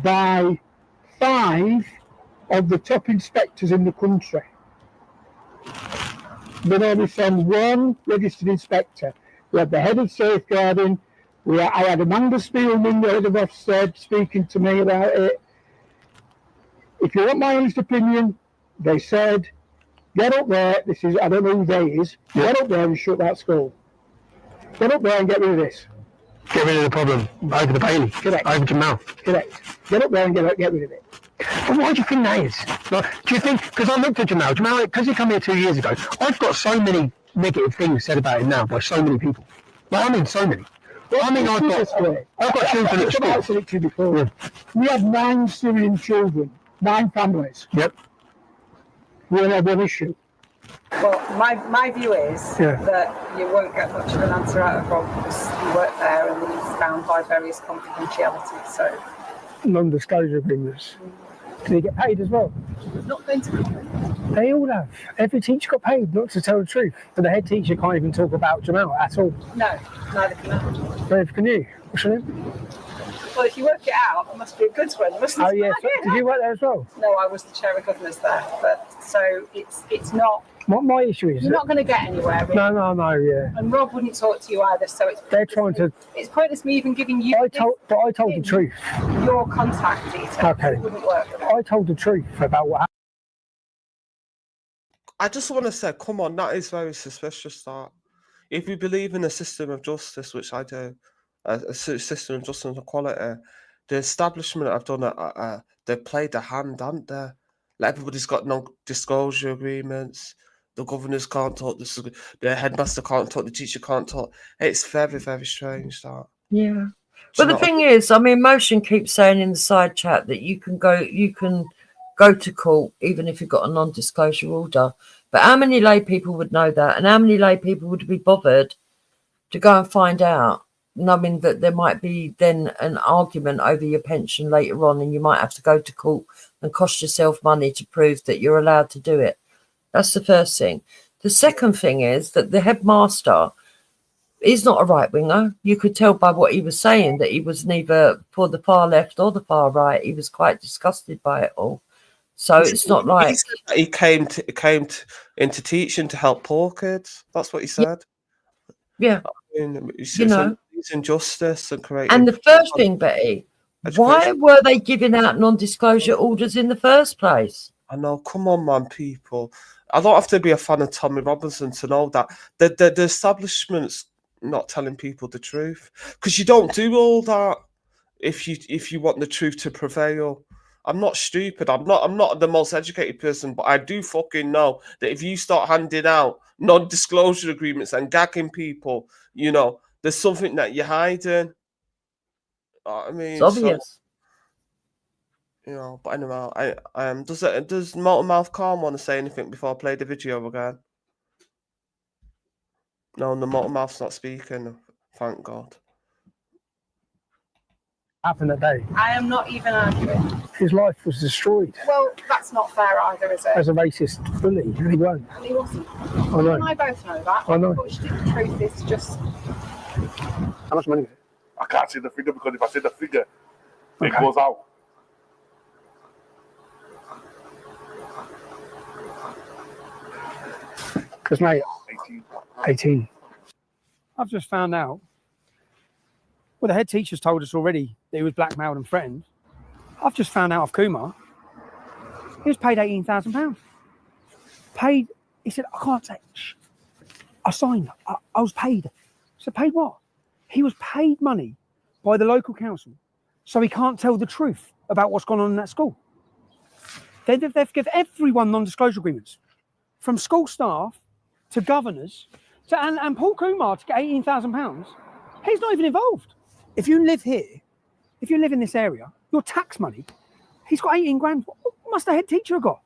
by 5 of the top inspectors in the country. Then only send 1 registered inspector. We had the head of safeguarding. I had Amanda Spielman, the head of Ofsted, speaking to me about it. If you want my honest opinion, they said, get up there. This is, I don't know who they is. Get up there and shut that school. Get up there and get rid of this. Get rid of the problem over the Bailey. Correct. Over Jamal. Correct. Get up there and get rid of it. But why do you think that is? Like, do you think, because I looked at Jamal, because he came here 2 years ago, I've got so many negative things said about him now by so many people. Like, I mean, so many. Well, I mean, I've got children at school. I've said it to you before. Yeah. We have 9 Syrian children, 9 families. Yep. We only have 1 issue. Well, my view is that you won't get much of an answer out of Rob because he worked there and he's bound by various confidentiality. So, non-disclosure agreements. Did he get paid as well? Not going to comment. They all have. Every teacher got paid not to tell the truth. But the head teacher can't even talk about Jamal at all. No, neither can I. Neither can you. What's your name? Well, if you work it out, it must be a good one, mustn't it? Oh, yeah. Did you work there as well? No, I was the chair of governors there. But so it's not. What my issue is? You're not going to get anywhere. Really. No, yeah. And Rob wouldn't talk to you either, so it's. They're trying to. It's pointless me even giving you. I told the truth. Your contact details. Okay. It wouldn't work. I told the truth about what happened. I just want to say, come on, that is very suspicious. That if you believe in a system of justice, which I do, a system of justice and equality, the establishment have done they've played a hand, haven't they? Like everybody's got non-disclosure agreements. The governors can't talk. The headmaster can't talk. The teacher can't talk. It's very, very strange. That. Yeah. But the thing is, I mean, Motion keeps saying in the side chat that you can go to court even if you've got a non-disclosure order. But how many lay people would know that? And how many lay people would be bothered to go and find out, knowing that there might be then an argument over your pension later on and you might have to go to court and cost yourself money to prove that you're allowed to do it? That's the first thing. The second thing is that the headmaster is not a right-winger. You could tell by what he was saying that he was neither for the far left or the far right. He was quite disgusted by it all. So it's not like he came into teaching to help poor kids. That's what he said. Yeah, I mean, you know, injustice and creating. And the first thing, Betty, why were they giving out non-disclosure orders in the first place? I know. Come on, man, people. I don't have to be a fan of Tommy Robinson to know that the establishment's not telling people the truth, because you don't do all that if you want the truth to prevail. I'm not stupid. I'm not the most educated person, but I do fucking know that if you start handing out non-disclosure agreements and gagging people, you know, there's something that you're hiding. I mean, it's obvious. So, you know, but anyway, does Molten Mouth Calm want to say anything before I play the video again? No, the Molten Mouth's not speaking. Thank God. happened that day? I am not even arguing. His life was destroyed Well, that's not fair either, is it? as a racist bully, and he won't. And he wasn't. I know. You and I both know that. I know. Unfortunately, the truth is just... How much money is it? I can't see the figure because if I see the figure, it goes out. Because, mate, 18. 18. I've just found out. Well, the head teacher's told us already that he was blackmailed and threatened. I've just found out of Kumar. He was paid £18,000. Paid, he said, I can't say, shh. I signed, I was paid. So paid what? He was paid money by the local council, so he can't tell the truth about what's gone on in that school. They've given everyone non-disclosure agreements, from school staff to governors, and Paul Kumar to get £18,000. He's not even involved. If you live here, if you live in this area, your tax money, he's got 18 grand. What must the head teacher have got?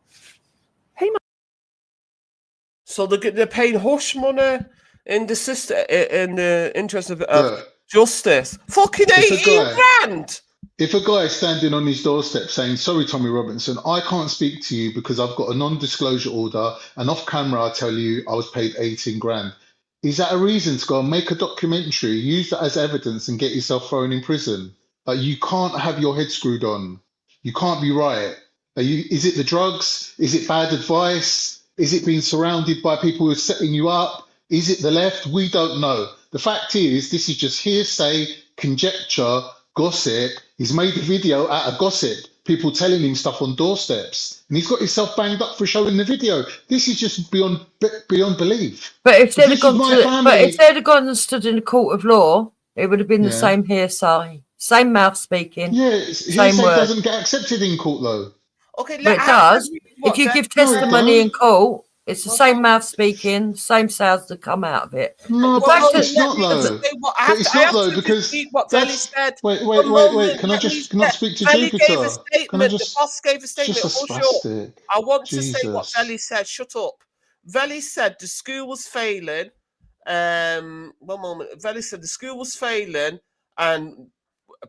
He must. So they're paying hush money in the system, in the interest of justice. Fucking 18 grand! If a guy is standing on his doorstep saying, sorry, Tommy Robinson, I can't speak to you because I've got a non-disclosure order, and off camera I tell you I was paid 18 grand. Is that a reason to go and make a documentary, use that as evidence and get yourself thrown in prison? Like, you can't have your head screwed on. You can't be right. Is it the drugs? Is it bad advice? Is it being surrounded by people who are setting you up? Is it the left? We don't know. The fact is, this is just hearsay, conjecture, gossip. He's made a video out of gossip, people telling him stuff on doorsteps, and he's got himself banged up for showing the video. This is just beyond belief. But if they'd have gone family, if they'd have gone and stood in a court of law, it would have been the same hearsay, same mouth speaking. Yeah, same hearsay word. doesn't get accepted in court though. Okay, but it does. If you give testimony in court, it's the same mouth speaking, same sounds that come out of it. No, but it's not though. But it's not though because what Velly said. Wait. Can I speak to Velly gave a Jupiter? statement. The boss gave a statement. Just a Oh, sure. spastic. I want to say what Jesus. Velly said. Shut up. Velly said the school was failing. One moment. Velly said the school was failing and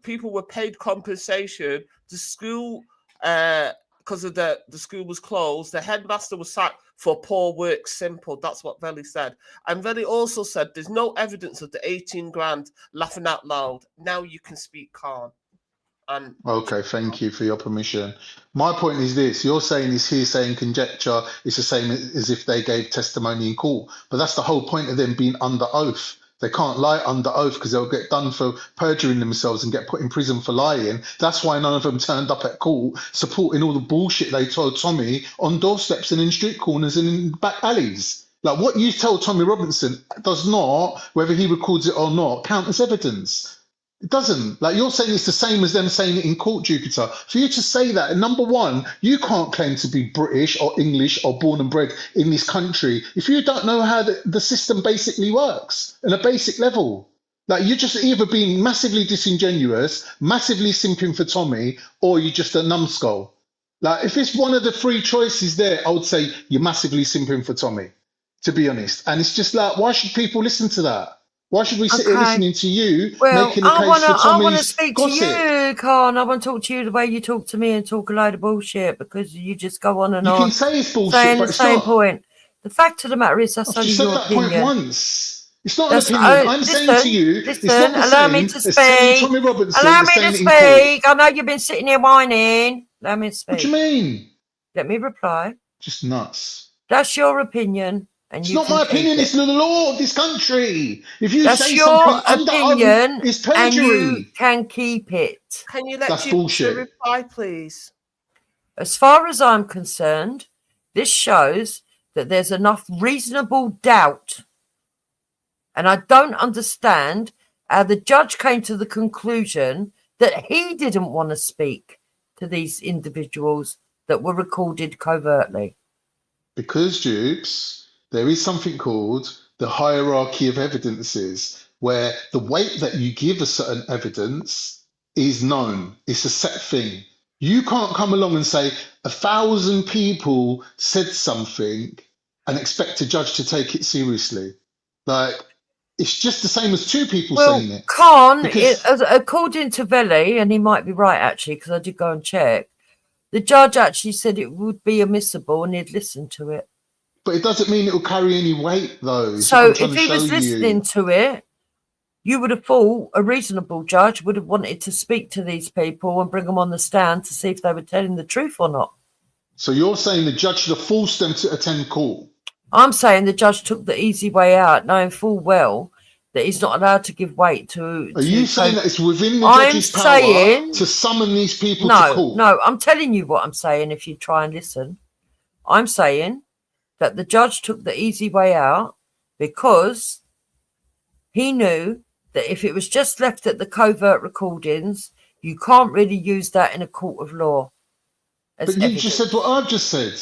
people were paid compensation. The school, because of the school was closed, the headmaster was sacked for poor work. Simple. That's what Velly said. And Velly also said there's no evidence of the 18 grand. Laughing out loud. Now you can speak calm. And Okay, thank you for your permission. My point is this: you're saying it's hearsay and conjecture. It's the same as if they gave testimony in court. But that's the whole point of them being under oath. They can't lie under oath because they'll get done for perjuring themselves and get put in prison for lying. That's why none of them turned up at court supporting all the bullshit they told Tommy on doorsteps and in street corners and in back alleys. Like, what you tell Tommy Robinson does not, whether he records it or not, count as evidence. It doesn't. Like, you're saying it's the same as them saying it in court, Jupiter. For you to say that, number one, you can't claim to be British or English or born and bred in this country if you don't know how the system basically works on a basic level. Like, you're just either being massively disingenuous, massively simping for Tommy, or you're just a numbskull. Like, if it's one of the three choices there, I would say you're massively simping for Tommy, to be honest. And it's just like, why should people listen to that? Why should we sit here listening to you making a case for Tommy's I want to speak gossip? to you, Khan. I want to talk to you the way you talk to me and talk a load of bullshit because you just go on and You on. can say it's bullshit, saying but the it's same not. point. The fact of the matter is that's I've only just said your that opinion. point once. It's not That's- an opinion. I'm listen, saying to you, it's listen, not the allow same me to as saying speak. Tommy Robinson Allow is me saying to it in court. speak. I know you've been sitting here whining. Allow me to speak. What do you mean? Let me reply. Just nuts. That's your opinion. And It's you not can my keep opinion, it. it's the law of this country. If you That's say your something under opinion, oath, it's and you perjury. can keep it. can you let That's Jupiter bullshit. reply, please? As far as I'm concerned, this shows that there's enough reasonable doubt. And I don't understand how the judge came to the conclusion that he didn't want to speak to these individuals that were recorded covertly. Because, Jupes, there is something called the hierarchy of evidences, where the weight that you give a certain evidence is known. It's a set thing. You can't come along and say 1,000 people said something and expect a judge to take it seriously. Like, It's just the same as two people Well, saying it. Khan, Because- according to Veli, and he might be right actually, because I did go and check, the judge actually said it would be admissible and he'd listen to it. But it doesn't mean it will carry any weight, though. It's So what I'm trying if to he show was listening you. to it, you would have thought a reasonable judge would have wanted to speak to these people and bring them on the stand to see if they were telling the truth or not. So you're saying the judge should have forced them to attend court? I'm saying the judge took the easy way out, knowing full well that he's not allowed to give weight to. Are you saying that it's within the judge's power to summon these people to court? No, I'm telling you what I'm saying if you try and listen. I'm saying that the judge took the easy way out because he knew that if it was just left at the covert recordings, you can't really use that in a court of law. But you just said what I've just said.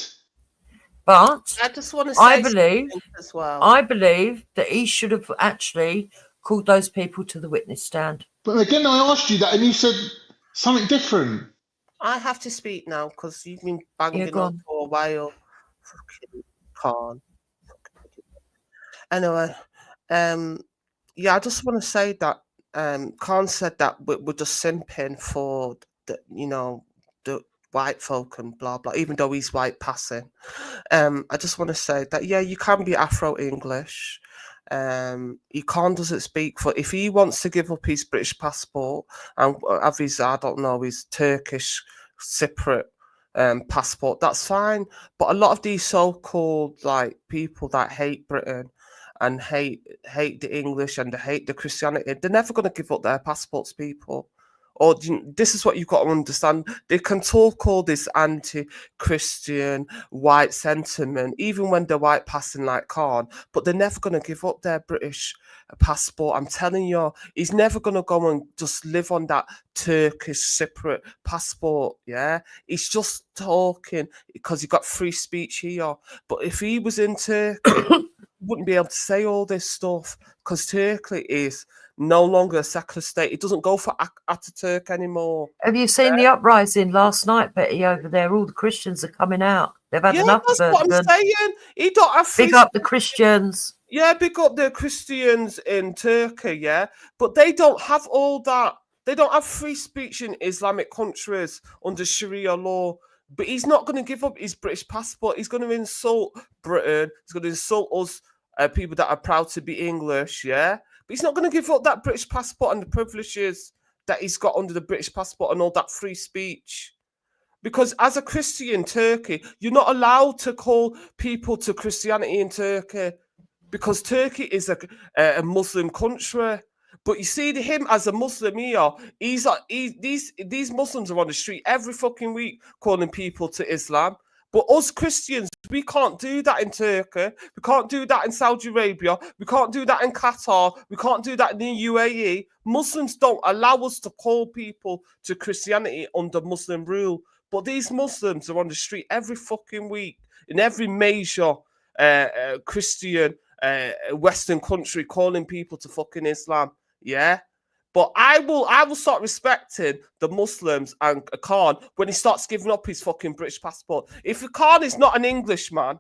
But I just want to say I believe something as well. I believe that he should have actually called those people to the witness stand. But again, I asked you that and you said something different. I have to speak now because you've been banging go on on. for a while. Fucking Khan. Anyway, yeah, I just want to say that Khan said that we're just simping for the, the white folk and blah blah, even though he's white passing. I just want to say that yeah, you can be Afro English. He doesn't speak for if he wants to give up his British passport and have his his Turkish Cypriot passport, that's fine. But a lot of these so-called like people that hate Britain and hate the English and they hate the Christianity, they're never going to give up their passports, people. Or this is what you've got to understand. They can talk all this anti-Christian white sentiment, even when they're white passing like Khan, but they're never going to give up their British passport. I'm telling you, he's never going to go and just live on that Turkish Cypriot passport, yeah? He's just talking because he got free speech here. But if he was in Turkey, he wouldn't be able to say all this stuff because Turkey is no longer a secular state. It doesn't go for Ataturk anymore. Have you seen the uprising last night, Betty, over there? All the Christians are coming out. They've had enough of that's what I'm saying. He don't have free big up the Christians. Yeah, big up the Christians in Turkey, yeah. But they don't have all that. They don't have free speech in Islamic countries under Sharia law. But he's not going to give up his British passport. He's going to insult Britain. He's going to insult us, people that are proud to be English, yeah? But he's not going to give up that British passport and the privileges that he's got under the British passport and all that free speech. Because as a Christian in Turkey, you're not allowed to call people to Christianity in Turkey because Turkey is a Muslim country. But you see him as a Muslim here, these Muslims are on the street every fucking week calling people to Islam. But us Christians, we can't do that in Turkey. We can't do that in Saudi Arabia. We can't do that in Qatar. We can't do that in the UAE. Muslims don't allow us to call people to Christianity under Muslim rule. But these Muslims are on the street every fucking week in every major Christian Western country calling people to fucking Islam. Yeah? But I will start respecting the Muslims and Khan when he starts giving up his fucking British passport. If Khan is not an Englishman,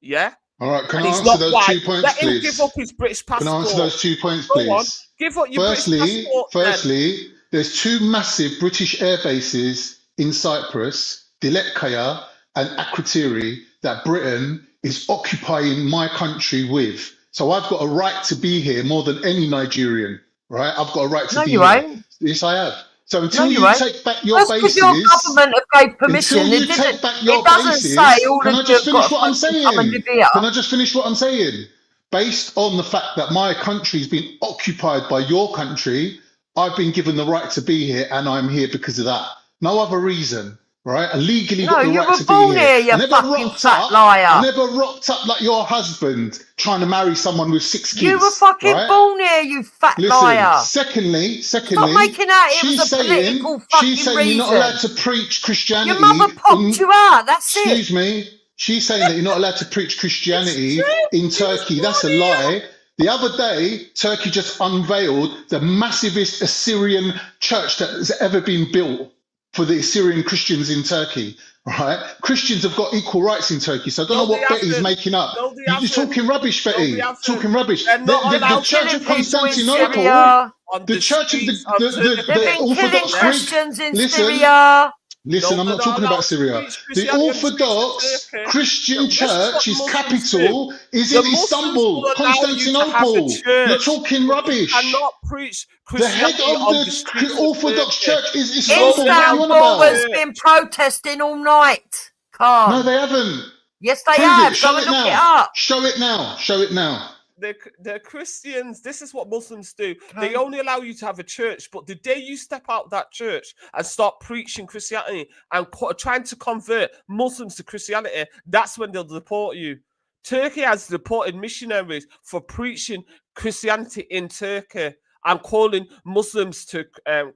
yeah? All right, can I he's answer not those white, 2 points, let him please? give up his British passport. Can I answer those 2 points, Go on, please? give up your British passport. Firstly, there's 2 massive British air bases in Cyprus, Diletkaya and Akrotiri, that Britain is occupying my country with. So I've got a right to be here more than any Nigerian, right? I've got a right to be here. Ain't. Yes, I have. So until you take back your That's bases, your government have gave permission. until you It take back your it doesn't bases, say all can of I just you've finish got what I'm to fucking come and saying? live here. Can I just finish what I'm saying? Based on the fact that my country's been occupied by your country, I've been given the right to be here, and I'm here because of that. No other reason, right? I legally got the you right were to born be here. here, you I never fucking rocked fat up. liar. I never rocked up like your husband trying to marry someone with 6 kids. You were fucking right? born here, you fat liar. Secondly, Stop making out it was a political fucking she's saying reason. you're not allowed to preach Christianity. Your mother popped you out, that's it. Excuse me. She's saying that you're not allowed to preach Christianity in Turkey. That's a lie. The other day, Turkey just unveiled the massivest Assyrian church that has ever been built for the Assyrian Christians in Turkey. right? Christians have got equal rights in Turkey. So I don't No, know they what Betty's haven't. making up. No, they You're haven't. talking rubbish, No, Betty. they haven't. Talking rubbish. They're not The allowed Church to of killing people in Constantinople, Syria. on the Church of streets of Turkey. They've been killing Orthodox Greek. Christians in Listen, Syria. listen, No, I'm they're not not talking allowed about to Syria. preach The Christianity on the streets of Orthodox Turkey. Christian This is what Church, the its Muslims capital do. is The in Muslims Istanbul, will allow you to have a Constantinople. You're church, talking but you rubbish. cannot preach The head Christianity of on the streets the of Orthodox Turkey. Church is No, Istanbul. they What are you on Istanbul about? has been protesting all night. No, Can't. they haven't. Yes, they Prove have. it. Go Show and it look it now. up. Show it now. Show it now. They're Christians. This is what Muslims do. They only allow you to have a church, but the day you step out that church and start preaching Christianity and trying to convert Muslims to Christianity, that's when they'll deport you. Turkey has deported missionaries for preaching Christianity in Turkey and calling Muslims to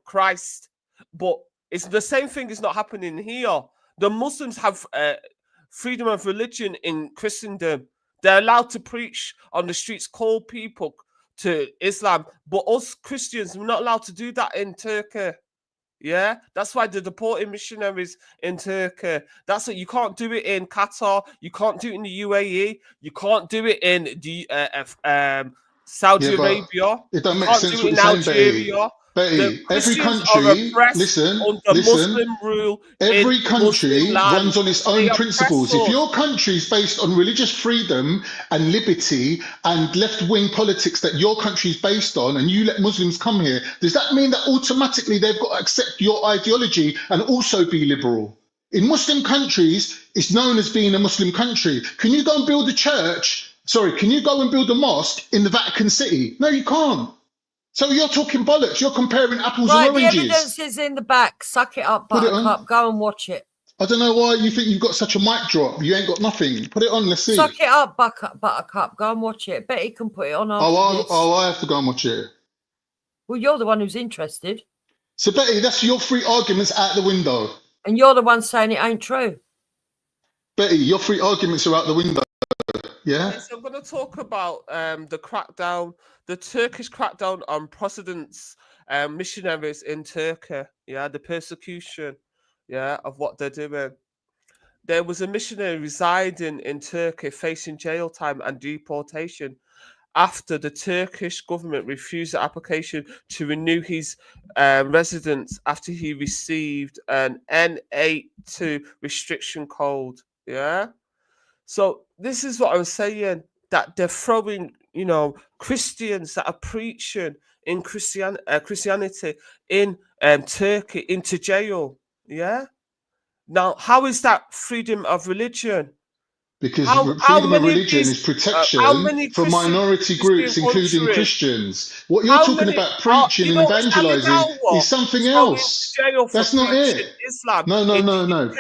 Christ. But it's the same thing is not happening here. The Muslims have freedom of religion in Christendom. They're allowed to preach on the streets, call people to Islam. But us Christians, we're not allowed to do that in Turkey. Yeah, that's why they're deporting missionaries in Turkey. That's it. You can't do it in Qatar. You can't do it in the UAE. You can't do it in the Saudi Arabia. It don't You make can't sense do it what in you're saying, Betty. Algeria. Betty, every Christians country, are oppressed listen, under Muslim rule. every in country Muslim land. runs on its own They principles. oppress If us. your country is based on religious freedom and liberty and left-wing politics that your country is based on, and you let Muslims come here, does that mean that automatically they've got to accept your ideology and also be liberal? In Muslim countries, it's known as being a Muslim country. Can you go and build a church? Sorry, can you go and build a mosque in the Vatican City? No, you can't. So you're talking bollocks. You're comparing apples Right, and oranges. the evidence is in the back. Suck it up, Put it on. Buttercup. Go and watch it. I don't know why you think you've got such a mic drop. You ain't got nothing. Put it on. Let's see. Suck it up, Buttercup. Go and watch it. Betty can put it on after this. I have to go and watch it. Well, you're the one who's interested. So Betty, that's your three arguments out the window. And you're the one saying it ain't true. Betty, your three arguments are out the window. Yeah. Okay, so I'm going to talk about the crackdown, the Turkish crackdown on Protestants missionaries in Turkey. Yeah, the persecution, of what they're doing. There was a missionary residing in Turkey facing jail time and deportation after the Turkish government refused the application to renew his residence after he received an N82 restriction code. Yeah. So this is what I was saying, that they're throwing, Christians that are preaching in Christianity in Turkey into jail. Yeah. Now, how is that freedom of religion? Because freedom of religion is protection for minority groups, including Christians. What you're talking about preaching and evangelizing is something else. That's not it. Islam No.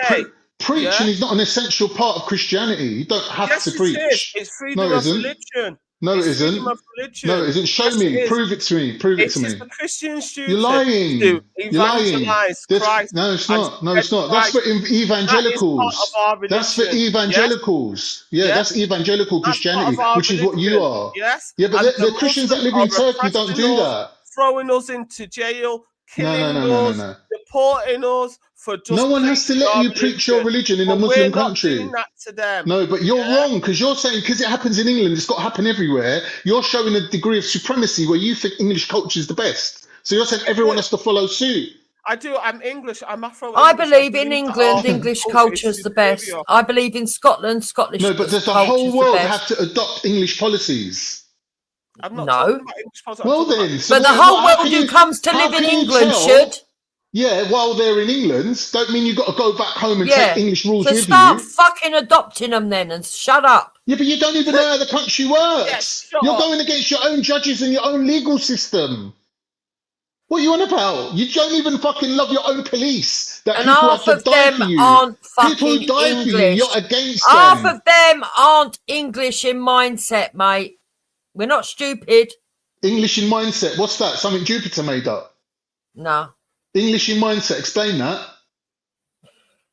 Preaching is not an essential part of Christianity. You don't have to preach. It is. It's freedom of religion. No, it isn't. Freedom of religion. No, it isn't. Show me. Prove it to me. Prove it to me. It is the Christians' duty You're lying. to You're lying. Christ. No, it's not. No, it's not. That's for evangelicals. That's for evangelicals. Yeah, that's evangelical Christianity, which is what you are. Yes. Yeah, but the Christians that live in Turkey don't do that. Throwing us into jail, killing us, deporting us for just. No one has to let you preach your religion in a Muslim country. We're not doing that to them. No, but you're wrong, because you're saying because it happens in England, it's got to happen everywhere. You're showing a degree of supremacy where you think English culture is the best. So you're saying everyone has to follow suit. I do. I'm English. I'm Afro. I believe in England, English culture is the best. I believe in Scotland, Scottish culture. No, but does the whole world have to adopt English policies? I'm not talking about English policies. Well then, but the whole world who comes to live in England should. Yeah, while they're in England, don't mean you've got to go back home and take English rules with you. So start fucking adopting them then and shut up. Yeah, but you don't even know how the country works. You're going against your own judges and your own legal system. What are you on about? You don't even fucking love your own police. That and people half have to of die them for you. aren't People fucking die English. For you. You're against half them. of them aren't English in mindset, mate. We're not stupid. English in mindset. What's that? Something Jupiter made up? No. English in mindset. Explain that.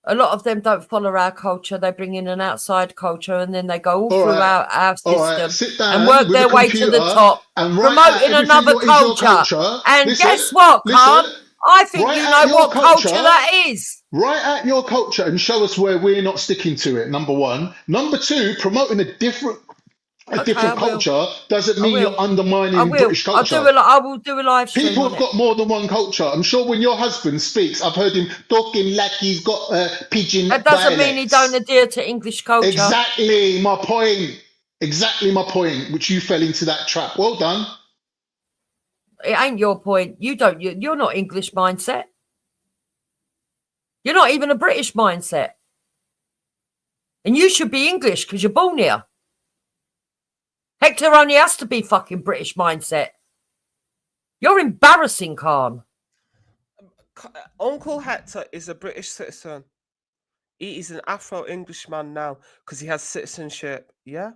A lot of them don't follow our culture. They bring in an outside culture and then they go all through our system Sit down and work their way to the top, and promoting another culture. And guess what, Khan? I think you know what culture that is. Write out your culture and show us where we're not sticking to it. Number one. Number two, promoting a different culture doesn't mean you're undermining British culture. I will do a live stream. People have got more than one culture. I'm sure when your husband speaks, I've heard him talking like he's got pidgin That doesn't mean he dialects. don't adhere to English culture. Exactly my point. Exactly my point, which you fell into that trap. Well done. It ain't your point. You're not English mindset. You're not even a British mindset. And you should be English because you're born here. Hector only has to be fucking British mindset. You're embarrassing, Khan. Uncle Hector is a British citizen. He is an Afro-Englishman now because he has citizenship, yeah?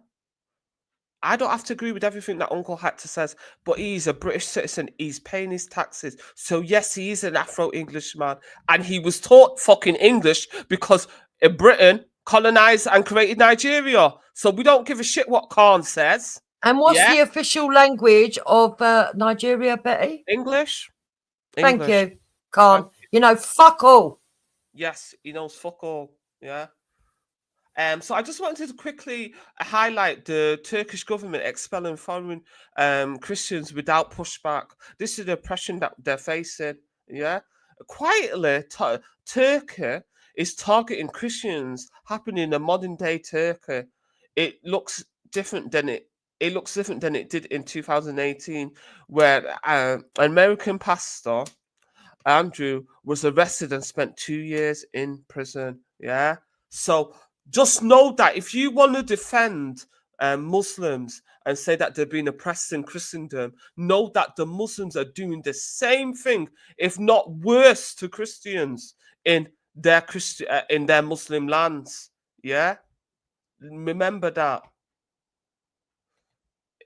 I don't have to agree with everything that Uncle Hector says, but he's a British citizen. He's paying his taxes. So, yes, he is an Afro-Englishman. And he was taught fucking English because Britain colonized and created Nigeria. So we don't give a shit what Khan says. And what's the official language of Nigeria, Betty? English. Thank you, Khan. You know, fuck all. Yes, he knows fuck all. Yeah. So I just wanted to quickly highlight the Turkish government expelling foreign Christians without pushback. This is the oppression that they're facing. Yeah. Quietly, Turkey is targeting Christians happening in modern day Turkey. It looks different than it did in 2018, where an American pastor, Andrew, was arrested and spent 2 years in prison. Yeah. So just know that if you want to defend Muslims and say that they're being oppressed in Christendom, know that the Muslims are doing the same thing, if not worse, to Christians in their Muslim lands. Yeah, remember that.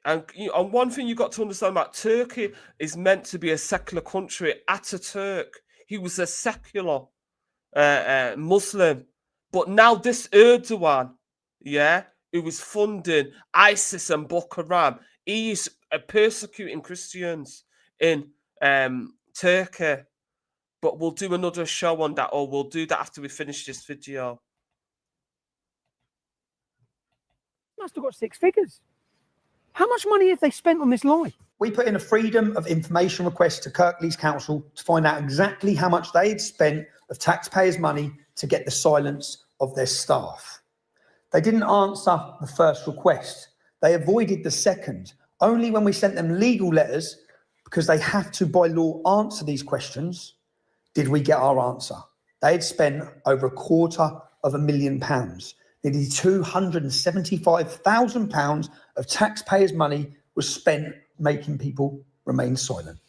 And one thing you got to understand about Turkey is meant to be a secular country. Ataturk, he was a secular Muslim. But now this Erdogan, yeah, who was funding ISIS and Boko Haram, he's persecuting Christians in Turkey. But we'll do another show on that, or we'll do that after we finish this video. Must have got 6 figures. How much money have they spent on this lie? We put in a freedom of information request to Kirklees Council to find out exactly how much they had spent of taxpayers' money to get the silence of their staff. They didn't answer the first request. They avoided the second. Only when we sent them legal letters, because they have to by law answer these questions, did we get our answer. They had spent over £250,000. Nearly £275,000 of taxpayers' money was spent making people remain silent.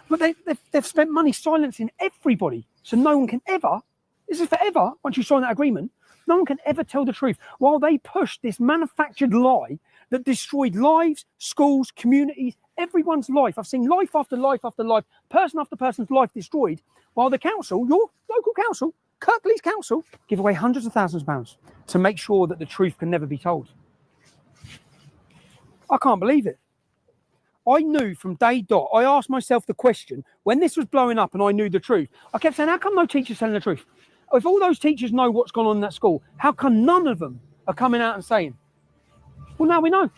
But they've spent money silencing everybody, so no one can ever, this is forever, once you sign that agreement, no one can ever tell the truth, while they pushed this manufactured lie that destroyed lives, schools, communities, everyone's life. I've seen life after life after life, person after person's life destroyed, while the council, your local council, Kirklees Council, give away hundreds of thousands of pounds to make sure that the truth can never be told. I can't believe it. I knew from day dot, I asked myself the question, when this was blowing up and I knew the truth, I kept saying, how come no teacher's telling the truth? If all those teachers know what's gone on in that school, how come none of them are coming out and saying? Well, now we know.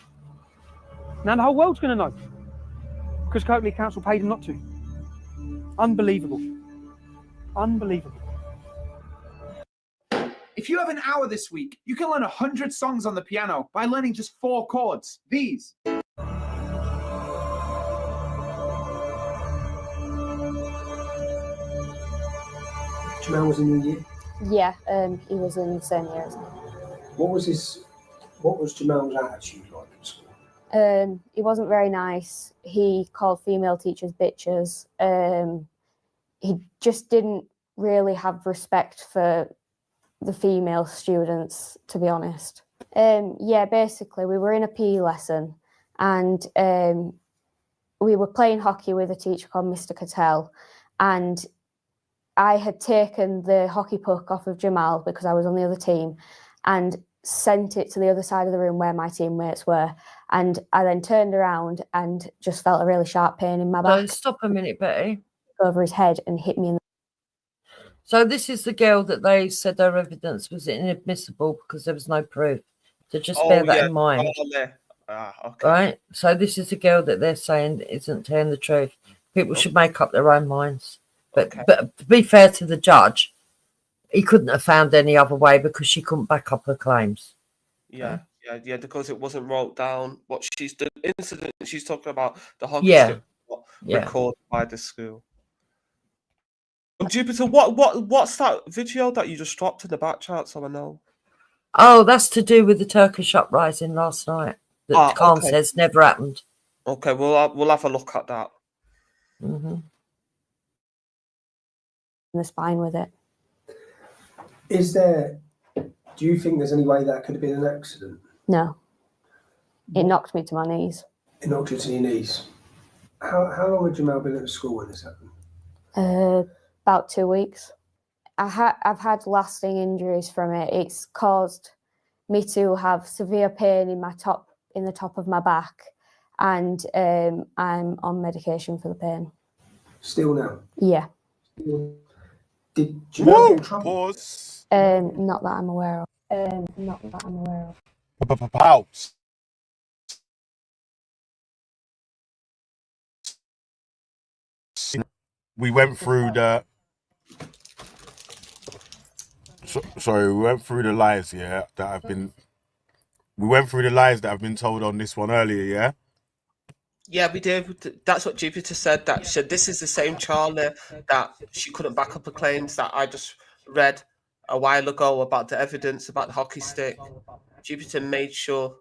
Now the whole world's going to know. Because Kirklees Council paid them not to. Unbelievable. Unbelievable. If you have an hour this week, you can learn 100 songs on the piano by learning just 4 chords. These. Jamal was in your year? Yeah, he was in the same year as me. What was Jamal's attitude like at school? He wasn't very nice. He called female teachers bitches. He just didn't really have respect for the female students, to be honest. Yeah, basically, we were in a PE lesson and we were playing hockey with a teacher called Mr. Cattell, and I had taken the hockey puck off of Jamal because I was on the other team and sent it to the other side of the room where my teammates were. And I then turned around and just felt a really sharp pain in my back. Stop a minute, Betty. over his head and hit me in the... So this is the girl that they said her evidence was inadmissible because there was no proof. So just bear that in mind. Okay. Right? So this is the girl that they're saying isn't telling the truth. People should make up their own minds. But to be fair to the judge, he couldn't have found any other way because she couldn't back up her claims. Yeah, because it wasn't wrote down. What she's the incident she's talking about, the hockey Yeah. stick recorded by the school. Jupiter, what's that video that you just dropped in the back chat? So I know. Oh, that's to do with the Turkish uprising last night that Khan okay. says never happened. Okay, we'll have a look at that. Mm-hmm. in the spine with it. Do you think there's any way that could have been an accident? No. It knocked me to my knees. It knocked you to your knees. How long had Jamal been at the school when this happened? About 2 weeks. I've had lasting injuries from it. It's caused me to have severe pain in the top of my back, and I'm on medication for the pain. Still now? Yeah. Did Jamal get in trouble? Pause. Not that I'm aware of. Pause. We went through the. Sorry, we went through the lies, yeah, that have been. We went through the lies that have been told on this one earlier, yeah. Yeah, we did. That's what Jupiter said. That she said this is the same Charlie that she couldn't back up her claims that I just read a while ago about the evidence about the hockey stick. Jupiter made sure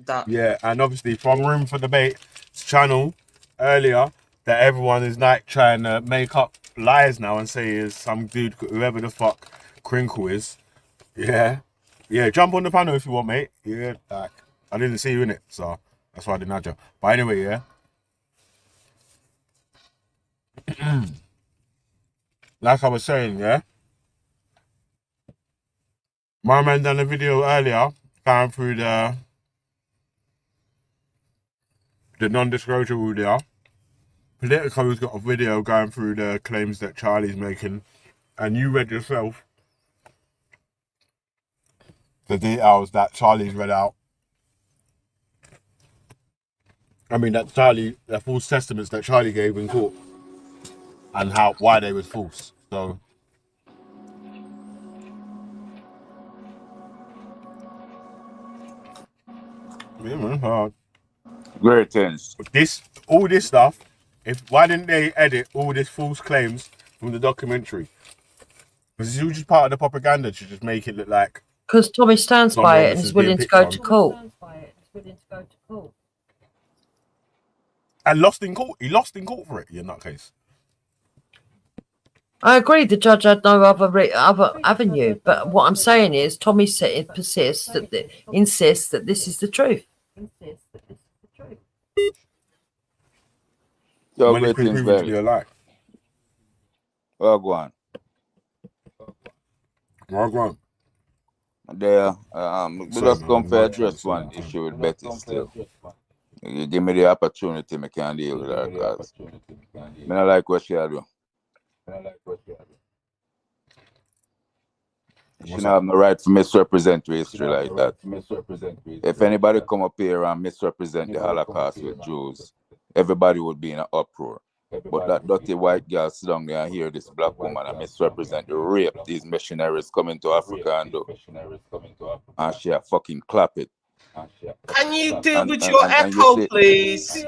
that. Yeah, and obviously from Room for Debate channel earlier, that everyone is like trying to make up lies now and say is some dude, whoever the fuck Crinkle is. Yeah. Yeah, jump on the panel if you want, mate. Yeah, like, I didn't see you in it, so that's why I didn't nudge you. But anyway, yeah. Like I was saying, yeah. My man done a video earlier going through the non-disclosure rule there. Political's got a video going through the claims that Charlie's making, and you read yourself the details that Charlie's read out. I mean, the false testaments that Charlie gave in court, and why they was false. So, yeah, man, hard. Great things. All this stuff. Why didn't they edit all these false claims from the documentary? Because it's all just part of the propaganda to just make it look like. Because Tommy stands by it and is willing to go to court. And lost in court. He lost in court for it, in that case. I agree. The judge had no other avenue. But what I'm saying is, Tommy insists that this is the truth. So great things, baby. Well, go on. Well, go on. There, we just come for address one issue with Betty still. You give me the opportunity, I can deal with her, because I don't like what she do. She don't have no right to misrepresent history like that. If anybody come up here and misrepresent the Holocaust with Jews, everybody would be in an uproar. But that dirty white girl sit down there and hear this black woman and misrepresent the rape these missionaries coming to Africa and do. And she fucking clap it. Can you deal with your echo, please?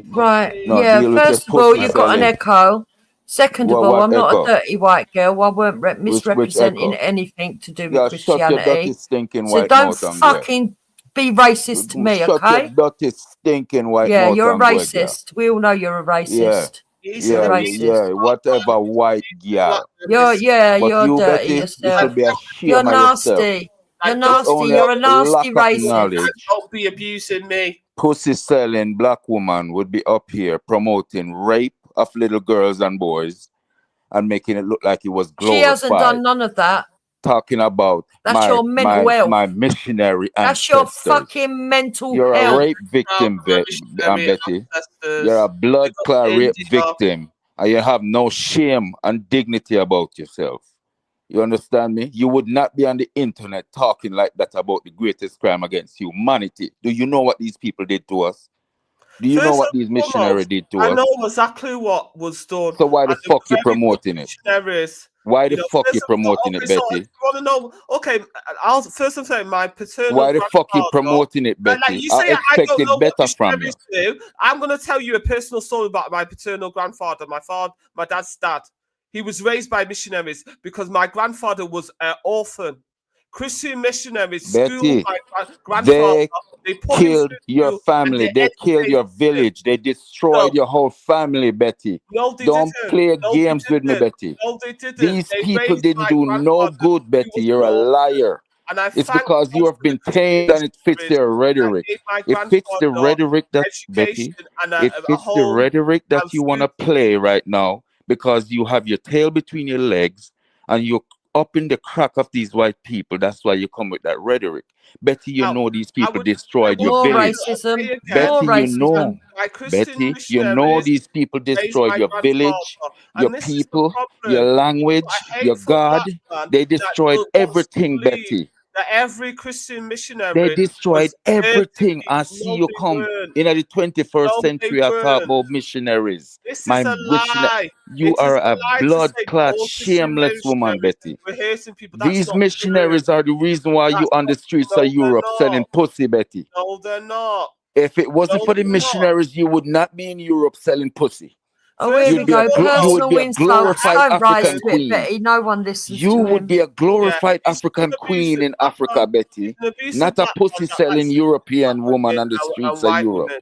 Right, no, yeah, first of all, you've got an echo. Second of all, I'm not a dirty white girl. I weren't misrepresenting anything to do with Christianity. Shut your dirty, stinking so white don't mouth fucking be racist to me, okay? Shut your dirty, stinking white mouth. Yeah, you're a boy, racist. We all know you're a racist. Yeah, whatever, white girl. You're dirty Betty, yourself. You should be ashamed You're of nasty. yourself. You're nasty. You're a nasty racist. Don't be abusing me. Pussy selling black woman would be up here promoting rape of little girls and boys and making it look like it was glorified. She hasn't done none of that. Talking about your mental health. My missionary That's ancestors. your fucking mental You're health. a rape victim, Betty. You're a blood clot rape victim. and you have no shame and dignity about yourself. You understand me? You would not be on the internet talking like that about the greatest crime against humanity. Do you know what these people did to us? Do you know First what and these missionaries foremost, did to I us? know exactly what was done. So why the And they fuck were you very good promoting it? missionaries. Why You the know, fuck you first and promoting okay, it, so if Betty? you want to know, okay, I'll first and foremost, my paternal Why the fuck you grandfather. promoting it, Like Betty? you I say, I don't expected know what better from you. missionaries do. I'm going to tell you a personal story about my paternal grandfather, my dad's dad. He was raised by missionaries because my grandfather was an orphan. Christian missionaries schooled Betty, my grandfather. they They put him killed through your school and family. they They killed your educated him. village. They destroyed your whole family, Betty. No, they Don't didn't. play No, they games with me, didn't. Betty. No, they didn't. These They people raised didn't my do no grandfather. good, Betty. Was You're a an orphan. liar. And I It's thank because you God have for the been Christian trained and it fits missionaries their that rhetoric. gave my It fits the grandfather rhetoric that, education Betty, and it a fits the home rhetoric that and you want to food to play eat. right now because you have your tail between your legs and you're up in the crack of these white people. That's why you come with that rhetoric. Betty, you know these people destroyed your More village. racism. More Betty, you know. racism. My Christian Betty, you know missionaries these people raised destroyed my your village, grandfather. your And this is the people, your problem. language, A your hateful black God. man They that destroyed wants to everything, believe Betty. that every Christian They missionary destroyed was everything. hurting I people. see No, you they come weren't. in the 21st No, they century. I talk weren't. about missionaries. This My is a missionary. lie. You It is are a a lie to blood say that clot, all Christian shameless woman, missionaries Betty. were hurting people. That's These not true. missionaries are the reason why you That's on the not. streets No, of they're Europe selling not. pussy, Betty. No, they're not. If it wasn't No, for the they're not. missionaries, you would not be in Europe selling pussy. Oh, here we You'd be go. you would Personal be a insults. glorified Don't rise African to it, queen. Betty. No one listens You to would him. be a glorified He's African an queen abusive in black Africa, man. Betty. He's an abusive Not a black man pussy that likes selling European woman on the and streets of white Europe. women.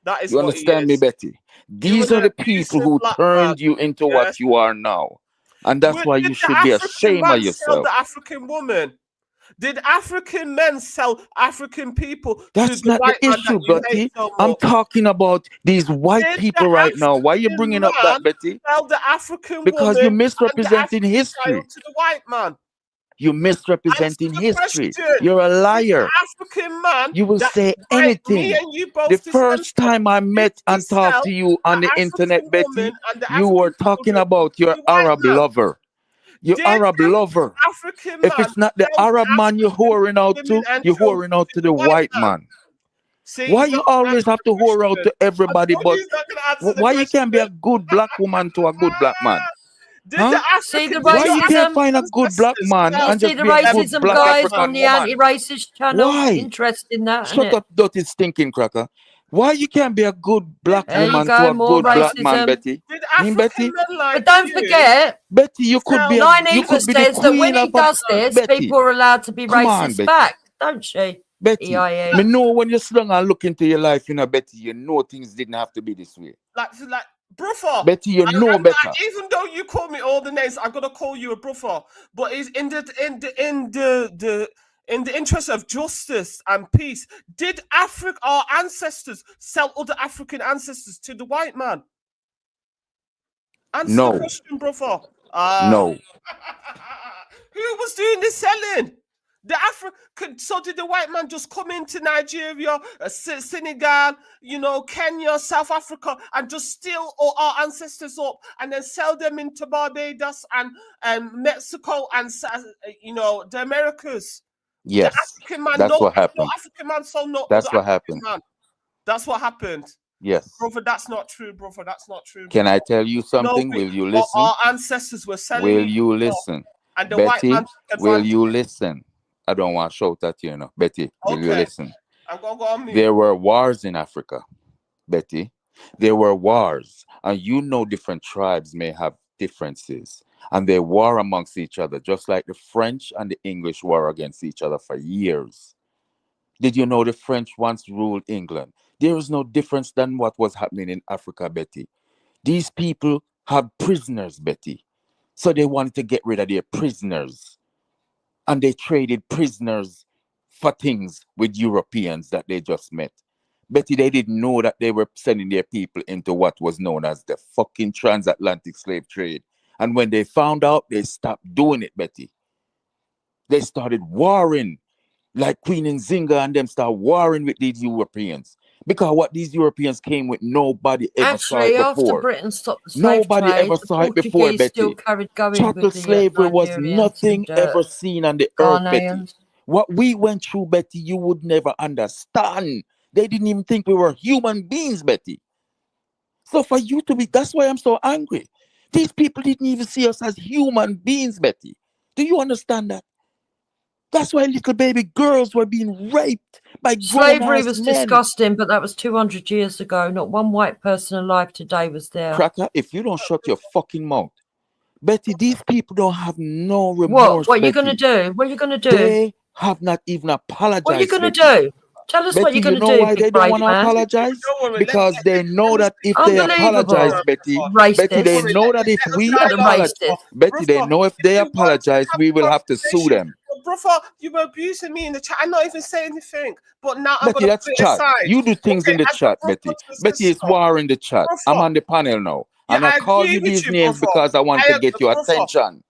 That is You what he understand me, is. Betty? These You're are an the people abusive who black man. turned you into Yes. what you are now. And that's why Did you the should be African ashamed of man sell yourself. the African woman? Did African men sell African people to That's the not the white man that issue, you hate Betty. so I'm much? talking about these white Did the people right now. Why are you African bringing up man that, Betty? sell the African Because woman you're and the misrepresenting African history. child to the white man? You're Answer misrepresenting the history. question. You're a Did liar. the African man You will that say me anything. and you both The descend first from, time I did met he and talked sell to you the on the internet, African Betty, woman and the you were African talking children about to your the white Arab man? lover. Your Did Arab lover. African If man it's not the sell the Arab man you're African whoring out women to, and you're children whoring out to to the the white white man? man. See, Why he's you not gonna always answer have the to whore out question. to everybody? I told But you he's not gonna answer the why you question. can't be a good black woman to a good black man? Did Huh? the See the African, did Why your you can't racism? find a good black ancestors man sell You and see just the be a good racism, black guys, on African the woman? anti-racist channel? Why? Interesting, that, isn't Shut it? up, dirty stinking cracker. Why you can't be a good black There you woman go, to a more good black man, racism. Betty? Did Me, Betty? African men like But don't you forget, Betty, you could be Nyneeva the says that when queen he of a does this, Betty. people are allowed to be Come on, racist Betty. back, don't she? Betty, EIE. me know when you slung and look into your life, you know, Betty, you know things didn't have to be this way. like brother? Betty, you know better. Even though you call me all the names, I'm gonna call you a brother. But it's in the interest of justice and peace, did our ancestors sell other African ancestors to the white man? Answer the No. question, brother. No. Who was doing the selling? The African. So did the white man just come into Nigeria, Senegal, Kenya, South Africa, and just steal all our ancestors up and then sell them into Barbados and Mexico and the Americas? Yes. The African man. That's what happened. No African man sold no That's other what African happened. man. That's what happened. Yes. Brother, that's not true, brother. That's not true. Can brother. I tell you something? Will you listen? Our ancestors were selling. Will you listen? And the Betty, white man took will advantage. you listen? I don't want to shout at you, Betty, will you Okay. listen? I'm going to go on mute. There were wars in Africa, Betty. There were wars. And different tribes may have differences. And they war amongst each other, just like the French and the English war against each other for years. Did you know the French once ruled England? There is no difference than what was happening in Africa, Betty. These people have prisoners, Betty. So they wanted to get rid of their prisoners. And they traded prisoners for things with Europeans that they just met. Betty, they didn't know that they were sending their people into what was known as the fucking transatlantic slave trade. And when they found out, they stopped doing it, Betty. They started warring, like Queen Nzinga and them start warring with these Europeans. Because what these Europeans came with, nobody ever saw Actually, it after before. Britain stopped the slave Nobody trade, ever the saw it before, Portuguese still Betty. carried going Chattel with the slavery was Nigerians nothing and ever seen on the earth, Betty. Ghanaians. What we went through, Betty, you would never understand. They didn't even think we were human beings, Betty. So for you to be, that's why I'm so angry. These people didn't even see us as human beings, Betty. Do you understand that? That's why little baby girls were being raped by Slavery grown-ass was men. disgusting, but that was 200 years ago. Not one white person alive today was there. Cracker, if you don't shut your fucking mouth, Betty, these people don't have no remorse. What are you Betty. going to do? What are you going to do? They have not even apologized. What are you going to Betty. do? Tell us Betty, what you're going to you know do, why big they don't brave want to man. apologize? Because they know that if they Unbelievable. apologize, Betty, Racist. Betty, they know that if we You're the apologize, racist. Betty, they know if they apologize, we will have to sue them. Brother, you were abusing me in the chat. I'm not even saying anything. But now I'm Betty, going to that's put it chat. aside. You do things in the chat, Betty. Betty, it's war in the chat. I'm on the panel now. And I call you these names because I want to get your attention.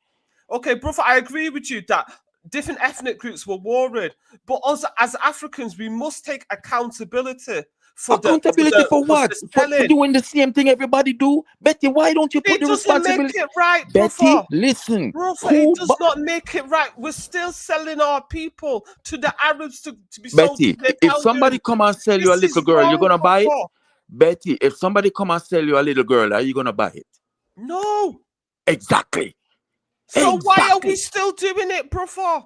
Okay, brother, I agree with you that different ethnic groups were warring. But us as Africans, we must take accountability for accountability for what? For doing the same thing everybody do? Betty, why don't you put the responsibility? Make it right, Betty, brother. listen. Brother, it does not make it right. We're still selling our people to the Arabs to be sold to Betty, their if somebody come and sell you a little girl, you're gonna buy it? Betty, if somebody come and sell you a little girl, are you gonna buy it? No. Exactly. So why are we still doing it, brother?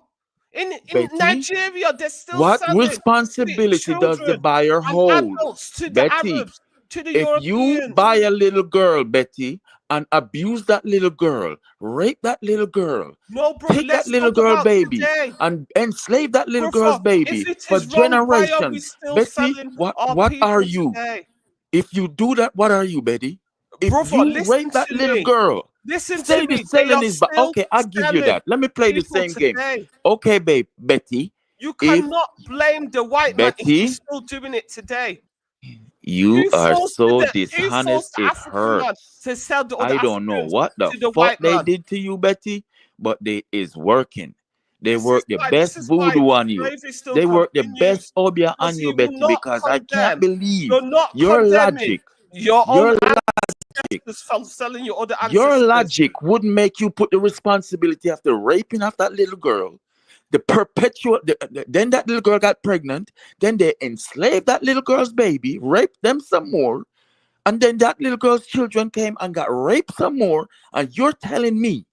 In Betty, Nigeria, they're still what selling responsibility does the buyer hold? to the Betty, Arabs, to the if Europeans. you buy a little girl, Betty, and abuse that little girl, rape that little girl, no, bro, take that little girl baby and enslave that little girl's baby for generations. Betty, what are you? Today? If you do that, what are you, Betty? If Brother, you rape that little girl, listen say to the me. selling is, but okay, I'll give you that. Let me play the same game. Okay, babe, Betty. You cannot blame the white man if Betty, he's still doing it today. You are so Who dishonest, forced the it African man hurts. to sell the other I don't know Africans what the to the fuck white they man? did to you, Betty, but they is working. They This work is the why- best this is why voodoo on you. slavery still They work the continues, best obia on because you, you will Betty, not because I can't condemn. believe You're not your condemning logic. your Your own logic. ancestors selling your other ancestors. Your logic wouldn't make you put the responsibility of the raping of that little girl, the perpetual. Then that little girl got pregnant. Then they enslaved that little girl's baby, raped them some more, and then that little girl's children came and got raped some more. And you're telling me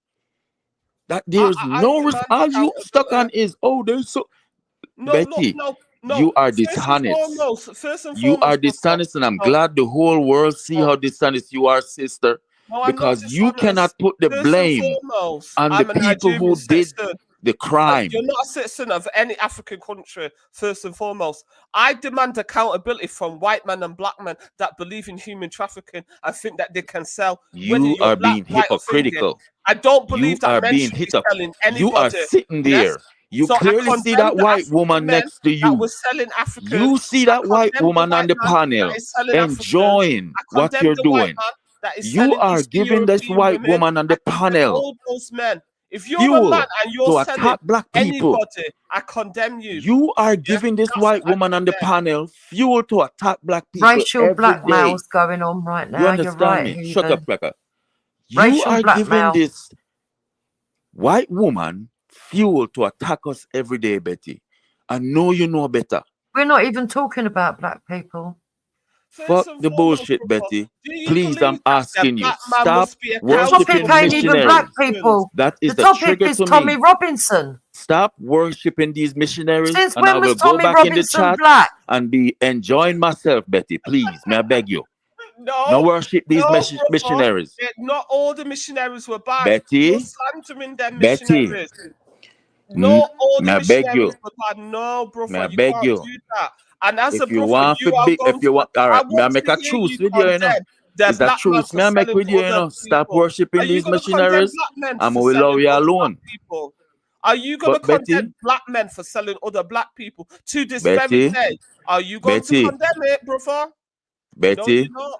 that there's no all you stuck on is there's so. Betty, you are dishonest. First and You are foremost, dishonest, and I'm glad the whole world see how dishonest you are, sister. No, I'm not Because you cannot put the First and blame foremost, on the I'm a people who Nigerian did citizen. the crime. You're not a citizen of any African country, first and foremost. I demand accountability from white men and black men that believe in human trafficking and think that they can sell. whether You you're are black, being white, or Indian. hypocritical. I don't You believe are that men being should be selling anybody. You are sitting there. Yes? You So I clearly see condemn that the white African woman men next to that you. was selling Africans. You see that white condemn the woman on white the man panel that is selling enjoying I what condemn you're the white doing. man that is You selling are Eastern giving this European white women. woman on the I condemn panel all those men. If you're a fuel man and you're to selling attack black people. anybody, I condemn you. You are giving this white woman on the panel fuel to attack black people Racial every day. blackmail's going on right You now. You're understand right, me? Shut up, Hoover. Cracker. You Racial are giving blackmail. this white woman fuel to attack us every day, Betty. I know you know better. We're not even talking about black people. Fuck the bullshit, Betty. Please, I'm asking you. Stop The worshiping topic ain't even black missionaries. people. That is The the topic trigger is to Tommy me. Robinson. Stop worshiping these missionaries, Since and I when will was go Tommy back in the Robinson chat black? and be enjoying myself, Betty. Please, may I beg you? No, No worship these brother. missionaries. Not all the missionaries were bad. Betty, You're slandering them Betty, missionaries. Not all may the I beg you? missionaries were bad. No, brother, May I you beg can't you? do that. And as a If you brother, want you to are be, going if you want, all I right, may I want make to a hear truce you with you, you know? condemn the Is that black man truce? for May I make selling with you, you other know? Stop people. worshiping Are you these going to condemn missionaries, black men and for we will allow selling you other alone. black people? Are you going to But Betty, condemn black men for selling other black people to this very Betty, day? Are you going to Betty, condemn it, brother? No, Betty, you're not.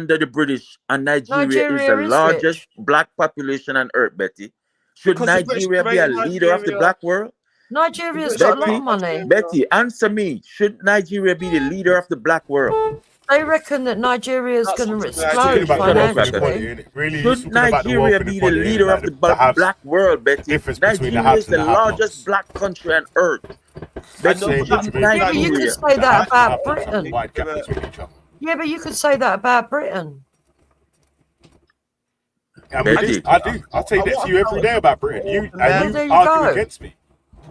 under the British, and Nigeria is the Nigeria is largest rich. black population on earth, Betty. Should Because the British Nigeria be a created leader of the Nigeria. black world? Nigeria's got a lot Betty, of money. Betty, answer me. Should Nigeria be the leader of the black world? They reckon that Nigeria is That's going to something explode financially. Really, Should Nigeria be the leader of the black world, Betty? Nigeria is the largest black country on earth. Betty, shouldn't Yeah, but you could Nigeria? say that about Britain. Yeah, Yeah, but you could say that about Britain. I do. I say that to you every day about Britain. You there you argue go. against me.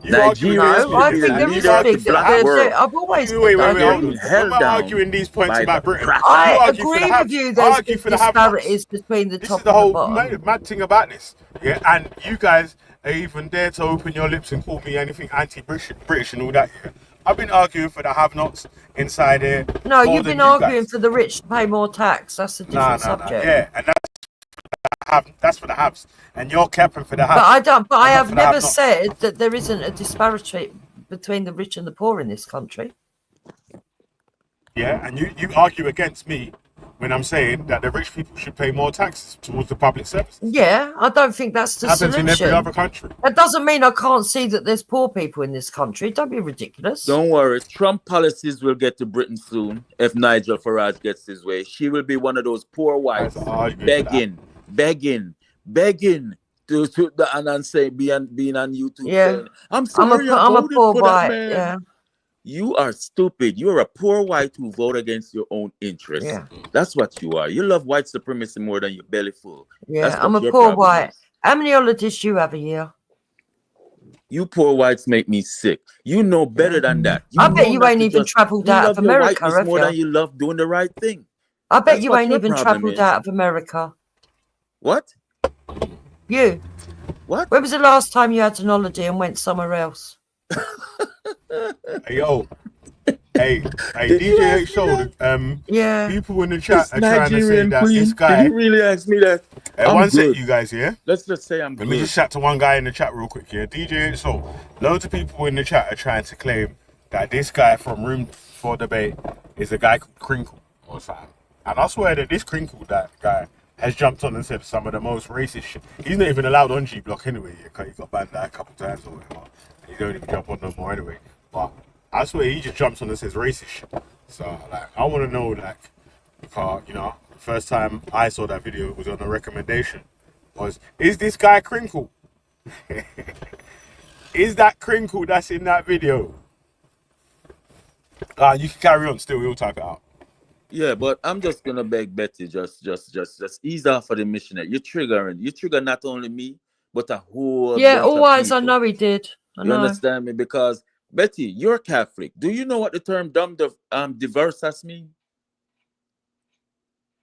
You Nigeria argue is against me. I think there is a big. I've always Wait, hold on. held When we're down arguing these points by about the Britain, I you argue for agree the with haves. you. I There's argue big for the have-nots. disparities between the This top is the and the whole bottom. mad thing about this. Yeah, and you guys are even dare to open your lips and call me anything anti-British and all that. Yeah. I've been arguing for the have-nots inside here. No, more you've than been you arguing guys. for the rich to pay more tax. That's a different subject. Yeah, and that's for the haves, and you're capping for the haves. But I don't. But I have never have-nots. said that there isn't a disparity between the rich and the poor in this country. Yeah, and you argue against me when I'm saying that the rich people should pay more taxes towards the public service. Yeah, I don't think that's the Happens solution. in every other country. That doesn't mean I can't see that there's poor people in this country. Don't be ridiculous. Don't worry, Trump policies will get to Britain soon if Nigel Farage gets his way. She will be one of those poor whites begging and say being on YouTube saying, I'm sorry, I'm a voted poor for white. that man. Yeah. You are stupid. You're a poor white who vote against your own interests. Yeah. That's what you are. You love white supremacy more than your belly full. Yeah, That's I'm what a your poor problem white. is. How many holidays do you have a year? You poor whites make me sick. You know better than that. I bet know you not ain't to even just- travelled you out love of your America, whiteness have more you? than you love doing the right thing. I bet That's you what ain't your even problem travelled is. out of America. What? You? What? When was the last time you had an holiday and went somewhere else? Hey, yo. Hey, DJ Shoulder. Yeah. People in the chat This are trying to say Nigerian that queen, this guy. did you really ask me that? I'm One sec, good. you guys, yeah? Let's just say I'm Let good. me just chat to one guy in the chat real quick, yeah? DJ So, loads of people in the chat are trying to claim that this guy from Room for Debate is a guy called Crinkle or something. And I swear that this Crinkle, that guy, has jumped on and said some of the most racist shit. He's not even allowed on G Block anyway, yeah, because he got banned that a couple times or whatever. He don't even jump on no more anyway. But I swear he just jumps on and says racist shit. So, like, I want to know, like, because, you know, the first time I saw that video was on a recommendation. Is this guy Crinkle? Is that Crinkle that's in that video? You can carry on still, we'll type it out. Yeah, but I'm just gonna beg Betty, just ease off of the missionary. You trigger not only me, but a whole Yeah, bunch of always. I people. know he did. I You know. understand me? Because Betty, you're Catholic. Do you know what the term diversas mean?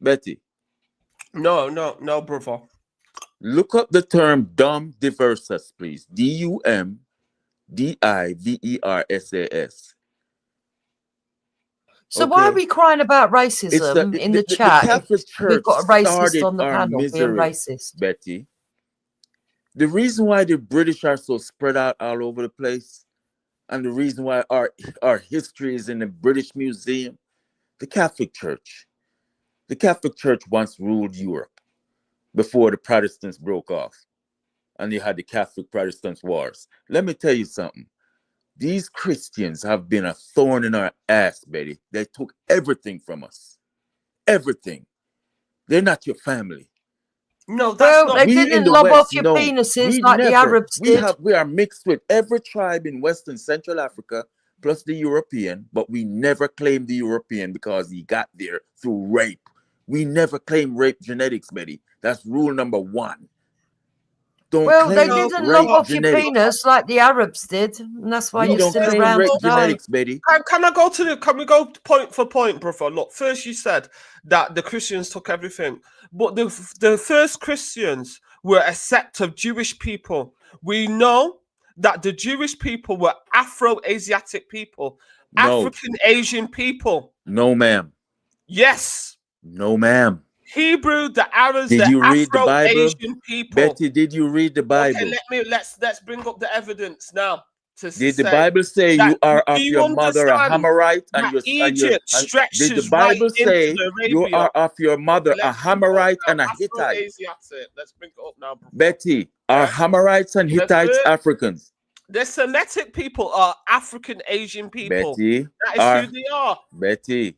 Betty. No, brother. Look up the term dum diversas, please. DUMDIVERSAS. So why are we crying about racism in the chat? The Catholic Church We've got a racist started on the our panel being misery, racist. Betty. The reason why the British are so spread out all over the place, and the reason why our history is in the British Museum, the Catholic Church. The Catholic Church once ruled Europe before the Protestants broke off, and you had the Catholic Protestant wars. Let me tell you something. These Christians have been a thorn in our ass, Betty. They took everything from us. Everything. They're not your family. No, that's not. They didn't lob off your penises like the Arabs did. We are mixed with every tribe in Western Central Africa, plus the European, but we never claimed the European because he got there through rape. We never claim rape genetics, Betty. That's rule number 1. Well, they didn't lob off your penis like the Arabs did, and that's why you're still around today. Genetics, Betty. Can we go point for point, brother? Look, first you said that the Christians took everything, but the first Christians were a sect of Jewish people. We know that the Jewish people were Afro-Asiatic people, No. African Asian people. No, ma'am. Yes. No, ma'am. Hebrew, the Arabs, Did the you read the Bible? Afro-Asian people. Betty, did you read the Bible? Okay, let's bring up the evidence now. Did the Bible say you are of your mother a Hamorite and your Egypt stretches did the Bible right say into you Arabia? are of your mother a Hamorite and a Hittite? Afro-Asiatic. Let's bring it up now, bro. Betty, are Hamorites and Hittites Africans? The Semitic people are African Asian people. Betty, That is who they are. Betty,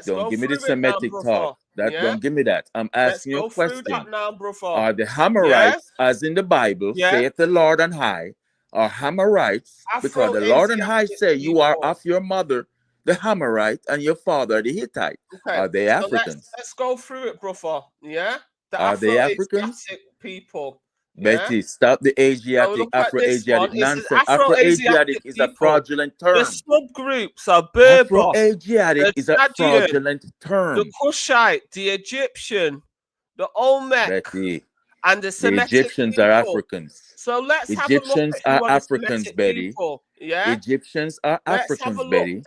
Don't give me the through it now, Semitic brother. talk. Yeah? Don't give me that. I'm Let's asking you go a through question. that now, brother. Are the Yeah? Hamorites, as in the Bible, Yeah. saith the Lord on high, are Hamorites, because the Lord on high say you are of your mother, the Hamorite, and your father, the Hittite. Okay. Are they So Africans? let's go through it, brother. Yeah? The Are they Africans? Afro-Asiatic people. Yeah? Betty, stop the Asiatic, look at this Afro-Asiatic one. It says nonsense. Afro-Asiatic Afro-Asiatic is a people. fraudulent The term. subgroups are Berber, Afro-Asiatic the is a Chadian, fraudulent the term. Cushite, the Egyptian, the Olmec, Betty, and the the Semitic Egyptians people. are Africans. So let's have a look Egyptians at who are are the Africans, Semitic Betty. people. Yeah? Egyptians are Let's have Africans, a look. Betty.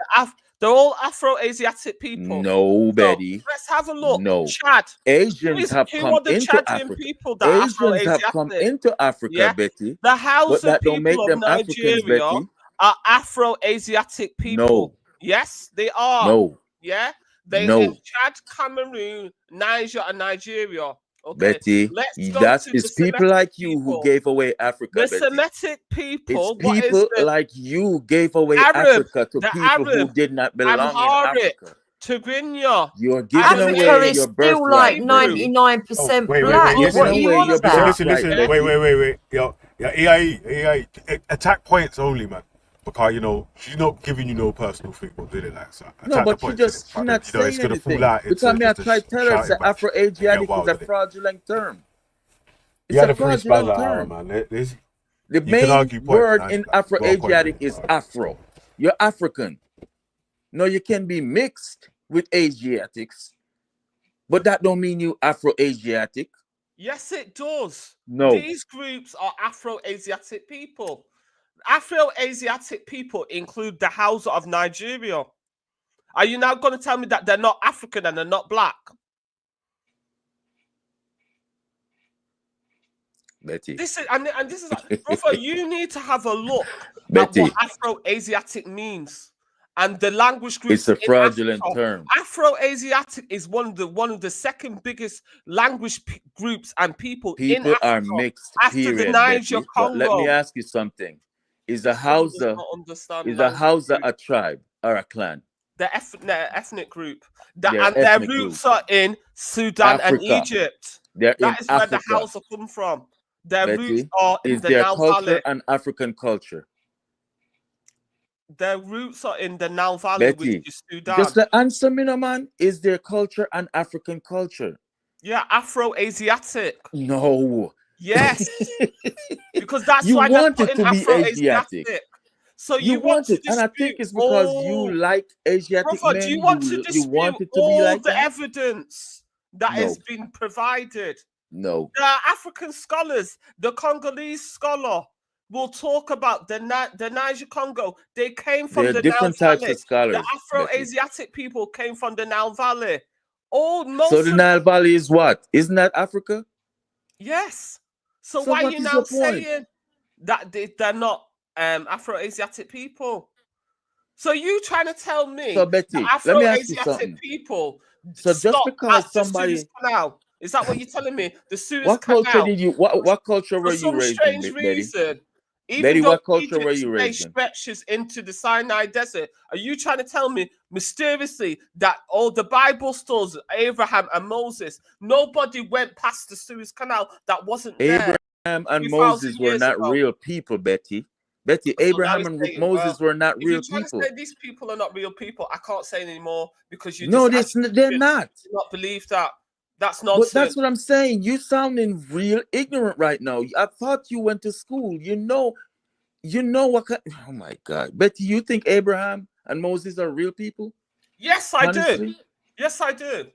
They're all Afro-Asiatic people. No, So Betty. let's have a look. No. Chad. Asians have Who come are the into Chadian Africa. people that are Asians have come Afro-Asiatic? into Africa, Yeah? Betty. The Hausa But that don't make people them of Africans, Nigeria Betty. are Afro-Asiatic people. No. Yes, they are. No. Yeah? They No. in Chad, Cameroon, Niger, and Nigeria. Okay. Betty, Let's go that to is the people Semitic like you people. who gave away Africa, The Betty. Semitic people, It's what is people the like you gave away Arab, Africa to the people who Arab, did not belong in Amharic, Africa. Tigrinya, You're giving Africa away is your still like birthright, Betty. 99% Wait, black. You're What are giving you away on your about? Listen, birthright, Betty. wait. Yo, EIE, attack points only, man. Because, she's not giving you no personal thing or did it like so. No, but she's not it's saying gonna anything. fall out Because into me, I just try to tell her shouting that match and Afro-Asiatic get is wild a with it. fraudulent term. It's Yeah, a the free fraudulent spazzer term. man. The You can main argue points, word man. in Well point, Afro-Asiatic mate. is Afro. You're African. No, you can be mixed with Asiatics, but that don't mean you Afro-Asiatic. Yes, it does. No. These groups are Afro-Asiatic people. Afro-Asiatic people include the Hausa of Nigeria. Are you now going to tell me that they're not African and they're not black? Betty. This is brother, you need to have a look Betty. at what Afro-Asiatic means and the language groups. It's a fraudulent in term. Afro-Asiatic is one of the second biggest language groups and people in People Africa are mixed, after period, the Niger Betty. But let me Congo. ask you something. Is a This brother does Hausa not understand is a language Hausa group. a tribe or a clan? The ethnic group. They're And their ethnic roots group. are in Sudan and Africa. Egypt. They're in That is where the Africa. Hausa come from. Their roots Betty, are in is the their Nile culture Valley. an African culture? Their roots are in the Nile Valley, which Betty, is Sudan. just the answer me, no, man. Is their culture an African culture? Yeah, Afro-Asiatic. No. Yes. Because that's You why they're want it putting to be Afro-Asiatic. Asiatic. So You want to it, and I dispute think it's because you like Asiatic brother, men. do you want to You dispute want it to all be like the that? evidence that No. has been provided? No. The African scholars, the Congolese scholar, will talk about the Niger Congo. They came from There are the different Nile types Valley. of scholars, The Afro-Asiatic people came from the Nile Valley. Most So the of Nile Valley is what? Isn't that Africa? yes. So So why are what you is now your point? saying that they're not Afro-Asiatic people? So you trying to tell me So Betty, that let me ask you Afro-Asiatic something. people So just stop because at the Suez somebody, Canal? Is that what you're telling me? The Suez what culture Canal? did you? What culture For were you some raised in, strange Betty? reason, even Betty, though what culture were Egypt you today raised in? stretches into the Sinai Desert, are you trying to tell me mysteriously that all the Bible stores, Abraham and Moses, nobody went past the Suez Canal that wasn't there Abraham and 2,000 Moses were years not ago? real people, Betty. Betty, So now Abraham you're and saying, Moses well, were not if you're real trying people. to say these people are not real people, I can't say anymore because you No, just they're not. do not believe that. That's But nonsense. that's what I'm saying. You sounding real ignorant right now. I thought you went to school. You know what kind. Oh my God, Betty, you think Abraham and Moses are real people? Yes, I Honestly? do. Yes, I do.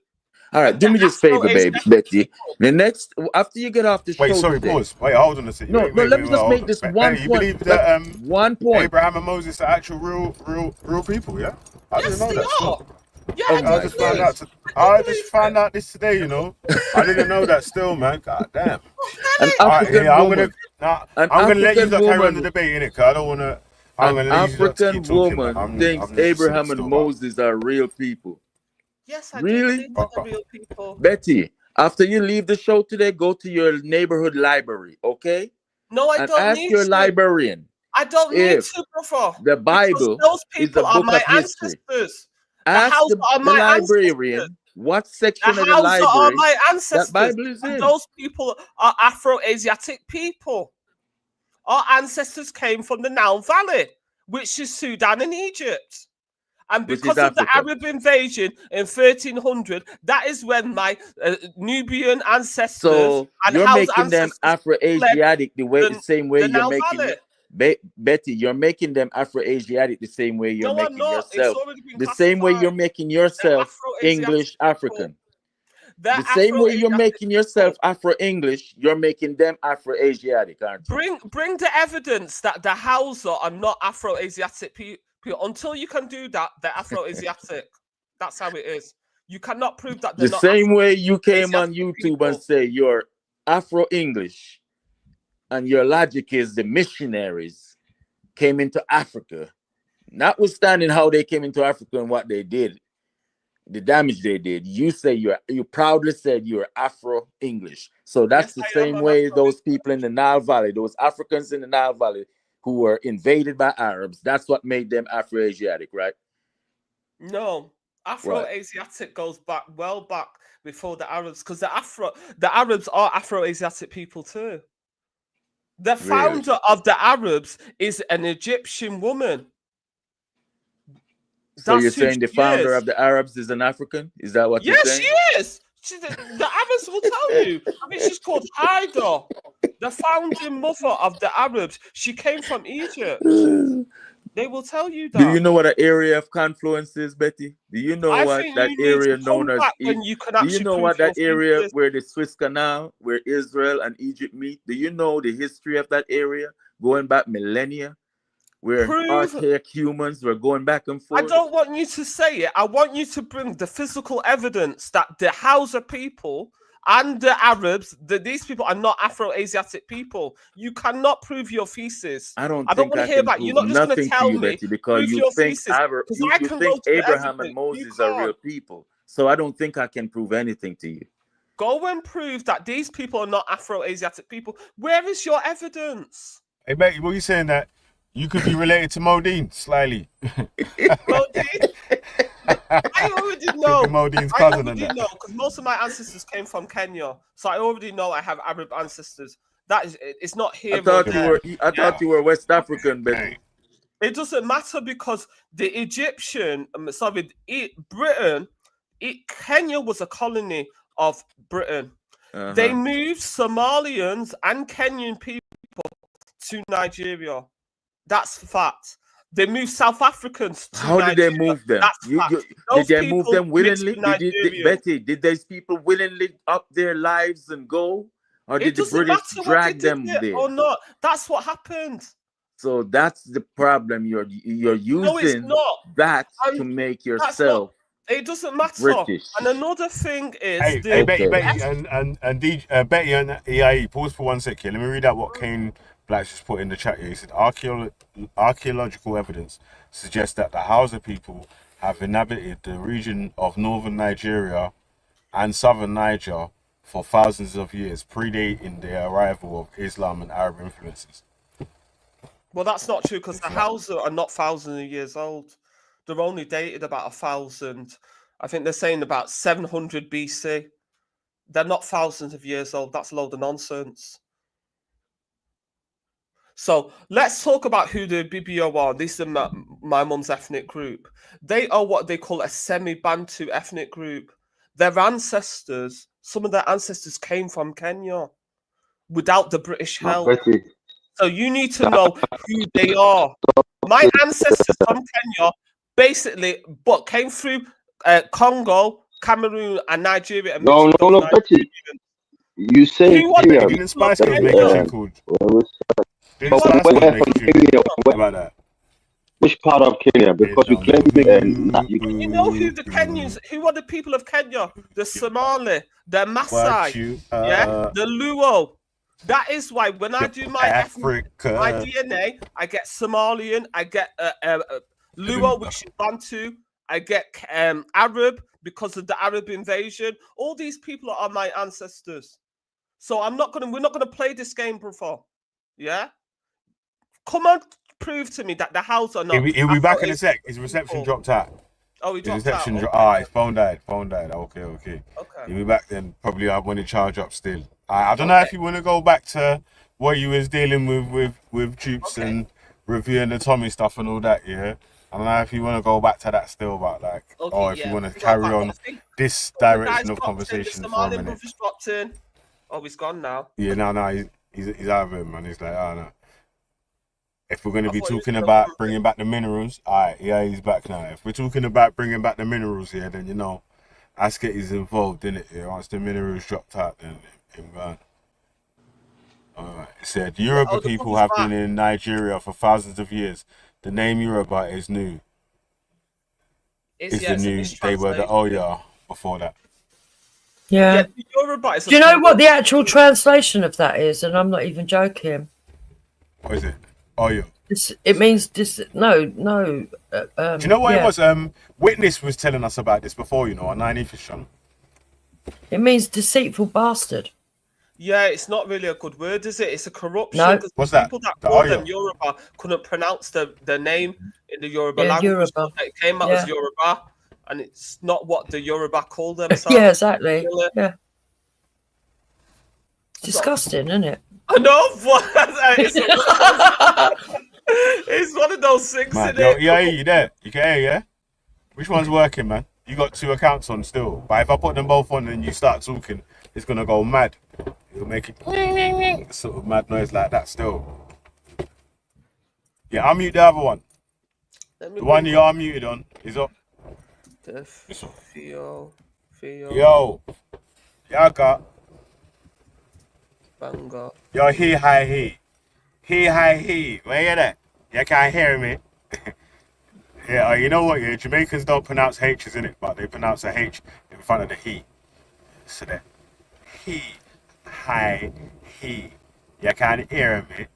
All right, do me this favor, baby, Betty. The next, after you get off the Wait, show sorry, today. pause. Wait, hold on a second. No, let me just hold make on. this Betty, one you point. believe that One point. Abraham and Moses are actual real people? Yeah, I didn't know that. Still. Yeah, Oh I just found out this today. I didn't know that. Still, man. God damn. An All right, African yeah, woman. I'm gonna let you carry on the debate, innit? Cause I don't wanna. I'm An gonna leave you to African keep talking. woman thinks Abraham and Moses are real people. Yes, I Really? do believe that they're real people. Betty, after you leave the show today, go to your neighborhood library, okay? No, I and don't ask need your to. librarian I don't need if to, brother. the Bible Because those is people a are book my of history. ancestors. Ask Hausa the are my ancestors. librarian what section The of the Hausa are library my that ancestors. Bible is And in. those people are Afro-Asiatic people. Our ancestors came from the Nile Valley, which is Sudan and Egypt. And Which is because of the Africa. Arab invasion in 1300, that is when my Nubian ancestors So and you're Hausa making them ancestors fled Afro-Asiatic the same way the you're Nile making Valley. Betty, you're making them Afro-Asiatic the same way you're No, I'm making not. It's yourself. already been The same way classified. you're making They're yourself Afro-Asiatic English people. African. They're The same way you're Afro-Asiatic making yourself Afro-English, you're making them Afro-Asiatic, aren't you? Bring the evidence that the Hausa are not Afro-Asiatic people. Until you can do that, they're Afro-Asiatic. That's how it is. You cannot prove that they're The not same way you came on Afro-Asiatic YouTube people. and say you're Afro-English, and your logic is the missionaries came into Africa, notwithstanding how they came into Africa and what they did, the damage they did. You say you proudly said you're Afro-English. So that's the same way those people in the Nile Valley, those Africans in the Nile Valley who were invaded by Arabs, that's what made them Afro-Asiatic, right? No, Afro-Asiatic goes well back before the Arabs, because the Arabs are Afro-Asiatic people too. The founder of the Arabs is an Egyptian woman. So you're saying the founder of the Arabs is an African? Is that what you're saying? Yes, she is. The Arabs will tell you. I mean, she's called Haida, the founding mother of the Arabs. She came from Egypt. They will tell you that. Do you know what an area of confluence is, Betty? Do you know what that area known as? Do you know what that area where the Suez Canal, where Israel and Egypt meet? Do you know the history of that area going back millennia, where archaic humans were going back and forth? I don't want you to say it. I want you to bring the physical evidence that the Hausa people and the Arabs, that these people are not Afro-Asiatic people. You cannot prove your thesis. I don't want to hear about. You're not just going to tell me, Betty, because prove you your think thesis. you think Abraham and Moses are real people. So I don't think I can prove anything to you. Go and prove that these people are not Afro-Asiatic people. Where is your evidence? Hey, Betty, what are you saying that you could be related to Modine slightly? Modine? I already know. Modine's I cousin already know, because most of my ancestors came from Kenya, so I already know I have Arab ancestors. That is, it's not here. I thought you were West African, Betty. It doesn't matter, because the Britain, Kenya was a colony of Britain. They moved Somalians and Kenyan people to Nigeria. That's fact. They moved South Africans to How Nigeria. did they move them? Did they move them willingly? Betty, did those people willingly up their lives and go? Or did the British drag them there? Or not? That's what happened. So that's the problem. You're using that to make yourself. It doesn't matter. British. And another thing is, Betty Betty and EIE. Pause for 1 second. Let me read out what Kane Blacks just put in the chat here. He said archaeological evidence suggests that the Hausa people have inhabited the region of northern Nigeria and southern Niger for thousands of years, predating the arrival of Islam and Arab influences. Well, that's not true, because the Hausa are not thousands of years old. They're only dated about 1,000. I think they're saying about 700 BC. They're not thousands of years old. That's a load of nonsense. So let's talk about who the Bibio are. This is my mum's ethnic group. They are what they call a semi-Bantu ethnic group. Their ancestors, some of their ancestors came from Kenya without the British help. So you need to know who they are. My ancestors from Kenya basically came through Congo, Cameroon, and Nigeria. And no, Betty. You say Kenya. Didn't Spice Girls make a thing called? About that. Which part of Kenya? Because you claim you know who the Kenyans, who are the people of Kenya? The Somali, the Maasai, the Luo. That is why when I do my my DNA, I get Somalian, I get Luo, which is Bantu, I get Arab because of the Arab invasion. All these people are my ancestors. So we're not gonna play this game, bro. Yeah? Come on, prove to me that the Hausa are not. He'll be back in a sec. His reception dropped out. Oh, he His dropped out. reception. Okay. His phone died. Okay. Okay. He'll be back then. Probably I want to charge up still. I don't know if you want to go back to what you was dealing with troops and reviewing the Tommy stuff and all that. Yeah. I don't know if you want to go back to that still, but like, or if you want to carry on this direction of conversation The for a minute. brothers dropped in. Oh, he's gone now. Yeah, no, he's out of it, man. He's like, oh no. If we're going to be talking about bringing back the minerals, alright, yeah, he's back now. If we're talking about bringing back the minerals here, then, you know, Asket is involved in it. Yeah, once the minerals dropped out, then him gone. Alright, it said, Yoruba people have been in Nigeria for thousands of years. The name Yoruba is new. They were the Oya before that. Yeah. The Yoruba is Do you know what the actual translation of that is? And I'm not even joking. What is it? Oya. It means no. Do you know what it was? Witness was telling us about this before, you know, on 9th channel. It means deceitful bastard. Yeah, it's not really a good word, is it? It's a corruption. No. What's that? People that call them Yoruba couldn't pronounce the name in the Yoruba language. Yoruba. It came out as Yoruba, and it's not what the Yoruba call themselves. Yeah, exactly. Yeah. It's disgusting, isn't it? I know. It's one of those things. Man, yo, you there? You can hear, yeah? Which one's working, man? You got 2 accounts on still. But if I put them both on and you start talking, it's going to go mad. It'll make it sort of mad noise like that still. Yeah, I'll mute the other one. The one you are muted on is up. Theo. Yo. Yaga. Banga. Yo, he. Where you there? You can't hear me. Yeah, you know what? Yeah, Jamaicans don't pronounce H's in it, but they pronounce a H in front of the he. So that he. You can't hear me.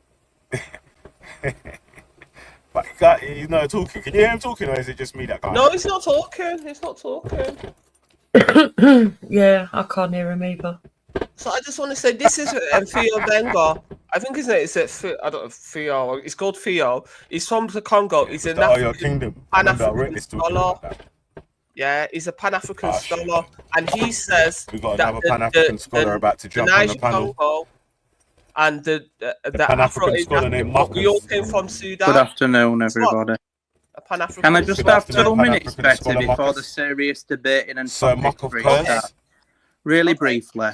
But he's not talking. Can you hear him talking, or is it just me that can't? No, he's not talking. He's not talking. Yeah, I can't hear him either. So I just want to say this is Theo Benga. I think his name is I don't know, Theo. It's called Theo. He's from the Congo. He's an African Pan-African scholar. Yeah, he's a Pan-African scholar, and he says we've got another Pan-African scholar about to jump on the panel. Congo and the Pan-African scholar named Marcus. We all came from Sudan. Good afternoon, everybody. Can I just have 2 minutes, Betty, before the serious debating and topic starts? Really briefly.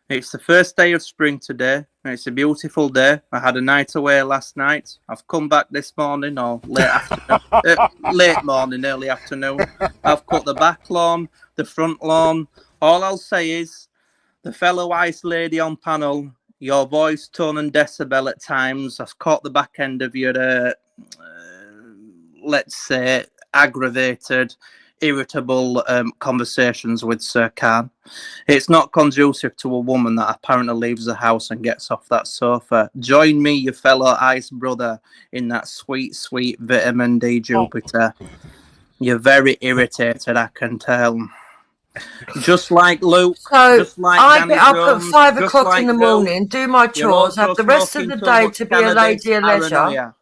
It's the first day of spring today, and it's a beautiful day. I had a night away last night. I've come back this morning, or late afternoon, late morning, early afternoon. I've cut the back lawn, the front lawn. All I'll say is, the fellow ice lady on panel, your voice, tone, and decibel at times. I've caught the back end of your, let's say, aggravated, irritable conversations with Sir Khan. It's not conducive to a woman that apparently leaves the house and gets off that sofa. Join me, your fellow ice brother, in that sweet, sweet vitamin D Jupiter. You're very irritated, I can tell. Just like Luke, just like I Danny get up Jones, at 5 just o'clock like in the Bill. morning, do my You're chores, also have the rest of the smoking day too to much be a cannabis lady of leisure. paranoia.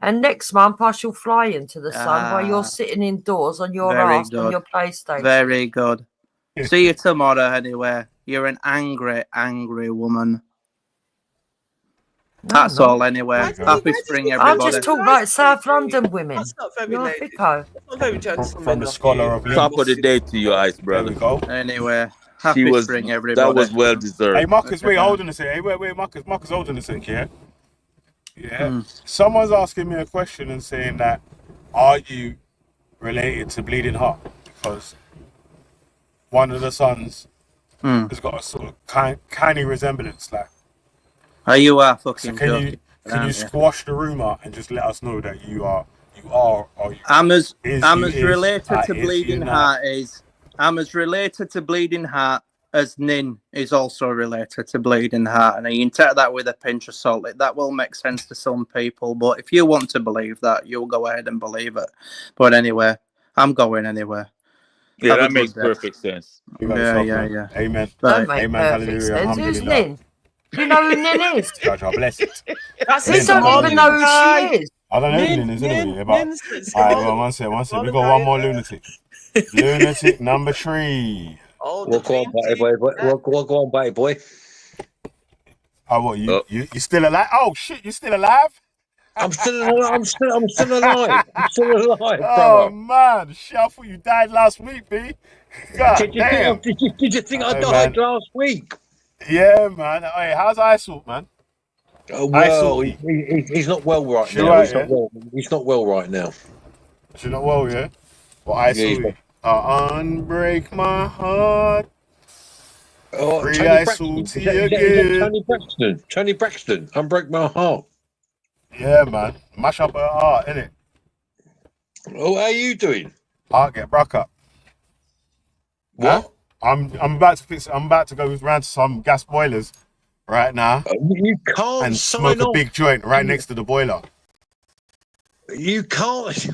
And next month I shall fly into the sun while Ah. you're sitting indoors on your Very ass on good. your PlayStation. Very good. See you tomorrow anyway. You're an angry, angry woman. That's all anyway. Happy spring, I everybody. just talk like South London women. That's not very You're a lady. thicko. That's not very gentleman. From the scholar of Top of the day to you, Ice brother. Anyway, happy was spring, everybody. that was well deserved. Hey, Marcus, wait, hold on a second. Hey, wait, Marcus, hold on a second, yeah? Yeah. Someone's asking me a question and saying that, are you related to Bleeding Heart? Because one of the sons has got a sort of canny resemblance, like. Are you a So fucking can joking? you squash the rumor and just let us know that you are, or you? I'm as is, related is, to is, Bleeding you Heart is. I'm as related to Bleeding Heart as Nin is also related to Bleeding Heart, and you can take that with a pinch of salt. That will make sense to some people, but if you want to believe that, you'll go ahead and believe it. But anyway, I'm going anyway. Yeah, Have a that good makes day. perfect sense. Yeah. Amen. Don't make Amen. perfect Hallelujah. sense. Who's Alhamdulillah. Nin? Do you know who Nin is? God bless it. That's He don't even know who she is. I don't know who Lynn is anyway. But one second. We got one more lunatic. Lunatic number 3. What go on, buddy boy? What go on, buddy boy? Oh, what you still alive? Oh shit, you still alive? I'm still alive. I'm still alive. I'm still alive, Oh brother. man, shit, I thought you died last week, B. God Did you think I died last week? Yeah, man. Hey, how's Isaac, man? Well, he's not well right now. Right, He's not well right now. She's not well, yeah? Well, Isaac. Unbreak my heart. Oh, Free Tony Braxton. Isaac Is that Tony Braxton? Tony Braxton. Unbreak my heart. Yeah, man. Mash up her heart, innit? Oh, how are you doing? Heart get broke up. What? Huh? I'm about to fix. I'm about to go round to some gas boilers right now. You can't and sign smoke off. a big joint right next to the boiler. You can't.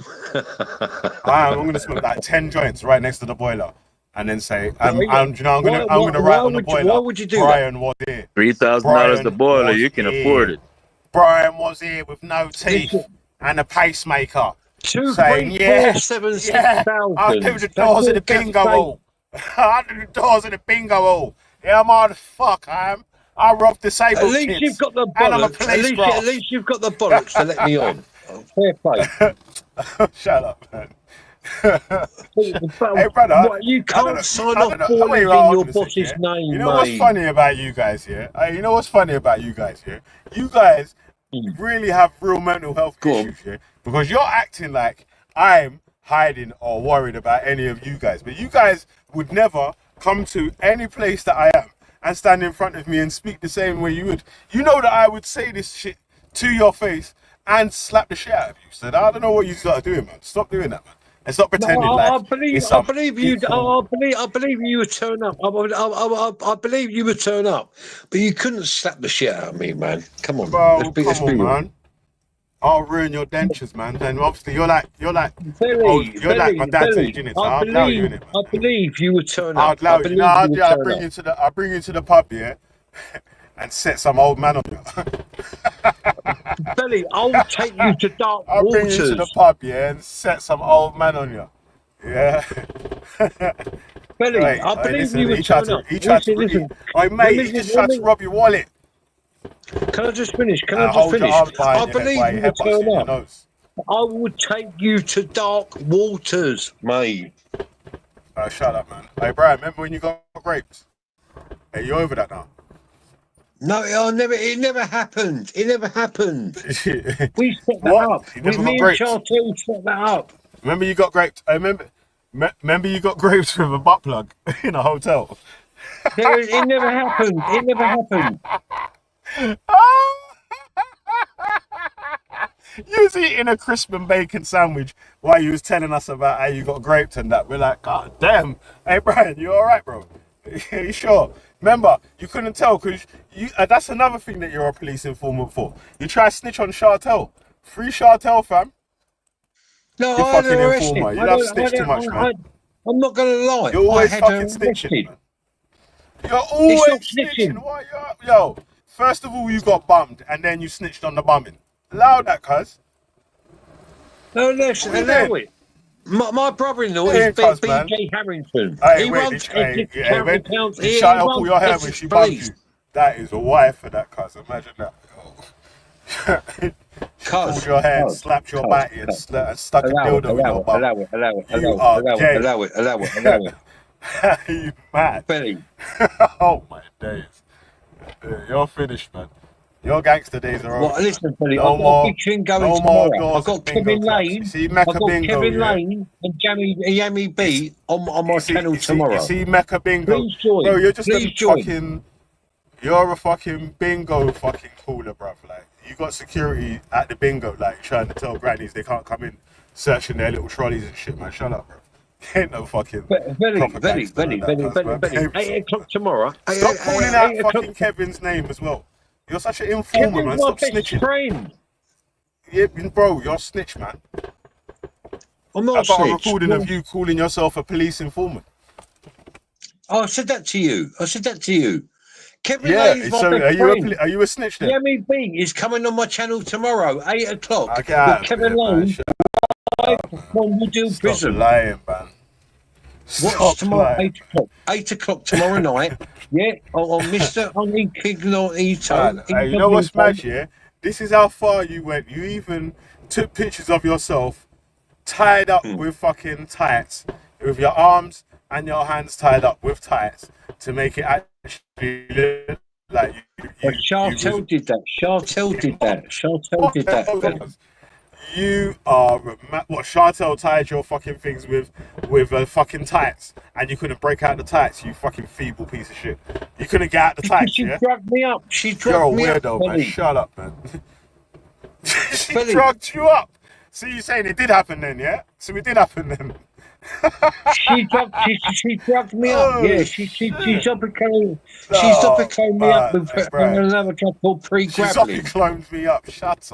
I'm going to smoke like 10 joints right next to the boiler, and then say, I'm going to write on the boiler. Why would you do Brian was here. $3,000 the boiler, you can afford it. Brian was here with no teeth and a pacemaker. 2, saying, 3, yeah, 4, 7, 6 yeah, thousand. I'll do the doors of the bingo hall. I'll do the doors of the bingo hall. Yeah, I'm hard as fuck, I am. I rob disabled kids. At least you've got the and I'm a bollocks. police At least you've got the bollocks to let me on. Fair play. Shut up, man. Hey, brother. What, you can't sign off for for in your boss's name, You know what's funny about you guys here? You know what's funny about you guys here? You guys really have real mental health issues here, because you're acting like I'm hiding or worried about any of you guys, but you guys would never come to any place that I am and stand in front of me and speak the same way you would. You know that I would say this shit to your face and slap the shit out of you. So I don't know what you got to do, man. Stop doing that, man. And stop pretending I believe you would turn up. I believe you would turn up, but you couldn't slap the shit out of me, man. Come on, bro. Let's be real. Man. I'll ruin your dentures, man. And obviously you're like Billy, like my dad's age, innit? So I'll allow you, innit, man. I believe you would turn up. I'll allow you. No, I'll bring you to the pub, yeah, and set some old man on you. Billy, I'll take you to dark waters. I'll bring you to the pub, yeah, and set some old man on you. Yeah. Billy, I believe you would turn up. He tried to rob your wallet. Can I just finish? I believe you would turn up. I would take you to dark waters, mate. Shut up, man. Hey, Brian, remember when you got raped? Hey, you over that now? No, it never happened. It never happened. We set that up. Me and Chartel set that up. Remember you got raped? I remember you got raped with a butt plug in a hotel. It never happened. It never happened. You was eating a crisp and bacon sandwich while you was telling us about how you got raped and that. We're like, God damn. Hey, Brian, you all right, bro? You sure? Remember, you couldn't tell because that's another thing that you're a police informant for. You try to snitch on Chartel. Free Chartel, fam. No, you I fucking never informer. You love snitch too much, man. I'm not going to lie. You're always fucking snitching, man. You're always snitching. What, yo, first of all, you got bummed and then you snitched on the bumming. Allow that, cuz. No, listen, allow it. My brother-in-law is BJ Harrington. Hey, he runs accounts. Did Chartel pull your hair when she bumped you? That is a wife for that, cuz. Imagine that. Pulled your hair, slapped your body and stuck a dildo in your bum. Allow it. You mad? Billy. Oh my days. You're finished, man. Your gangster days are over. Well, listen, Billy, I've got a big thing going tomorrow. I've got Kevin Lane. Kevin Lane and Yami B on my channel tomorrow. You see Mecca Bingo. Please join. Bro, you're just you're a fucking bingo fucking cooler, bruv. Like, you got security at the bingo, like, trying to tell grannies they can't come in searching their little trolleys and shit, man. Shut up, bro. Ain't no fucking. Billy. 8 o'clock tomorrow. Stop calling out fucking Kevin's name as well. You're such an informer, man. Stop snitching. Friend. Yeah, bro, you're a snitch, man. I'm not a snitch. I got a recording of you calling yourself a police informant. Oh, I said that to you. Kevin Yeah. Lane is my So best friend. are you a snitch then? The MEB is coming on my channel tomorrow, 8 o'clock. Okay, alright, with Kevin man. Lane. From Woodhill Stop Prison. lying, man. Watch Stop tomorrow, lying. 8 o'clock. 8 o'clock tomorrow night. Yeah, on Mr. Incognito. Man, hey, you know what's mad, yeah? This is how far you went. You even took pictures of yourself tied up with fucking tights, with your arms and your hands tied up with tights to make it actually look like you. Chartel did that. Chartel did that. Chartel did that. You are what? Chartel tied your fucking things with fucking tights, and you couldn't break out the tights. You fucking feeble piece of shit. You couldn't get out the tights. She Yeah? drugged me up. She You're a drugged me up. weirdo, man. Billy. Shut up, man. She Billy. drugged you up. So you're saying it did happen then, yeah? So it did happen then. She drugged me up. Oh, Yeah, she suffocated. She suffocated me up with another guy called She pre-grappling. cloned me up. Shut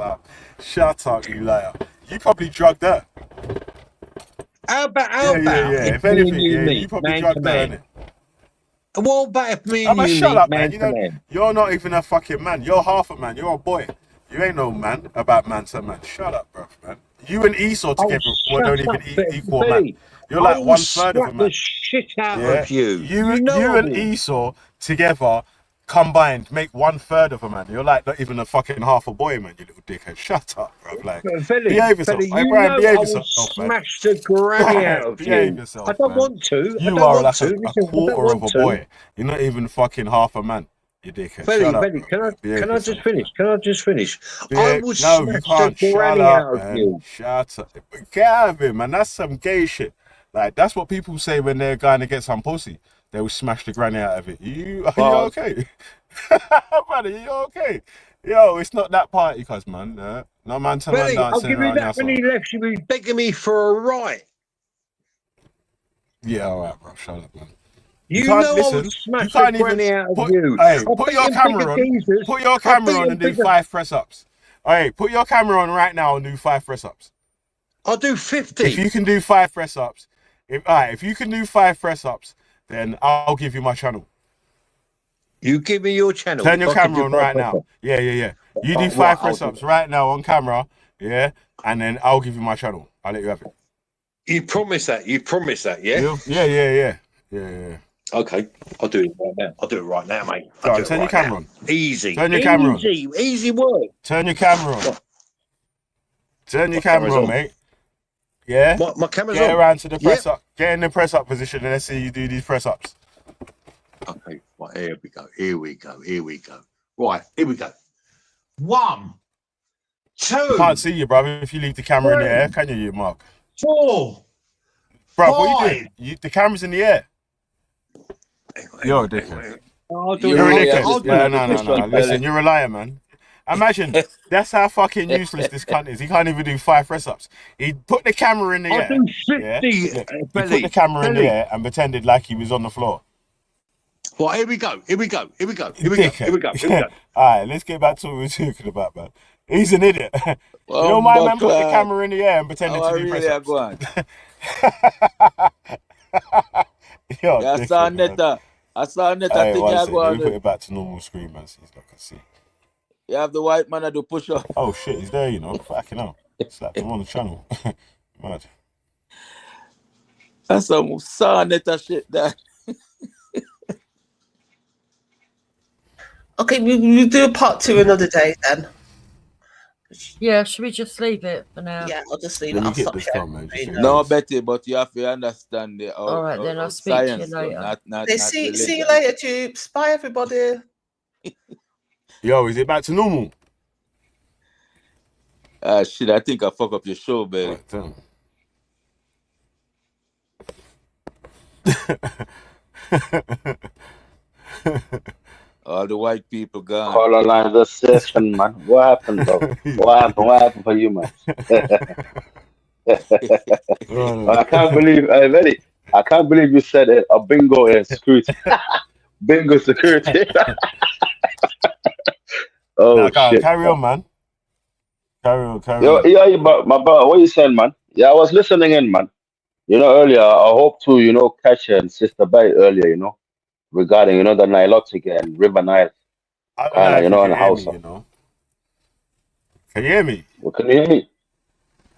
up, you liar. You probably drugged her. How about Yeah. If anything, you probably drugged her, innit? What about if me and you shut meet up, man man. to man? You're not even a fucking man. You're half a man. You're a boy. You ain't no man about man to man. Shut up, bruv, man. You and Esau together don't even equal man. You're like 1/3 of a man. The shit out Yeah? of you. You know and Esau together combined make 1/3 of a man. You're like not even a fucking half a boy, man. You little dickhead. Shut up, bruv. Like, behave yourself. Hey, Brian, behave yourself, man. Smash the granny out of Behave you. yourself, I don't man. want to. You I are don't like want to. a Listen, I don't quarter of want a boy. to. You're not even fucking half a man. You dickhead. Billy, Shut up. Billy, can I Behave just finish? Can I just finish? Yeah, I will no, you smash can't. the Shut granny up, out of man. you. Shut up. Get out of here, man. That's some gay shit. Like, that's what people say when they're going to get some pussy. They will smash the granny out of it. Are you okay? Brother, you okay? Yo, it's not that party, cuz, man. No man to man Billy, I'll dancing give you around that when he left. She was begging me for a right. Yeah, alright, bro. Shut up, man. You can't know listen. I would smash You can't the granny even out of put, you. Hey, I'll put beat your them camera bigger on. geezers. Put your I'll camera beat on them and do bigger- 5 press-ups. Hey, put your camera on right now and do 5 press-ups. I'll do 50. If you can do 5 press-ups, if you can do 5 press-ups, then I'll give you my channel. You give me your channel. Turn your If I can camera do on 5 right now. press-ups. Yeah. You do Right, 5 I'll do press-ups right now on camera, yeah, and then I'll give you my channel. I'll let you have it. You promise that? You promise that, yeah? Yeah. Okay, I'll do it right now. I'll do it right now, mate. Go on, turn your camera on. Easy. Turn your camera on. Easy work. Turn your camera on. Turn your camera camera's on, on. mate. Yeah? My camera's Get on. around to the Yeah. press up. Get in the press up position and let's see you do these press ups. Okay, right, here we go. Right, here we go. 1, 2. I can't see you, brother, if you leave the camera in the air, can you, Mark? 4. Bro, what are you doing? The camera's in the air. You're a dickhead. You're a dickhead. Yeah, no. Listen, you're a liar, man. Imagine, that's how fucking useless this cunt is. He can't even do 5 press ups. He put the camera in the air. I'll do 50. Yeah? Look, he put the camera in the air and pretended like he was on the floor. Well, here we go. Dickhead. Alright, let's get back to what we were talking about, man. He's an idiot. You know, my man put the camera in the air and pretended to do press ups. I saw Netta. Hey, thing one I second, go let on. me put it back to normal screen, man, so he's not gonna see. You have the white man that do push up. Oh shit, he's there, you know. Fucking hell. Slapped him on the channel. Mad. That's some saw Netta shit there. Okay, we'll do a part 2 another day then. Yeah, should we just leave it for now? Yeah, I'll just leave Let it. me I'll get stop this sharing. done, man. No, Betty, but you have to understand the All right, then I'll speak to you science, later. Not See religion. you later, tubes. Bye, everybody. Yo, is it back to normal? Shit, I think I fuck up your show, baby. Right, damn. All the white people gone. Call line the session, man. What happened, bro? What happened for you, man? I can't believe, I can't believe you said it. A bingo is security. Bingo security. Oh, shit. Carry on, man. Carry on. Yeah, but my brother, what you saying, man? Yeah, I was listening in, man. You know, earlier, I hope to, catch Sister Bay earlier, regarding, you know, the Nilotic and River Nile, I don't kind know of, you if you know, can in hear me, Hausa. you know. Can you hear me? Well, can you hear me?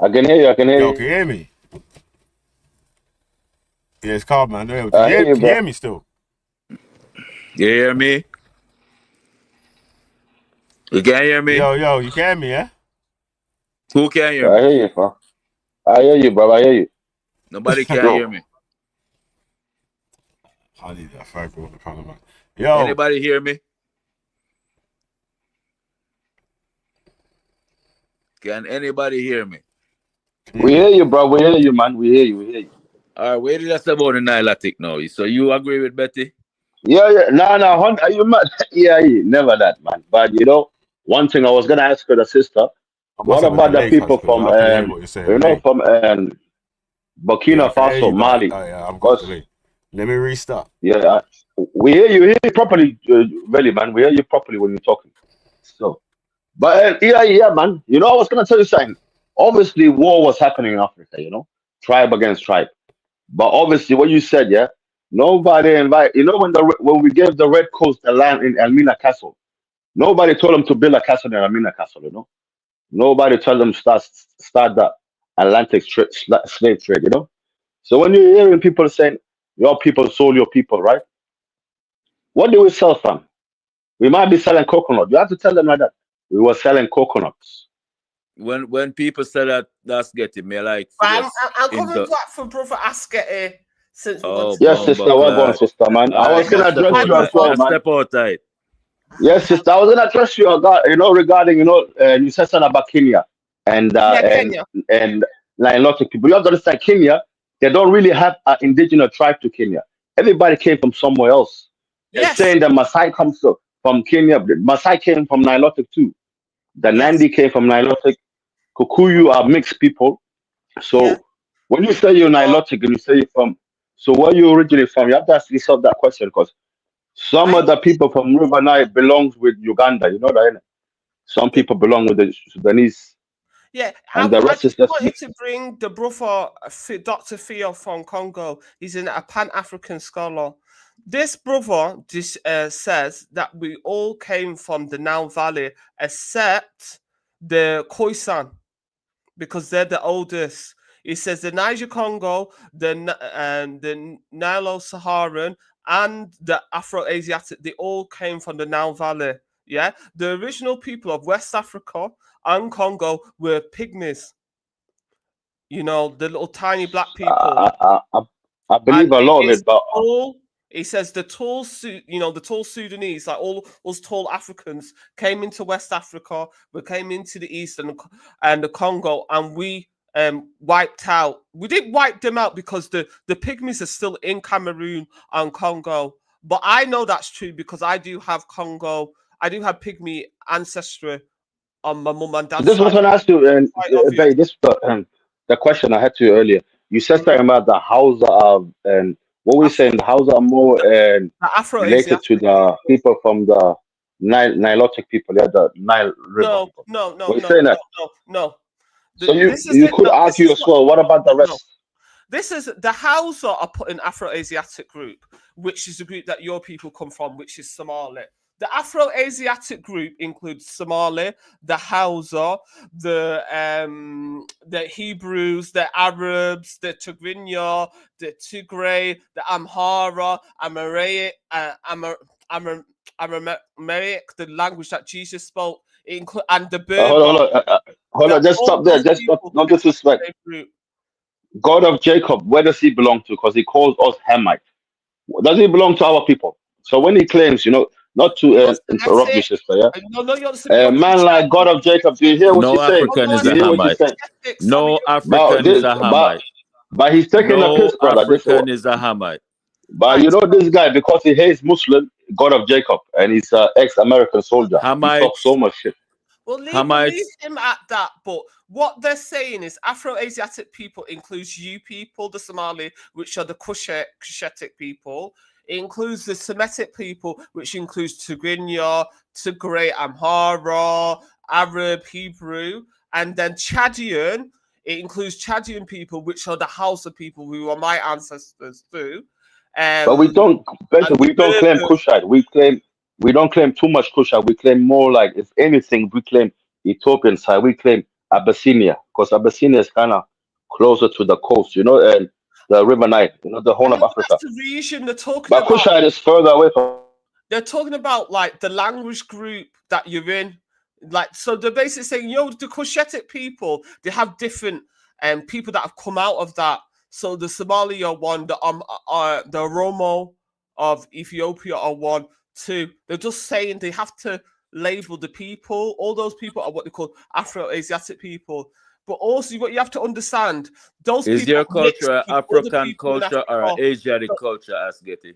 I can hear you. I can hear Yo, you. can you hear me? Yeah, it's calm, man. Can I hear you, can you bro. hear me still? You hear me? You can hear me? Yo, you can hear me, yeah? Who can hear I me? hear you, bro. I hear you, bro. I hear you. Nobody can hear me. I need that phone call on the panel, man. Yo. Anybody hear me? Can anybody hear me? We hear you, bro. We hear you, man. We hear you. We hear you. All right, where did I say about the Nilotic now? So you agree with Betty? Yeah. No. Are you mad? Yeah, never that, man. But you know, one thing I was gonna ask her, the sister. I must What have a about the delay, cuz, people because from, I can hear what you're saying. you know, Delay. from Yeah, I Burkina can hear you, Faso, but Mali? I've got delay. Let me restart. Yeah, we hear you. Hear you properly, really, man. We hear you properly when you're talking. So, but yeah, man. You know, I was gonna tell you something. Obviously, war was happening in Africa. You know, tribe against tribe. But obviously, what you said, yeah, nobody invite. You know, when we gave the Red Coast the land in Elmina Castle, nobody told them to build a castle in Elmina Castle. You know, nobody told them start the Atlantic slave trade. You know, so when you're hearing people saying your people sold your people, right? What do we sell from? We might be selling coconut. You have to tell them like that. We were selling coconuts. When people say that, that's getting me like. I'm coming back from Brother Askety since we want to Yes, go. sister, we're going, sister, man. I was gonna address you as well, man. Step outside. Yes, sister, I was gonna address you, you know, regarding, you know, you said something about Kenya and Kenya. and like a lot of people. You have to understand, Kenya, they don't really have an indigenous tribe to Kenya. Everybody came from somewhere else. They're saying the Maasai comes from Kenya. The Maasai came from Nilotic too. The Nandi came from Nilotic. Kikuyu are mixed people. So when you say you're Nilotic and you say you're from, so where you originally from, you have to ask yourself that question, because some of the people from River Nile belongs with Uganda. You know that, innit? Some people belong with the Sudanese. Yeah, And the I rest is just just wanted to bring the brother, Dr. Theo from Congo. He's a Pan-African scholar. This brother says that we all came from the Nile Valley, except the Khoisan, because they're the oldest. He says the Niger Congo, the Nilo-Saharan, and the Afro-Asiatic, they all came from the Nile Valley. Yeah, the original people of West Africa and Congo were pygmies. You know, the little tiny black people. I believe a lot of it, but he says the tall, the tall Sudanese, like all us tall Africans, came into West Africa. We came into the East and the Congo, and we wiped out. We didn't wipe them out because the pygmies are still in Cameroon and Congo. But I know that's true because I do have pygmy ancestry on my mum and dad's this was side. when I asked you, Bay, this the question I had to you earlier. You said something about the Hausa and what we saying, the Hausa are more related to the people from the Nilotic people, yeah, the Nile River people. No. So you could argue as well. What about the rest? This is the Hausa are put in Afro-Asiatic group, which is the group that your people come from, which is Somali. The Afro-Asiatic group includes Somali, the Hausa, the Hebrews, the Arabs, the Tigrinya, the Tigray, the Amhara, Amharic, the language that Jesus spoke, and the Berber. Hold on, just stop there. Just not disrespect. God of Jacob, where does he belong to? Because he calls us Hamite. Does he belong to our people? So when he claims, not to interrupt you, sister, yeah? A man like God of Jacob, do you hear what No he's saying? African is Do a you hear what he's Hamite. saying? No African is a Hamite. But he's taking the piss, brother. African is a Hamite. But you know this guy, because he hates Muslim, God of Jacob, and he's an ex-American soldier. He talks so much shit. Well, leave him at that. But what they're saying is Afro-Asiatic people includes you people, the Somali, which are the Cushitic people. It includes the Semitic people, which includes Tigrinya, Tigray, Amhara, Arab, Hebrew, and then Chadian. It includes Chadian people, which are the Hausa people, who are my ancestors too. But we don't, basically, we don't claim Kushite. We don't claim too much Kushite. We claim more like, if anything, we claim Ethiopian side. We claim Abyssinia, because Abyssinia is kind of closer to the coast, you know, and the River Nile, you know, the whole of Africa. That's the region they're talking But about. Kushite is further away from. They're talking about like the language group that you're in. Like, so they're basically saying, the Cushitic people, they have different people that have come out of that. So the Somali are one, the Oromo of Ethiopia are one, two. They're just saying they have to label the people. All those people are what they call Afro-Asiatic people. But also, what you have to understand, those is people your culture African culture or Asiatic culture, ask Getty?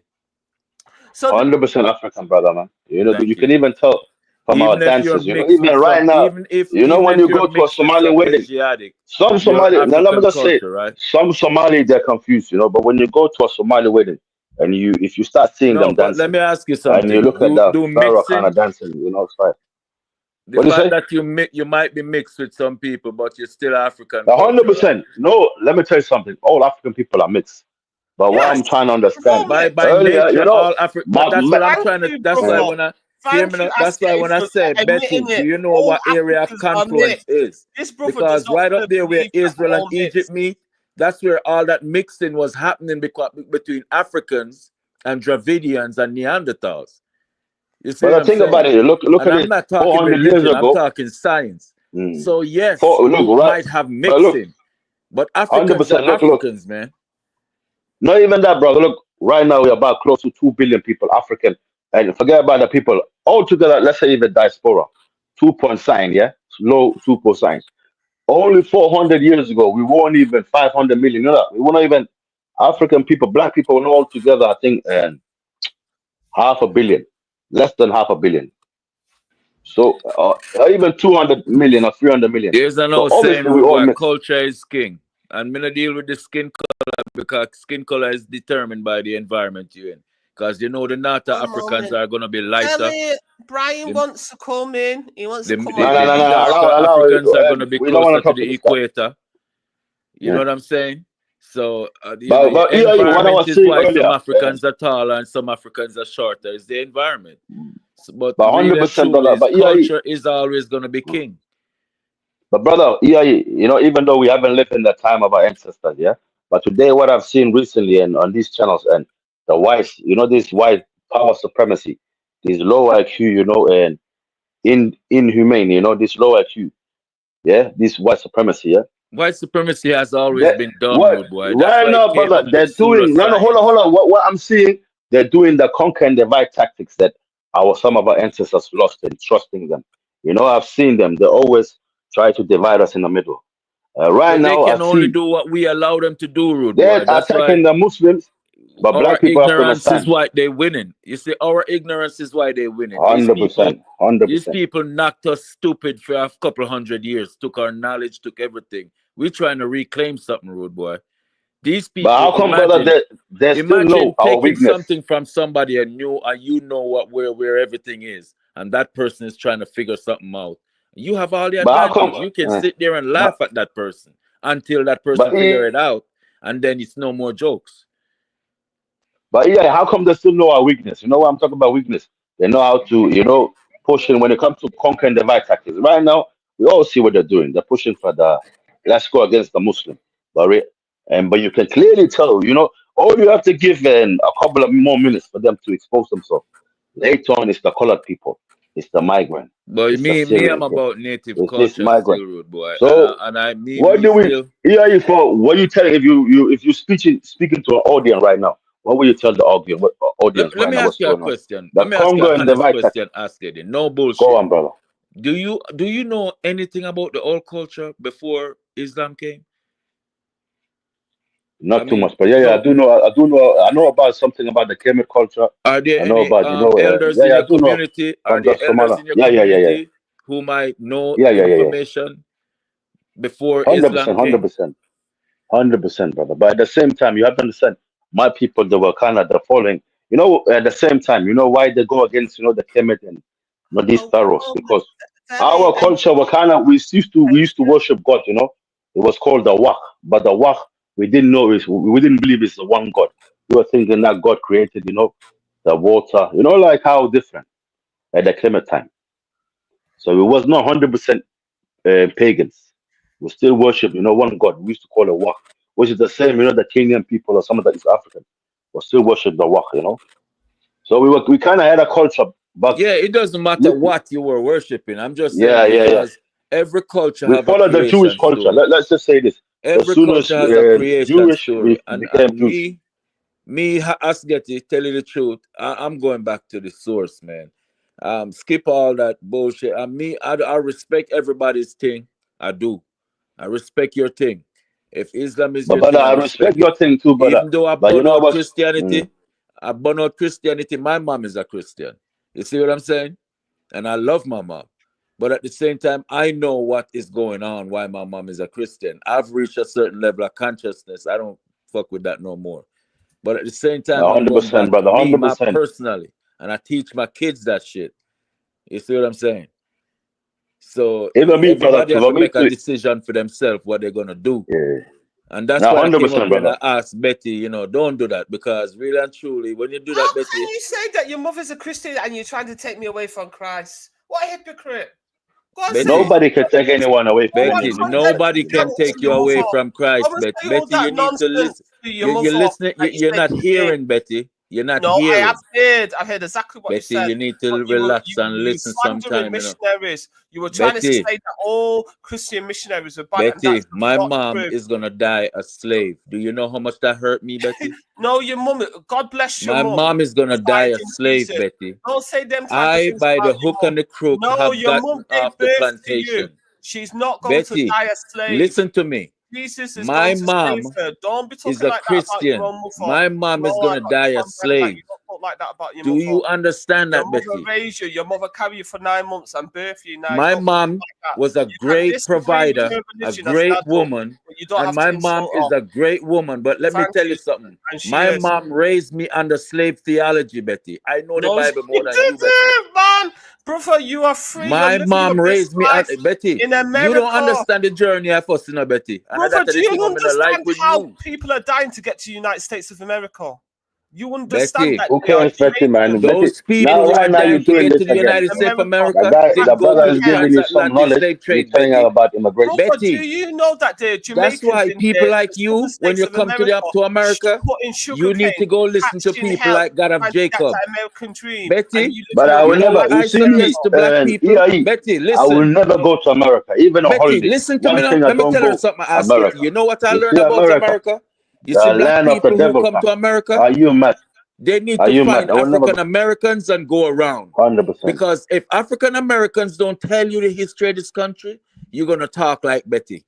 So 100% African, brother, man. You know, you can even tell from even our dances, you know, even right now, you know, when you go to a Somali wedding, some Somali, now let me just say, some Somali, they're confused, you know, but when you go to a Somali wedding and if you start seeing them dancing, let me ask you something. And you look at that Pharaoh kind of dancing, you know, it's fine. The fact that you might be mixed with some people, but you're still African. 100%. No, let me tell you something. All African people are mixed. But what I'm trying to understand by earlier, nature, you know, all African. But that's what I'm trying to. That's why when I that's why when I say Betty, do you know what area of confluence is? Because right up there where Israel and Egypt meet, that's where all that mixing was happening between Africans and Dravidians and Neanderthals. You see but think about it. Look and at I'm it. not talking 400 years religion. ago, I'm talking science. So yes, look, might have mixing, but Africans are Africans, man. Not even that, brother. Look, right now we're about close to 2 billion people, African, and forget about the people altogether. Let's say even diaspora, 2 point sign, yeah, low 2 point signs. Only 400 years ago, we weren't even 500 million. You know that? We weren't even African people, black people, were all together. I think 500 million, less than 500 million. So even 200 million or 300 million. There's an so old saying obviously we all where mix. culture is king. And I'm going to deal with the skin color because skin color is determined by the environment you're in. Because you know the Nata Africans are going to be lighter. Brian wants to come in. He wants to come the darker Africans are going to be closer to the equator. You know what I'm saying? So the environment is why some Africans are taller and some Africans are shorter. It's the environment. But 100%, culture is always going to be king. But brother, you know, even though we haven't lived in the time of our ancestors, yeah. But today, what I've seen recently and on these channels and the whites, you know, this white power supremacy, this low IQ, you know, and inhumane, you know, this low IQ, yeah, this white supremacy, yeah. White supremacy has always been done, rude boy. Right now, brother, they're doing. No, hold on. What I'm seeing, they're doing the conquer and divide tactics that some of our ancestors lost in trusting them. You know, I've seen them. They always try to divide us in the middle. Right now, they can only do what we allow them to do, rude they're boy. That's attacking the Muslims, but black people have to ignorance understand. is why they're winning. You see, our ignorance is why they're winning. 100%. 100%. These people knocked us stupid for a couple 100 years, took our knowledge, took everything. We're trying to reclaim something, rude boy. These people, but how come, brother, they still know our weakness? Something from somebody and you know where everything is, and that person is trying to figure something out. You have all the advantage. You can sit there and laugh at that person until that person figure it out, and then it's no more jokes. But how come they still know our weakness? You know what I'm talking about, weakness? They know how to, you know, push in when it comes to conquer and divide tactics. Right now, we all see what they're doing. They're pushing for let's go against the Muslim. But you can clearly tell, you know, all you have to give a couple of more minutes for them to expose themselves. Later on, it's the colored people. It's the migrant. But me, I'm about native culture still, rude boy. So, what you telling if you speaking to an audience right now? What will you tell the audience? Let me ask you a question. Let me ask you a question. Ask it. No bullshit. Go on, brother. Do you know anything about the old culture before Islam came? Not too much, but I do know. I know about something about the Kemet culture. Are there any elders in your community? Are there elders in your community who might know information before Islam came? 100%, brother. But at the same time, you have to understand, my people, they were kind of the following. You know, at the same time, you know why they go against, you know, the Kemet and these pharaohs, because our culture were kind of we used to worship God. You know, it was called the Wah, but the Wah we didn't believe it's the one God. we were thinking that God created, the water, like how different at the climate time. So it was not 100% pagans. We still worship, one God. We used to call it Wak, which is the same, the Kenyan people or some of the East African will still worship the Wak, So we kind of had a culture, but Yeah, it doesn't matter what you were worshiping. I'm just saying yeah. because every culture We have a follow the Jewish creation culture. story. Let's just say this: as Every soon as culture has a creation Jewish, story, we and became Jews. Asgeti, tell you the truth, I'm going back to the source, man. Skip all that bullshit. I respect everybody's thing. I do. I respect your thing. If Islam is But your brother, thing, I I respect respect your it. thing too, brother. Even though I But you burn know out what? Christianity, my mom is a Christian. You see what I'm saying? And I love my mom. But at the same time, I know what is going on, why my mom is a Christian. I've reached a certain level of consciousness. I don't fuck with that no more. But at the same time, I'm going 100%, back brother, me, 100%. personally, and I teach my kids that shit. You see what I'm saying? So Even me, brother, everybody has for to me make a too. decision for themselves what they're gonna do. Yeah. And that's No, why I came up 100%, here and brother. I asked Betty, don't do that, because really and truly, when you do that, How Betty, can you say that your mother's a Christian and you're trying to take me away from Christ? What a hypocrite! Go on, Betty, say it. Nobody can take anyone away from Betty, anyone. nobody can take you away from Christ, Come and Betty. say all Betty, you that need to nonsense listen. to your You're mother. listening. that you You're say not to me. hearing, Betty. You're not No, I hearing. have heard. I heard exactly what you Betty, said. you need to But relax and you listen slandering sometime, missionaries. You were trying to say Betty, that all Christian missionaries were bad, and Betty, that's my not mom true. is gonna die a slave. Do you know how much that hurt me, Betty? No, your mum. God bless your My mum. mom is gonna die died a in slave, Jesus. Betty. Don't say them type of I, things by about the your hook mum. and the crook, No, have your mum gotten gave off the birth to you. plantation. She's not going to Betty, die a slave. listen to me. Jesus is My going to save mom her. Don't be is talking a like that about your Christian. own mother. My mom is No, gonna die a calm down. That slave. you don't talk like that about your Do mother. you understand Your that, mother Betty? raised you. Your mother carried you for 9 months and birthed you. Now My don't talk mom like that. was a You can great disagree with provider, her a religion as an great adult, woman, but you don't and have my to mom insult is her. a great woman. But let me Thank tell you you. something. And she My is. mom raised me under slave theology, Betty. I know the No, Bible more than did you, Betty. it, man. Brother, you are free. You're My living mom your best raised me, life Betty. in You don't America. understand the journey of us, Betty. And Brother, that's do the you thing I'm gonna like understand with how you, people are dying to get to the United States of America? You understand Betty. that Who they are cares, Betty, man? Jamaican. Betty, Those people now, who are right now, you're dying to doing get to this the again. United States of America. The America guy, And the didn't go brother through is the giving you some transatlantic knowledge. slave You're trade, telling her Betty. about immigration. Brother, do Betty. you know that the That's Jamaicans why in people the like southern you, when states you of come America to America, putting you need sugarcane, to go listen to hatching people hell, like God of trying to get Jacob. that American dream, and Betty, you live But in I a will you know never, what you I see me, suggest to black people? EIE, Betty, I will listen. never go to America, even on Betty, holiday. listen to me One now. thing I Let me don't tell her go, something, ask it. America. You know what I You learned see about America, America? You the see black land of the people who devil come come. to America, Are you mad? they need Are to you mad? find I will never African go. Americans and go around. 100%. Because if African Americans don't tell you the history of this country, you're gonna talk like Betty.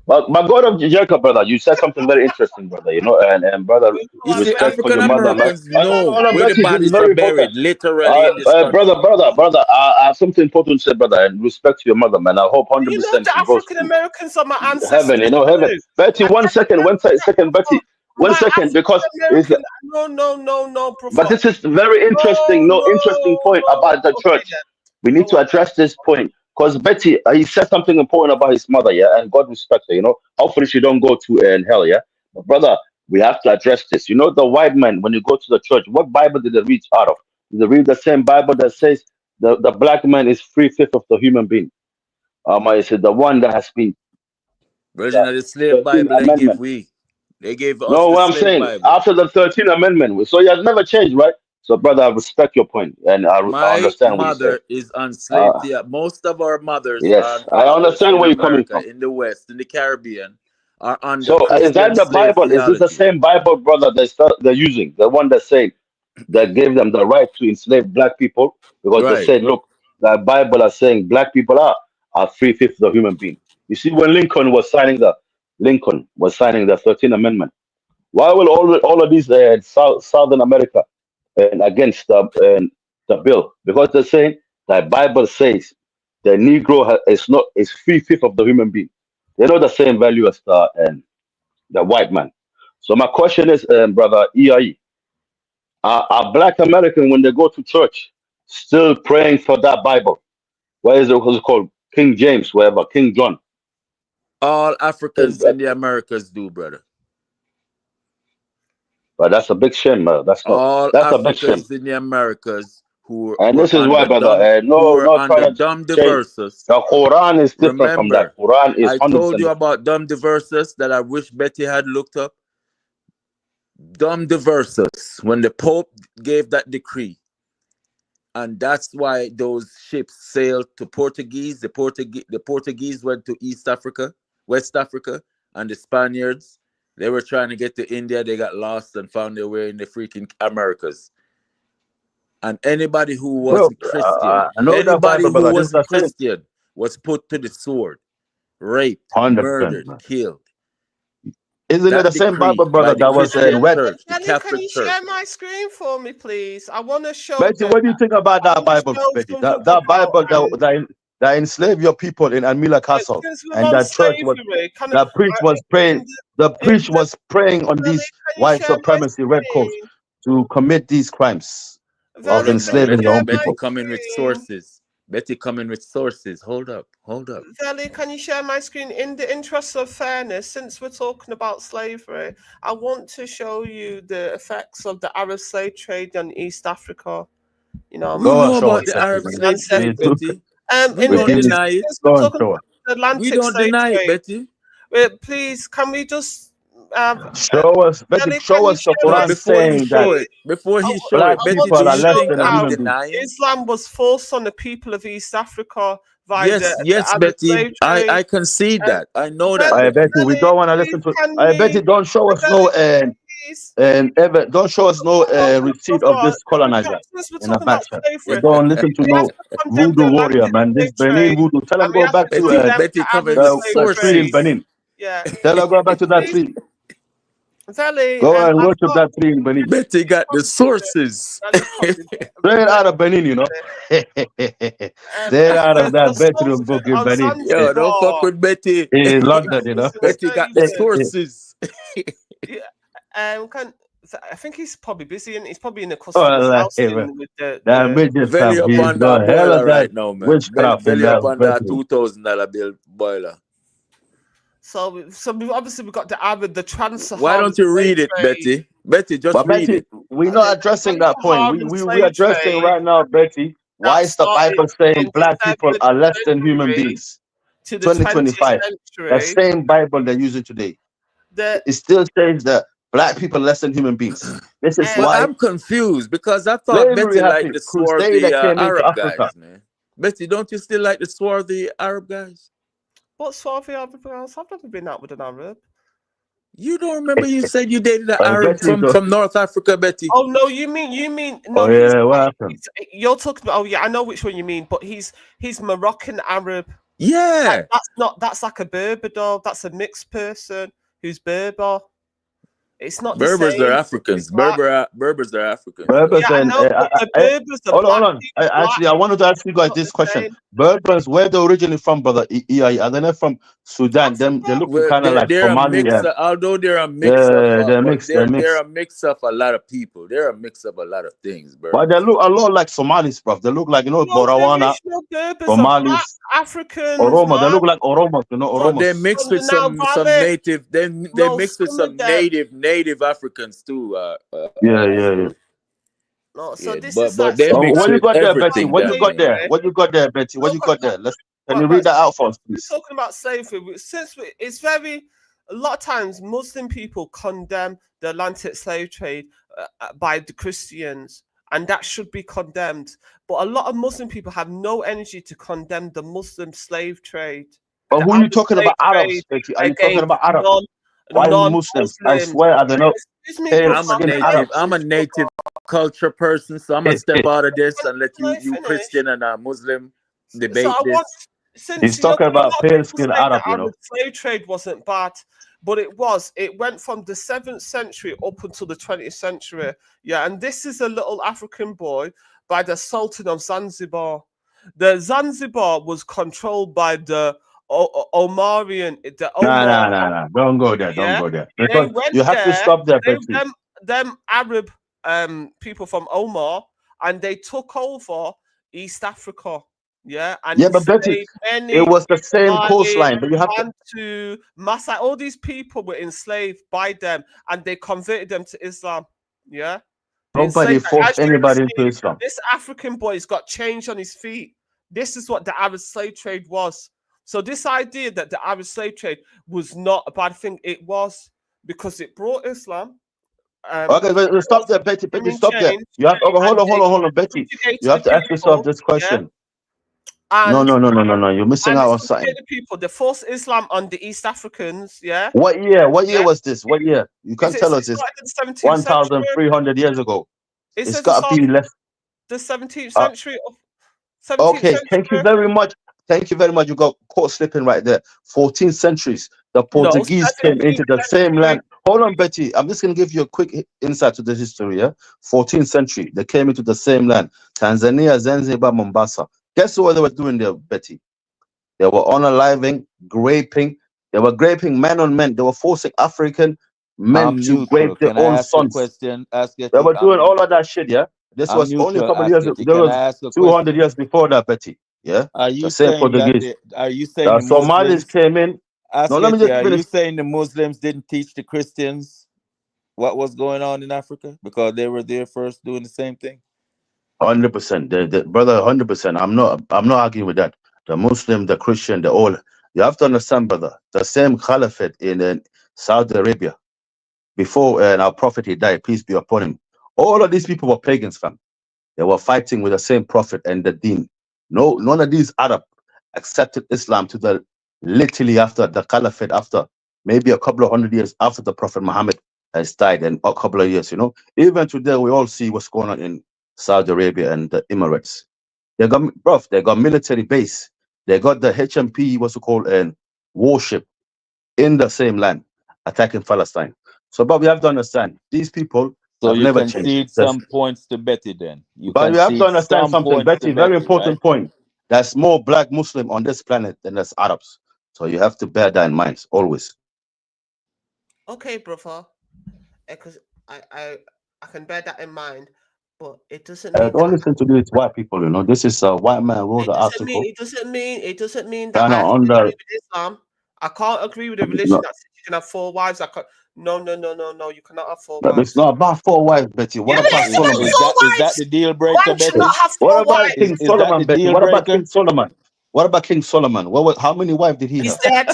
But God of Jacob, brother, you said something very interesting, brother. And brother, You see, respect for African your mother, man. Americans know No, where the Betty, this is bodies are very important. buried, literally in this country. Brother, I have something important to say, brother, and respect to your mother, man. I hope Do you know 100% the she goes African to Americans are my heaven, ancestors heaven. too? Betty, I one never second, knew that, Betty, brother. one My second, because African it's, American, no, but brother. this is very interesting, interesting point about the Okay church. then. We need to address this point because Betty, he said something important about his mother, yeah, and God respect her, Hopefully she don't go to hell, yeah. But brother, we have to address this. The white man, when you go to the church, what Bible did they read out of? Did they read the same Bible that says the black man is 3/5 of the human being? I said the one that has been Version the of the slave 13th Bible they give Amendment. we. They gave us No, the what I'm slave saying, Bible. after the 13th Amendment, so he has never changed, right? So, brother, I respect your point, and I My understand what you say. mother is on slave theology. Most of our mothers Yes, and I fathers understand in where you're coming from. America, in the West, in the Caribbean, are under So, is Christian that the slave Bible? Is this the theology. same Bible, brother, they're using? The one that said that gave them the right to enslave black people? Because they Right. said, look, the Bible is saying black people are 3/5 of the human being. You see, when Lincoln was signing the 13th Amendment, why will all of these Southern America and against the bill? Because they're saying the Bible says the Negro is 3/5 of the human being. They're not the same value as the white man. So my question is, brother EIE, are Black American when they go to church still praying for that Bible? What is it called? King James, whatever, King John. All Africans in the Americas do, brother. But that's a big shame, man. That's All a big shame. Africans in the Americas who And were this is on why, the brother, who were not on the trying to dumb change. diversus. The Quran is different from that. Remember, Quran is I 100% told you different. about dumb diversus that I wish Betty had looked up. Dumb diversus, when the Pope gave that decree, and that's why those ships sailed to Portuguese. The Portuguese went to East Africa, West Africa, and the Spaniards, they were trying to get to India. They got lost and found their way in the freaking Americas. And anybody who wasn't Christian, I know that anybody Bible, who brother. This is the wasn't same. Christian was put to the sword, raped, 100%, murdered, man. killed. Isn't it That the same Bible, decree brother, by the that was Christian wet? church, the Ellie, can Catholic you Church. share my screen for me, please? I want to show Betty, them. what do you think about that Bible, Show Betty? something That Bible about that enslaved your people in Almila Castle, since we're and on that church was slavery, can that priest was praying. The priest was praying on these white share my supremacy red coats to commit these crimes of Valley, enslaving their own Betty people. coming with sources. Betty coming with sources. Hold up. Valley, can you share my screen? In the interest of fairness, since we're talking about slavery, I want to show you the effects of the Arab slave trade on East Africa. You know, We know about the Arab slave trade, Betty. We don't deny it. We don't deny it, Betty. Please, can we just Show us, Betty. Show us the Quran saying that before he show black it, Betty, people do are you less think than a I'm human being. denying? Islam was forced on the people of East Africa via the Arab Betty. slave trade. I concede that. I know that. I bet you we don't want to listen to. I bet you don't show us no ever. Don't show us no receipt of this colonizer in a backside. We don't listen to no voodoo warrior, man. This Benin voodoo. Tell them go back to Betty coming the tree in Benin. Yeah. Tell her go back to that tree. Valley, Go and worship that tree in Benin. Betty got the sources. Straight out of Benin, you know. Straight out of that bedroom book in Benin. Yo, don't fuck with Betty. In London, you know. Betty got the sources. I think he's probably busy and he's probably in the customer's house with the Belly up on that boiler right now, man. Witchcraft in Belly up that on that bedroom. $2,000 bill boiler. So obviously we got the Arab, the trans. Why don't you read it, Betty? Betty, just read it. We're not addressing that point. We're addressing right now, Betty. Why is the Bible saying black people are less than human beings? To the 2025. The same Bible they're using today. It still says that black people are less than human beings. This is why I'm confused because I thought Betty liked the swarthy Arab guys, man. Betty, don't you still like the swarthy Arab guys? What swarthy Arab guys? I've never been out with an Arab. You don't remember you said you dated an Arab from North Africa, Betty? Oh no, you mean no? Oh yeah, what happened? You're talking about. Oh yeah, I know which one you mean, but he's Moroccan Arab. Yeah, that's like a Berber dog. That's a mixed person who's Berber. It's not Berbers the same. are Africans. Berbers are Africans. Berbers and Berbers are hold on. Actually, I wanted to ask you guys this question. Berbers, where they originally from, brother? Are they not from Sudan? They look kind of like Somali. Although they're a mix they're a mix of a lot of people. They're a mix of a lot of things, bro. But they look a lot like Somalis, bro. They look like Borawana, Somalis, Africans. Oromo. They look like Oromos, Oromos. They mixed with some native. They mixed with some native Africans too. Yeah. No, so yeah, this but they mix what you with got there, Betty? everything. What you got there? What you got there, Betty? What you got there? Can you read that out for us, please? We're talking about slavery. It's very a lot of times Muslim people condemn the Atlantic slave trade by the Christians, and that should be condemned. But a lot of Muslim people have no energy to condemn the Muslim slave trade. But who are you talking about? Arabs, Betty? Are you talking about Arabs? Why Muslims? I swear, I don't know. I'm a native culture person, so I'm gonna step out of this and let you Christian and Muslim debate this. He's talking about pale skin Arab, you know. Slave trade wasn't bad, but it was. It went from the 7th century up until the 20th century. Yeah, and this is a little African boy by the Sultan of Zanzibar. The Zanzibar was controlled by the Omarian. No. Don't go there. Don't go there. Because you have to stop there, Betty. Them Arab people from Omar, and they took over East Africa. yeah, and Yeah, but Betty, enslaved it many was the same Mali, coastline. But you have to. Bantu, Maasai, all these people were enslaved by them, and they converted them to Islam. Yeah, they Nobody enslaved. forced As you can anybody into see, Islam. this African boy's got change on his feet. This is what the Arab slave trade was. So this idea that the Arab slave trade was not a bad thing, it was, because it brought Islam. Okay, but stop there, Betty. Betty, stop there. Change, You have. Okay, hold on, Betty. You have to ask yourself this question. No, And You're missing and out it's on something. the people, they forced Islam on the East Africans, yeah. What year? What year Yeah. was this? What year? You can't tell us this. 1,300 years ago. It It's says got to be less. the 17th century. 17th Okay, century. thank you very much. Thank you very much. You got caught slipping right there. 14th centuries. The Portuguese came into the same land. Hold on, Betty. I'm just going to give you a quick insight to the history. Yeah, 14th century. They came into the same land. Tanzania, Zanzibar, Mombasa. Guess what they were doing there, Betty? They were unaliving, raping. They were raping men on men. They were forcing African men to rape their own sons. They were doing all of that shit, yeah? This was only a couple of years ago. There was 200 years before that, Betty. Yeah? Are you The same saying that Portuguese. are you saying The the Somalis Muslims came in. No, let me just are finish. you saying the Muslims didn't teach the Christians what was going on in Africa because they were there first doing the same thing? 100%. The brother, 100%. I'm not arguing with that. The Muslim, the Christian, the all. You have to understand, brother. The same caliphate in Saudi Arabia before our prophet he died, peace be upon him. All of these people were pagans, fam. They were fighting with the same prophet and the deen. No, none of these Arab accepted Islam to the literally after the caliphate, after maybe a couple of 100 years after the Prophet Muhammad has died, and a couple of years, Even today, we all see what's going on in Saudi Arabia and the Emirates. They got military base. They got the HMP, what's it called, and warship in the same land, attacking Palestine. So, but we have to understand, these people have never changed. Concede some points to Betty then. But you have to understand something, Betty, very Betty, important point. There's more black Muslim on this planet than there's Arabs. So you have to bear that in mind, always. Okay, brother. Because I can bear that in mind, but it doesn't mean Don't listen to these white people, This is a white man wrote the article. it doesn't mean that Kind I of have to under. agree with Islam. I can't agree with a religion that says you can have 4 wives. No, you cannot have 4 wives. It's not about 4 wives, Betty. What about Solomon? Is that the deal breaker, Betty? What about King Solomon, the Betty? deal What about breaker? King Solomon? What about King Solomon? How many wives did he have? He's dead.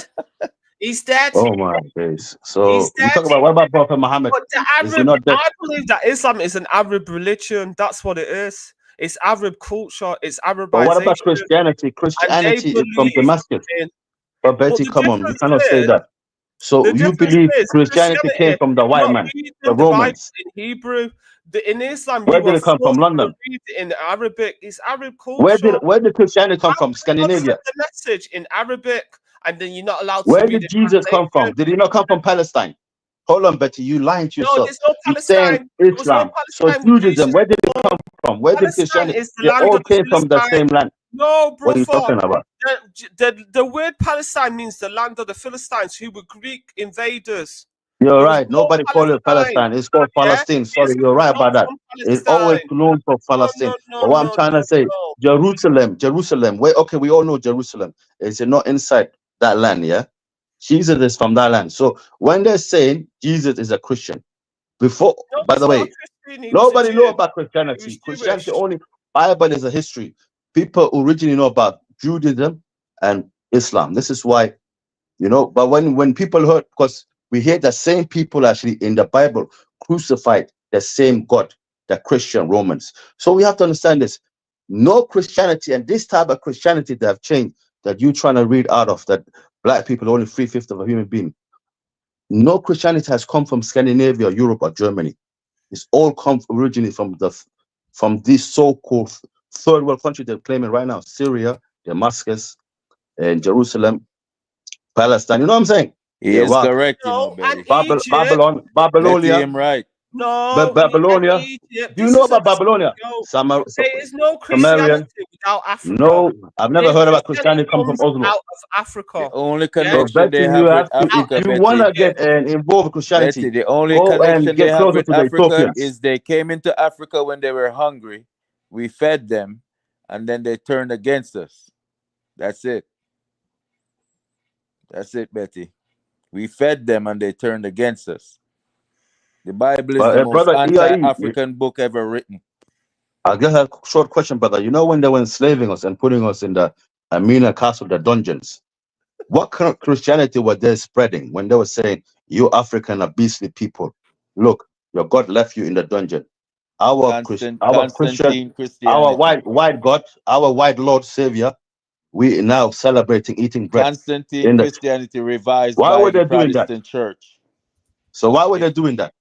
He's dead. Oh my days. So He's you dead. talk about what about Prophet Muhammad? But the Is he not dead? I believe that Islam is an Arab religion. That's what it is. It's Arab culture. It's Arabization. But what about Christianity? Christianity is from Damascus. But Betty, come on, you cannot say that. So you believe Christianity came from the white man, the Romans. In Hebrew, in Islam, Where did it come from? London. In Arabic, it's Arab culture. Where did Christianity come from? Scandinavia. The message in Arabic, and then you're not allowed to. Where did Jesus come from? Did he not come from Palestine? Hold on, Betty, you lying to yourself. No, there's no Palestine. You're saying Islam. So Judaism, where did it come from? Where did Christianity? They all came from the same land. No, bro. What are you talking about? The word Palestine means the land of the Philistines, who were Greek invaders. You're right. Nobody called it Palestine. It's called Palestine. Sorry, you're right about that. It's always known for Palestine. But what I'm trying to say, Jerusalem. We all know Jerusalem. Is it not inside that land? Yeah, Jesus is from that land. So when they're saying Jesus is a Christian, by the way, nobody know about Christianity. Christianity only Bible is a history. People originally know about Judaism and Islam. This is why, but when people heard, because we hear the same people actually in the Bible crucified the same God, the Christian Romans. So we have to understand this. No Christianity, and this type of Christianity that have changed, that you're trying to read out of, that black people are only 3/5 of a human being. No Christianity has come from Scandinavia, Europe, or Germany. It's all come originally from these so-called third world countries they're claiming right now: Syria, Damascus, and Jerusalem, Palestine. You know what I'm saying? He is correct, Babylonia. Right. No, Babylonia. Do you know about Babylonia? There is no Christianity without Africa. No, I've never heard about Christianity come from Oslo. Out of Africa. The only connection they have with Africa, you want to get involved with Christianity. Betty, the only connection they have with Africa is they came into Africa when they were hungry. We fed them, and then they turned against us. That's it. That's it, Betty. We fed them and they turned against us. The Bible is the most brother, anti-African book ever written. I'll get a short question, brother. You know when they were enslaving us and putting us in the Amina Castle, the dungeons, what kind of Christianity were they spreading when they were saying, you African are beastly people? Look, your God left you in the dungeon. Our Christian, our white God, our white Lord Savior, we are now celebrating eating bread. Constantine Christianity revised why by were they the doing Protestant that? Church. So why were they doing that?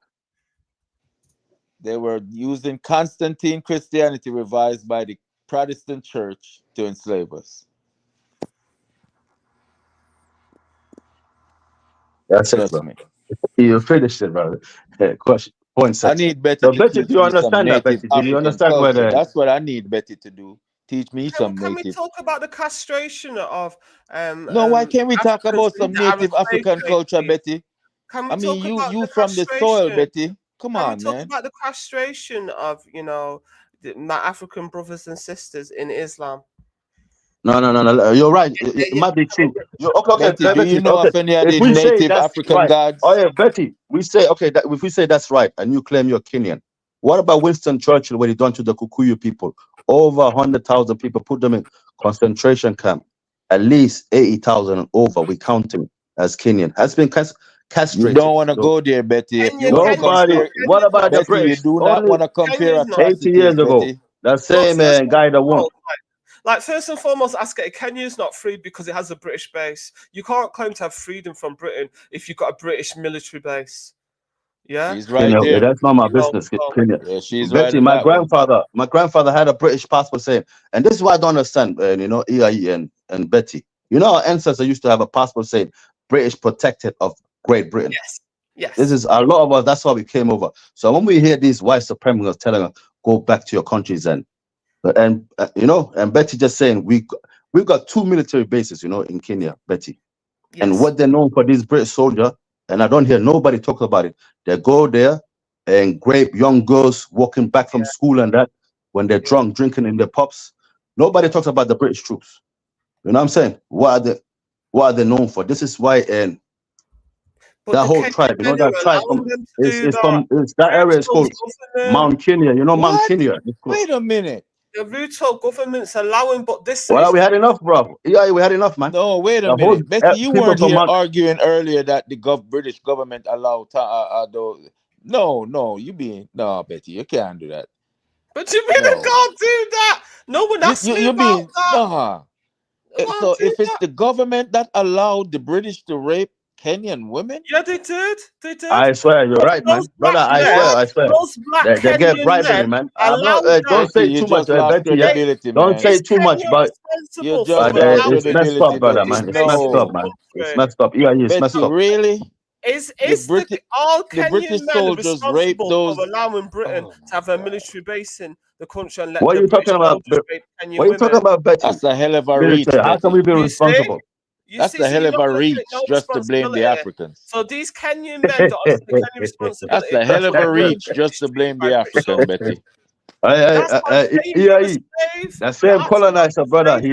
They were using Constantine Christianity revised by the Protestant Church to enslave us. That's it, bro. You finished it, brother. Question. Point set. I need Betty So to Betty, teach do you me some understand that, native Betty? Do you African understand where culture. the That's what I need Betty to do. Teach me some Can we native. talk about the castration of No, why can't we talk Africans about some in the Arab native slave African trade, culture, please? Betty? Can we I mean, talk about you the from the soil, castration? Betty. Come Can we on, talk man. about the castration of, you know, my African brothers and sisters in Islam? No. You're right. It might be true. Okay, Betty, do you know okay. of any of If the we say native that's African right, gods? oh yeah, Betty, we say okay. If we say that's right, and you claim you're Kenyan, what about Winston Churchill when he done to the Kikuyu people? Over 100,000 people, put them in concentration camp. At least 80,000 and over. We counting as Kenyan has been castrated. You don't want to go there, Betty. If you want to compare, What about the Betty, British? you do not want to compare 80 years ago. Betty. The same guy that won. Like, first and foremost, Kenya is not free because it has a British base. You can't claim to have freedom from Britain if you've got a British military base. Yeah, she's right there. That's not my business. Kenya. Yeah, she's Betty, right in my that one. grandfather had a British passport saying, and this is why I don't understand, you know, EIE and Betty. You know, our ancestors used to have a passport saying British protected of Great Britain. Yes. This is a lot of us. That's why we came over. So when we hear these white supremacists telling us go back to your countries and you know, and Betty just saying we've got 2 military bases, you know, in Kenya, Betty. Yes. And what they're known for, these British soldiers, and I don't hear nobody talk about it. They go there and grape young girls walking back from school and that when they're drunk, drinking in their pubs. Nobody talks about the British troops. You know what I'm saying? What are they known for? This is why that whole tribe, you know, that tribe that area is called Mount Kenya. You know, Mount Kenya. Wait a minute. The Ruto government's allowing, but this Well, we had enough, bro. Yeah, we had enough, man. No, wait a minute. Betty, you weren't here arguing earlier that the British government allowed No, Betty, you can't do that. But you really can't do that. No one asked me about that. So if it's the government that allowed the British to rape Kenyan women? Yeah, they did. They did. I swear, you're right, man. Brother, I swear. Those black They get bribery, man. Don't say too much, Betty. Don't say too much, but it's messed up, brother, man. It's messed up, man. It's messed up. Yeah, it's messed up. Really? Is all the British Kenyan men soldiers raped responsible for allowing Britain to have a military base in the country and let what are you talking about? What are you talking about, Betty? That's a hell of a reach. How can we be responsible? That's a hell of a reach just to blame the Africans. So these Kenyan men don't take any responsibility. That's a hell of a reach just to blame the African, Betty. That same colonizer, brother, he's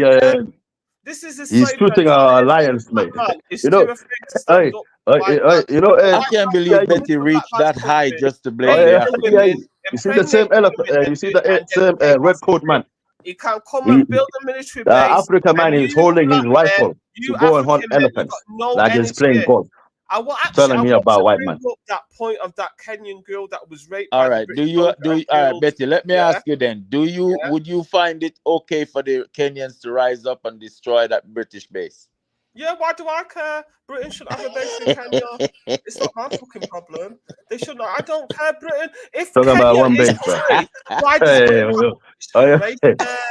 shooting our alliance, mate. You know, I can't believe Betty reached that high just to blame the Africans. You see the same elephant, you see the same red coat man. He can come and build a military base. The African man is holding his rifle to go and hunt elephants, like he's playing golf. Telling me about white man. That point of that Kenyan girl that was raped. All right, all right, Betty? Let me ask you then. Would you find it okay for the Kenyans to rise up and destroy that British base? Yeah, why do I care? Britain should have a base in Kenya. It's not my fucking problem. They should not. I don't care, Britain. If talking Kenya about one is base, bro. free, why does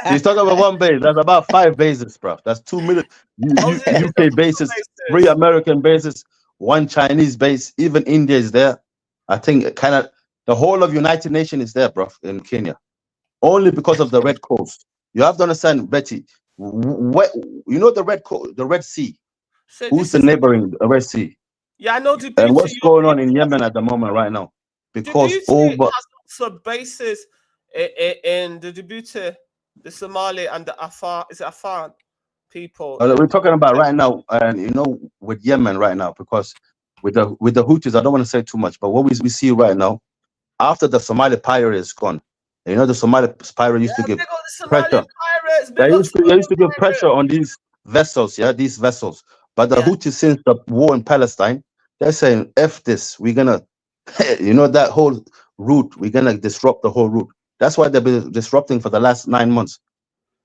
He's talking about one base. That's about 5 bases, bro. That's 2 million UK bases, 3 American bases, 1 Chinese base. Even India is there. I think Canada, the whole of United Nations is there, bro, in Kenya. Only because of the Red Coast. You have to understand, Betty. What you know the Red Sea? So who's the neighboring Red Sea? Yeah, I know. And what's going on in Yemen at the moment right now? Because has lots of bases in the Djibouti. The Somali and the Afar, is it Afar people? We're talking about right now, and you know, with Yemen right now, because with the Houthis, I don't want to say too much, but what we see right now, after the Somali pirate is gone, you know, the Somali pirate used to give pressure. They used to give pressure on these vessels, these vessels. But the Houthis, since the war in Palestine, they're saying, "F this, we're gonna," you know, that whole route, we're gonna disrupt the whole route. That's why they've been disrupting for the last 9 months.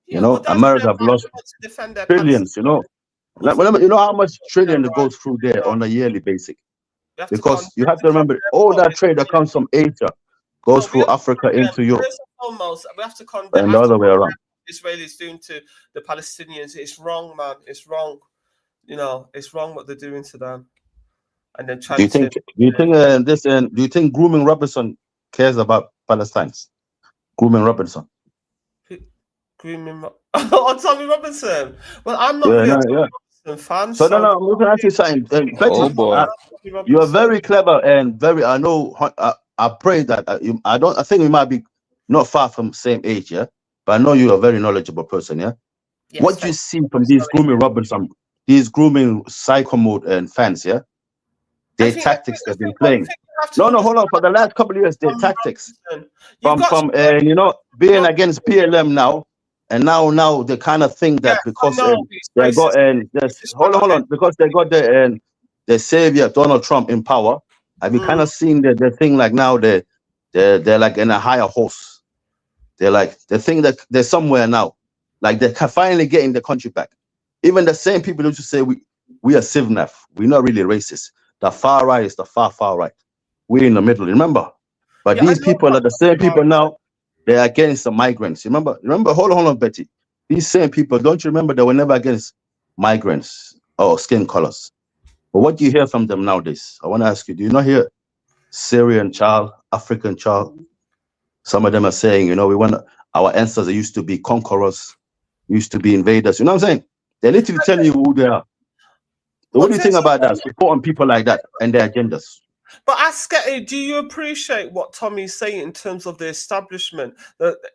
You know, America have lost trillions. You know, you know how much trillion that goes through there on a yearly basis. Because you have to remember, all that trade that comes from Asia goes through Africa into Europe. First and foremost, we have to condemn And the other way around. Israelis doing to the Palestinians. It's wrong, man. It's wrong. You know, it's wrong what they're doing to them. And then Do you think Grooming Robinson cares about Palestinians? Grooming Robinson. Grooming. Oh, Tommy Robinson. Well, I'm not really a Tommy Robinson fan. So no, I'm going to ask you something. Betty, you are very clever and very. I know. I pray that I think we might be not far from the same age, but I know you're a very knowledgeable person, Yes, what do you see from these Grooming Robinson, these grooming psycho mode and fans, Their tactics they've been playing. No, hold on. For the last couple of years, their tactics from you know, being against PLM now, and now the kind of thing that because they got hold on, because they got the savior Donald Trump in power. Have you kind of seen the thing like now they're like in a higher horse? They're like the thing that they're somewhere now, like they're finally getting the country back. Even the same people who say we are CivNaf, we're not really racist. The far right is the far right. We're in the middle, remember? But these people are the same people now. They're against the migrants. Remember? Hold on, Betty. These same people, don't you remember they were never against migrants or skin colors? But what do you hear from them nowadays? I want to ask you, do you not hear Syrian child, African child? Some of them are saying, you know, our ancestors used to be conquerors, used to be invaders. You know what I'm saying? They're literally telling you who they are. So what do you think about that? Supporting people like that and their agendas. But Asketty, do you appreciate what Tommy's saying in terms of the establishment,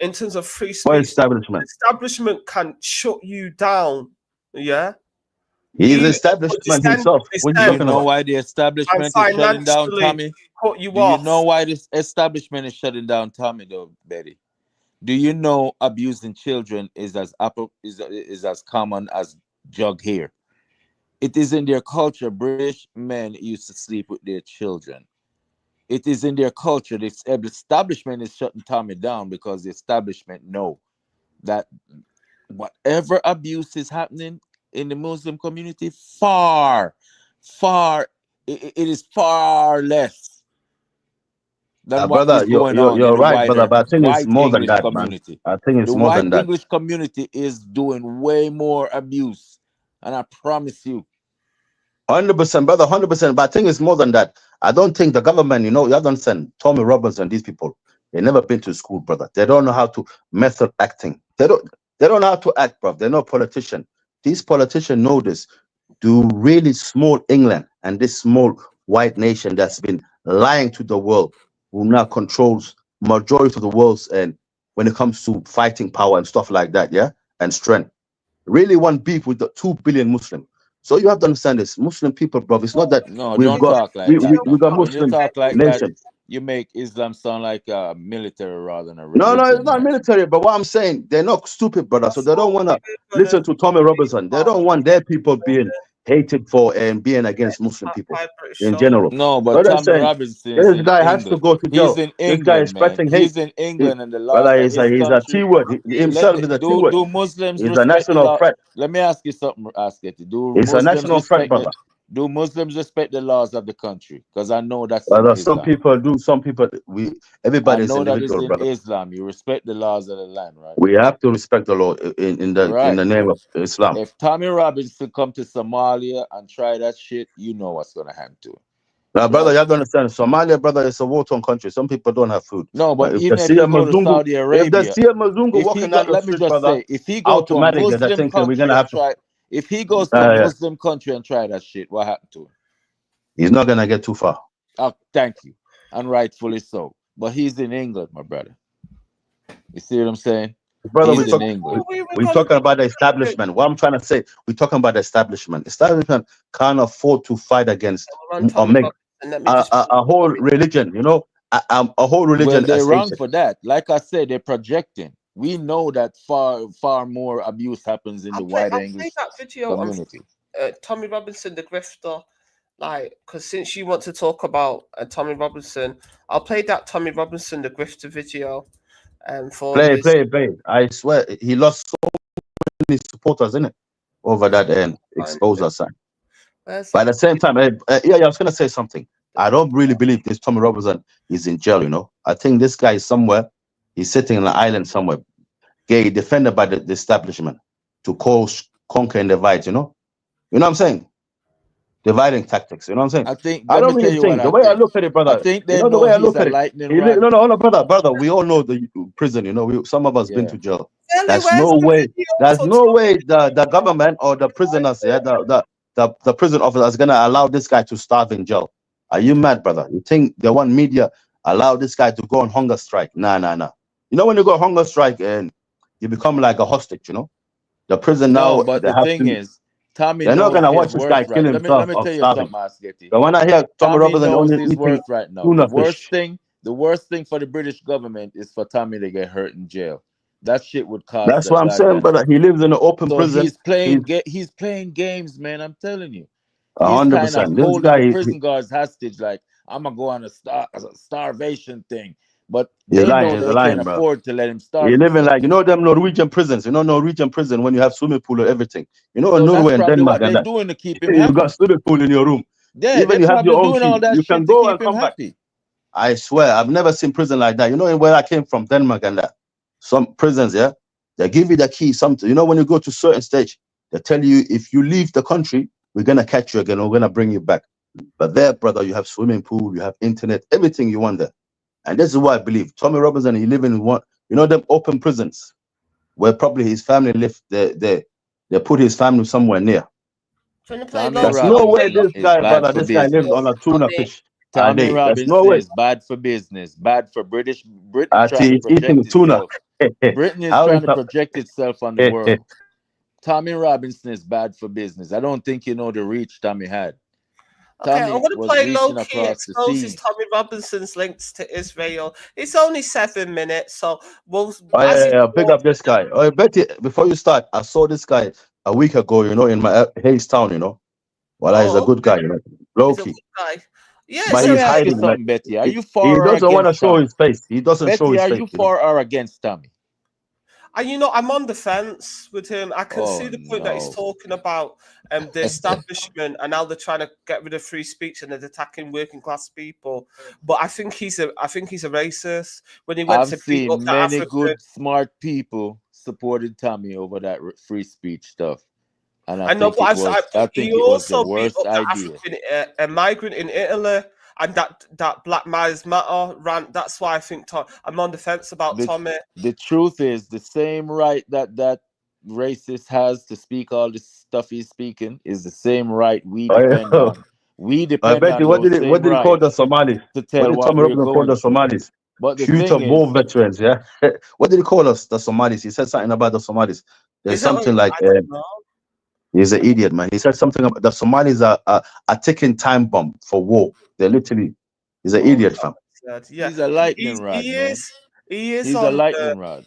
in terms of free speech? What establishment? The establishment can shut you down, yeah? He's the establishment himself. What are you talking about? Why the establishment is shutting down Tommy? Do you know why this establishment is shutting down Tommy, though, Betty? Do you know abusing children is as common as jug hair? It is in their culture. British men used to sleep with their children. It is in their culture. The establishment is shutting Tommy down because the establishment know that whatever abuse is happening in the Muslim community, it is far less than what brother, is going on you're in the right, wider brother, but I think it's more than English that, community. Man. I think it's the more than that. white English community is doing way more abuse, and I promise you. 100%, brother, 100%. But I think it's more than that. I don't think the government, you know, you have to understand, Tommy Robbins and these people, they never been to school, brother. They don't know how to method acting. They don't know how to act, bro. They're not politicians. These politicians know this. Do really small England and this small white nation that's been lying to the world, who now controls majority of the world's, and when it comes to fighting power and stuff like that, and strength, really want beef with the 2 billion Muslim. So you have to understand this, Muslim people, bro. It's not that we got Muslim nation. You make Islam sound like a military rather than a religion. No, it's not military. But what I'm saying, they're not stupid, brother. So they don't want to listen to Tommy Robinson. They don't want their people being hated for and being against Muslim people in general. No, but Tommy Robinson, this guy has to go to jail. He's in England, this guy is spreading hate. He's in England, and the law. Brother, he's a T-word. Himself is a T-word. Do Muslims? He's a national threat. Let me ask you something. Ask it. It's a national threat, brother. Do Muslims respect the laws of the country? Because I know that's some people do. Some people, everybody is individual, brother. Islam, you respect the laws of the land, right? We have to respect the law in the name of Islam. If Tommy Robinson come to Somalia and try that shit, you know what's gonna happen to him. Now, brother, you have to understand. Somalia, brother, is a war-torn country. Some people don't have food. No, but even if he go to Saudi Arabia, if they see a Mazungu walking down the street, brother, if he go to a Muslim country, we're gonna have to. If he goes to a Muslim country and try that shit, what happened to him? He's not gonna get too far. Oh, thank you, and rightfully so. But he's in England, my brother. You see what I'm saying? Brother, He's in England. we're talking about the establishment. What I'm trying to say, we're talking about the establishment. Establishment can't afford to fight against or make a whole religion, you know, a whole religion. Well, they're as wrong hatred. for that. Like I said, they're projecting. We know that far more abuse happens in the white I'll English play that video community. on Tommy Robinson, the grifter. Like, because since you want to talk about Tommy Robinson, I'll play that Tommy Robinson, the grifter video. For Play. I swear, he lost so many supporters, innit, over that exposure sign. But at the same time, I was gonna say something. I don't really believe this Tommy Robinson is in jail. You know, I think this guy is somewhere. He's sitting on an island somewhere, gay defended by the establishment to conquer and divide. You know what I'm saying? Dividing tactics. You know what I'm saying? I think. I don't really think the way I look at it, brother. I think they you know the know way I he's look a at it. lightning rod. No, hold on, brother. We all know the prison. You know, some of us been to jail. There's no way. There's no way the government or the prisoners, the prison officer is gonna allow this guy to starve in jail. Are you mad, brother? You think the one media allow this guy to go on hunger strike? Nah. You know when you go on hunger strike and you become like a hostage. You know, the prison now. No, but the thing is, Tommy they're not knows gonna watch his this guy worth kill right. himself Let me of tell you starving. something, Asketti. The one I hear, Tommy Robinson knows only his eating worth right now. tuna The worst fish. thing for the British government is for Tommy to get hurt in jail. That shit would cost. That's what I'm saying, brother. He lives in an open prison. He's playing games, man. I'm telling you. He's 100%. kind of This holding guy the is prison guards hostage, like I'm gonna go on a starvation thing. But he's they know lying, they can't bro. afford to let him starve. He living like, you know, them Norwegian prisons. You know, Norwegian prison when you have swimming pool or everything. You know, in So Norway that's and probably Denmark what and they're that. doing to keep him You happy. got swimming pool in your room. Yeah, Even they're you have probably your own doing key. all that You shit can to go keep and him come back. happy. I swear, I've never seen prison like that. You know, where I came from, Denmark and that. Some prisons, yeah, they give you the key. Something, you know, when you go to certain stage, they tell you if you leave the country, we're gonna catch you again. We're gonna bring you back. But there, brother, you have swimming pool, you have internet, everything you want there. And this is what I believe. Tommy Robinson, he live in one, you know, them open prisons where probably his family lived. They put his family somewhere near. There's no way this guy, brother, this guy lives on a tuna fish a Tommy day. There's Robinson no way. is bad for business, bad for Britain I trying see to he's eating project tuna. itself. Britain is How trying is to that? project itself on the world. Tommy Robinson is bad for business. I don't think you know the reach Tommy had. Okay, Tommy I'm going to was play reaching low key across the exposes sea. Tommy Robinson's links to Israel. It's only 7 minutes, so we'll. Oh, yeah. Pick up this guy. Oh, Betty, before you start, I saw this guy a week ago, you know, in my Hayes town, you know. Well, he's a good guy, you know. Low key. Yeah, But Let me he's ask you hiding. something, Betty. Are you He for or doesn't want to against show Tommy? his face. He doesn't show Betty, his are face. you for or against Tommy? And you know, I'm on the fence with him. I can see Oh, the point that he's no. talking about the establishment and how they're trying to get rid of free speech and they're attacking working class people. But I think he's a racist. When he went I've to beat up seen the many African, good, smart people supported Tommy over that free speech stuff. And I know, but I think he it was the also beat worst up the idea. African a migrant in Italy, and that Black Lives Matter rant. That's why I think I'm on the fence about Tommy. The truth is, the same right that racist has to speak all this stuff he's speaking is the same right we depend on. We depend Betty, on what those did same he call rights the Somalis? to What tell did what Tommy we're Robinson call going the through. Somalis? But the Future thing war is, veterans, yeah. What did he call us, the Somalis? He said something about the Somalis. There's something like I don't know. he's an idiot, man. He said something about the Somalis are a ticking time bomb for war. They're literally, he's an idiot, fam. Yeah. He's a lightning rod, he man. is. He is He's on a lightning rod.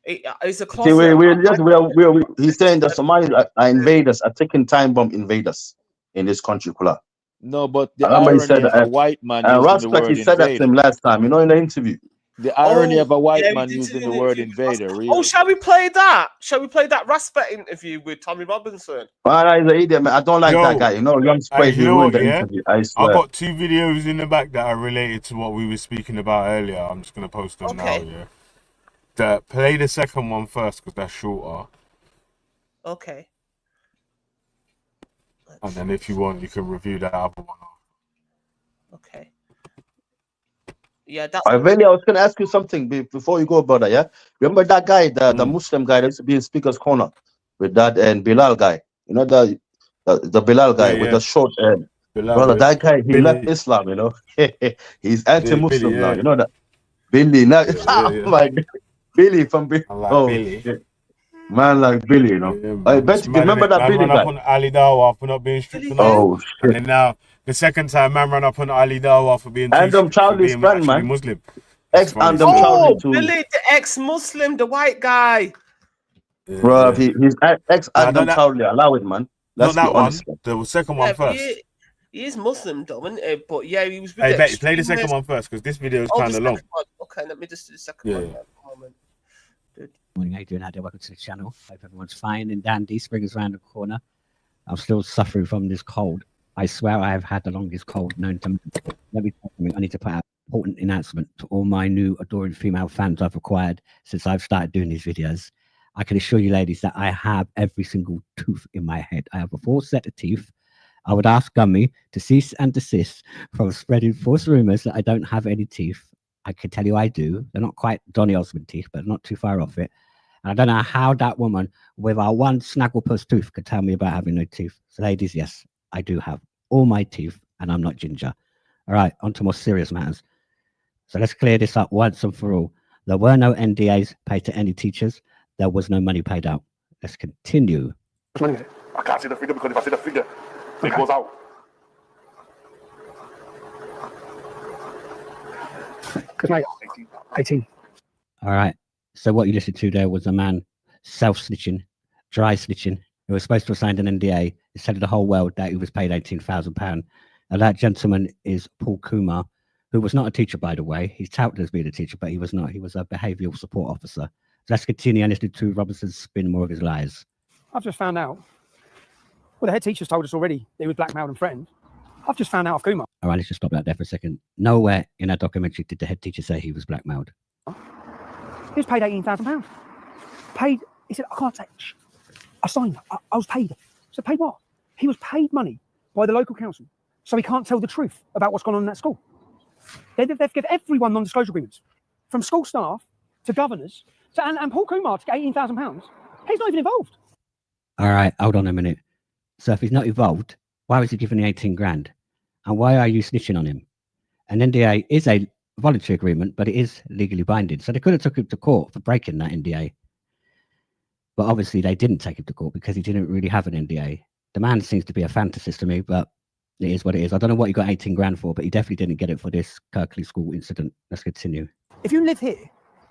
He's a See, closet. he's saying the Somalis are invaders, are ticking time bomb invaders in this country, Kula. No, but I the remember he irony said of a that, white man and using the Raspberry, word he said that to him invader. last time, you know, in the interview. The irony of a white yeah, man using the word invader, really. Oh, shall we play that? Shall we play that Rasper interview with Tommy Robinson? Man, he's an idiot, man. I don't like that guy. You know, young Spray, he you know ruined what, the yeah? interview. I I swear. got 2 videos in the back that are related to what we were speaking about earlier. I'm just going to post them now, yeah? Play the second one first because that's shorter. Okay. And then if you want, you can review that other one. Okay. Yeah, that's. I was going to ask you something before you go, brother, yeah? Remember that guy, the Muslim guy that used to be in Speaker's Corner with that and Bilal guy? You know, the Bilal guy with the short brother, that guy, he left Islam, you know? He's anti-Muslim now, you know that? Billy, now, oh my God. Billy from Billy. I like Oh Billy. shit. Man like Billy, you know. I bet you remember that Billy man run up guy. on Ali Dawa for not being strict enough. Oh And shit. then now the second time man ran up on Ali Dawa for being And Charlie's friend, actually man. Muslim. Ex and Charlie Oh, too. Billy, the ex-Muslim, the white guy. Bro, he's ex Adam Charlie. Allow it, man. Let's Not be that one. honest. Man. The second Yeah, one but first. he is Muslim, though, isn't he? But yeah, he was with Hey, the mate, play the second extremists. one first because this video is Oh, the kind of long. second one. Okay, let me just do the second one. Then. Moment. Morning, how you doing out there? Welcome to the channel. Hope everyone's fine and dandy. Spring is around the corner. I'm still suffering from this cold. I swear I have had the longest cold known to me. Let me tell you, I need to put out an important announcement to all my new adoring female fans I've acquired since I've started doing these videos. I can assure you, ladies, that I have every single tooth in my head. I have a full set of teeth. I would ask Gummy to cease and desist from spreading false rumors that I don't have any teeth. I can tell you I do. They're not quite Donny Osmond teeth, but not too far off it. And I don't know how that woman with our one snagglepuss tooth could tell me about having no teeth. So ladies, yes, I do have all my teeth and I'm not ginger. All right, on to more serious matters. So let's clear this up once and for all. There were no NDAs paid to any teachers. There was no money paid out. Let's continue. I can't see the figure because if I see the figure, it goes out. Because mate, 18. All right. So what you listened to there was a man self-snitching, dry snitching, who was supposed to have signed an NDA. He said to the whole world that he was paid £18,000. And that gentleman is Paul Kumar, who was not a teacher, by the way. He's touted as being a teacher, but he was not. He was a behavioural support officer. So let's continue and listen to Robinson spin more of his lies. I've just found out. Well, the head teacher's told us already that he was blackmailed and threatened. I've just found out of Kumar. All right, let's just stop that there for a second. Nowhere in that documentary did the head teacher say he was blackmailed. He was paid £18,000. Paid, he said, I can't say, I signed, I was paid. So paid what? He was paid money by the local council, so he can't tell the truth about what's gone on in that school. They've given everyone non-disclosure agreements, from school staff to governors. So, and Paul Kumar to get £18,000, he's not even involved. All right, hold on a minute. So if he's not involved, why was he given the 18 grand? And why are you snitching on him? An NDA is a voluntary agreement, but it is legally binding. So they could have took him to court for breaking that NDA. But obviously they didn't take him to court because he didn't really have an NDA. The man seems to be a fantasist to me, but it is what it is. I don't know what he got 18 grand for, but he definitely didn't get it for this Kirkley school incident. Let's continue. If you live here,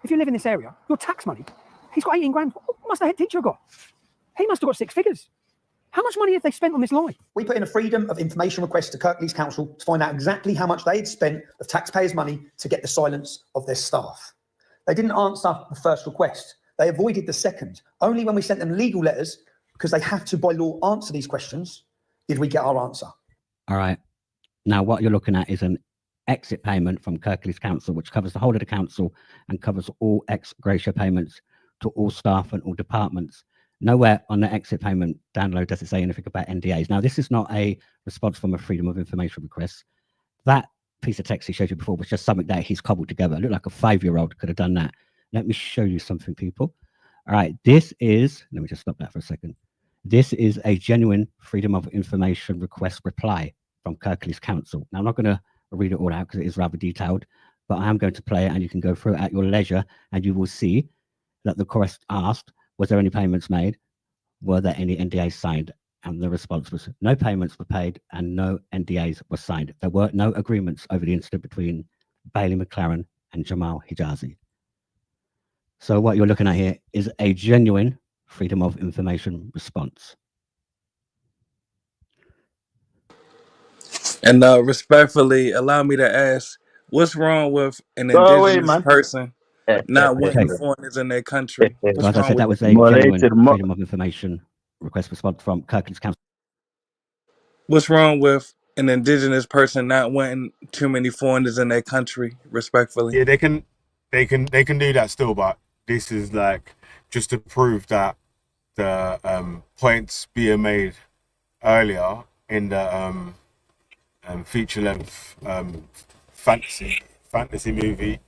if you live in this area, your tax money, he's got 18 grand. What must the head teacher have got? He must have got 6 figures. How much money have they spent on this lie? We put in a freedom of information request to Kirklees Council to find out exactly how much they had spent of taxpayers' money to get the silence of their staff. They didn't answer the first request. They avoided the second. Only when we sent them legal letters, because they have to by law answer these questions, did we get our answer. All right. Now what you're looking at is an exit payment from Kirklees Council, which covers the whole of the council and covers all ex gratia payments to all staff and all departments. Nowhere on the exit payment download does it say anything about NDAs. Now, this is not a response from a freedom of information request. That piece of text he showed you before was just something that he's cobbled together. It looked like a 5-year-old could have done that. Let me show you something, people. All right, this is, let me just stop that for a second. This is a genuine freedom of information request reply from Kirklees Council. Now, I'm not going to read it all out because it is rather detailed, but I am going to play it and you can go through it at your leisure and you will see that the request asked, was there any payments made? Were there any NDAs signed? And the response was no payments were paid and no NDAs were signed. There were no agreements over the incident between Bailey McLaren and Jamal Hajazi. So what you're looking at here is a genuine freedom of information response. And respectfully, allow me to ask, what's wrong with an Go away, indigenous man. person not wanting foreigners in their country? So What's as I wrong said, that with was a genuine freedom of information request response from Kirklees Council. What's wrong with an indigenous person not wanting too many foreigners in their country? Respectfully, Yeah, they can do that still, but this is like just to prove that the points being made earlier in the feature length fantasy movie.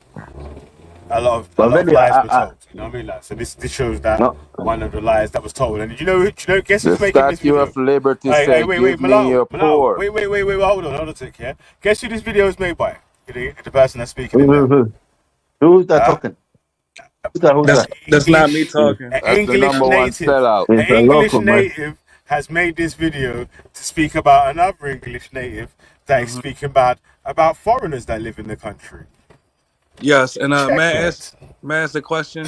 A lot of lies were told. You know what I mean? Like, so this shows that one of the lies that was told. And guess who's The making this Statue video? of Liberty Hey, said, wait, give me your poor. Wait, hold on a tick, yeah? Guess who this video is made by? The person that's speaking in there. Who's that talking? That's not me talking. That's the English number one native. sellout. An It's a English local, man. native has made this video to speak about another English native that is speaking about foreigners that live in the country. Yes, and may I Checkmate. ask the question?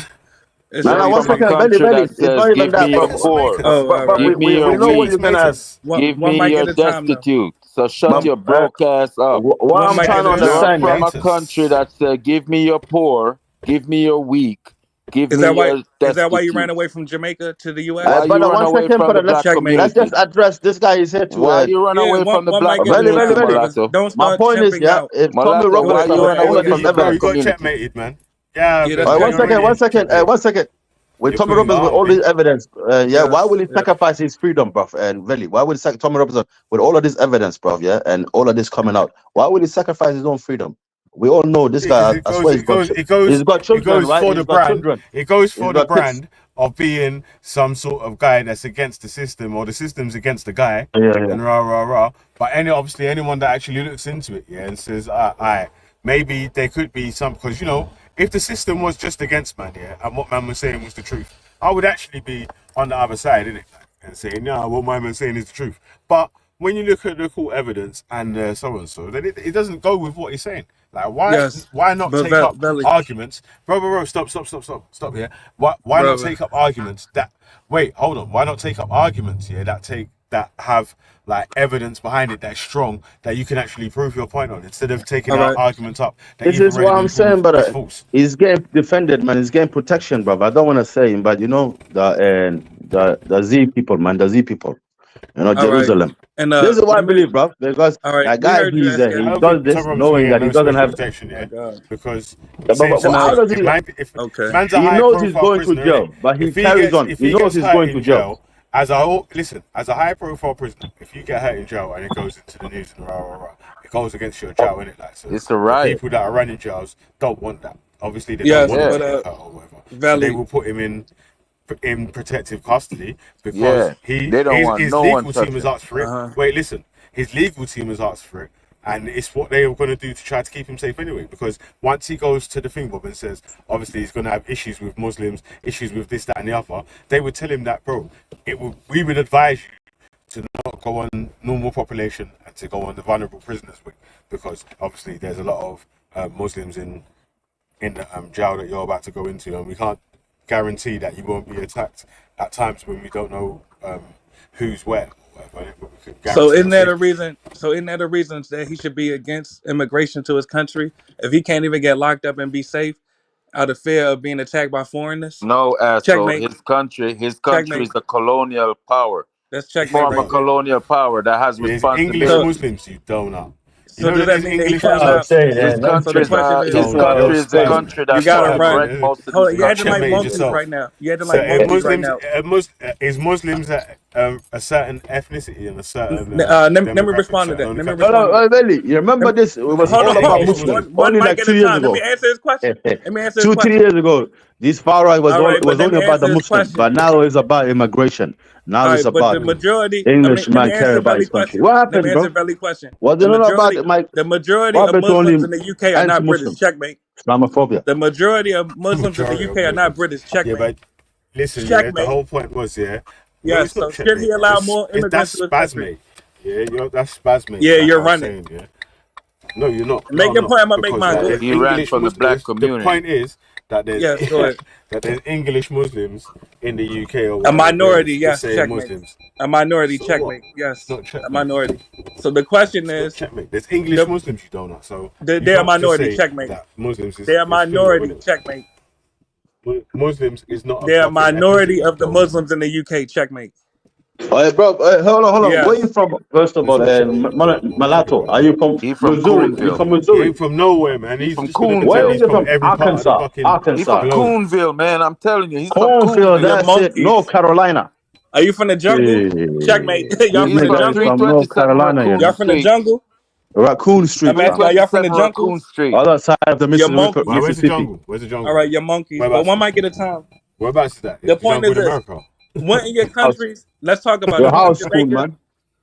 It's No, You're one from a second, country Belly. that It's says, not even give me that, your bro. poor, Oh, all right. give me we your know what weak, you're gonna ask. give one me mic your at a time, though. destitute. So shut But, your broke ass up. what One I'm mic trying at to a time. You're understand, from yeah. a country that said, give me your poor, give me your weak, give Is me that why? your Is that why you ran destitute. away from Jamaica to the U.S.? Why you Brother, run one away second, from brother. the black Let's community? just address this guy is here to. Why you run away from the black community, Belly. mulatto? Don't My start point is, chimping yeah, out. if Tommy Mulatto, Roberts why you with run all away of this from the black Bro, you got community? checkmated, man. Yeah, Yeah, bro. that's one second. One second. With You're Tommy putting Roberts with it all on, this evidence, why Yes, will he yes. sacrifice his freedom, bruv? And Veli, why would Tommy Roberts with all of this evidence, bruv? Yeah, and all of this coming out, why would he sacrifice his own freedom? We all know this guy. I swear he's got children, right? for He's the got brand. children. It goes for He's the got kids. brand of being some sort of guy that's against the system, or the system's against the guy, Yeah. and rah rah rah. But obviously anyone that actually looks into it, yeah, and says, maybe there could be some, because if the system was just against man, yeah, and what man was saying was the truth, I would actually be on the other side, innit, and saying, no, what my man's saying is the truth. But when you look at the court evidence and so and so, then it doesn't go with what he's saying. Like, why not take up arguments? Bro, stop here. Why not take up arguments that, hold on, why not take up arguments here that have like evidence behind it that's strong, that you can actually prove your point on, instead of taking out arguments up that This you've is already what been I'm saying, proved is but false. he's getting defended, man. He's getting protection, bruv. I don't want to say him, but the Z people, man, the Z people, Jerusalem. And this is what I believe, bruv, because that guy, he does this knowing that he doesn't have. Because how does he? man's a He high knows he's profile going to prisoner, jail, innit? but he If carries on. If He knows he's hurt going in to jail. As a high profile prisoner, if you get hurt in jail and it goes into the news and it goes against your jail, innit? Like, so it's a riot. People that are running jails don't want that. Obviously, they don't want to get hurt or whatever. So they will put him in protective custody because his legal team has asked for it. Wait, listen, his legal team has asked for it, and it's what they are going to do to try to keep him safe anyway. Because once he goes to the thing, Bob, and says obviously he's going to have issues with Muslims, issues with this, that, and the other, they would tell him that, bro, we would advise you to not go on normal population and to go on the vulnerable prisoners wing, because obviously there's a lot of Muslims in the jail that you're about to go into, and we can't guarantee that you won't be attacked at times when we don't know who's where. So isn't that a reason? That he should be against immigration to his country if he can't even get locked up and be safe out of fear of being attacked by foreigners? No, asshole. Checkmate. His country is a colonial power. That's checkmate. Former colonial power that has responsibility. English Muslims, you donut. So does that mean that he His country is the country that you gotta run. most of Hold on, these you acting like Checkmate monkeys yourself. right now. You acting like monkeys right now. Is Muslims a certain ethnicity and a certain? Let me respond to that. Let me respond. No, Belly, you remember this? It was all about Muslims. Only like 2 years ago. Let me answer his question. 2-3 years ago, this far right was only about the Muslims, but now it's about immigration. Now it's about the majority. Englishman care about his country. What happened, bro? Was it not about the majority of Muslims in the UK are not British? Checkmate. Islamophobia. The majority of Muslims in the UK are not British. Checkmate. Yeah, but listen, checkmate. The whole point was, yes. So should he allow more immigrants to his country? That's spasmate. Yeah, you're running. Saying, No, you're not. Make your point. I'm gonna make mine. He ran from the black community. The point is that there's that there's English Muslims in the UK or a minority. Yes, checkmate. Muslims. A minority. So checkmate. What? Yes, a minority. So the question is, checkmate. There's English Muslims, you don't know. So they're a minority. Checkmate. Muslims. They're a minority. Checkmate. Muslims is not. They're a minority of the Muslims in the UK. Checkmate. Hey, bro, hold on. Yes. Where are you from? First of all, Mulatto, are you from Missouri? You from Missouri? He's from nowhere, man. He's from Coonville. Where are you from? Arkansas. He's from Coonville, man. I'm telling you, he's from Coonville. That's it. North Carolina. Are you from the jungle? Checkmate. Y'all from the jungle? From North Carolina. Y'all from the jungle? Raccoon Street. Y'all from the jungle? Other side of the Mississippi. Where's the jungle? Where's the jungle? All right, you're monkeys. But one mic at a time. Whereabouts is that? The point is this. When in your countries, let's talk about your house school, man.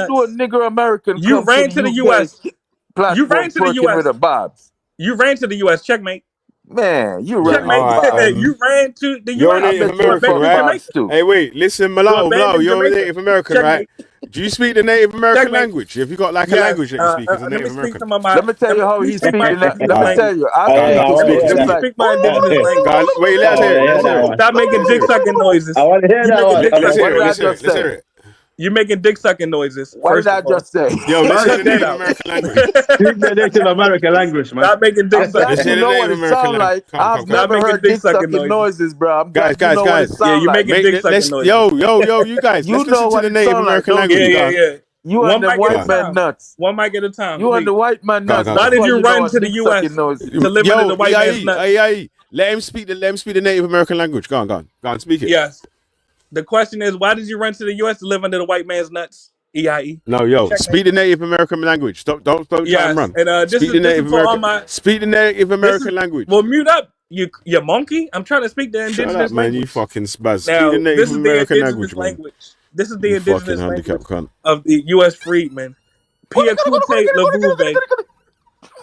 nuts. do a nigger American You come ran to to the UK U.S. platform You ran to the twerking with U.S. a Bobs? You ran to the U.S. Checkmate. Man, you Yeah, ran Checkmate. with Bobs. You ran to the You're a U.S. I Native bet you You American, fuck abandoned right? Bobs Jamaica. too. Hey, wait, listen, You mulatto, abandoned you're a Jamaica. Native American, right? Checkmate. Do you speak the Native American Checkmate. language? Have you got like a Yes. language that you speak as a Let me Native speak American? some of my. Let me tell you how Let me he speak my speaking that. indigenous Let me language. tell you, I Go on, think go he on, Let me speak, speak let just me speak. like. speak my indigenous language. Go on, wait, let's hear it. Let's hear it. Stop making dick sucking noises. I want to hear You that making one. dick Let's sucking hear What it. did I Let's noises. hear it. just Let's say? hear it. You making dick sucking noises. What did First I of all, just say? Yo, let's hear cut the that Native out. American language. Speak the Native American language, man. Stop making dick I'm sucking glad Let's you hear the know noises. what Native it American sound language. like. Come, I've come, come. Stop never making heard dick dick sucking sucking noises. noises, bro. I'm Guys, glad you know what it guys. Yeah, sound you like. making dick sucking Let's noises. yo, you guys. You Let's know listen to what the it Native sound like, American don't Yeah, language. you? Go yeah, on. yeah. You One and them mic at a Go white on. man time. nuts. One mic at a time, You and the please. white man Go on, nuts. go on, go Why That's on. did why you you know run what to the dick sucking U.S. noises. to live under the white man's EIE, nuts? EIE. Let him speak the Native American language. Go on, go on. Go on, speak it. Yes. The question is, why did you run to the U.S. to live under the white man's nuts? EIE. No, yo, Checkmate. speak the Native American language. Don't try and Yes. run. And this Speak the is Native for all American. my. Speak the Native This is American language. well, mute up, you monkey. I'm trying to speak the Shut up, indigenous man. You language. fucking spaz. Speak the Now, Native this is the American indigenous language, man. language. This is the You fucking indigenous handicap language cunt. of the U.S. freedmen. Pia Kute Lavuve.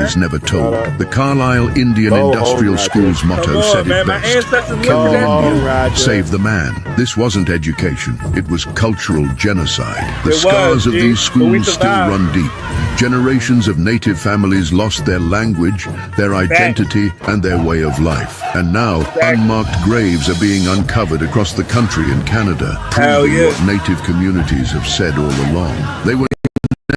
is never told. The Carlisle Indian Industrial School's motto said it best. Kill the Indian, save the man. This wasn't education, it was cultural genocide. The scars of these schools still run deep. Generations of native families lost their language, their identity, and their way of life. And now, unmarked graves are being uncovered across the country and Canada, proving what native communities have said all along. They were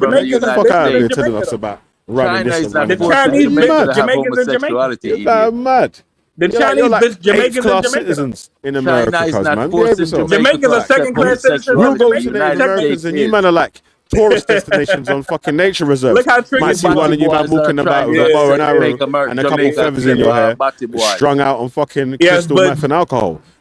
man. from Get the the United fuck out of here States. telling us about running China this is and not running forcing that. Chinese You're bitches mad. to have homosexuality, You're idiot. mad. The You're Chinese like bitch Jamaicans in eighth-class Jamaica. citizens in China America, is cuz, not man. Behave forcing yourself. Jamaicans are second-class citizens We'll in go to Jamaica. the Native Check Americans that. and you man are like tourist destinations on fucking nature reserves. Look how tricky Might see one of you man walking about with a bow and arrow and a couple feathers in your hair, strung out on fucking crystal meth and alcohol.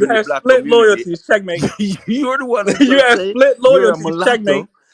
live You in the have black split community. loyalties. Checkmate. You're the one who You just have say split you're a loyalties. mulatto, Checkmate.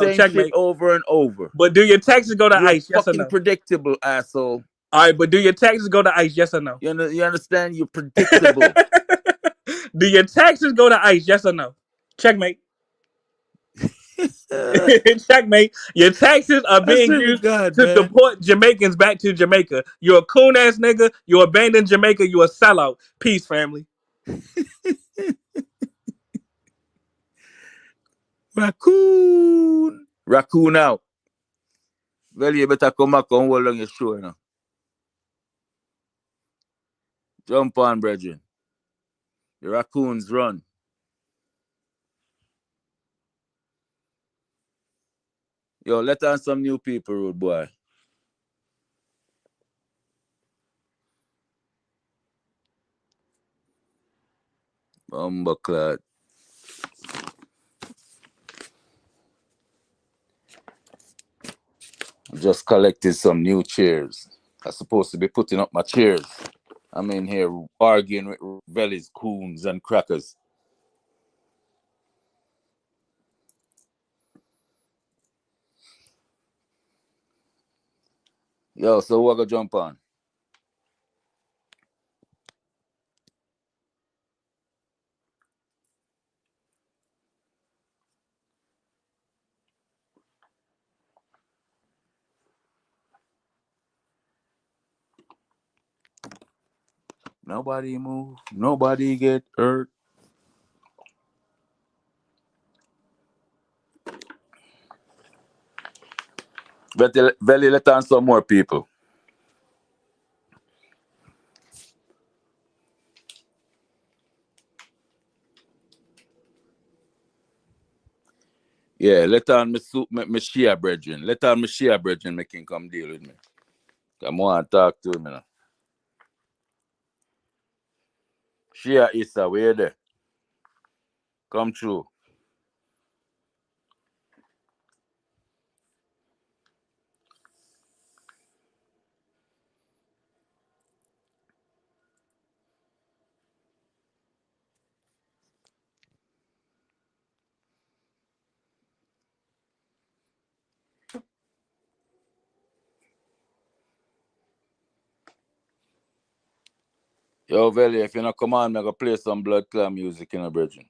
or no? same shit Checkmate. over and over. But do your taxes go to You're ICE? Yes or fucking no? predictable, asshole. All right, but do your taxes go to ICE? Yes or no? You understand? You're predictable. Do your taxes go to ICE? Yes or no? Checkmate. Checkmate. Your taxes are being used to deport Jamaicans back to Jamaica. You're a coon ass nigga. You abandoned Jamaica. You a sellout. Peace, family. Raccoon. Raccoon out. Well, you better come back and hold on your show, you know. Jump on, brethren. The raccoons run. Yo, let on some new people, rude boy. Bumbleclad. Just collected some new chairs. I'm supposed to be putting up my chairs. I'm in here arguing with Vellies, coons, and crackers. Yo, so what go jump on? Nobody move. Nobody get hurt. Velly, let on some more people. Yeah, let on me Shia brethren. Let on me Shia brethren make him come deal with me. Come on, talk to him now. Shia Esau, where you there? Come through. Yo, Velly, if you not come on, I'm going to play some blood clan music in a brethren.